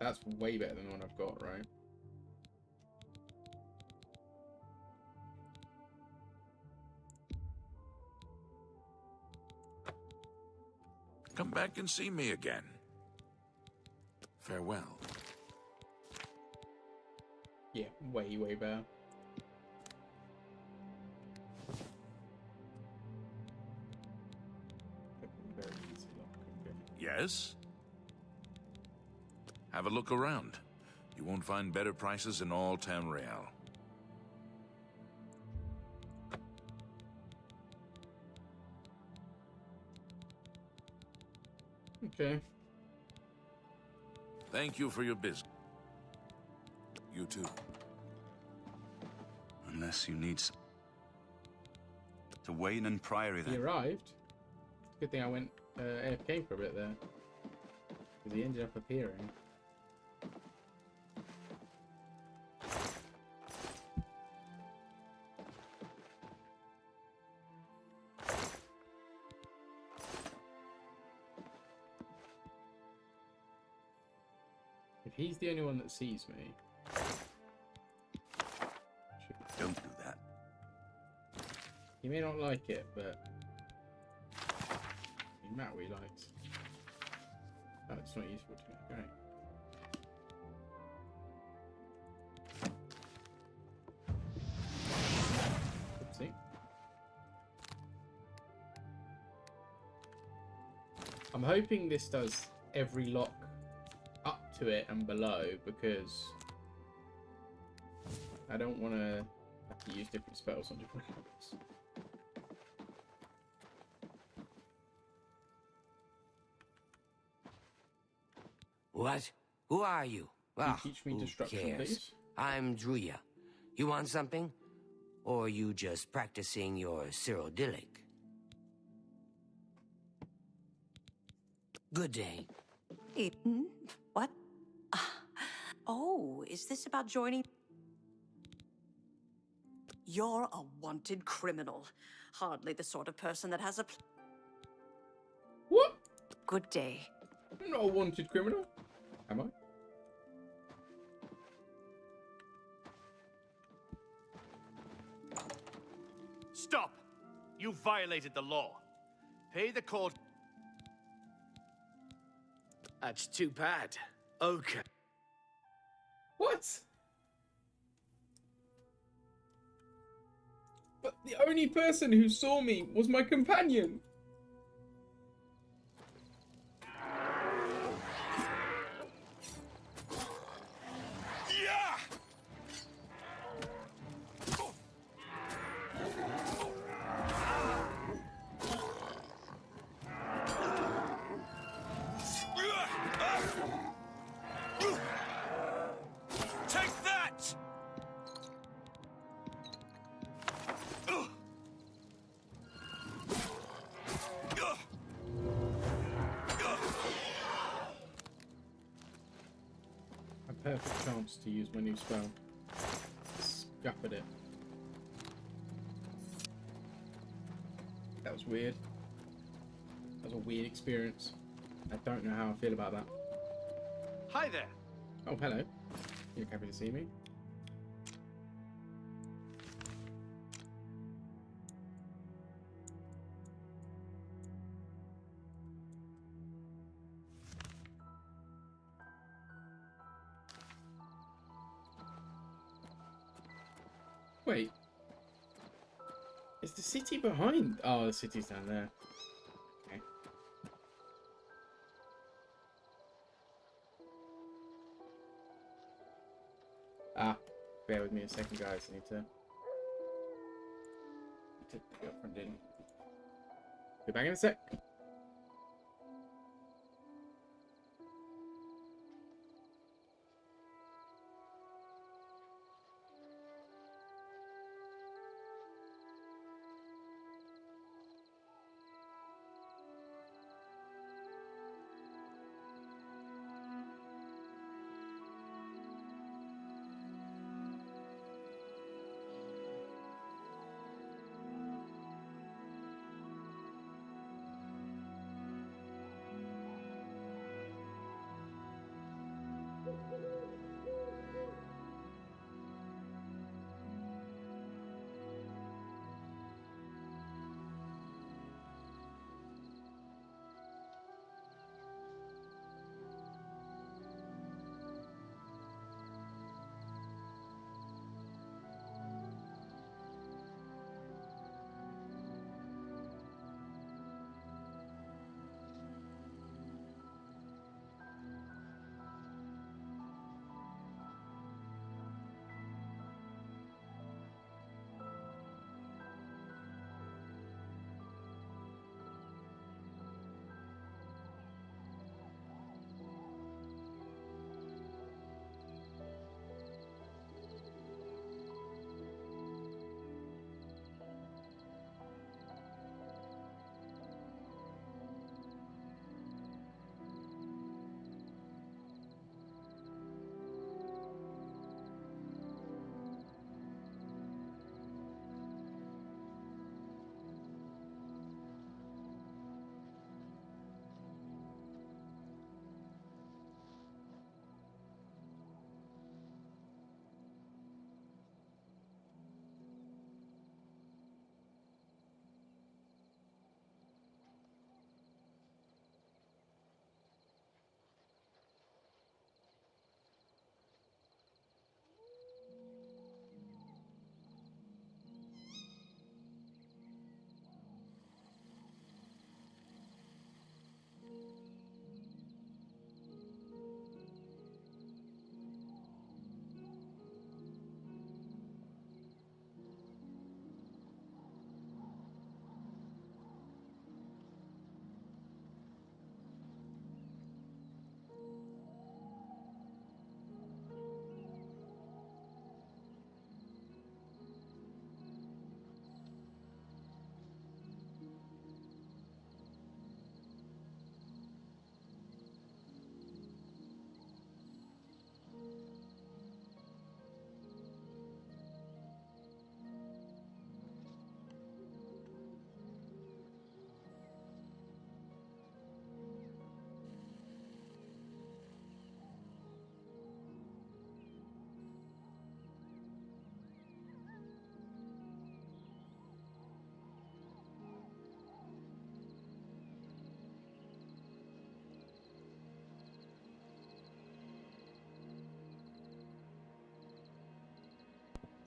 Speaker 1: That's way better than the one I've got, right?
Speaker 5: Come back and see me again. Farewell.
Speaker 1: Yeah, way better. Very easy lock, okay.
Speaker 5: Yes? Have a look around. You won't find better prices in all Tamriel.
Speaker 1: Okay.
Speaker 5: Thank you for your business. You too.
Speaker 13: Unless you need to Wayne and Priory then.
Speaker 1: He arrived. Good thing I went AFK for a bit there. Because he ended up appearing. If he's the only one that sees me...
Speaker 13: Don't do that.
Speaker 1: He may not like it, but... He might what he likes. Oh, it's not useful to me. Great. Oopsie. I'm hoping this does every lock up to it and below, because I don't want to have to use different spells on different locks.
Speaker 20: What? Who are you?
Speaker 1: Can you
Speaker 20: Oh,
Speaker 1: teach me
Speaker 20: who
Speaker 1: destruction,
Speaker 20: cares?
Speaker 1: please?
Speaker 20: I'm Druya. You want something? Or are you just practicing your Cyrodiilic? Good day.
Speaker 10: What? Oh, is this about joining? You're a wanted criminal. Hardly the sort of person that has a...
Speaker 1: What?
Speaker 10: Good day.
Speaker 1: I'm not a wanted criminal. Am I?
Speaker 8: Stop! You violated the law. Pay the court. That's too bad. Okay.
Speaker 1: What? But the only person who saw me was my companion.
Speaker 8: Take that!
Speaker 1: A perfect chance to use my new spell. Scuppered it. That was weird. That was a weird experience. I don't know how I feel about that.
Speaker 8: Hi there.
Speaker 1: Oh, hello. You're happy to see me? Wait. Is the city behind? Oh, the city's down there. Okay. Ah, bear with me a second, guys. I need to put the girlfriend in. Be back in a sec.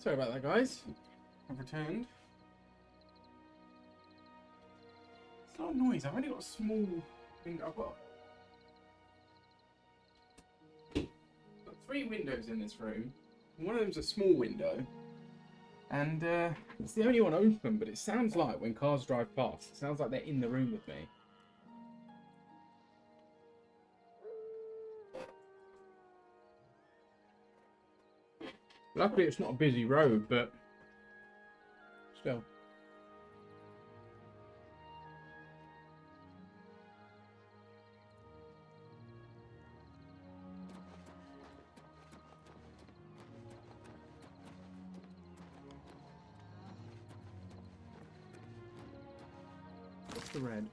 Speaker 1: Sorry about that, guys. I've returned. It's a lot of noise. I've only got a small window. I've got 3 windows in this room. One of them's a small window. And it's the only one open, but it sounds like when cars drive past, it sounds like they're in the room with me. Luckily, it's not a busy road, but still. What's the red?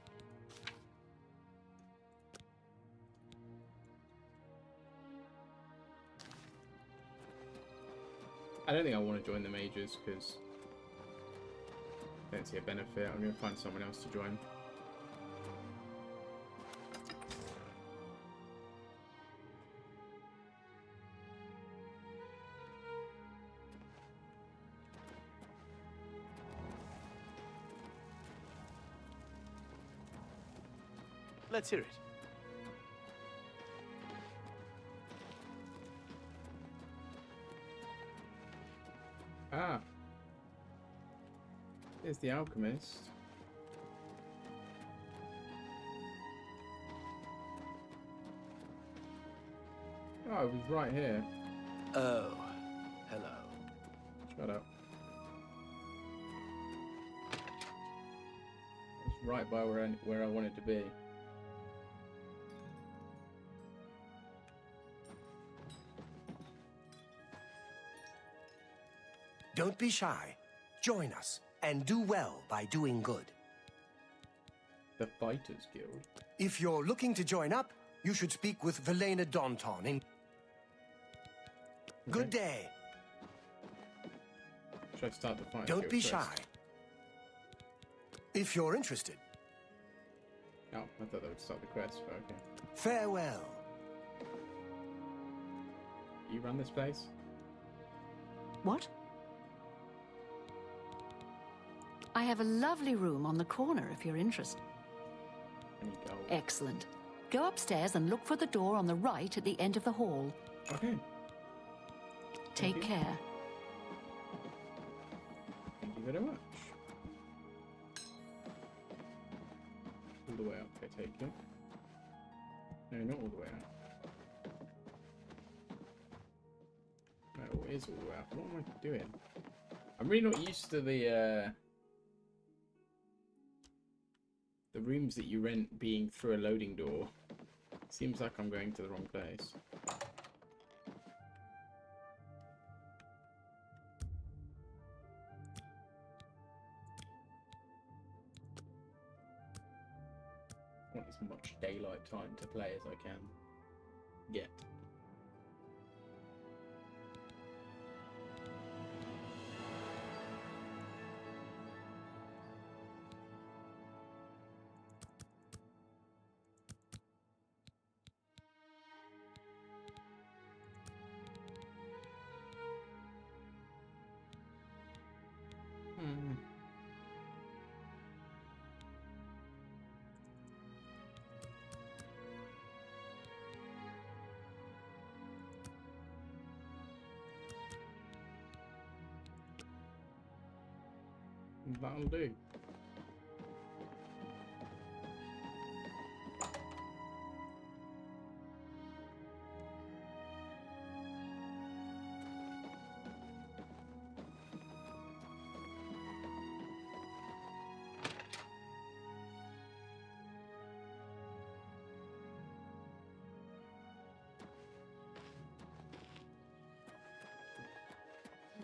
Speaker 1: I don't think I want to join the majors because I don't see a benefit. I'm going to find someone else to join.
Speaker 8: Let's hear it.
Speaker 1: Ah. There's the alchemist. Oh, it was right here.
Speaker 8: Oh, hello.
Speaker 1: Shut up. It's right by where I wanted to be.
Speaker 3: Don't be shy. Join us, and do well by doing good.
Speaker 1: The Fighters Guild.
Speaker 3: If you're looking to join up, you should speak with Velena Daunton in... Good day.
Speaker 1: Should I start the fight?
Speaker 3: Don't be shy. If you're interested.
Speaker 1: Oh, I thought that would start the quest, but okay.
Speaker 3: Farewell.
Speaker 1: You run this place?
Speaker 4: What? I have a lovely room on the corner if you're interested. Excellent. Go upstairs and look for the door on the right at the end of the hall.
Speaker 1: Okay.
Speaker 4: Take care.
Speaker 1: Thank you very much. All the way up, I take it. No, not all the way up. No, it is all the way up. What am I doing? I'm really not used to the rooms that you rent being through a loading door. Seems like I'm going to the wrong place. I want as much daylight time to play as I can get. That'll do.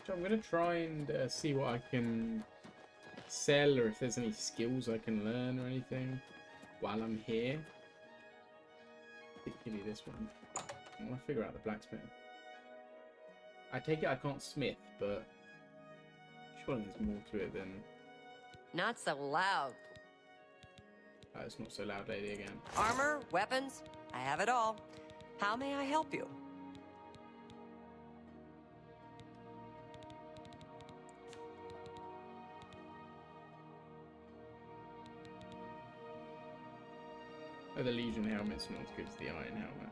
Speaker 1: So I'm gonna try and see what I can sell, or if there's any skills I can learn or anything while I'm here. Particularly this one. I want to figure out the blacksmith. I take it I can't smith, but surely there's more to it than...
Speaker 12: Not so loud.
Speaker 1: Oh, it's not so loud, lady, again.
Speaker 12: Armor, weapons, I have it all. How may I help you?
Speaker 1: Oh, the Legion helmet's not as good as the Iron helmet.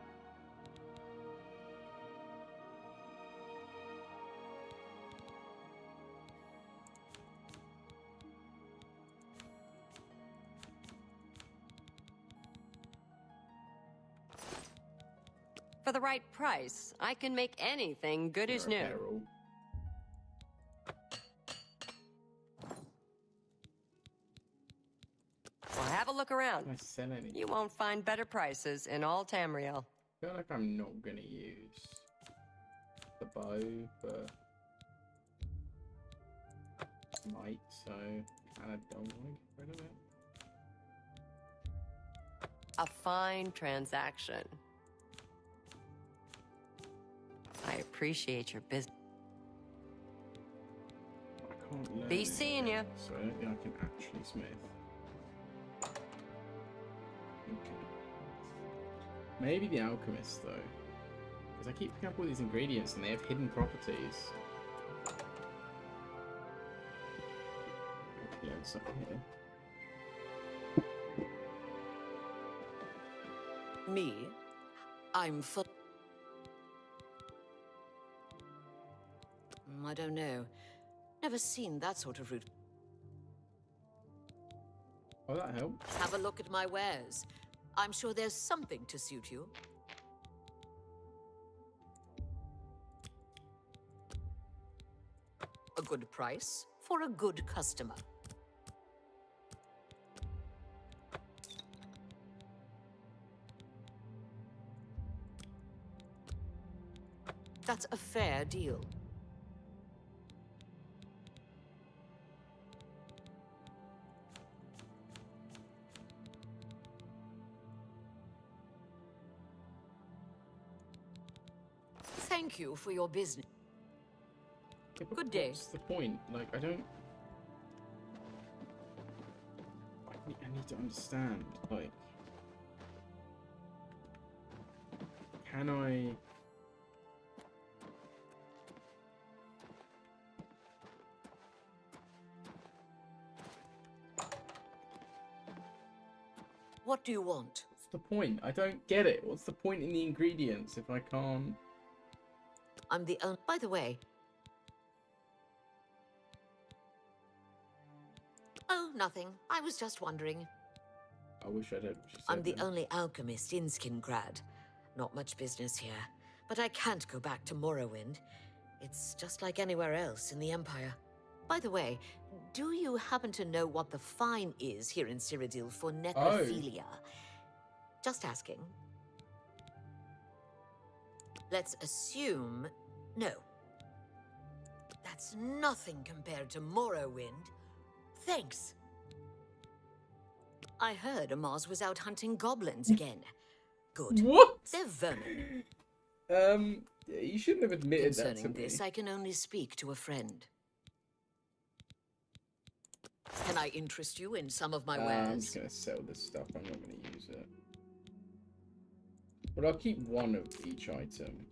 Speaker 12: For the right price, I can make anything good as new. Well, have a look around.
Speaker 1: Can I sell anything?
Speaker 12: You won't find better prices in all Tamriel.
Speaker 1: I feel like I'm not gonna use the bow, but might, so I don't want to get rid of it.
Speaker 12: A fine transaction. I appreciate your business.
Speaker 1: I can't learn
Speaker 12: Be seeing you.
Speaker 1: So I don't think I can actually smith. Okay. Maybe the alchemist though, because I keep picking up all these ingredients and they have hidden properties. Learn something here.
Speaker 21: Me? I'm full. I don't know. Never seen that sort of route.
Speaker 1: Oh, that helps.
Speaker 21: Have a look at my wares. I'm sure there's something to suit you. A good price for a good customer. That's a fair deal. Thank you for your business.
Speaker 1: Yeah,
Speaker 21: Good day.
Speaker 1: What's the point? Like, I don't... I need to understand, like... Can I...
Speaker 21: What do you want?
Speaker 1: What's the point? I don't get it. What's the point in the ingredients if I can't...
Speaker 21: I'm the only... By the way... Oh, nothing. I was just wondering.
Speaker 1: I wish I'd heard what she said.
Speaker 21: I'm the
Speaker 1: then.
Speaker 21: only alchemist in Skingrad. Not much business here. But I can't go back to Morrowind. It's just like anywhere else in the Empire. By the way, do you happen to know what the fine is here in Cyrodiil for necrophilia? Just asking. Let's assume... No. That's nothing compared to Morrowind. Thanks. I heard Amaz was out hunting goblins again. Good.
Speaker 1: What?
Speaker 21: They're vermin.
Speaker 1: You shouldn't have admitted that to
Speaker 21: Concerning
Speaker 1: me.
Speaker 21: this, I can only speak to a friend. Can I interest you in some of my wares?
Speaker 1: I'm just gonna sell this stuff. I'm not gonna use it. But I'll keep one of each item.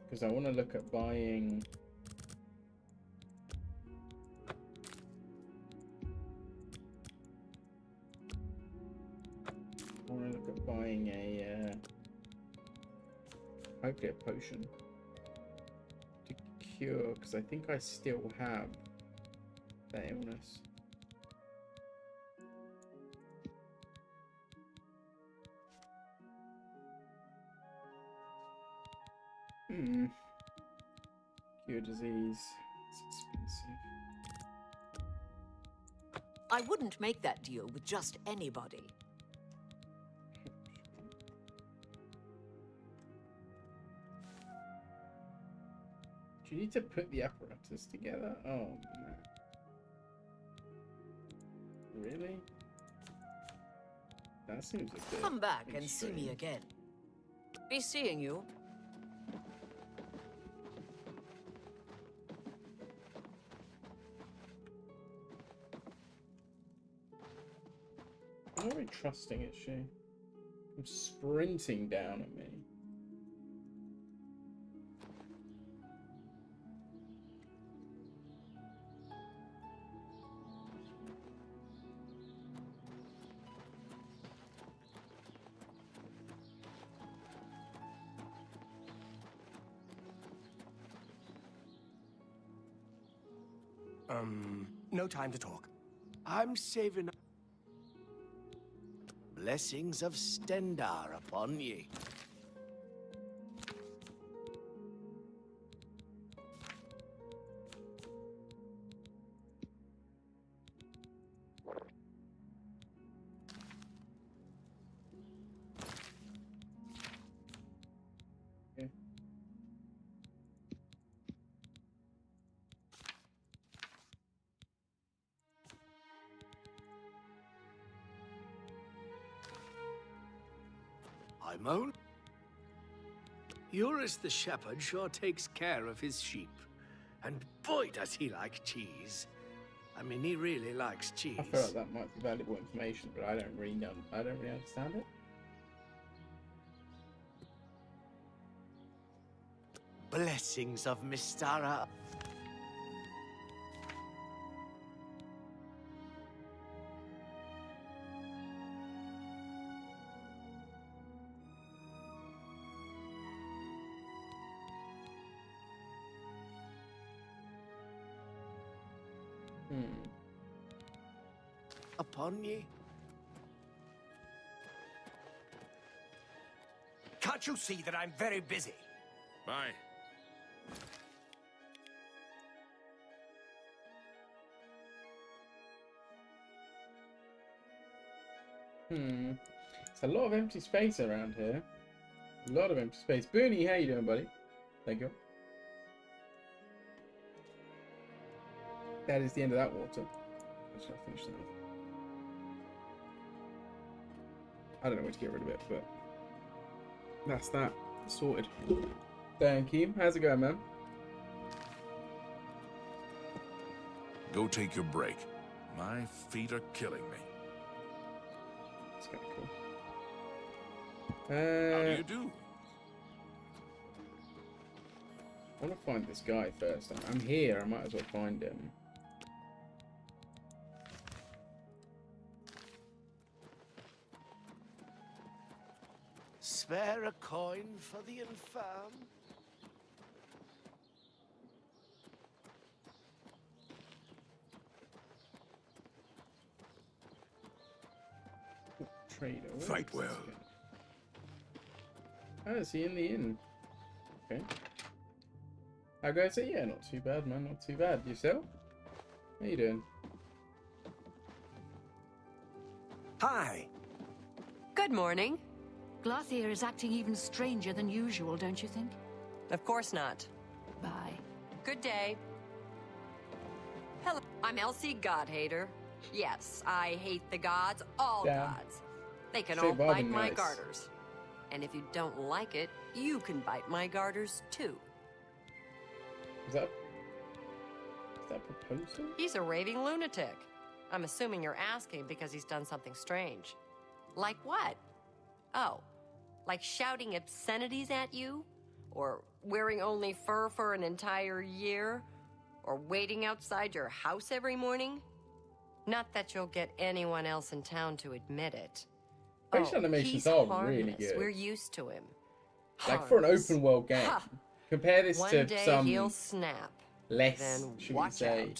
Speaker 1: Because I want to look at buying... I want to look at buying a... hopefully a potion. To cure, because I think I still have that illness. Cure disease. It's expensive.
Speaker 21: I wouldn't make that deal with just anybody.
Speaker 1: Do you need to put the apparatus together? Oh, man. Really? That seems a bit...
Speaker 21: Come back and see
Speaker 1: strange.
Speaker 21: me again. Be seeing you.
Speaker 1: I'm not very trusting, is she? I'm sprinting down at me.
Speaker 3: No time to talk.
Speaker 8: I'm saving blessings of Stendar upon ye. I'm old. Eurus the shepherd sure takes care of his sheep. And boy, does he like cheese. I mean, he really likes cheese.
Speaker 1: I feel like that might be valuable information, but I don't really know. I don't really understand it.
Speaker 8: Blessings of Mystara. Upon ye.
Speaker 3: Can't you see that I'm very busy?
Speaker 17: Bye.
Speaker 1: It's a lot of empty space around here. A lot of empty space. Booney, how you doing, buddy? Thank you. That is the end of that water. Let's not finish that off. I don't know where to get rid of it, but that's that. Sorted. Thank you. How's it going, man?
Speaker 5: Go take your break. My feet are killing me.
Speaker 1: It's kind of cool.
Speaker 5: How do you do?
Speaker 1: I want to find this guy first. I'm here. I might as well find him.
Speaker 8: Spare a coin for the infirm.
Speaker 1: Trader.
Speaker 17: Fight well.
Speaker 1: Oh, is he in the inn? Okay. I go say, yeah, not too bad, man. Not too bad. Yourself? How you doing?
Speaker 3: Hi.
Speaker 12: Good morning.
Speaker 4: Glathier is acting even stranger than usual, don't you think?
Speaker 12: Of course not.
Speaker 4: Bye.
Speaker 12: Good day. Hello, I'm Elsie Godhater. Yes, I hate the gods, all gods. They can all bite my garters. And if you don't like it, you can bite my garters too.
Speaker 1: Is that proposal?
Speaker 12: He's a raving lunatic. I'm assuming you're asking because he's done something strange. Like what? Oh, like shouting obscenities at you? Or wearing only fur for an entire year? Or waiting outside your house every morning? Not that you'll get anyone else in town to admit it.
Speaker 1: Facial animations are really good.
Speaker 12: We're used to him.
Speaker 1: Like for an open world game. Compare this
Speaker 12: One
Speaker 1: to
Speaker 12: day
Speaker 1: some
Speaker 12: he'll snap.
Speaker 1: less,
Speaker 12: Then
Speaker 1: should we
Speaker 12: watch
Speaker 1: say,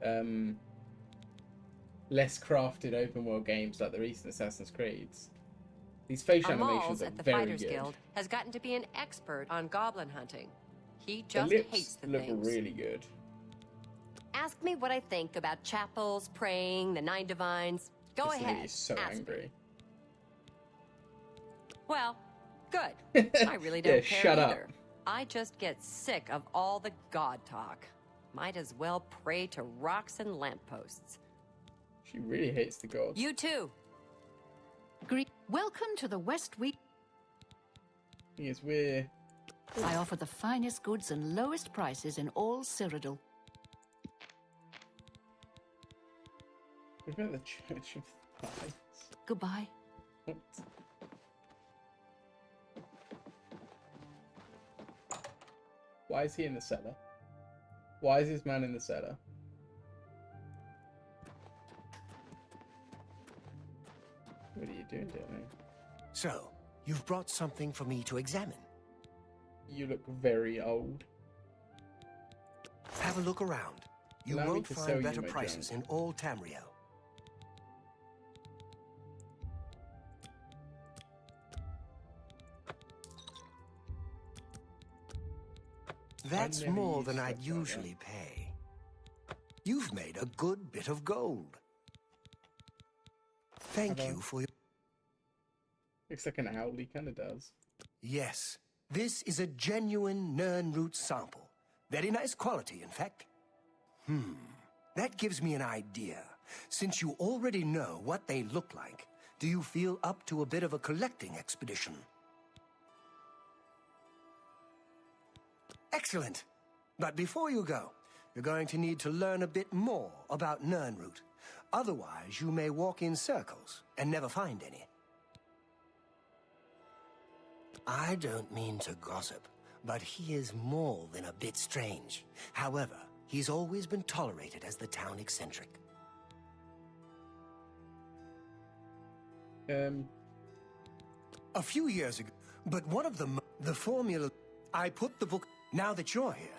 Speaker 12: out.
Speaker 1: less crafted open world games like the recent Assassin's Creeds. These facial animations are
Speaker 12: at the
Speaker 1: very
Speaker 12: Fighters
Speaker 1: good.
Speaker 12: Guild has gotten to be an expert on goblin hunting. He
Speaker 1: The
Speaker 12: just
Speaker 1: lips
Speaker 12: hates the
Speaker 1: look
Speaker 12: things.
Speaker 1: really good.
Speaker 12: Ask me what I think about chapels, praying, the Nine Divines. Go
Speaker 1: This lady
Speaker 12: ahead.
Speaker 1: is so
Speaker 12: ask
Speaker 1: angry.
Speaker 12: Me. Well, good. I really don't
Speaker 1: Yeah,
Speaker 12: care
Speaker 1: shut up.
Speaker 12: either. I just get sick of all the god talk. Might as well pray to rocks and lampposts.
Speaker 1: She really hates the gods.
Speaker 12: You too.
Speaker 4: Welcome to the West Week.
Speaker 1: Thing is, we're...
Speaker 4: I offer the finest goods and lowest prices in all Cyrodiil.
Speaker 1: What about the Church of Pies?
Speaker 4: Goodbye.
Speaker 1: What? Why is he in the cellar? Why is this man in the cellar? What are you doing down there?
Speaker 3: So, you've brought something for me to examine.
Speaker 1: You look very old.
Speaker 3: Have a look around. You
Speaker 1: Allow me
Speaker 3: won't
Speaker 1: to sell
Speaker 3: find
Speaker 1: you
Speaker 3: better
Speaker 1: my
Speaker 3: prices
Speaker 1: junk.
Speaker 3: in all Tamriel. That's
Speaker 1: never
Speaker 3: more
Speaker 1: use
Speaker 3: than
Speaker 1: stuff
Speaker 3: I'd
Speaker 1: like
Speaker 3: usually pay. You've made a good bit of gold. Thank
Speaker 1: Hello.
Speaker 3: you for your...
Speaker 1: Looks like an owl, he kind of does.
Speaker 3: Yes, this is a genuine Nirnroot sample. Very nice quality, in fact. That gives me an idea. Since you already know what they look like, do you feel up to a bit of a collecting expedition? Excellent. But before you go, you're going to need to learn a bit more about Nirnroot. Otherwise, you may walk in circles and never find any. I don't mean to gossip, but he is more than a bit strange. However, he's always been tolerated as the town eccentric. A few years ago, but one of them, the formula, I put the book, now that you're here.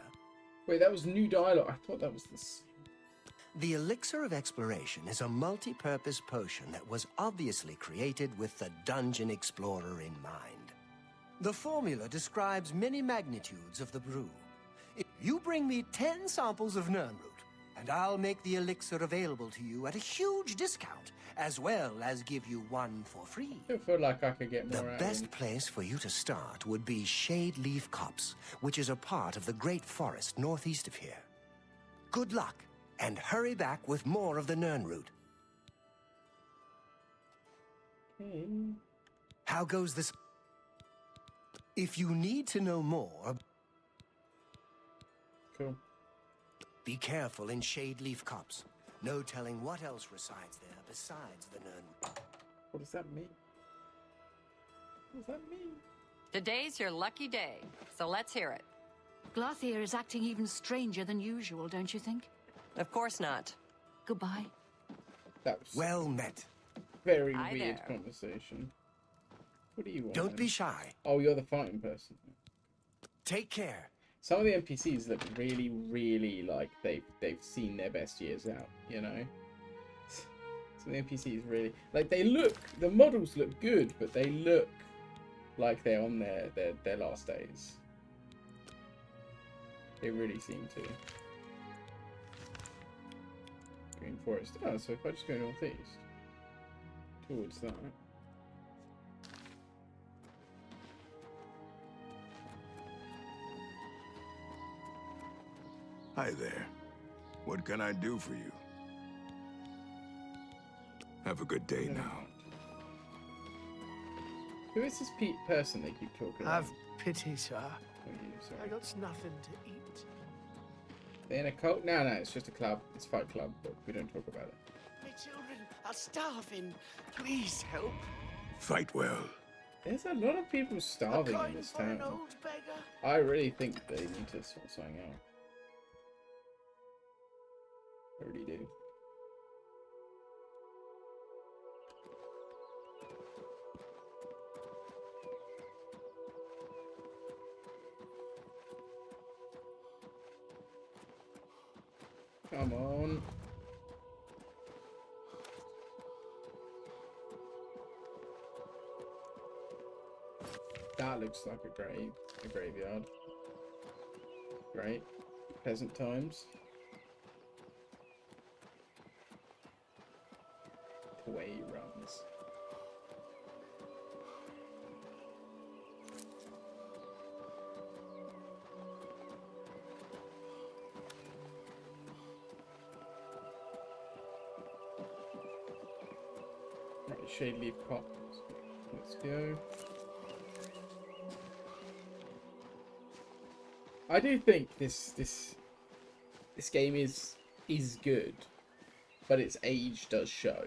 Speaker 1: Wait, that was new dialogue. I thought that was the same.
Speaker 3: The Elixir of Exploration is a multi-purpose potion that was obviously created with the Dungeon Explorer in mind. The formula describes many magnitudes of the brew. If you bring me 10 samples of Nirnroot, and I'll make the elixir available to you at a huge discount, as well as give you one for free.
Speaker 1: I feel like I could get more
Speaker 3: The
Speaker 1: out of
Speaker 3: best
Speaker 1: him.
Speaker 3: place for you to start would be Shade Leaf Copse, which is a part of the Great Forest northeast of here. Good luck, and hurry back with more of the Nirnroot.
Speaker 1: Okay.
Speaker 3: How goes this? If you need to know more,
Speaker 1: Cool.
Speaker 3: be careful in Shade Leaf Copse. No telling what else resides there besides the Nirnroot.
Speaker 1: What does that mean? What does that mean?
Speaker 12: Today's your lucky day, so let's hear it.
Speaker 4: Glathier is acting even stranger than usual, don't you think?
Speaker 12: Of course not.
Speaker 4: Goodbye.
Speaker 1: That was
Speaker 3: well met.
Speaker 1: Very
Speaker 12: Hi
Speaker 1: weird
Speaker 12: there.
Speaker 1: conversation. What do you want?
Speaker 3: Don't be
Speaker 1: then?
Speaker 3: shy.
Speaker 1: Oh, you're the fighting person.
Speaker 3: Take care.
Speaker 1: Some of the NPCs look really, really like they've seen their best years out, you know? Some of the NPCs really... Like, they look... The models look good, but they look like they're on their last days. They really seem to. Green Forest. Oh, so if I just go northeast towards that.
Speaker 2: Hi there. What can I do for you? Have a good day now.
Speaker 1: Who is this person they keep talking about?
Speaker 8: Have pity, sir.
Speaker 1: Oh, you, sorry.
Speaker 8: I got nothing to eat.
Speaker 1: They're in a cult? No, it's just a club. It's a fight club, but we don't talk about it.
Speaker 8: My children are starving. Please help.
Speaker 2: Fight well.
Speaker 1: There's a lot of people starving in this town.
Speaker 8: Old beggar.
Speaker 1: I really think they need to sort something out. I really do. Come on. That looks like a graveyard. Great. Pleasant times. Away he runs. Right, Shade Leaf Cop. Let's go. I do think this game is good, but its age does show.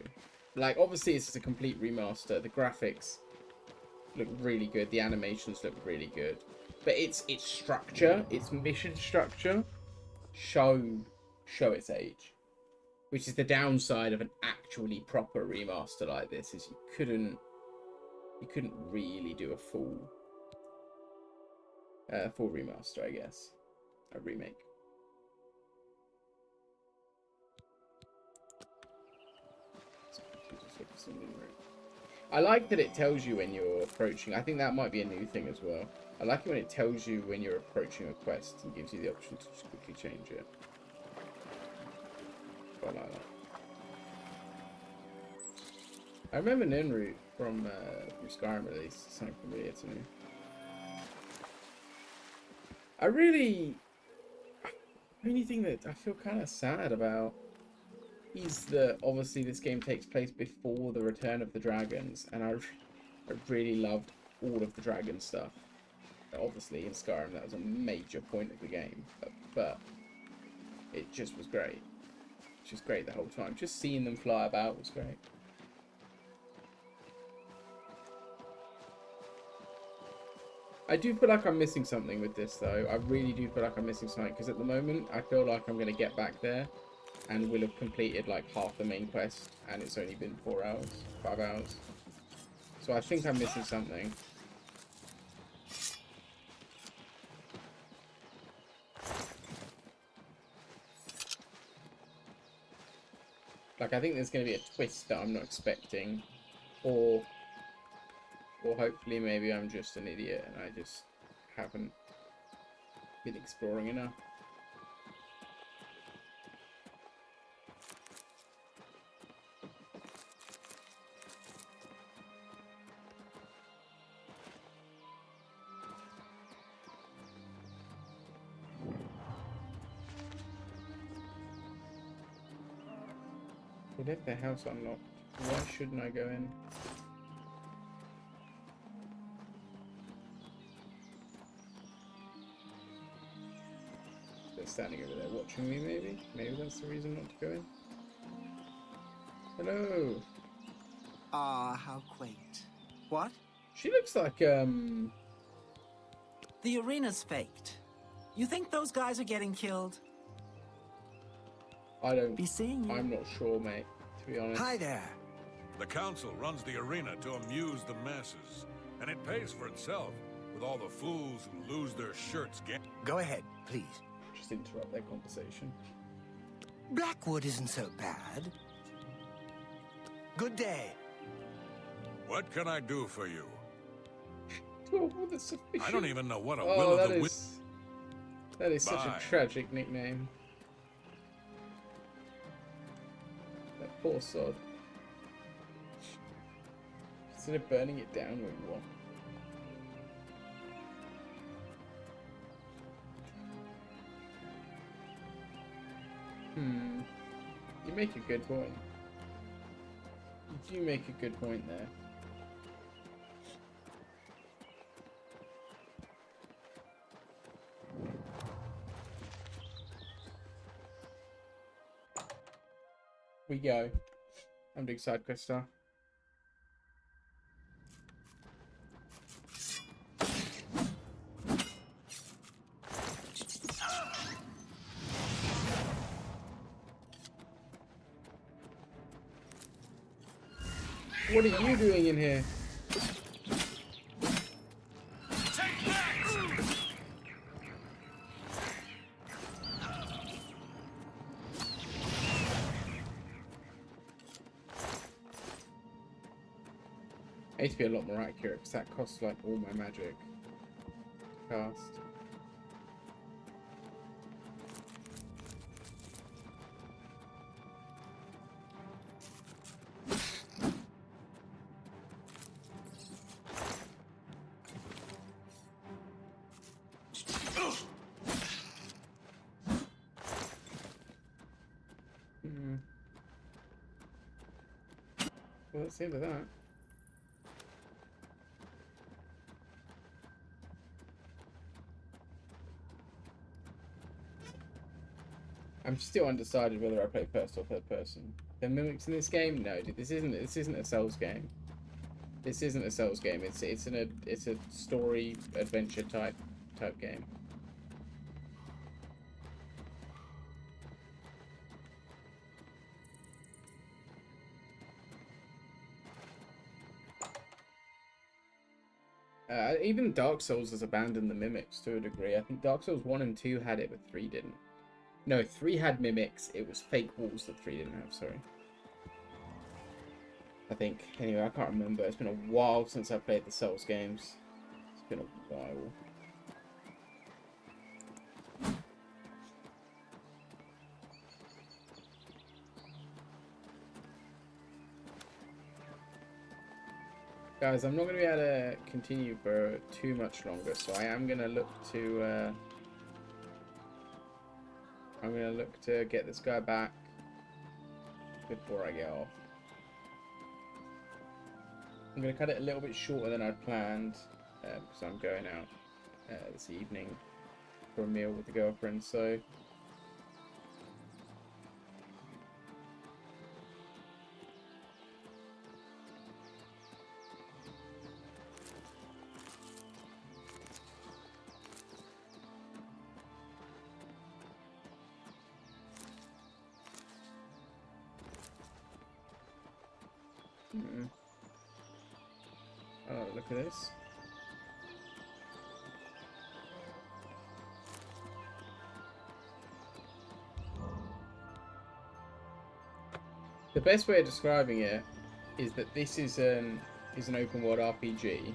Speaker 1: Like, obviously it's a complete remaster. The graphics look really good. The animations look really good. But its structure, its mission structure, show its age. Which is the downside of an actually proper remaster like this, is you couldn't really do a full remaster, I guess. A remake. for some reason. I like that it tells you when you're approaching. I think that might be a new thing as well. I like it when it tells you when you're approaching a quest and gives you the option to just quickly change it. I like that. I remember Ninroot from Skyrim at least. It's something familiar to me. The only thing that I feel kind of sad about is that obviously this game takes place before the Return of the Dragons, and I really loved all of the dragon stuff. Obviously in Skyrim that was a major point of the game, but it just was great. Just great the whole time. Just seeing them fly about was great. I do feel like I'm missing something with this though. I really do feel like I'm missing something, because at the moment I feel like I'm going to get back there and we'll have completed like half the main quest and it's only been 5 hours. So I think I'm missing something. Like, I think there's going to be a twist that I'm not expecting, or hopefully maybe I'm just an idiot and I just haven't been exploring enough. They left their house unlocked. Why shouldn't I go in? They're standing over there watching me, maybe? Maybe that's the reason not to go in. Hello!
Speaker 7: Ah, how quaint. What?
Speaker 1: She looks like,
Speaker 7: The arena's faked. You think those guys are getting killed?
Speaker 1: I don't...
Speaker 7: Be seeing you.
Speaker 1: I'm not sure, mate, to be honest.
Speaker 7: Hi there.
Speaker 17: The council runs the arena to amuse the masses, and it pays for itself with all the fools who lose their shirts.
Speaker 7: Go ahead, please.
Speaker 1: Just interrupt their conversation.
Speaker 3: Blackwood isn't so bad. Good day.
Speaker 17: What can I do for you?
Speaker 1: Oh, that's sufficient.
Speaker 17: I don't even know what a will of the wisp.
Speaker 1: That is such a tragic nickname. That poor sod. Instead of burning it down where you want. You make a good point. You do make a good point there. We go. I'm doing side quest stuff. What are you doing in here? I need to be a lot more accurate because that costs like all my magic cast. Well, that's the end of that. I'm still undecided whether I play first or third person. The mimics in this game? No, dude, this isn't a Souls game. This isn't a Souls game. It's a story adventure type game. Even Dark Souls has abandoned the mimics to a degree. I think Dark Souls 1 and 2 had it, but 3 didn't. No, 3 had mimics. It was fake walls that 3 didn't have, sorry. I think. Anyway, I can't remember. It's been a while since I played the Souls games. It's been a while. Guys, I'm not going to be able to continue for too much longer, so I am going to look to get this guy back before I get off. I'm going to cut it a little bit shorter than I'd planned, because I'm going out this evening for a meal with the girlfriend, so... Oh, look at this. The best way of describing it is that this is an open world RPG,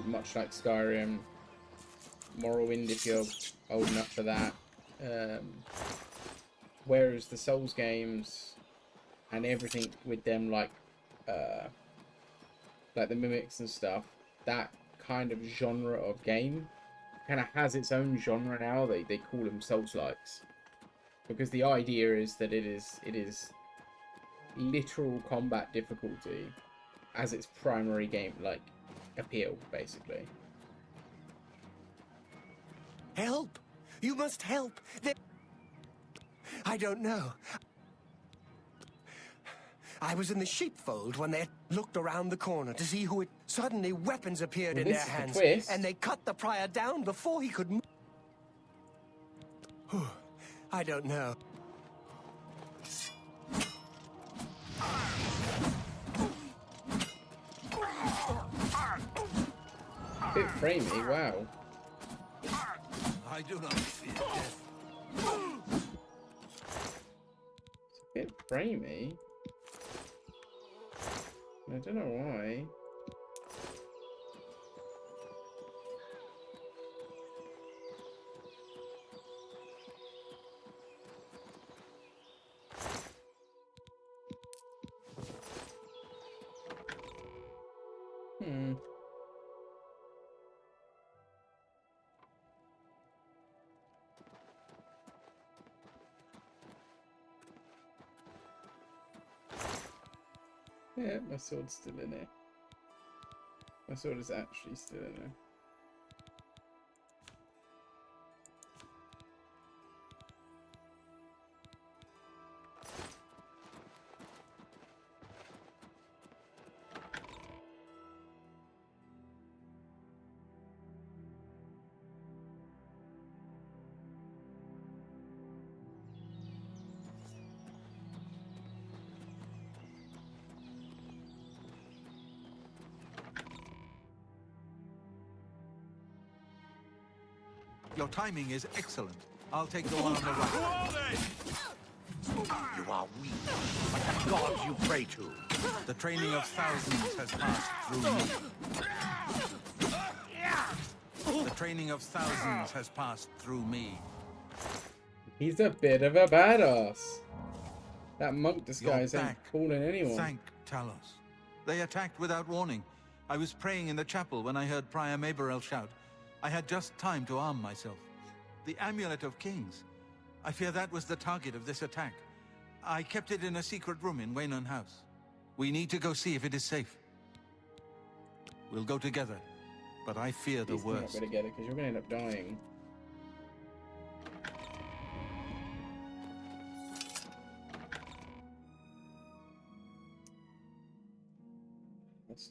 Speaker 1: much like Skyrim, Morrowind if you're old enough for that. Whereas the Souls games and everything with them, like the mimics and stuff, that kind of genre of game kind of has its own genre now. They call them Souls-likes, because the idea is that it is literal combat difficulty as its primary game appeal, basically.
Speaker 3: Help! You must help! I don't know. I was in the sheepfold when they looked around the corner to see who it... Suddenly weapons appeared in their hands, and they cut the prior down before he could move. I don't know.
Speaker 1: Bit framey, wow.
Speaker 9: I do not fear death.
Speaker 1: It's a bit framey. I don't know why. Yeah, my sword's still in there. My sword is actually still in there.
Speaker 9: Your timing is excellent. I'll take the one on the right.
Speaker 17: You are weak, but the gods you pray to.
Speaker 9: The training of thousands has passed through me. The training of thousands has passed through me.
Speaker 1: He's a bit of a badass. That monk disguise ain't fooling anyone.
Speaker 9: Thank Talos. They attacked without warning. I was praying in the chapel when I heard Prior Maberel shout. I had just time to arm myself. The Amulet of Kings. I fear that was the target of this attack. I kept it in a secret room in Waynon House. We need to go see if it is safe. We'll go together, but I fear the worst.
Speaker 1: You're not gonna get it because you're gonna end up dying.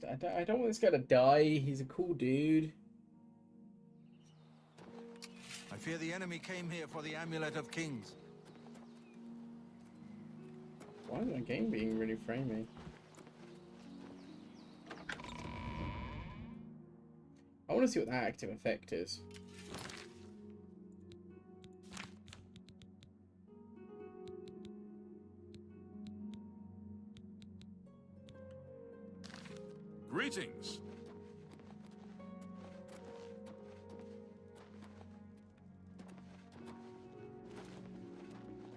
Speaker 1: I don't want this guy to die. He's a cool dude.
Speaker 9: I fear the enemy came here for the Amulet of Kings.
Speaker 1: Why is my game being really framey? I want to see what that active effect is.
Speaker 17: Greetings.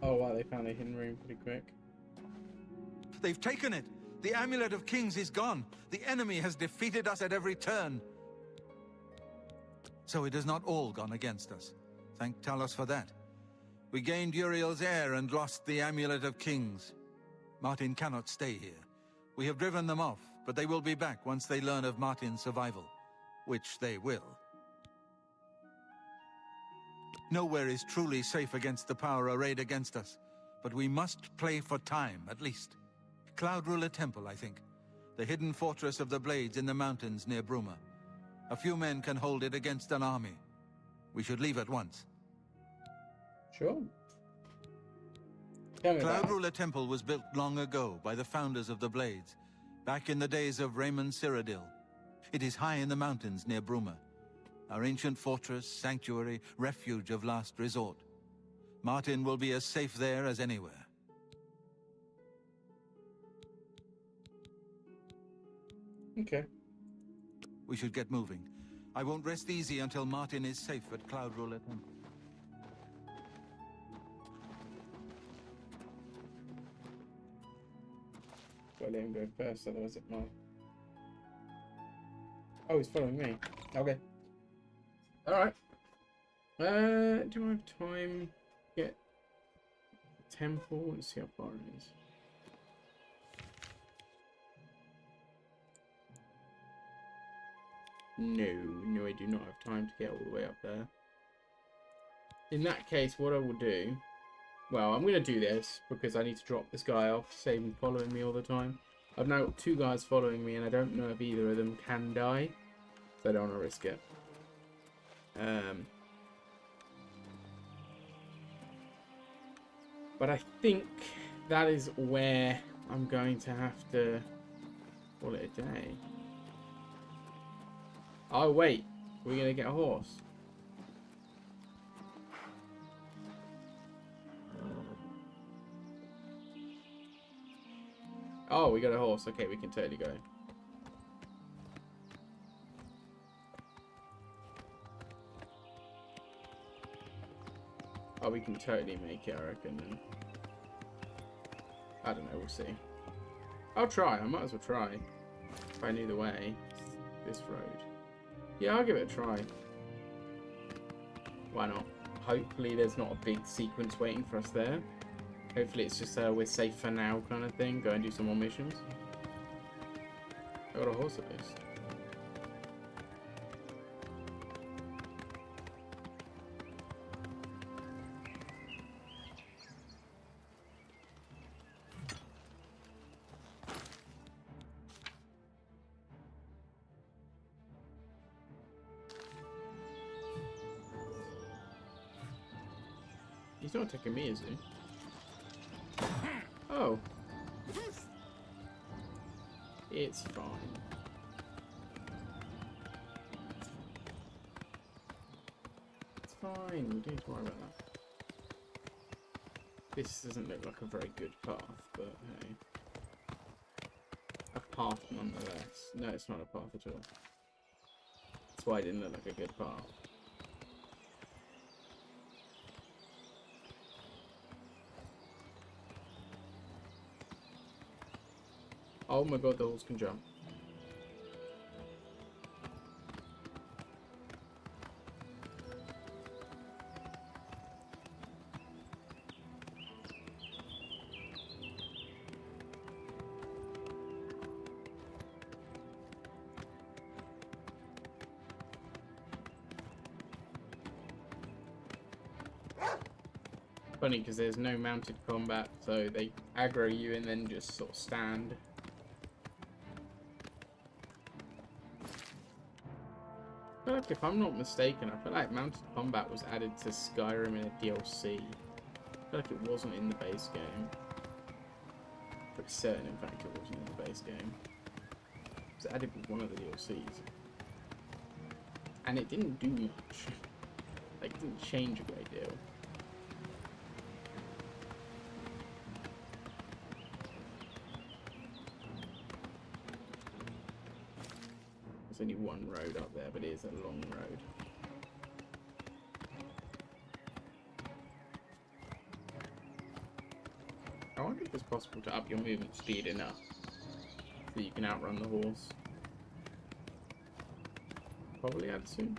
Speaker 1: Oh wow, they found a hidden room pretty quick.
Speaker 9: They've taken it! The Amulet of Kings is gone! The enemy has defeated us at every turn! So it has not all gone against us. Thank Talos for that. We gained Uriel's heir and lost the Amulet of Kings. Martin cannot stay here. We have driven them off, but they will be back once they learn of Martin's survival. Which they will. Nowhere is truly safe against the power arrayed against us, but we must play for time, at least. Cloud Ruler Temple, I think. The hidden fortress of the Blades in the mountains near Bruma. A few men can hold it against an army. We should leave at once.
Speaker 1: Sure.
Speaker 9: Cloud Ruler Temple was built long ago by the founders of the Blades, back in the days of Raymond Cyrodiil. It is high in the mountains near Bruma. Our ancient fortress, sanctuary, refuge of last resort. Martin will be as safe there as anywhere.
Speaker 1: Okay.
Speaker 9: We should get moving. I won't rest easy until Martin is safe at Cloud Ruler Temple.
Speaker 1: Well, let him go first, otherwise it might. Oh, he's following me. Okay. Alright. Do I have time to get temple? Let's see how far it is. No, I do not have time to get all the way up there. In that case, what I will do... Well, I'm going to do this because I need to drop this guy off, save him following me all the time. I've now got 2 guys following me and I don't know if either of them can die. So I don't want to risk it. But I think that is where I'm going to have to call it a day. Oh wait, we're going to get a horse. Oh, we got a horse. Okay, we can totally go. Oh, we can totally make it, I reckon. Then. I don't know, we'll see. I'll try. I might as well try. If I knew the way. This road. Yeah, I'll give it a try. Why not? Hopefully there's not a big sequence waiting for us there. Hopefully it's just we're safe for now kind of thing. Go and do some more missions. I got a horse at least. He's not attacking me, is he? Oh. It's fine. It's fine. We don't need to worry about that. This doesn't look like a very good path, but hey. A path nonetheless. No, it's not a path at all. That's why it didn't look like a good path. Oh my god, the horse can jump. Funny because there's no mounted combat, so they aggro you and then just sort of stand. I feel like, if I'm not mistaken, I feel like mounted combat was added to Skyrim in a DLC. I feel like it wasn't in the base game. Pretty certain, in fact, it wasn't in the base game. It was added with one of the DLCs. And it didn't do much. Like, it didn't change a great deal. only one road up there, but it is a long road. I wonder if it's possible to up your movement speed enough so you can outrun the horse. Probably add soon.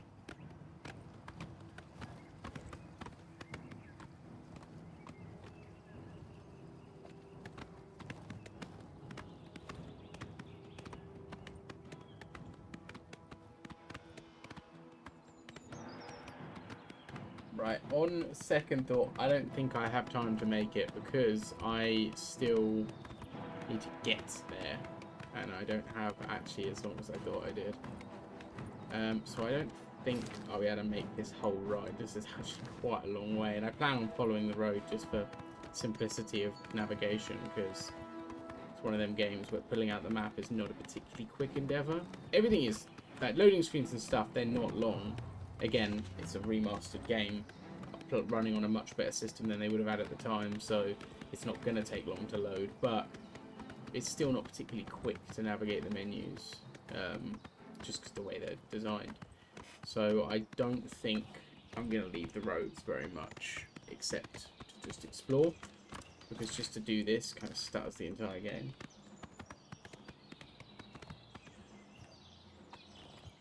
Speaker 1: Right, on second thought, I don't think I have time to make it because I still need to get there, and I don't have actually as long as I thought I did. So I don't think I'll be able to make this whole ride. This is actually quite a long way, and I plan on following the road just for simplicity of navigation, because it's one of them games where pulling out the map is not a particularly quick endeavor. Everything is, like loading screens and stuff, they're not long. Again, it's a remastered game running on a much better system than they would have had at the time, so it's not going to take long to load, but it's still not particularly quick to navigate the menus, just because the way they're designed. So I don't think I'm going to leave the roads very much, except to just explore, because just to do this kind of stutters the entire game.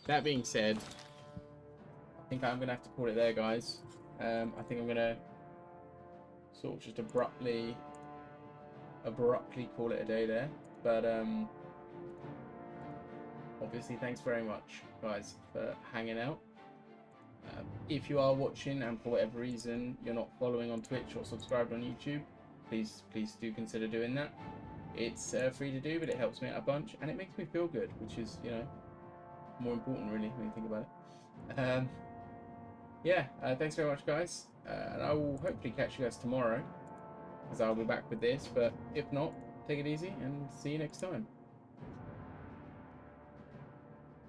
Speaker 1: That being said, I think I'm going to have to call it there, guys. I think I'm going to sort of just abruptly call it a day there. But obviously, thanks very much, guys, for hanging out. If you are watching and for whatever reason you're not following on Twitch or subscribed on YouTube, please do consider doing that. It's free to do, but it helps me out a bunch, and it makes me feel good, which is, you know, more important really when you think about it. Yeah, thanks very much, guys, and I will hopefully catch you guys tomorrow, because I'll be back with this, but if not, take it easy and see you next time.